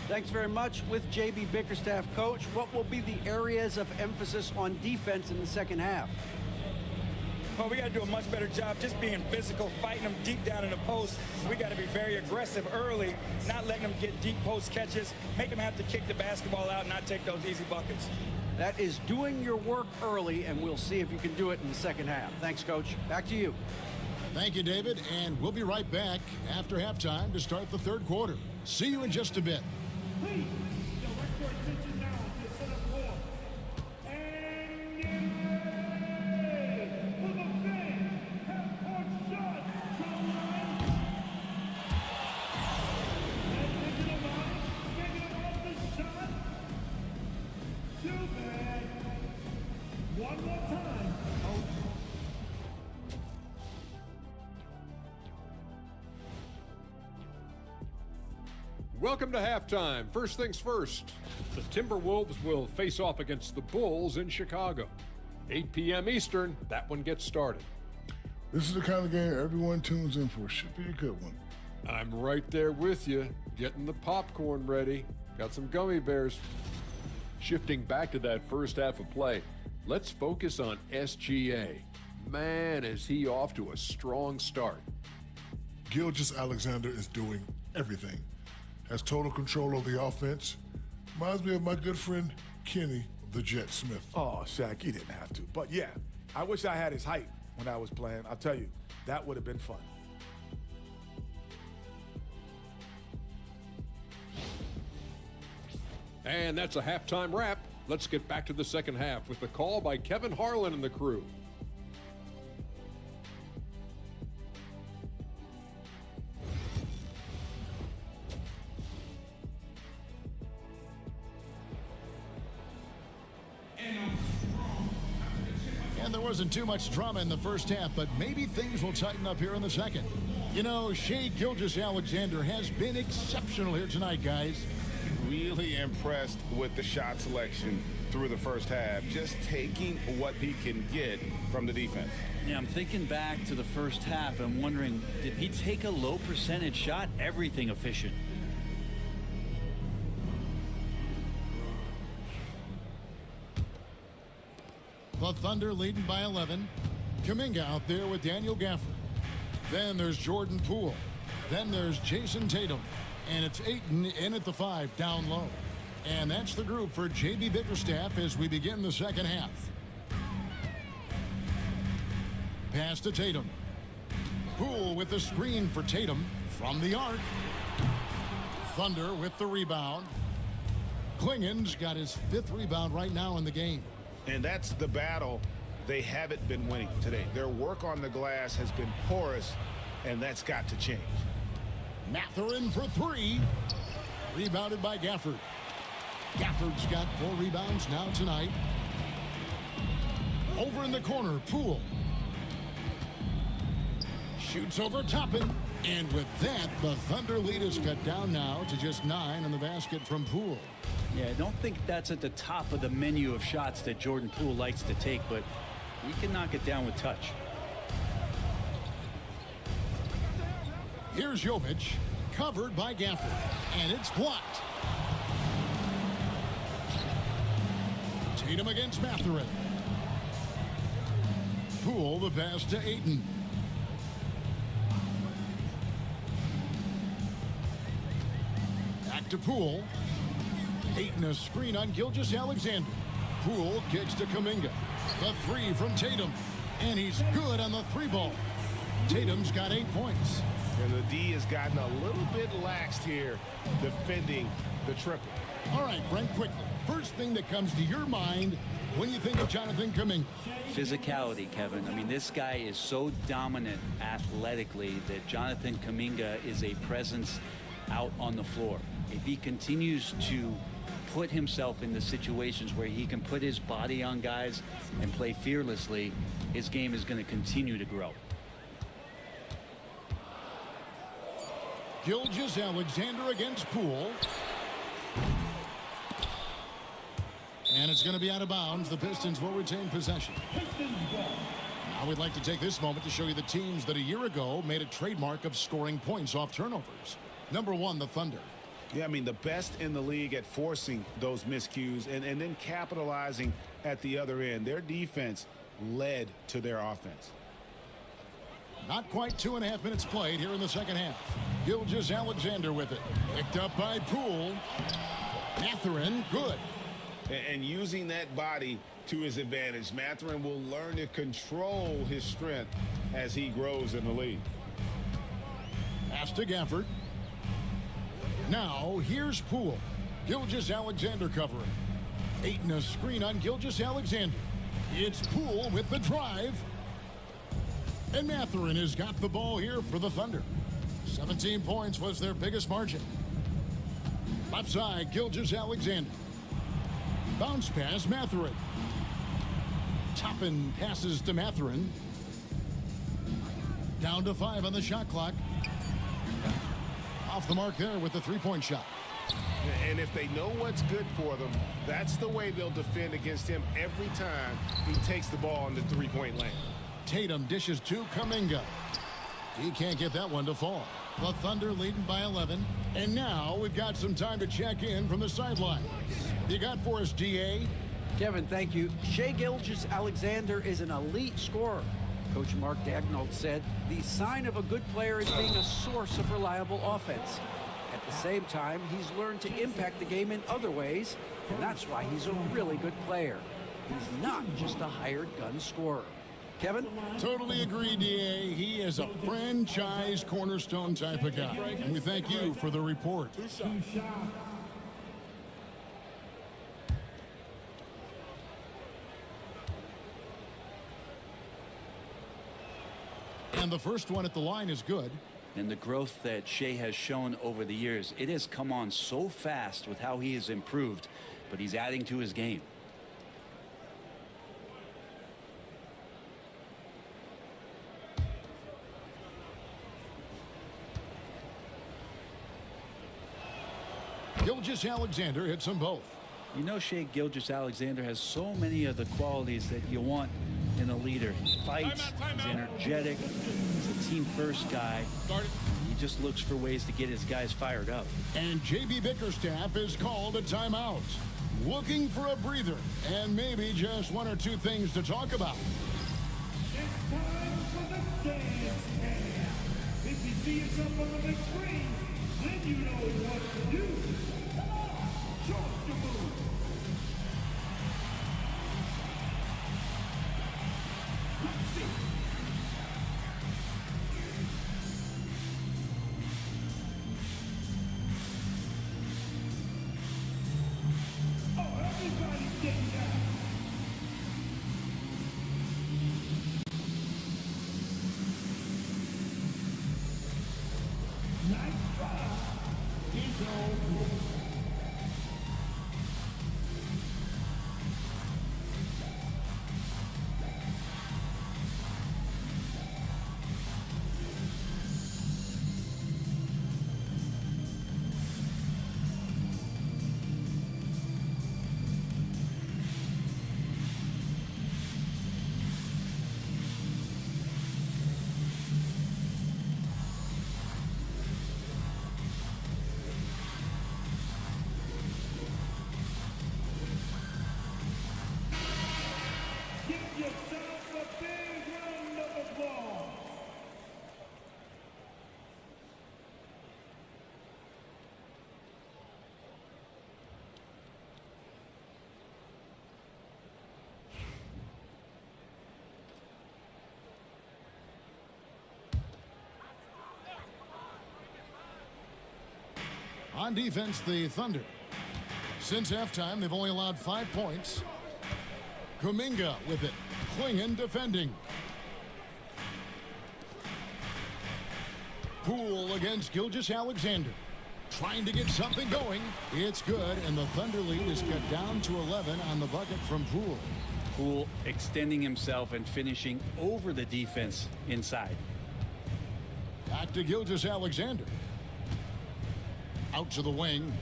Thanks very much. With J.B. Bickerstaff, Coach, what will be the areas of emphasis on defense in the second half? Well, we got to do a much better job just being physical, fighting them deep down in the post. We got to be very aggressive early, not letting them get deep post catches, make them have to kick the basketball out and not take those easy buckets. That is doing your work early, and we'll see if you can do it in the second half. Thanks, Coach. Back to you. Thank you, David, and we'll be right back after halftime to start the third quarter. See you in just a bit. Please, direct your attention now to center court. And get ready for the big half-court shot. And taking him off the shot. Too bad. One more time. Welcome to halftime. First things first, the Timberwolves will face off against the Bulls in Chicago. 8 p.m. Eastern, that one gets started. This is the kind of game everyone tunes in for. Should be a good one. I'm right there with you, getting the popcorn ready. Got some gummy bears. Shifting back to that first half of play, let's focus on SGA. Man, is he off to a strong start. Gilgeous-Alexander is doing everything. Has total control of the offense. Reminds me of my good friend Kenny, the Jet Smith. Oh, Shaq, he didn't have to. But yeah, I wish I had his height when I was playing. I'll tell you, that would have been fun. And that's a halftime wrap. Let's get back to the second half with the call by Kevin Harlan and the crew. And there wasn't too much drama in the first half, but maybe things will tighten up here in the second. You know, Shai Gilgeous-Alexander has been exceptional here tonight, guys. Really impressed with the shot selection through the first half, just taking what he can get from the defense. Yeah, I'm thinking back to the first half. I'm wondering, did he take a low percentage shot? Everything efficient. The Thunder leading by 11. Kuminga out there with Daniel Gafford. Then there's Jordan Poole. Then there's Jason Tatum. And it's Ayton in at the 5, down low. And that's the group for J.B. Bickerstaff as we begin the second half. Pass to Tatum. Poole with the screen for Tatum from the arc. Thunder with the rebound. Klingen's got his 5th rebound right now in the game. And that's the battle they haven't been winning today. Their work on the glass has been porous, and that's got to change. Mathurin for 3. Rebounded by Gafford. Gafford's got 4 rebounds now tonight. Over in the corner, Poole. Shoots over Toppin. And with that, the Thunder lead is cut down now to just 9 in the basket from Poole. Yeah, I don't think that's at the top of the menu of shots that Jordan Poole likes to take, but he can knock it down with touch. Here's Jovic, covered by Gafford, and it's blocked. Tatum against Mathurin. Poole the pass to Ayton. Back to Poole. Ayton a screen on Gilgeous-Alexander. Poole kicks to Kuminga. The 3 from Tatum. And he's good on the 3 ball. Tatum's got 8 points. And the D has gotten a little bit laxed here defending the triple. All right, Brent, quickly. First thing that comes to your mind when you think of Jonathan Kuminga. Physicality, Kevin. I mean, this guy is so dominant athletically that Jonathan Kuminga is a presence out on the floor. If he continues to put himself in the situations where he can put his body on guys and play fearlessly, his game is going to continue to grow. Gilgeous-Alexander against Poole. And it's going to be out of bounds. The Pistons will retain possession. Now we'd like to take this moment to show you the teams that a year ago made a trademark of scoring points off turnovers. Number 1, the Thunder. Yeah, I mean, the best in the league at forcing those miscues and then capitalizing at the other end. Their defense led to their offense. Not quite 2.5 minutes played here in the second half. Gilgeous-Alexander with it. Picked up by Poole. Mathurin, good. And using that body to his advantage, Mathurin will learn to control his strength as he grows in the league. Pass to Gafford. Now, here's Poole. Gilgeous-Alexander covering. Aiton a screen on Gilgeous-Alexander. It's Poole with the drive. And Mathurin has got the ball here for the Thunder. 17 points was their biggest margin. Left side, Gilgeous-Alexander. Bounce pass, Mathurin. Toppin passes to Mathurin. Down to 5 on the shot clock. Off the mark there with the three-point shot. And if they know what's good for them, that's the way they'll defend against him every time he takes the ball in the three-point lane. Tatum dishes to Kuminga. He can't get that one to fall. The Thunder leading by 11. And now we've got some time to check in from the sidelines. You got for us, DA? Kevin, thank you. Shai Gilgeous-Alexander is an elite scorer. Coach Mark Daigneault said the sign of a good player is being a source of reliable offense. At the same time, he's learned to impact the game in other ways, and that's why he's a really good player. He's not just a hired gun scorer. Kevin? Totally agree, DA. He is a franchise cornerstone type of guy. And we thank you for the report. And the first one at the line is good. And the growth that Shai has shown over the years, it has come on so fast with how he has improved, but he's adding to his game. Gilgeous-Alexander hits them both. You know, Shai Gilgeous-Alexander has so many of the qualities that you want in a leader. He fights, he's energetic, he's a team-first guy. He just looks for ways to get his guys fired up. And J.B. Bickerstaff is called a timeout. Looking for a breather and maybe just one or two things to talk about. It's time for the dance cam. If you see yourself on the big screen, then you know what to do. Come on, show us your move. Let's see. Oh, everybody's getting down. Nice try. He's over. On defense, the Thunder. Since halftime, they've only allowed 5 points. Kuminga with it. Klingon defending. Poole against Gilgeous-Alexander. Trying to get something going. It's good, and the Thunder lead is cut down to 11 on the bucket from Poole. Poole extending himself and finishing over the defense inside. Back to Gilgeous-Alexander. Out to the wing.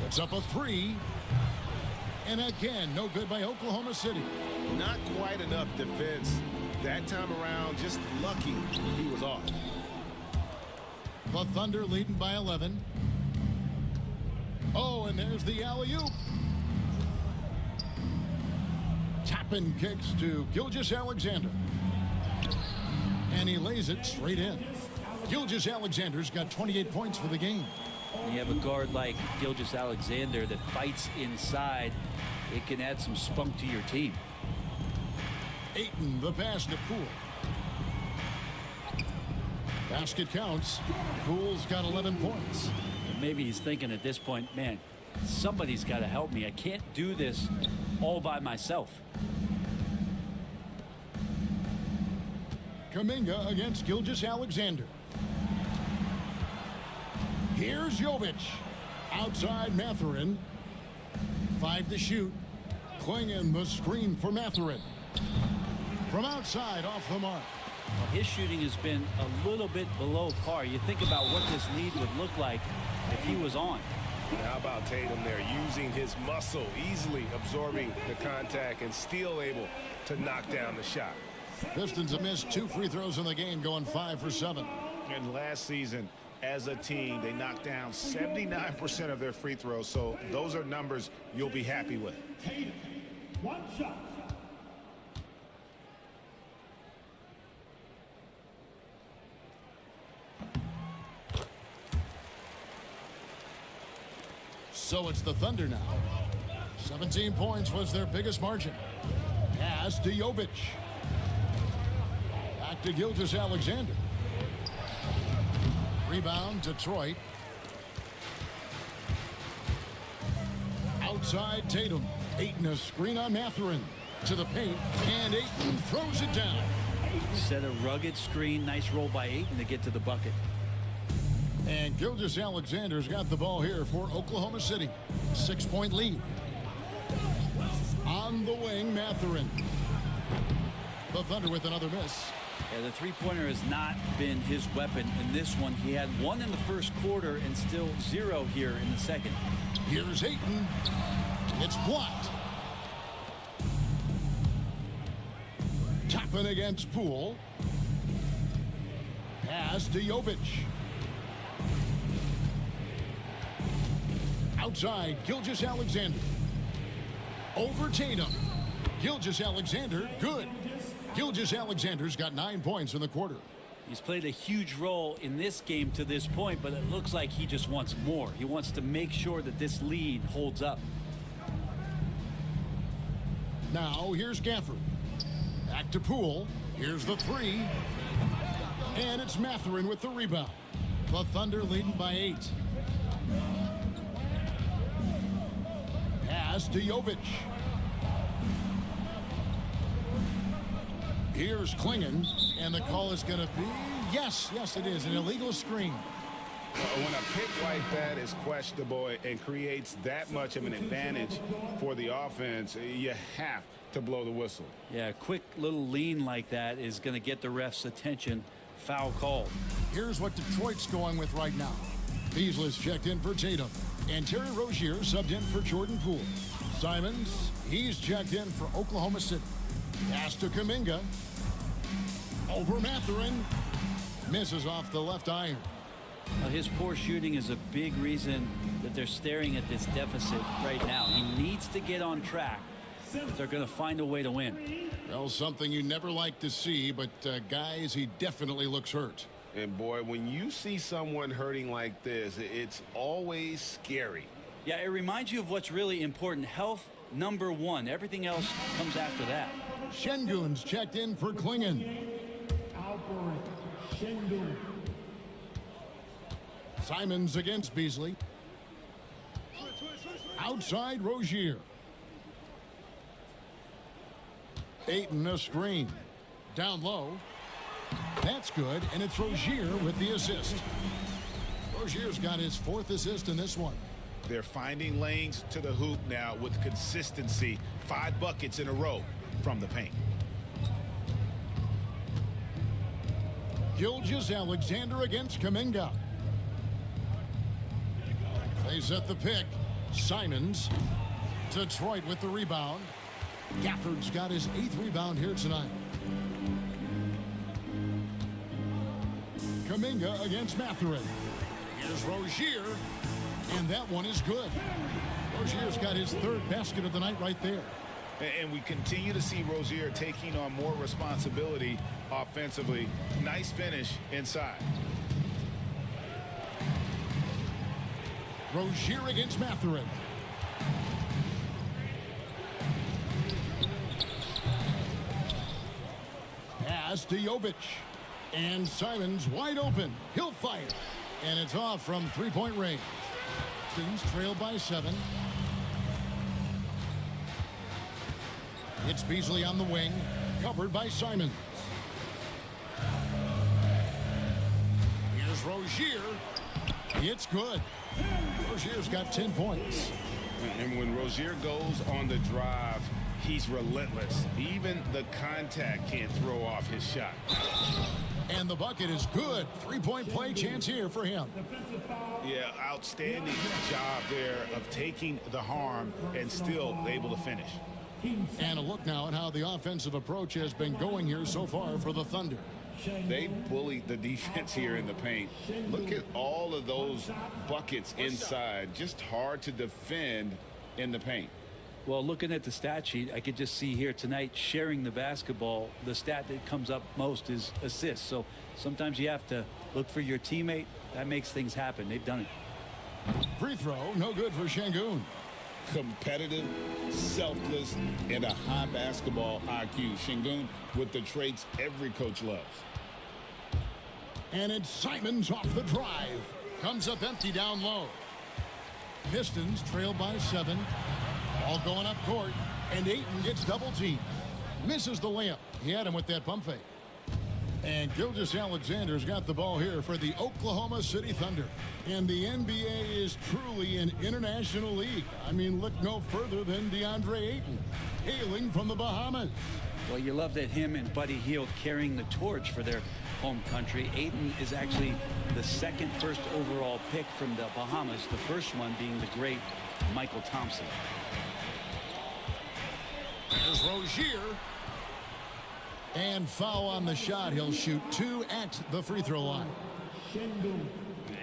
Puts up a three. And again, no good by Oklahoma City. Not quite enough defense. That time around, just lucky he was off. The Thunder leading by 11. Oh, and there's the alley-oop. Tapping kicks to Gilgeous-Alexander. And he lays it straight in. Gilgeous-Alexander's got 28 points for the game. You have a guard like Gilgeous-Alexander that fights inside. It can add some spunk to your team. Ayton, the pass to Poole. Basket counts. Poole's got 11 points. Maybe he's thinking at this point, man, somebody's got to help me. I can't do this all by myself. Kuminga against Gilgeous-Alexander. Here's Jovic. Outside Mathurin. 5 to shoot. Klingon the screen for Mathurin. From outside, off the mark. Well, his shooting has been a little bit below par. You think about what this lead would look like if he was on. How about Tatum there, using his muscle, easily absorbing the contact and still able to knock down the shot. Pistons have missed 2 free throws in the game, going 5 for 7. And last season, as a team, they knocked down 79% of their free throws, so those are numbers you'll be happy with. One shot. So it's the Thunder now. 17 points was their biggest margin. Pass to Jovic. Back to Gilgeous-Alexander. Rebound, Detroit. Outside Tatum. Ayton a screen on Mathurin. To the paint, and Ayton throws it down. Set a rugged screen. Nice roll by Ayton to get to the bucket. And Gilgeous-Alexander's got the ball here for Oklahoma City. 6-point lead. On the wing, Mathurin. The Thunder with another miss. Yeah, the three-pointer has not been his weapon in this one. He had 1 in the first quarter and still 0 here in the second. Here's Ayton. It's blocked. Tapping against Poole. Pass to Jovic. Outside, Gilgeous-Alexander. Over Tatum. Gilgeous-Alexander, good. Gilgeous-Alexander's got 9 points in the quarter. He's played a huge role in this game to this point, but it looks like he just wants more. He wants to make sure that this lead holds up. Now, here's Gafford. Back to Poole. Here's the three. And it's Mathurin with the rebound. The Thunder leading by 8. Pass to Jovic. Here's Klingon, and the call is going to be, yes, it is, an illegal screen. When a pick like that is questionable and creates that much of an advantage for the offense, you have to blow the whistle. Yeah, a quick little lean like that is going to get the ref's attention. Foul called. Here's what Detroit's going with right now. Beasley's checked in for Tatum, and Terry Rozier subbed in for Jordan Poole. Simons, he's checked in for Oklahoma City. Pass to Kuminga. Over Mathurin. Misses off the left iron. Well, his poor shooting is a big reason that they're staring at this deficit right now. He needs to get on track if they're going to find a way to win. Well, something you never like to see, but guys, he definitely looks hurt. And boy, when you see someone hurting like this, it's always scary. Yeah, it reminds you of what's really important. Health, number one. Everything else comes after that. Şengün's checked in for Klingon. Simons against Beasley. Outside Rozier. Ayton a screen. Down low. That's good, and it's Rozier with the assist. Rozier's got his 4th assist in this one. They're finding lanes to the hoop now with consistency. 5 buckets in a row from the paint. Gilgeous-Alexander against Kuminga. They set the pick. Simons. Detroit with the rebound. Gafford's got his 8th rebound here tonight. Kuminga against Mathurin. Here's Rozier, and that one is good. Rozier's got his 3rd basket of the night right there. And we continue to see Rozier taking on more responsibility offensively. Nice finish inside. Rozier against Mathurin. Pass to Jovic. And Simons wide open. He'll fire. And it's off from 3-point range. Pistons trail by 7. It's Beasley on the wing. Covered by Simons. Here's Rozier. It's good. Rozier's got 10 points. And when Rozier goes on the drive, he's relentless. Even the contact can't throw off his shot. And the bucket is good. 3-point play chance here for him. Yeah, outstanding job there of taking the harm and still able to finish. And a look now at how the offensive approach has been going here so far for the Thunder. They bullied the defense here in the paint. Look at all of those buckets inside. Just hard to defend in the paint. Well, looking at the stat sheet, I could just see here tonight sharing the basketball. The stat that comes up most is assists. So sometimes you have to look for your teammate. That makes things happen. They've done it. Free throw, no good for Şengün. Competitive, selfless, and a high basketball IQ. Şengün with the traits every coach loves. And it's Simons off the drive. Comes up empty down low. Pistons trail by 7. All going up court. And Ayton gets double teamed. Misses the layup. He had him with that pump fake. And Gilgeous-Alexander's got the ball here for the Oklahoma City Thunder. And the NBA is truly an international league. I mean, look no further than DeAndre Ayton, hailing from the Bahamas. Well, you love that him and Buddy Hield carrying the torch for their home country. Ayton is actually the 2nd first overall pick from the Bahamas, the first one being the great Michael Thompson. There's Rozier. And foul on the shot. He'll shoot 2 at the free throw line.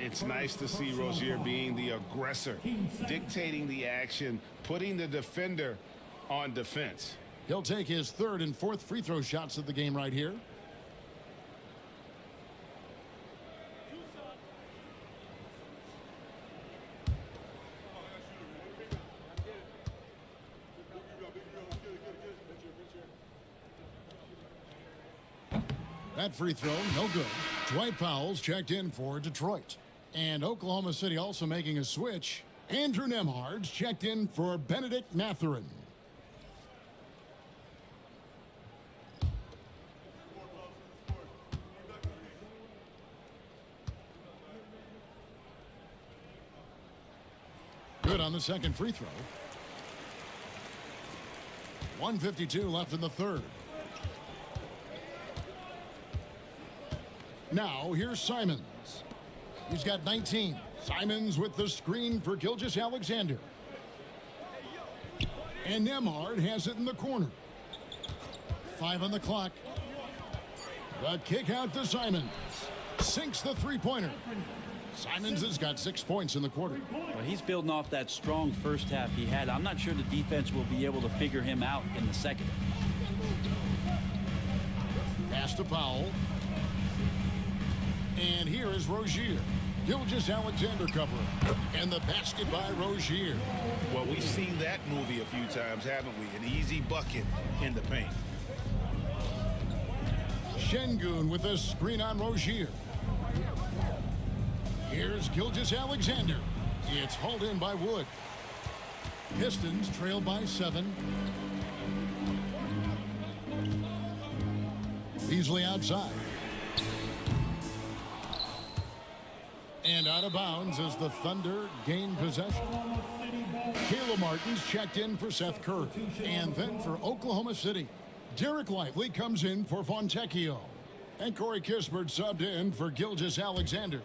It's nice to see Rozier being the aggressor, dictating the action, putting the defender on defense. He'll take his 3rd and 4th free throw shots of the game right here. That free throw, no good. Dwight Powell's checked in for Detroit. And Oklahoma City also making a switch. Andrew Nembhard's checked in for Benedict Mathurin. Good on the 2nd free throw. 1:52 left in the 3rd. Now, here's Simons. He's got 19. Simons with the screen for Gilgeous-Alexander. And Nembhard has it in the corner. 5 on the clock. The kick out to Simons. Sinks the three-pointer. Simons has got 6 points in the quarter. Well, he's building off that strong first half he had. I'm not sure the defense will be able to figure him out in the second. Pass to Powell. And here is Rozier. Gilgeous-Alexander covering. And the basket by Rozier. Well, we've seen that movie a few times, haven't we? An easy bucket in the paint. Şengün with a screen on Rozier. Here's Gilgeous-Alexander. It's hauled in by Wood. Pistons trail by 7. Beasley outside. And out of bounds as the Thunder gain possession. Caleb Martin's checked in for Seth Curry. And then for Oklahoma City, Derek Lively comes in for Fontecchio. And Corey Kispert subbed in for Gilgeous-Alexander.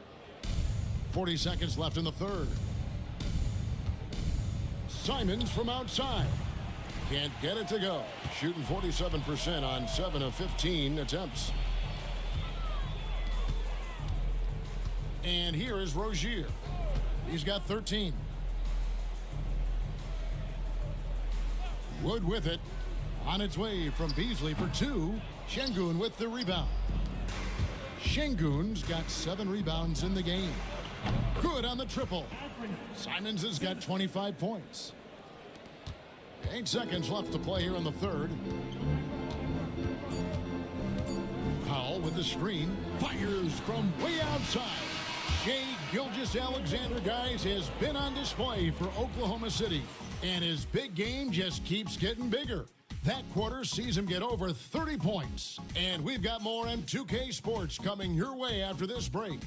40 seconds left in the third. Simons from outside. Can't get it to go. Shooting 47% on 7 of 15 attempts. And here is Rozier. He's got 13. Wood with it. On its way from Beasley for 2. Şengün with the rebound. Şengün's got 7 rebounds in the game. Good on the triple. Simons has got 25 points. 8 seconds left to play here in the third. Powell with the screen. Fires from way outside. Shai Gilgeous-Alexander, guys, has been on display for Oklahoma City. And his big game just keeps getting bigger. That quarter sees him get over 30 points. And we've got more M2K Sports coming your way after this break.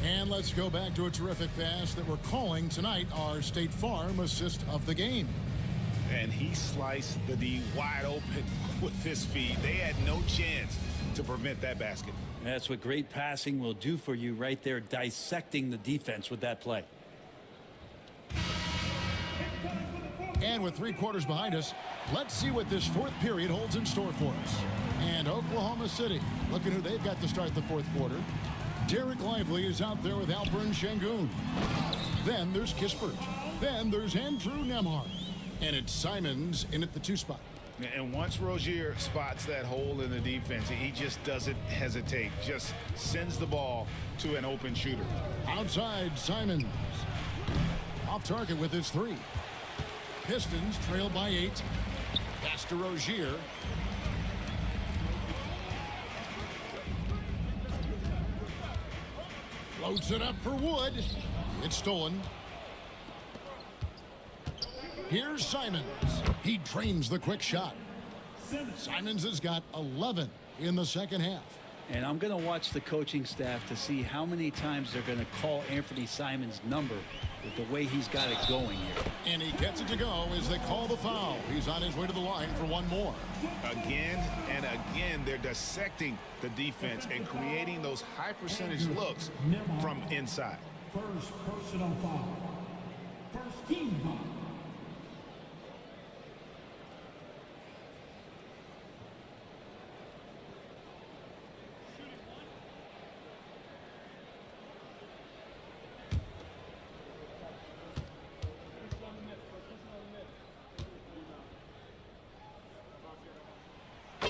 And let's go back to a terrific pass that we're calling tonight our State Farm assist of the game. And he sliced the D wide open with his feed. They had no chance to prevent that basket. That's what great passing will do for you right there, dissecting the defense with that play. And with 3 quarters behind us, let's see what this fourth period holds in store for us. And Oklahoma City, look at who they've got to start the fourth quarter. Derek Lively is out there with Alperen Şengün. Then there's Kispert. Then there's Andrew Nembhard. And it's Simons in at the 2 spot. And once Rozier spots that hole in the defense, he just doesn't hesitate. Just sends the ball to an open shooter. Outside, Simons. Off target with his 3. Pistons trail by 8. Pass to Rozier. Floats it up for Wood. It's stolen. Here's Simons. He trains the quick shot. Simons has got 11 in the second half. And I'm going to watch the coaching staff to see how many times they're going to call Anthony Simons' number with the way he's got it going here. And he gets it to go as they call the foul. He's on his way to the line for 1 more. Again and again, they're dissecting the defense and creating those high percentage looks from inside. First personal foul. First team foul.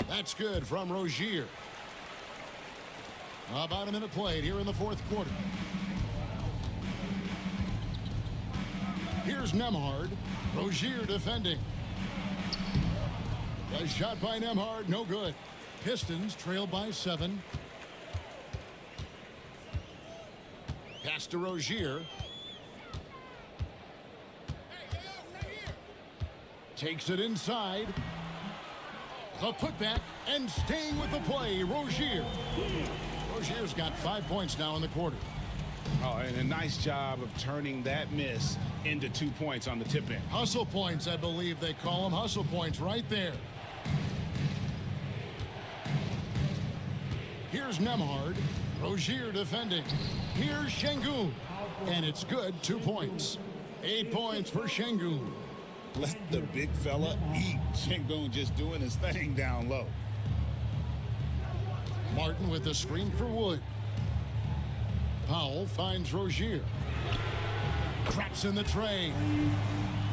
That's good from Rozier. About a minute played here in the fourth quarter. Here's Nembhard. Rozier defending. A shot by Nembhard, no good. Pistons trail by 7. Pass to Rozier. Takes it inside. The putback and staying with the play, Rozier. Rozier's got 5 points now in the quarter. Oh, and a nice job of turning that miss into 2 points on the tip in. Hustle points, I believe they call them. Hustle points right there. Here's Nembhard. Rozier defending. Here's Şengün. And it's good, 2 points. 8 points for Şengün. Let the big fella eat. Şengün just doing his thing down low. Martin with the screen for Wood. Powell finds Rozier. Traps in the tray.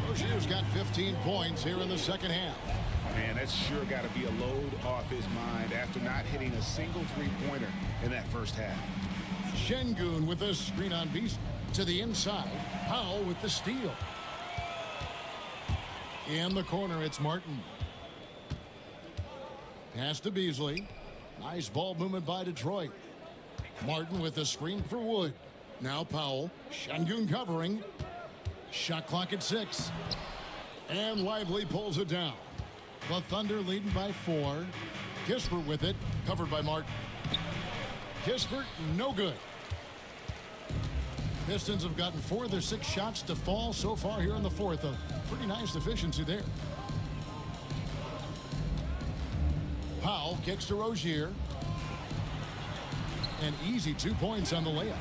Rozier's got 15 points here in the second half. Man, that's sure got to be a load off his mind after not hitting a single three-pointer in that first half. Şengün with the screen on Beast to the inside. Powell with the steal. In the corner, it's Martin. Pass to Beasley. Nice ball movement by Detroit. Martin with the screen for Wood. Now Powell. Şengün covering. Shot clock at 6. And Lively pulls it down. The Thunder leading by 4. Kispert with it. Covered by Martin. Kispert, no good. Pistons have gotten 4 of their 6 shots to fall so far here in the fourth. A pretty nice efficiency there. Powell kicks to Rozier. An easy 2 points on the layup.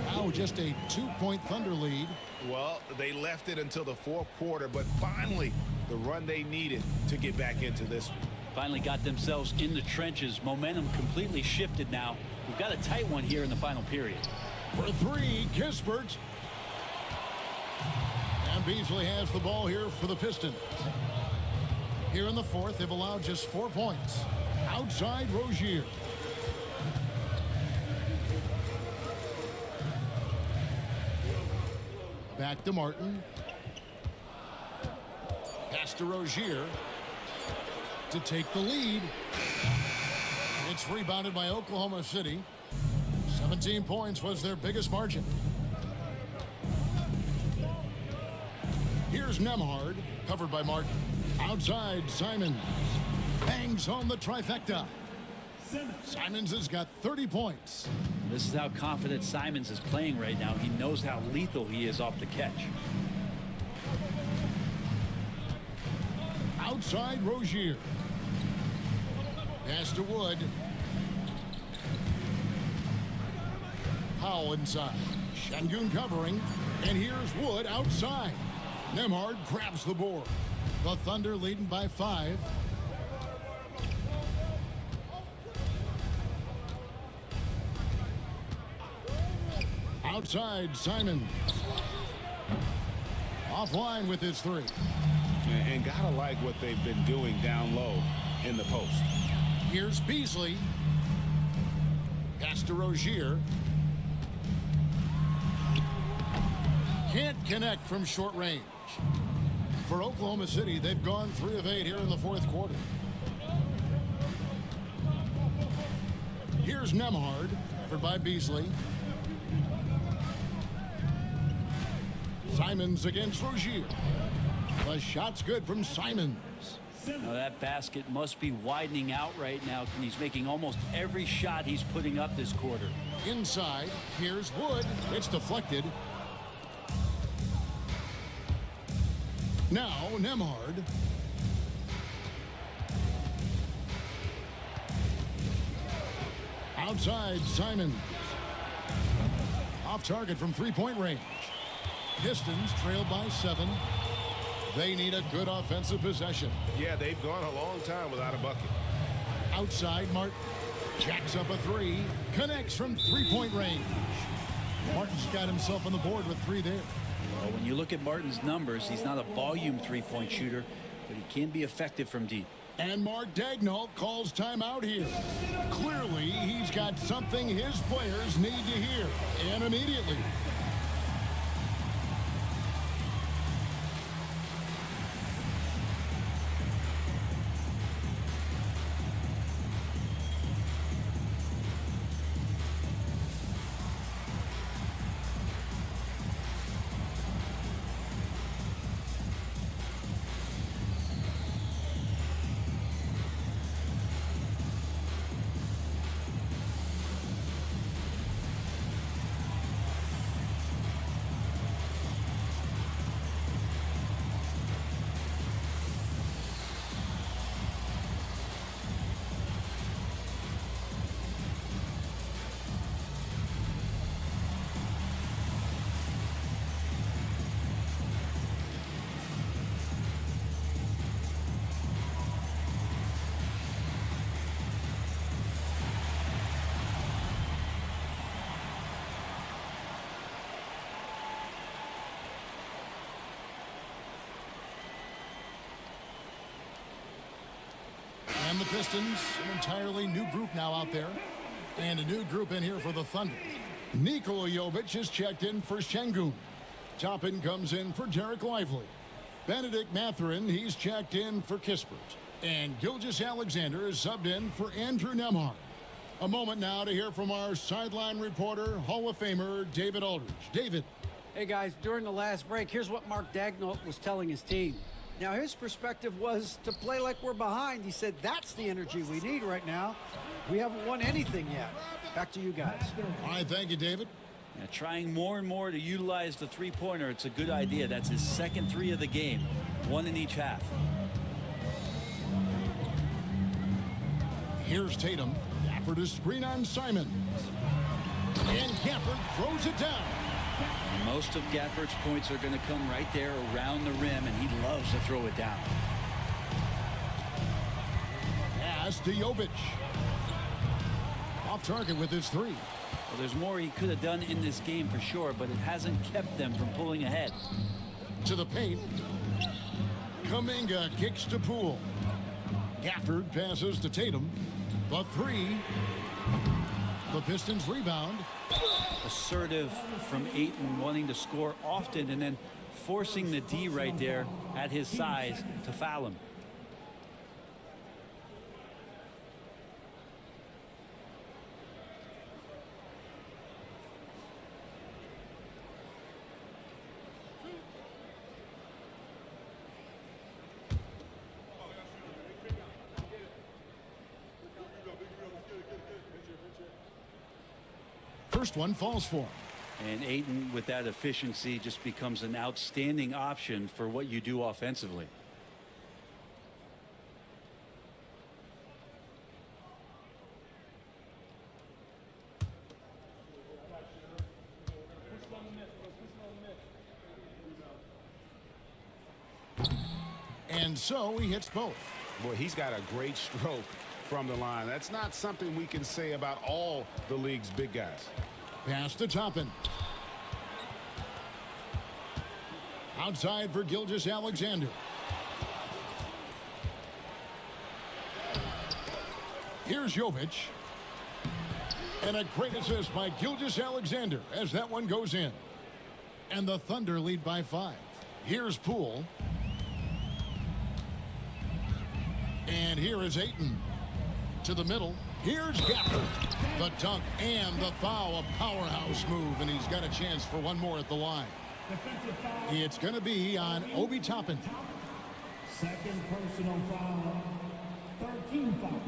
Now just a 2-point Thunder lead. Well, they left it until the fourth quarter, but finally the run they needed to get back into this one. Finally got themselves in the trenches. Momentum completely shifted now. We've got a tight one here in the final period. For 3, Kispert. And Beasley has the ball here for the Pistons. Here in the fourth, they've allowed just 4 points. Outside Rozier. Back to Martin. Pass to Rozier to take the lead. It's rebounded by Oklahoma City. 17 points was their biggest margin. Here's Nembhard, covered by Martin. Outside, Simons. Bangs home the trifecta. Simons has got 30 points. This is how confident Simons is playing right now. He knows how lethal he is off the catch. Outside Rozier. Pass to Wood. Powell inside. Şengün covering. And here's Wood outside. Nembhard grabs the board. The Thunder leading by 5. Outside Simons. Offline with his 3. And gotta like what they've been doing down low in the post. Here's Beasley. Pass to Rozier. Can't connect from short range. For Oklahoma City, they've gone 3 of 8 here in the fourth quarter. Here's Nembhard, covered by Beasley. Simons against Rozier. The shot's good from Simons. Now that basket must be widening out right now, and he's making almost every shot he's putting up this quarter. Inside, here's Wood. It's deflected. Now Nembhard. Outside Simons. Off target from 3-point range. Pistons trail by 7. They need a good offensive possession. Yeah, they've gone a long time without a bucket. Outside Martin. Jacks up a 3. Connects from 3-point range. Martin's got himself on the board with 3 there. Well, when you look at Martin's numbers, he's not a volume 3-point shooter, but he can be effective from deep. And Mark Daigneault calls timeout here. Clearly, he's got something his players need to hear, and immediately. And the Pistons, an entirely new group now out there. And a new group in here for the Thunder. Nikola Jovic is checked in for Şengün. Toppin comes in for Derek Lively. Benedict Mathurin, he's checked in for Kispert. And Gilgeous-Alexander is subbed in for Andrew Nembhard. A moment now to hear from our sideline reporter, Hall of Famer David Aldridge. David. Hey, guys, during the last break, here's what Mark Daigneault was telling his team. Now, his perspective was to play like we're behind. He said that's the energy we need right now. We haven't won anything yet. Back to you guys. All right, thank you, David. Yeah, trying more and more to utilize the three-pointer. It's a good idea. That's his second three of the game, one in each half. Here's Tatum. Gafford is screen on Simons. And Gafford throws it down. And most of Gafford's points are going to come right there around the rim, and he loves to throw it down. Pass to Jovic. Off target with his three. Well, there's more he could have done in this game for sure, but it hasn't kept them from pulling ahead. To the paint. Kuminga kicks to Poole. Gafford passes to Tatum. The three. The Pistons rebound. Assertive from Ayton, wanting to score often and then forcing the D right there at his size to foul him. First one falls for him. And Ayton, with that efficiency, just becomes an outstanding option for what you do offensively. And so he hits both. Boy, he's got a great stroke from the line. That's not something we can say about all the league's big guys. Pass to Toppin. Outside for Gilgeous-Alexander. Here's Jovic. And a great assist by Gilgeous-Alexander as that one goes in. And the Thunder lead by 5. Here's Poole. And here is Ayton. To the middle. Here's Gafford. The dunk and the foul. A powerhouse move. And he's got a chance for one more at the line. It's going to be on Obi Toppin. Second personal foul. 13 foul.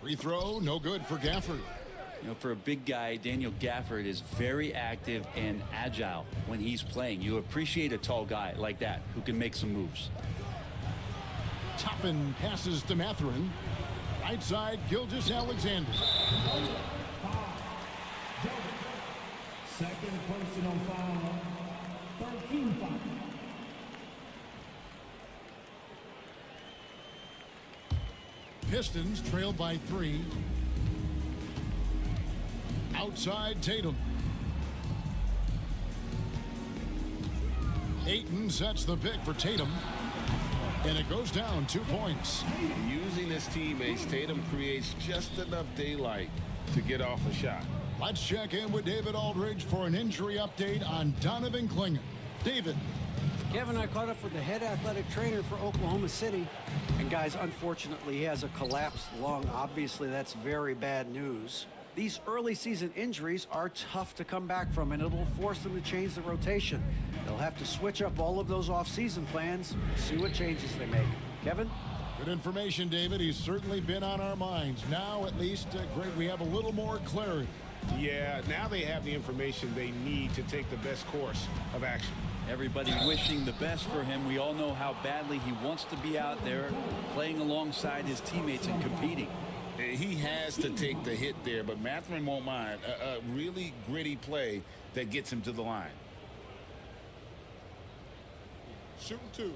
Free throw, no good for Gafford. You know, for a big guy, Daniel Gafford is very active and agile when he's playing. You appreciate a tall guy like that who can make some moves. Toppin passes to Mathurin. Right side, Gilgeous-Alexander. Second personal foul. 13 foul. Pistons trailed by 3. Outside Tatum. Ayton sets the pick for Tatum. And it goes down 2 points. Using his teammates, Tatum creates just enough daylight to get off a shot. Let's check in with David Aldridge for an injury update on Donovan Clingan. David. Kevin, I caught up with the head athletic trainer for Oklahoma City. And guys, unfortunately, he has a collapsed lung. Obviously, that's very bad news. These early season injuries are tough to come back from, and it'll force them to change the rotation. They'll have to switch up all of those off-season plans, see what changes they make. Kevin? Good information, David. He's certainly been on our minds. Now, at least, great, we have a little more clarity. Yeah, now they have the information they need to take the best course of action. Everybody wishing the best for him. We all know how badly he wants to be out there playing alongside his teammates and competing. He has to take the hit there, but Mathurin won't mind. A really gritty play that gets him to the line. Shooting 2.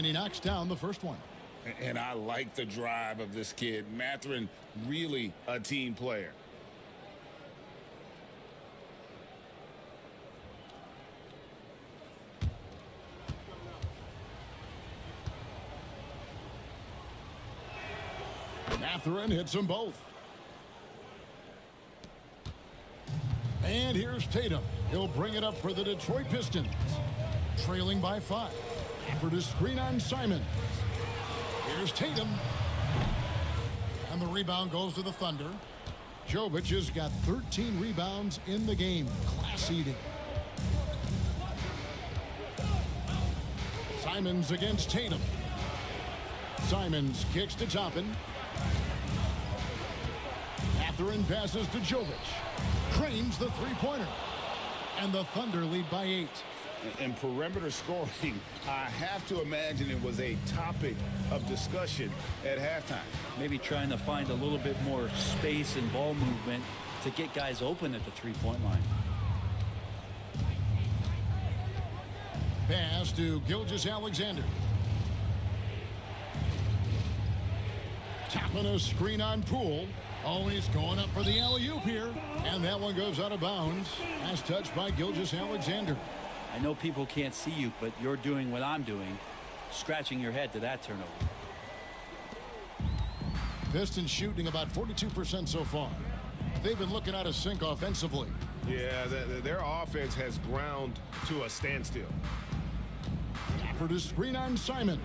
And he knocks down the first one. And I like the drive of this kid. Mathurin, really a team player. Mathurin hits them both. And here's Tatum. He'll bring it up for the Detroit Pistons. Trailing by 5. For the screen on Simon. Here's Tatum. And the rebound goes to the Thunder. Jovic has got 13 rebounds in the game. Class eating. Simons against Tatum. Simons kicks to Toppin. Mathurin passes to Jovic. Cranes the three-pointer. And the Thunder lead by 8. In perimeter scoring, I have to imagine it was a topic of discussion at halftime. Maybe trying to find a little bit more space and ball movement to get guys open at the three-point line. Pass to Gilgeous-Alexander. Tapping a screen on Poole. Oh, he's going up for the alley-oop here. And that one goes out of bounds. As touched by Gilgeous-Alexander. I know people can't see you, but you're doing what I'm doing, scratching your head to that turnover. Pistons shooting about 42% so far. They've been looking out of sync offensively. Yeah, their offense has ground to a standstill. For the screen on Simon.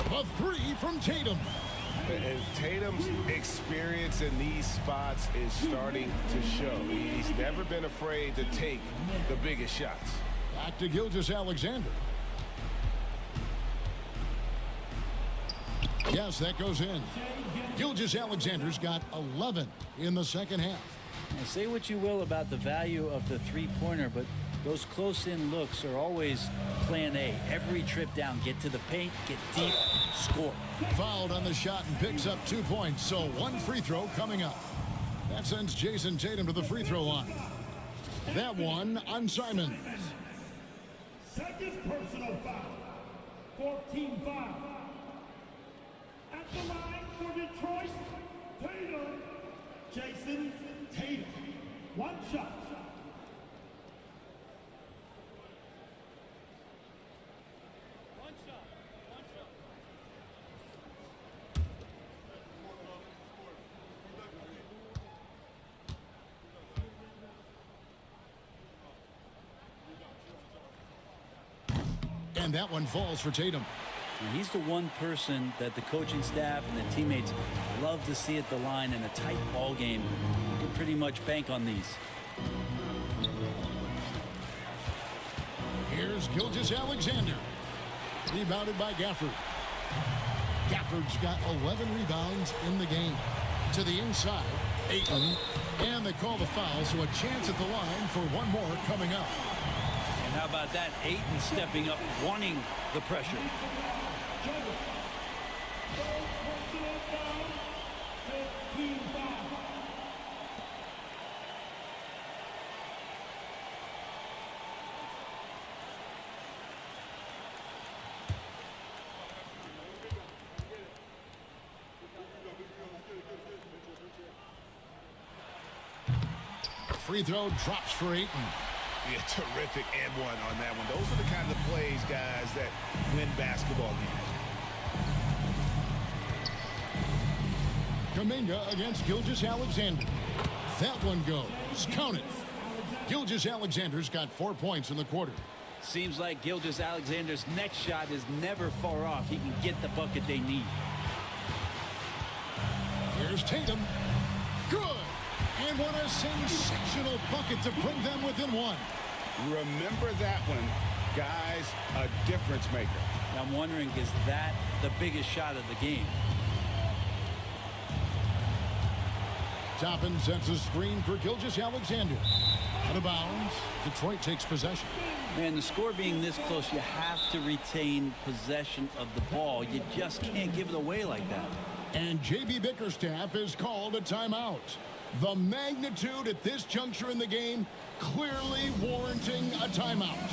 A three from Tatum. And Tatum's experience in these spots is starting to show. He's never been afraid to take the biggest shots. Back to Gilgeous-Alexander. Yes, that goes in. Gilgeous-Alexander's got 11 in the second half. Now, say what you will about the value of the three-pointer, but those close-in looks are always plan A. Every trip down, get to the paint, get deep, score. Fouled on the shot and picks up 2 points, so one free throw coming up. That sends Jason Tatum to the free throw line. That one on Simons. Second personal foul. 14 foul. At the line for Detroit, Tatum. Jason Tatum. One shot. And that one falls for Tatum. And he's the one person that the coaching staff and the teammates love to see at the line in a tight ball game. You can pretty much bank on these. Here's Gilgeous-Alexander. Rebounded by Gafford. Gafford's got 11 rebounds in the game. To the inside, Ayton. And they call the foul, so a chance at the line for one more coming up. And how about that? Ayton stepping up, wanting the pressure. Free throw drops for Ayton. Yeah, terrific and one on that one. Those are the kind of plays, guys, that win basketball games. Kuminga against Gilgeous-Alexander. That one goes. Count it. Gilgeous-Alexander's got 4 points in the quarter. Seems like Gilgeous-Alexander's next shot is never far off. He can get the bucket they need. Here's Tatum. Good. And what a sensational bucket to bring them within one. Remember that one, guys, a difference maker. I'm wondering, is that the biggest shot of the game? Toppin sets a screen for Gilgeous-Alexander. Out of bounds. Detroit takes possession. Man, the score being this close, you have to retain possession of the ball. You just can't give it away like that. And J.B. Bickerstaff is called a timeout. The magnitude at this juncture in the game clearly warranting a timeout.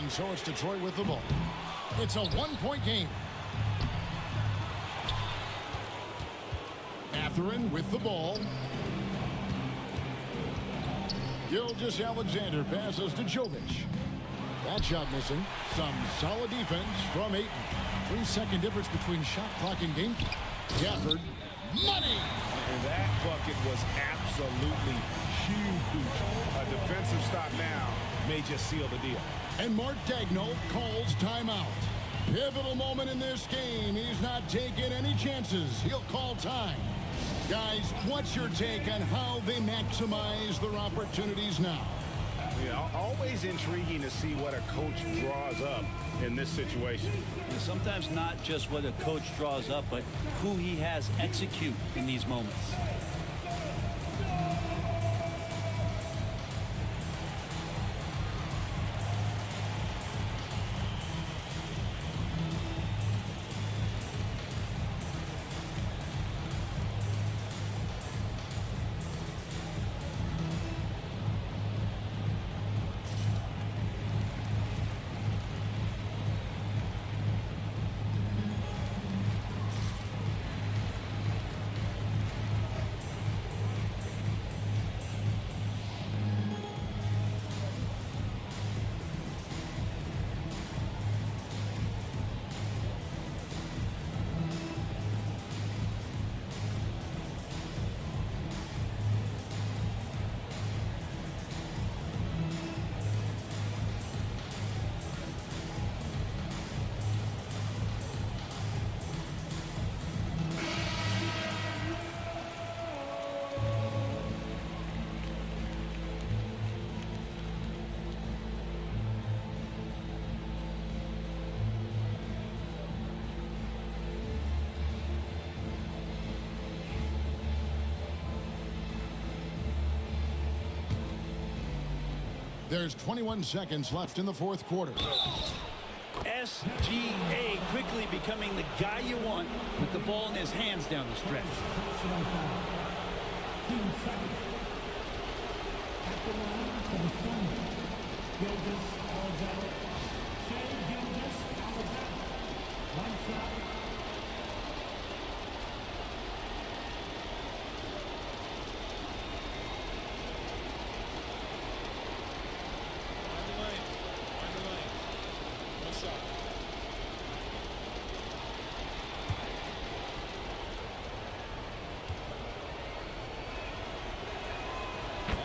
And so it's Detroit with the ball. It's a one-point game. Mathurin with the ball. Gilgeous-Alexander passes to Jovic. That shot missing. Some solid defense from Ayton. 3-second difference between shot clock and game clock. Gafford, money! And that bucket was absolutely huge. A defensive stop now may just seal the deal. And Mark Daigneault calls timeout. Pivotal moment in this game. He's not taking any chances. He'll call time. Guys, what's your take on how they maximize their opportunities now? Yeah, always intriguing to see what a coach draws up in this situation. And sometimes not just what a coach draws up, but who he has execute in these moments. There's 21 seconds left in the fourth quarter. SGA quickly becoming the guy you want with the ball in his hands down the stretch.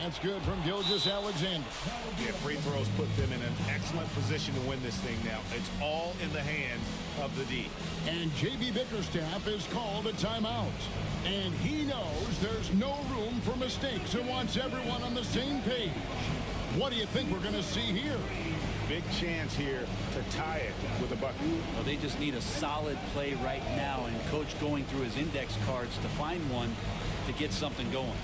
That's good from Gilgeous-Alexander. Yeah, free throws put them in an excellent position to win this thing now. It's all in the hands of the D. And J.B. Bickerstaff has called a timeout. And he knows there's no room for mistakes and wants everyone on the same page. What do you think we're going to see here? Big chance here to tie it with a bucket. Well, they just need a solid play right now, and Coach going through his index cards to find one to get something going.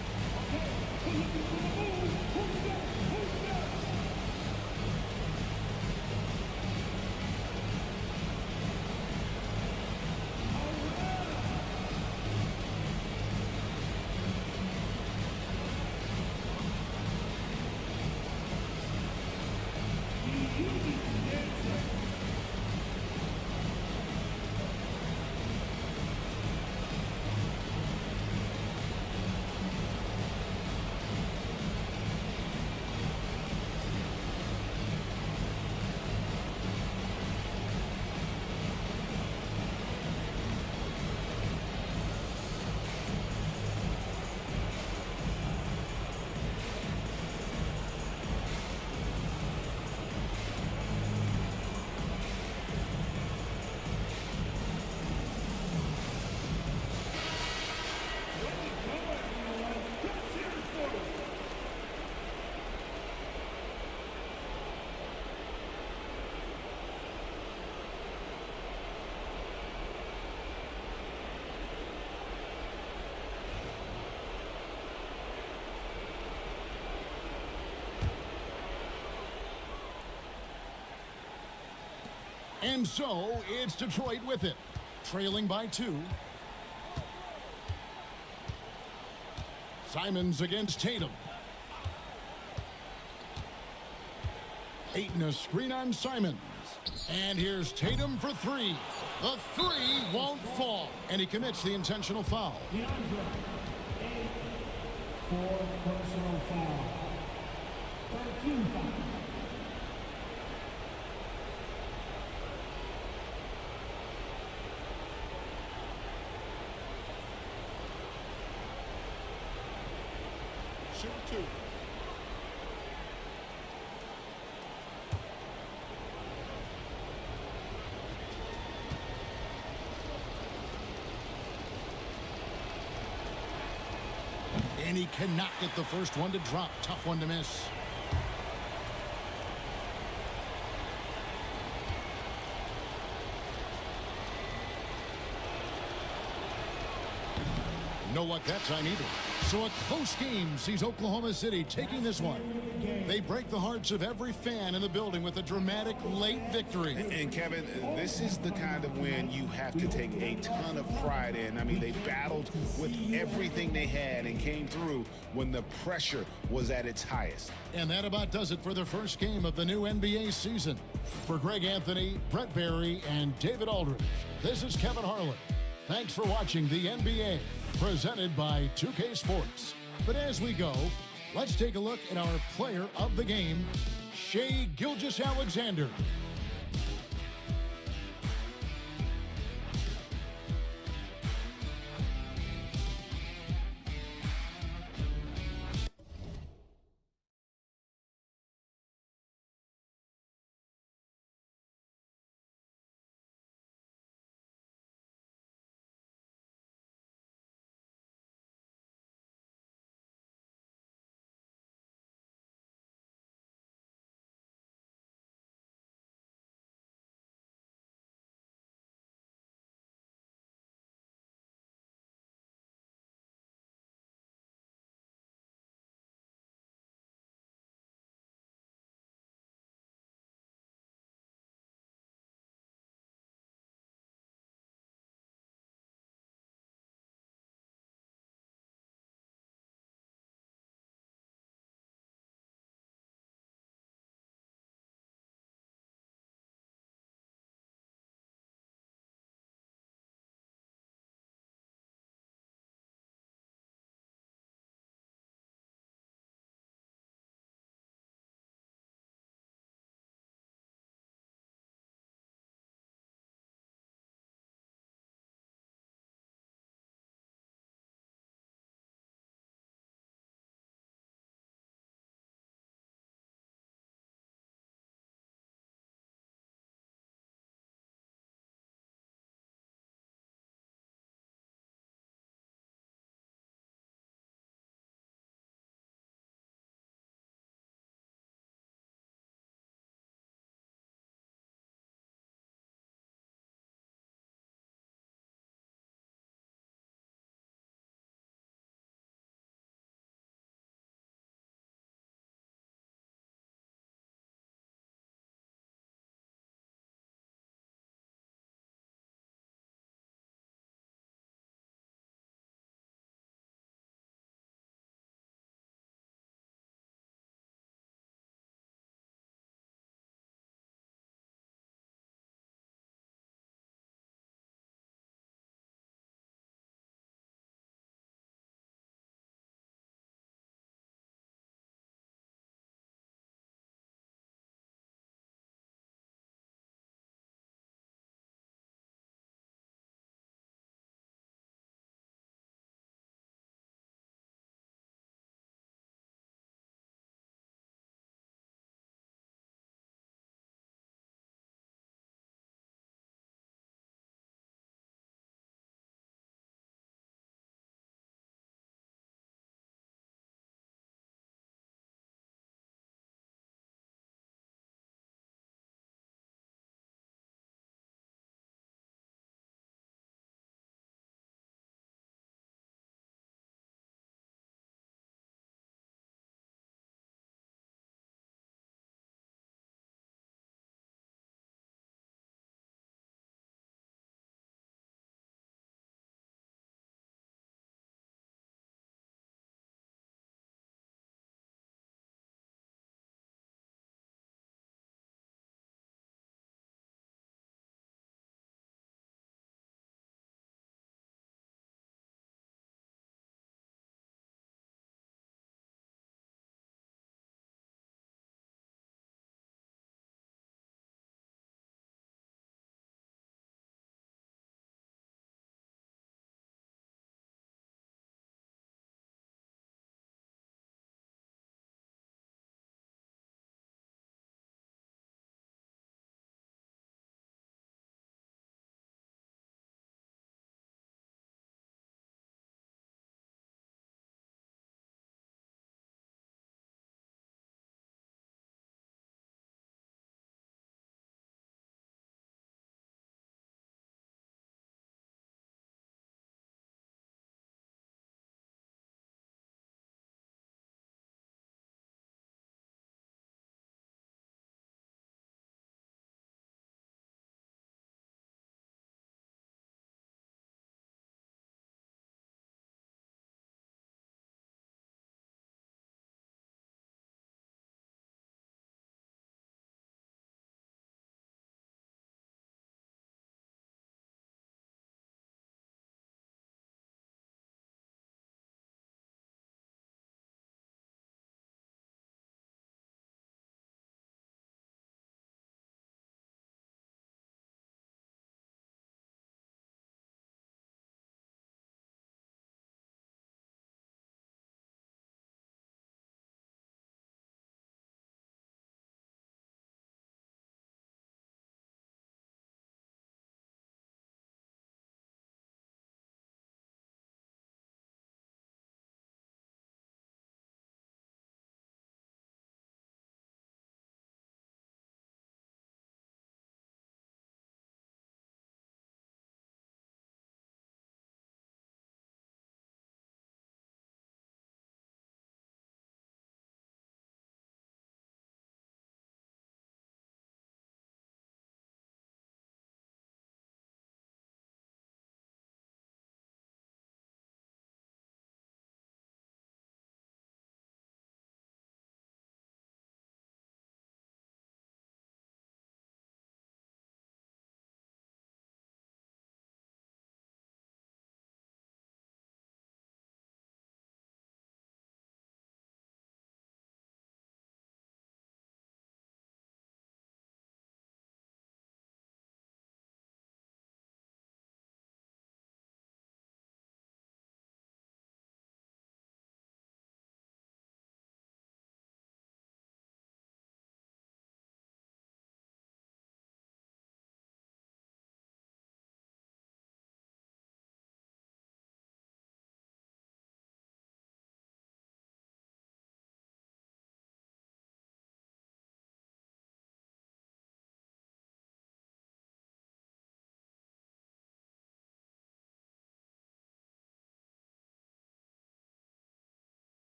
And so it's Detroit with it, trailing by 2. Simons against Tatum. Ayton, a screen on Simons. And here's Tatum for 3. The 3 won't fall. And he commits the intentional foul. Fourth personal foul. 13 foul. Shoot 2. And he cannot get the first one to drop. Tough one to miss. No luck that time either. So a close game sees Oklahoma City taking this one. They break the hearts of every fan in the building with a dramatic late victory. And Kevin, this is the kind of win you have to take a ton of pride in. I mean, they battled with everything they had and came through when the pressure was at its highest. And that about does it for the first game of the new NBA season. For Greg Anthony, Brett Barry, and David Aldridge, this is Kevin Harlan. Thanks for watching the NBA, presented by 2K Sports. But as we go, let's take a look at our player of the game, Shai Gilgeous-Alexander.